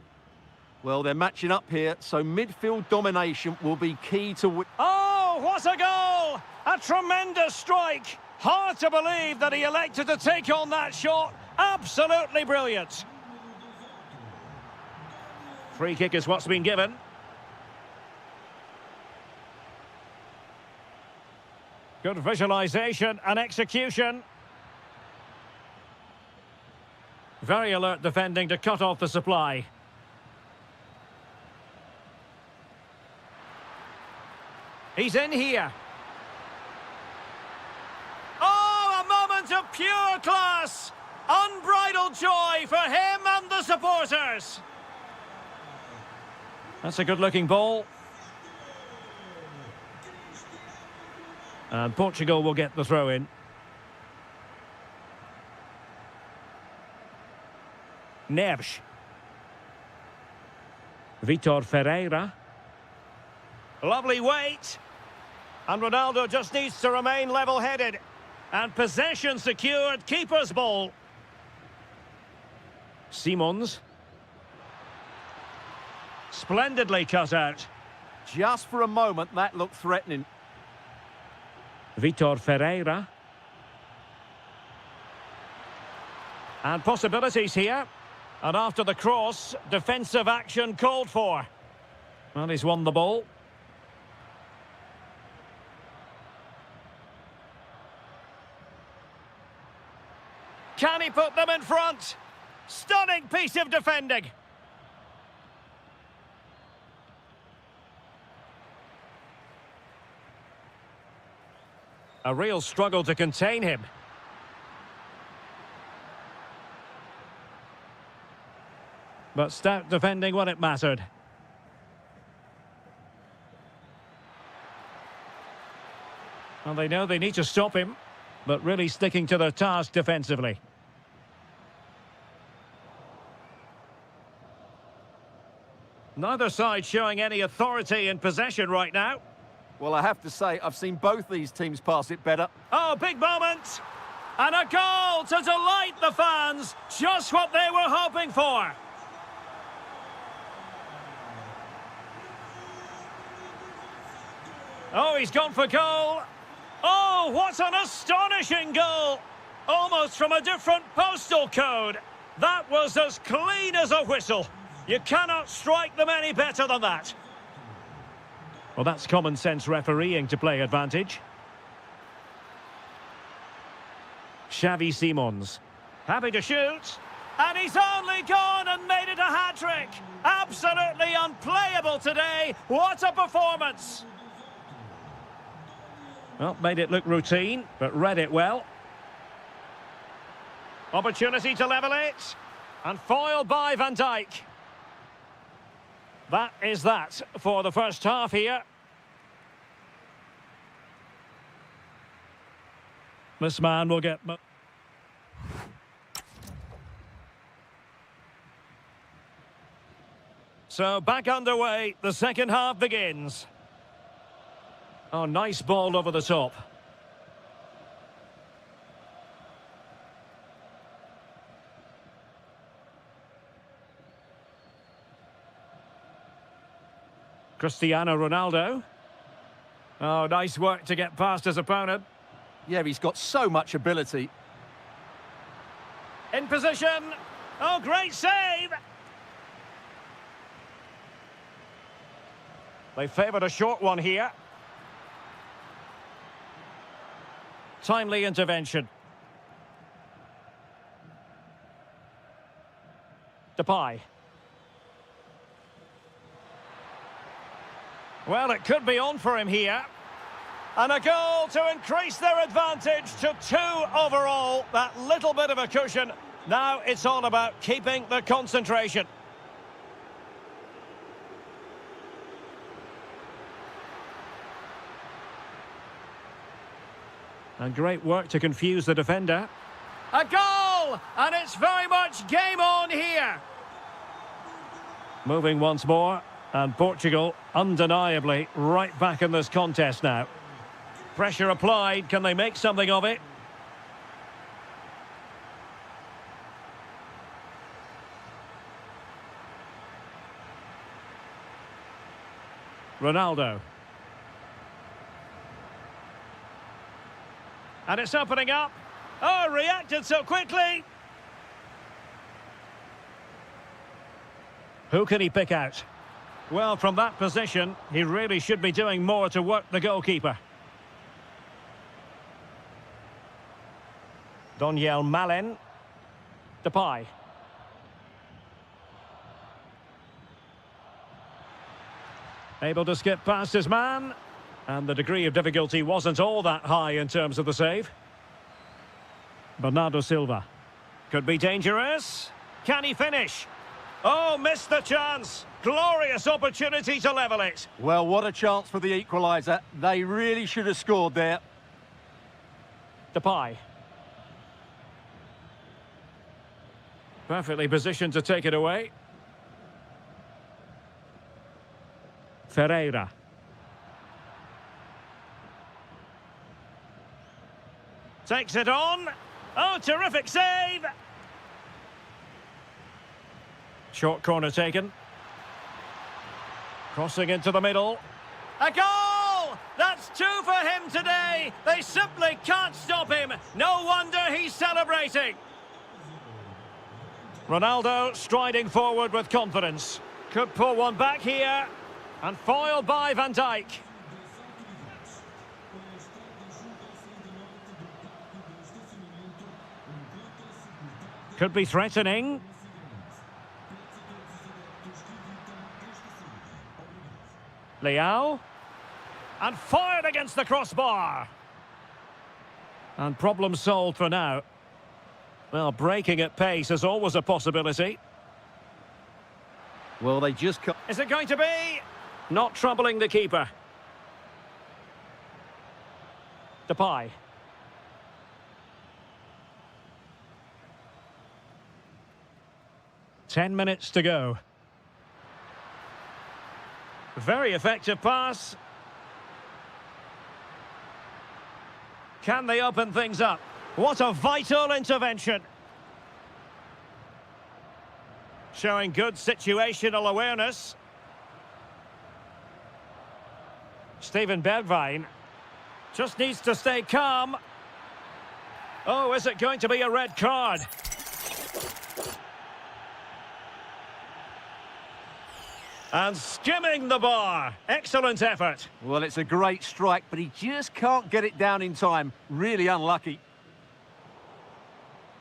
Well, they're matching up here, so midfield domination will be key to... Oh, what a goal! A tremendous strike! Hard to believe that he elected to take on that shot. Absolutely brilliant. Free kick is what's been given. Good visualisation and execution. Very alert defending to cut off the supply. He's in here. Oh, a moment of pure class. Unbridled joy for him and the supporters. That's a good-looking ball. And Portugal will get the throw in. Neves. Vitor Ferreira. Lovely weight. And Ronaldo just needs to remain level-headed. And possession secured, keeper's ball. Simons. Splendidly cut out. Just for a moment, that looked threatening. Vitor Ferreira. And possibilities here. And after the cross, defensive action called for. And he's won the ball. Can he put them in front? Stunning piece of defending. A real struggle to contain him. But stout defending when it mattered. And they know they need to stop him, but really sticking to their task defensively. Neither side showing any authority in possession right now. Well, I have to say, I've seen both these teams pass it better. Oh, big moment! And a goal to delight the fans. Just what they were hoping for. Oh, he's gone for goal. Oh, what an astonishing goal. Almost from a different postal code. That was as clean as a whistle. You cannot strike them any better than that. Well, that's common sense refereeing to play advantage. Xavi Simons. Happy to shoot. And he's only gone and made it a hat-trick. Absolutely unplayable today. What a performance. Well, made it look routine, but read it well. Opportunity to level it. And foiled by Van Dijk. That is that for the first half here. This man will get... So back underway, the second half begins. Oh, nice ball over the top. Cristiano Ronaldo. Oh, nice work to get past his opponent. Yeah, he's got so much ability. In position. Oh, great save. They favoured a short one here. Timely intervention. Depay. Well, it could be on for him here. And a goal to increase their advantage to 2 overall. That little bit of a cushion. Now it's all about keeping the concentration. And great work to confuse the defender. A goal! And it's very much game on here. Moving once more. And Portugal, undeniably, right back in this contest now. Pressure applied. Can they make something of it? Ronaldo. And it's opening up. Oh, reacted so quickly. Who can he pick out? Well, from that position, he really should be doing more to work the goalkeeper. Doniel Malen. Depay. Able to skip past his man. And the degree of difficulty wasn't all that high in terms of the save. Bernardo Silva. Could be dangerous. Can he finish? Oh, missed the chance. Glorious opportunity to level it. Well, what a chance for the equaliser. They really should have scored there. Depay. Perfectly positioned to take it away. Ferreira. Takes it on. Oh, terrific save. Short corner taken. Crossing into the middle. A goal! That's 2 for him today. They simply can't stop him. No wonder he's celebrating. Ronaldo striding forward with confidence. Could pull one back here. And foiled by Van Dijk. Could be threatening. Leao. And fired against the crossbar. And problem solved for now. Well, breaking at pace is always a possibility. Well, they just... Is it going to be? Not troubling the keeper. Depay. Ten minutes to go. Very effective pass. Can they open things up? What a vital intervention. Showing good situational awareness. Steven Bergwijn just needs to stay calm. Oh, is it going to be a red card? And skimming the bar. Excellent effort. Well, it's a great strike, but he just can't get it down in time. Really unlucky.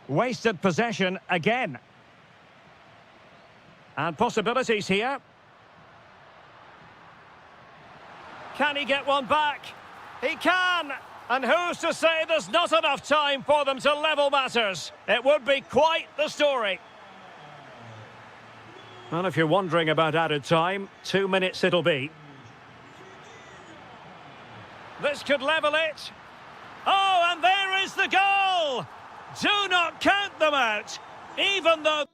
Wasted possession again. And possibilities here. Can he get one back? He can! And who's to say there's not enough time for them to level matters? It would be quite the story. Well, if you're wondering about added time, 2 minutes it'll be. This could level it. Oh, and there is the goal! Do not count them out, even though...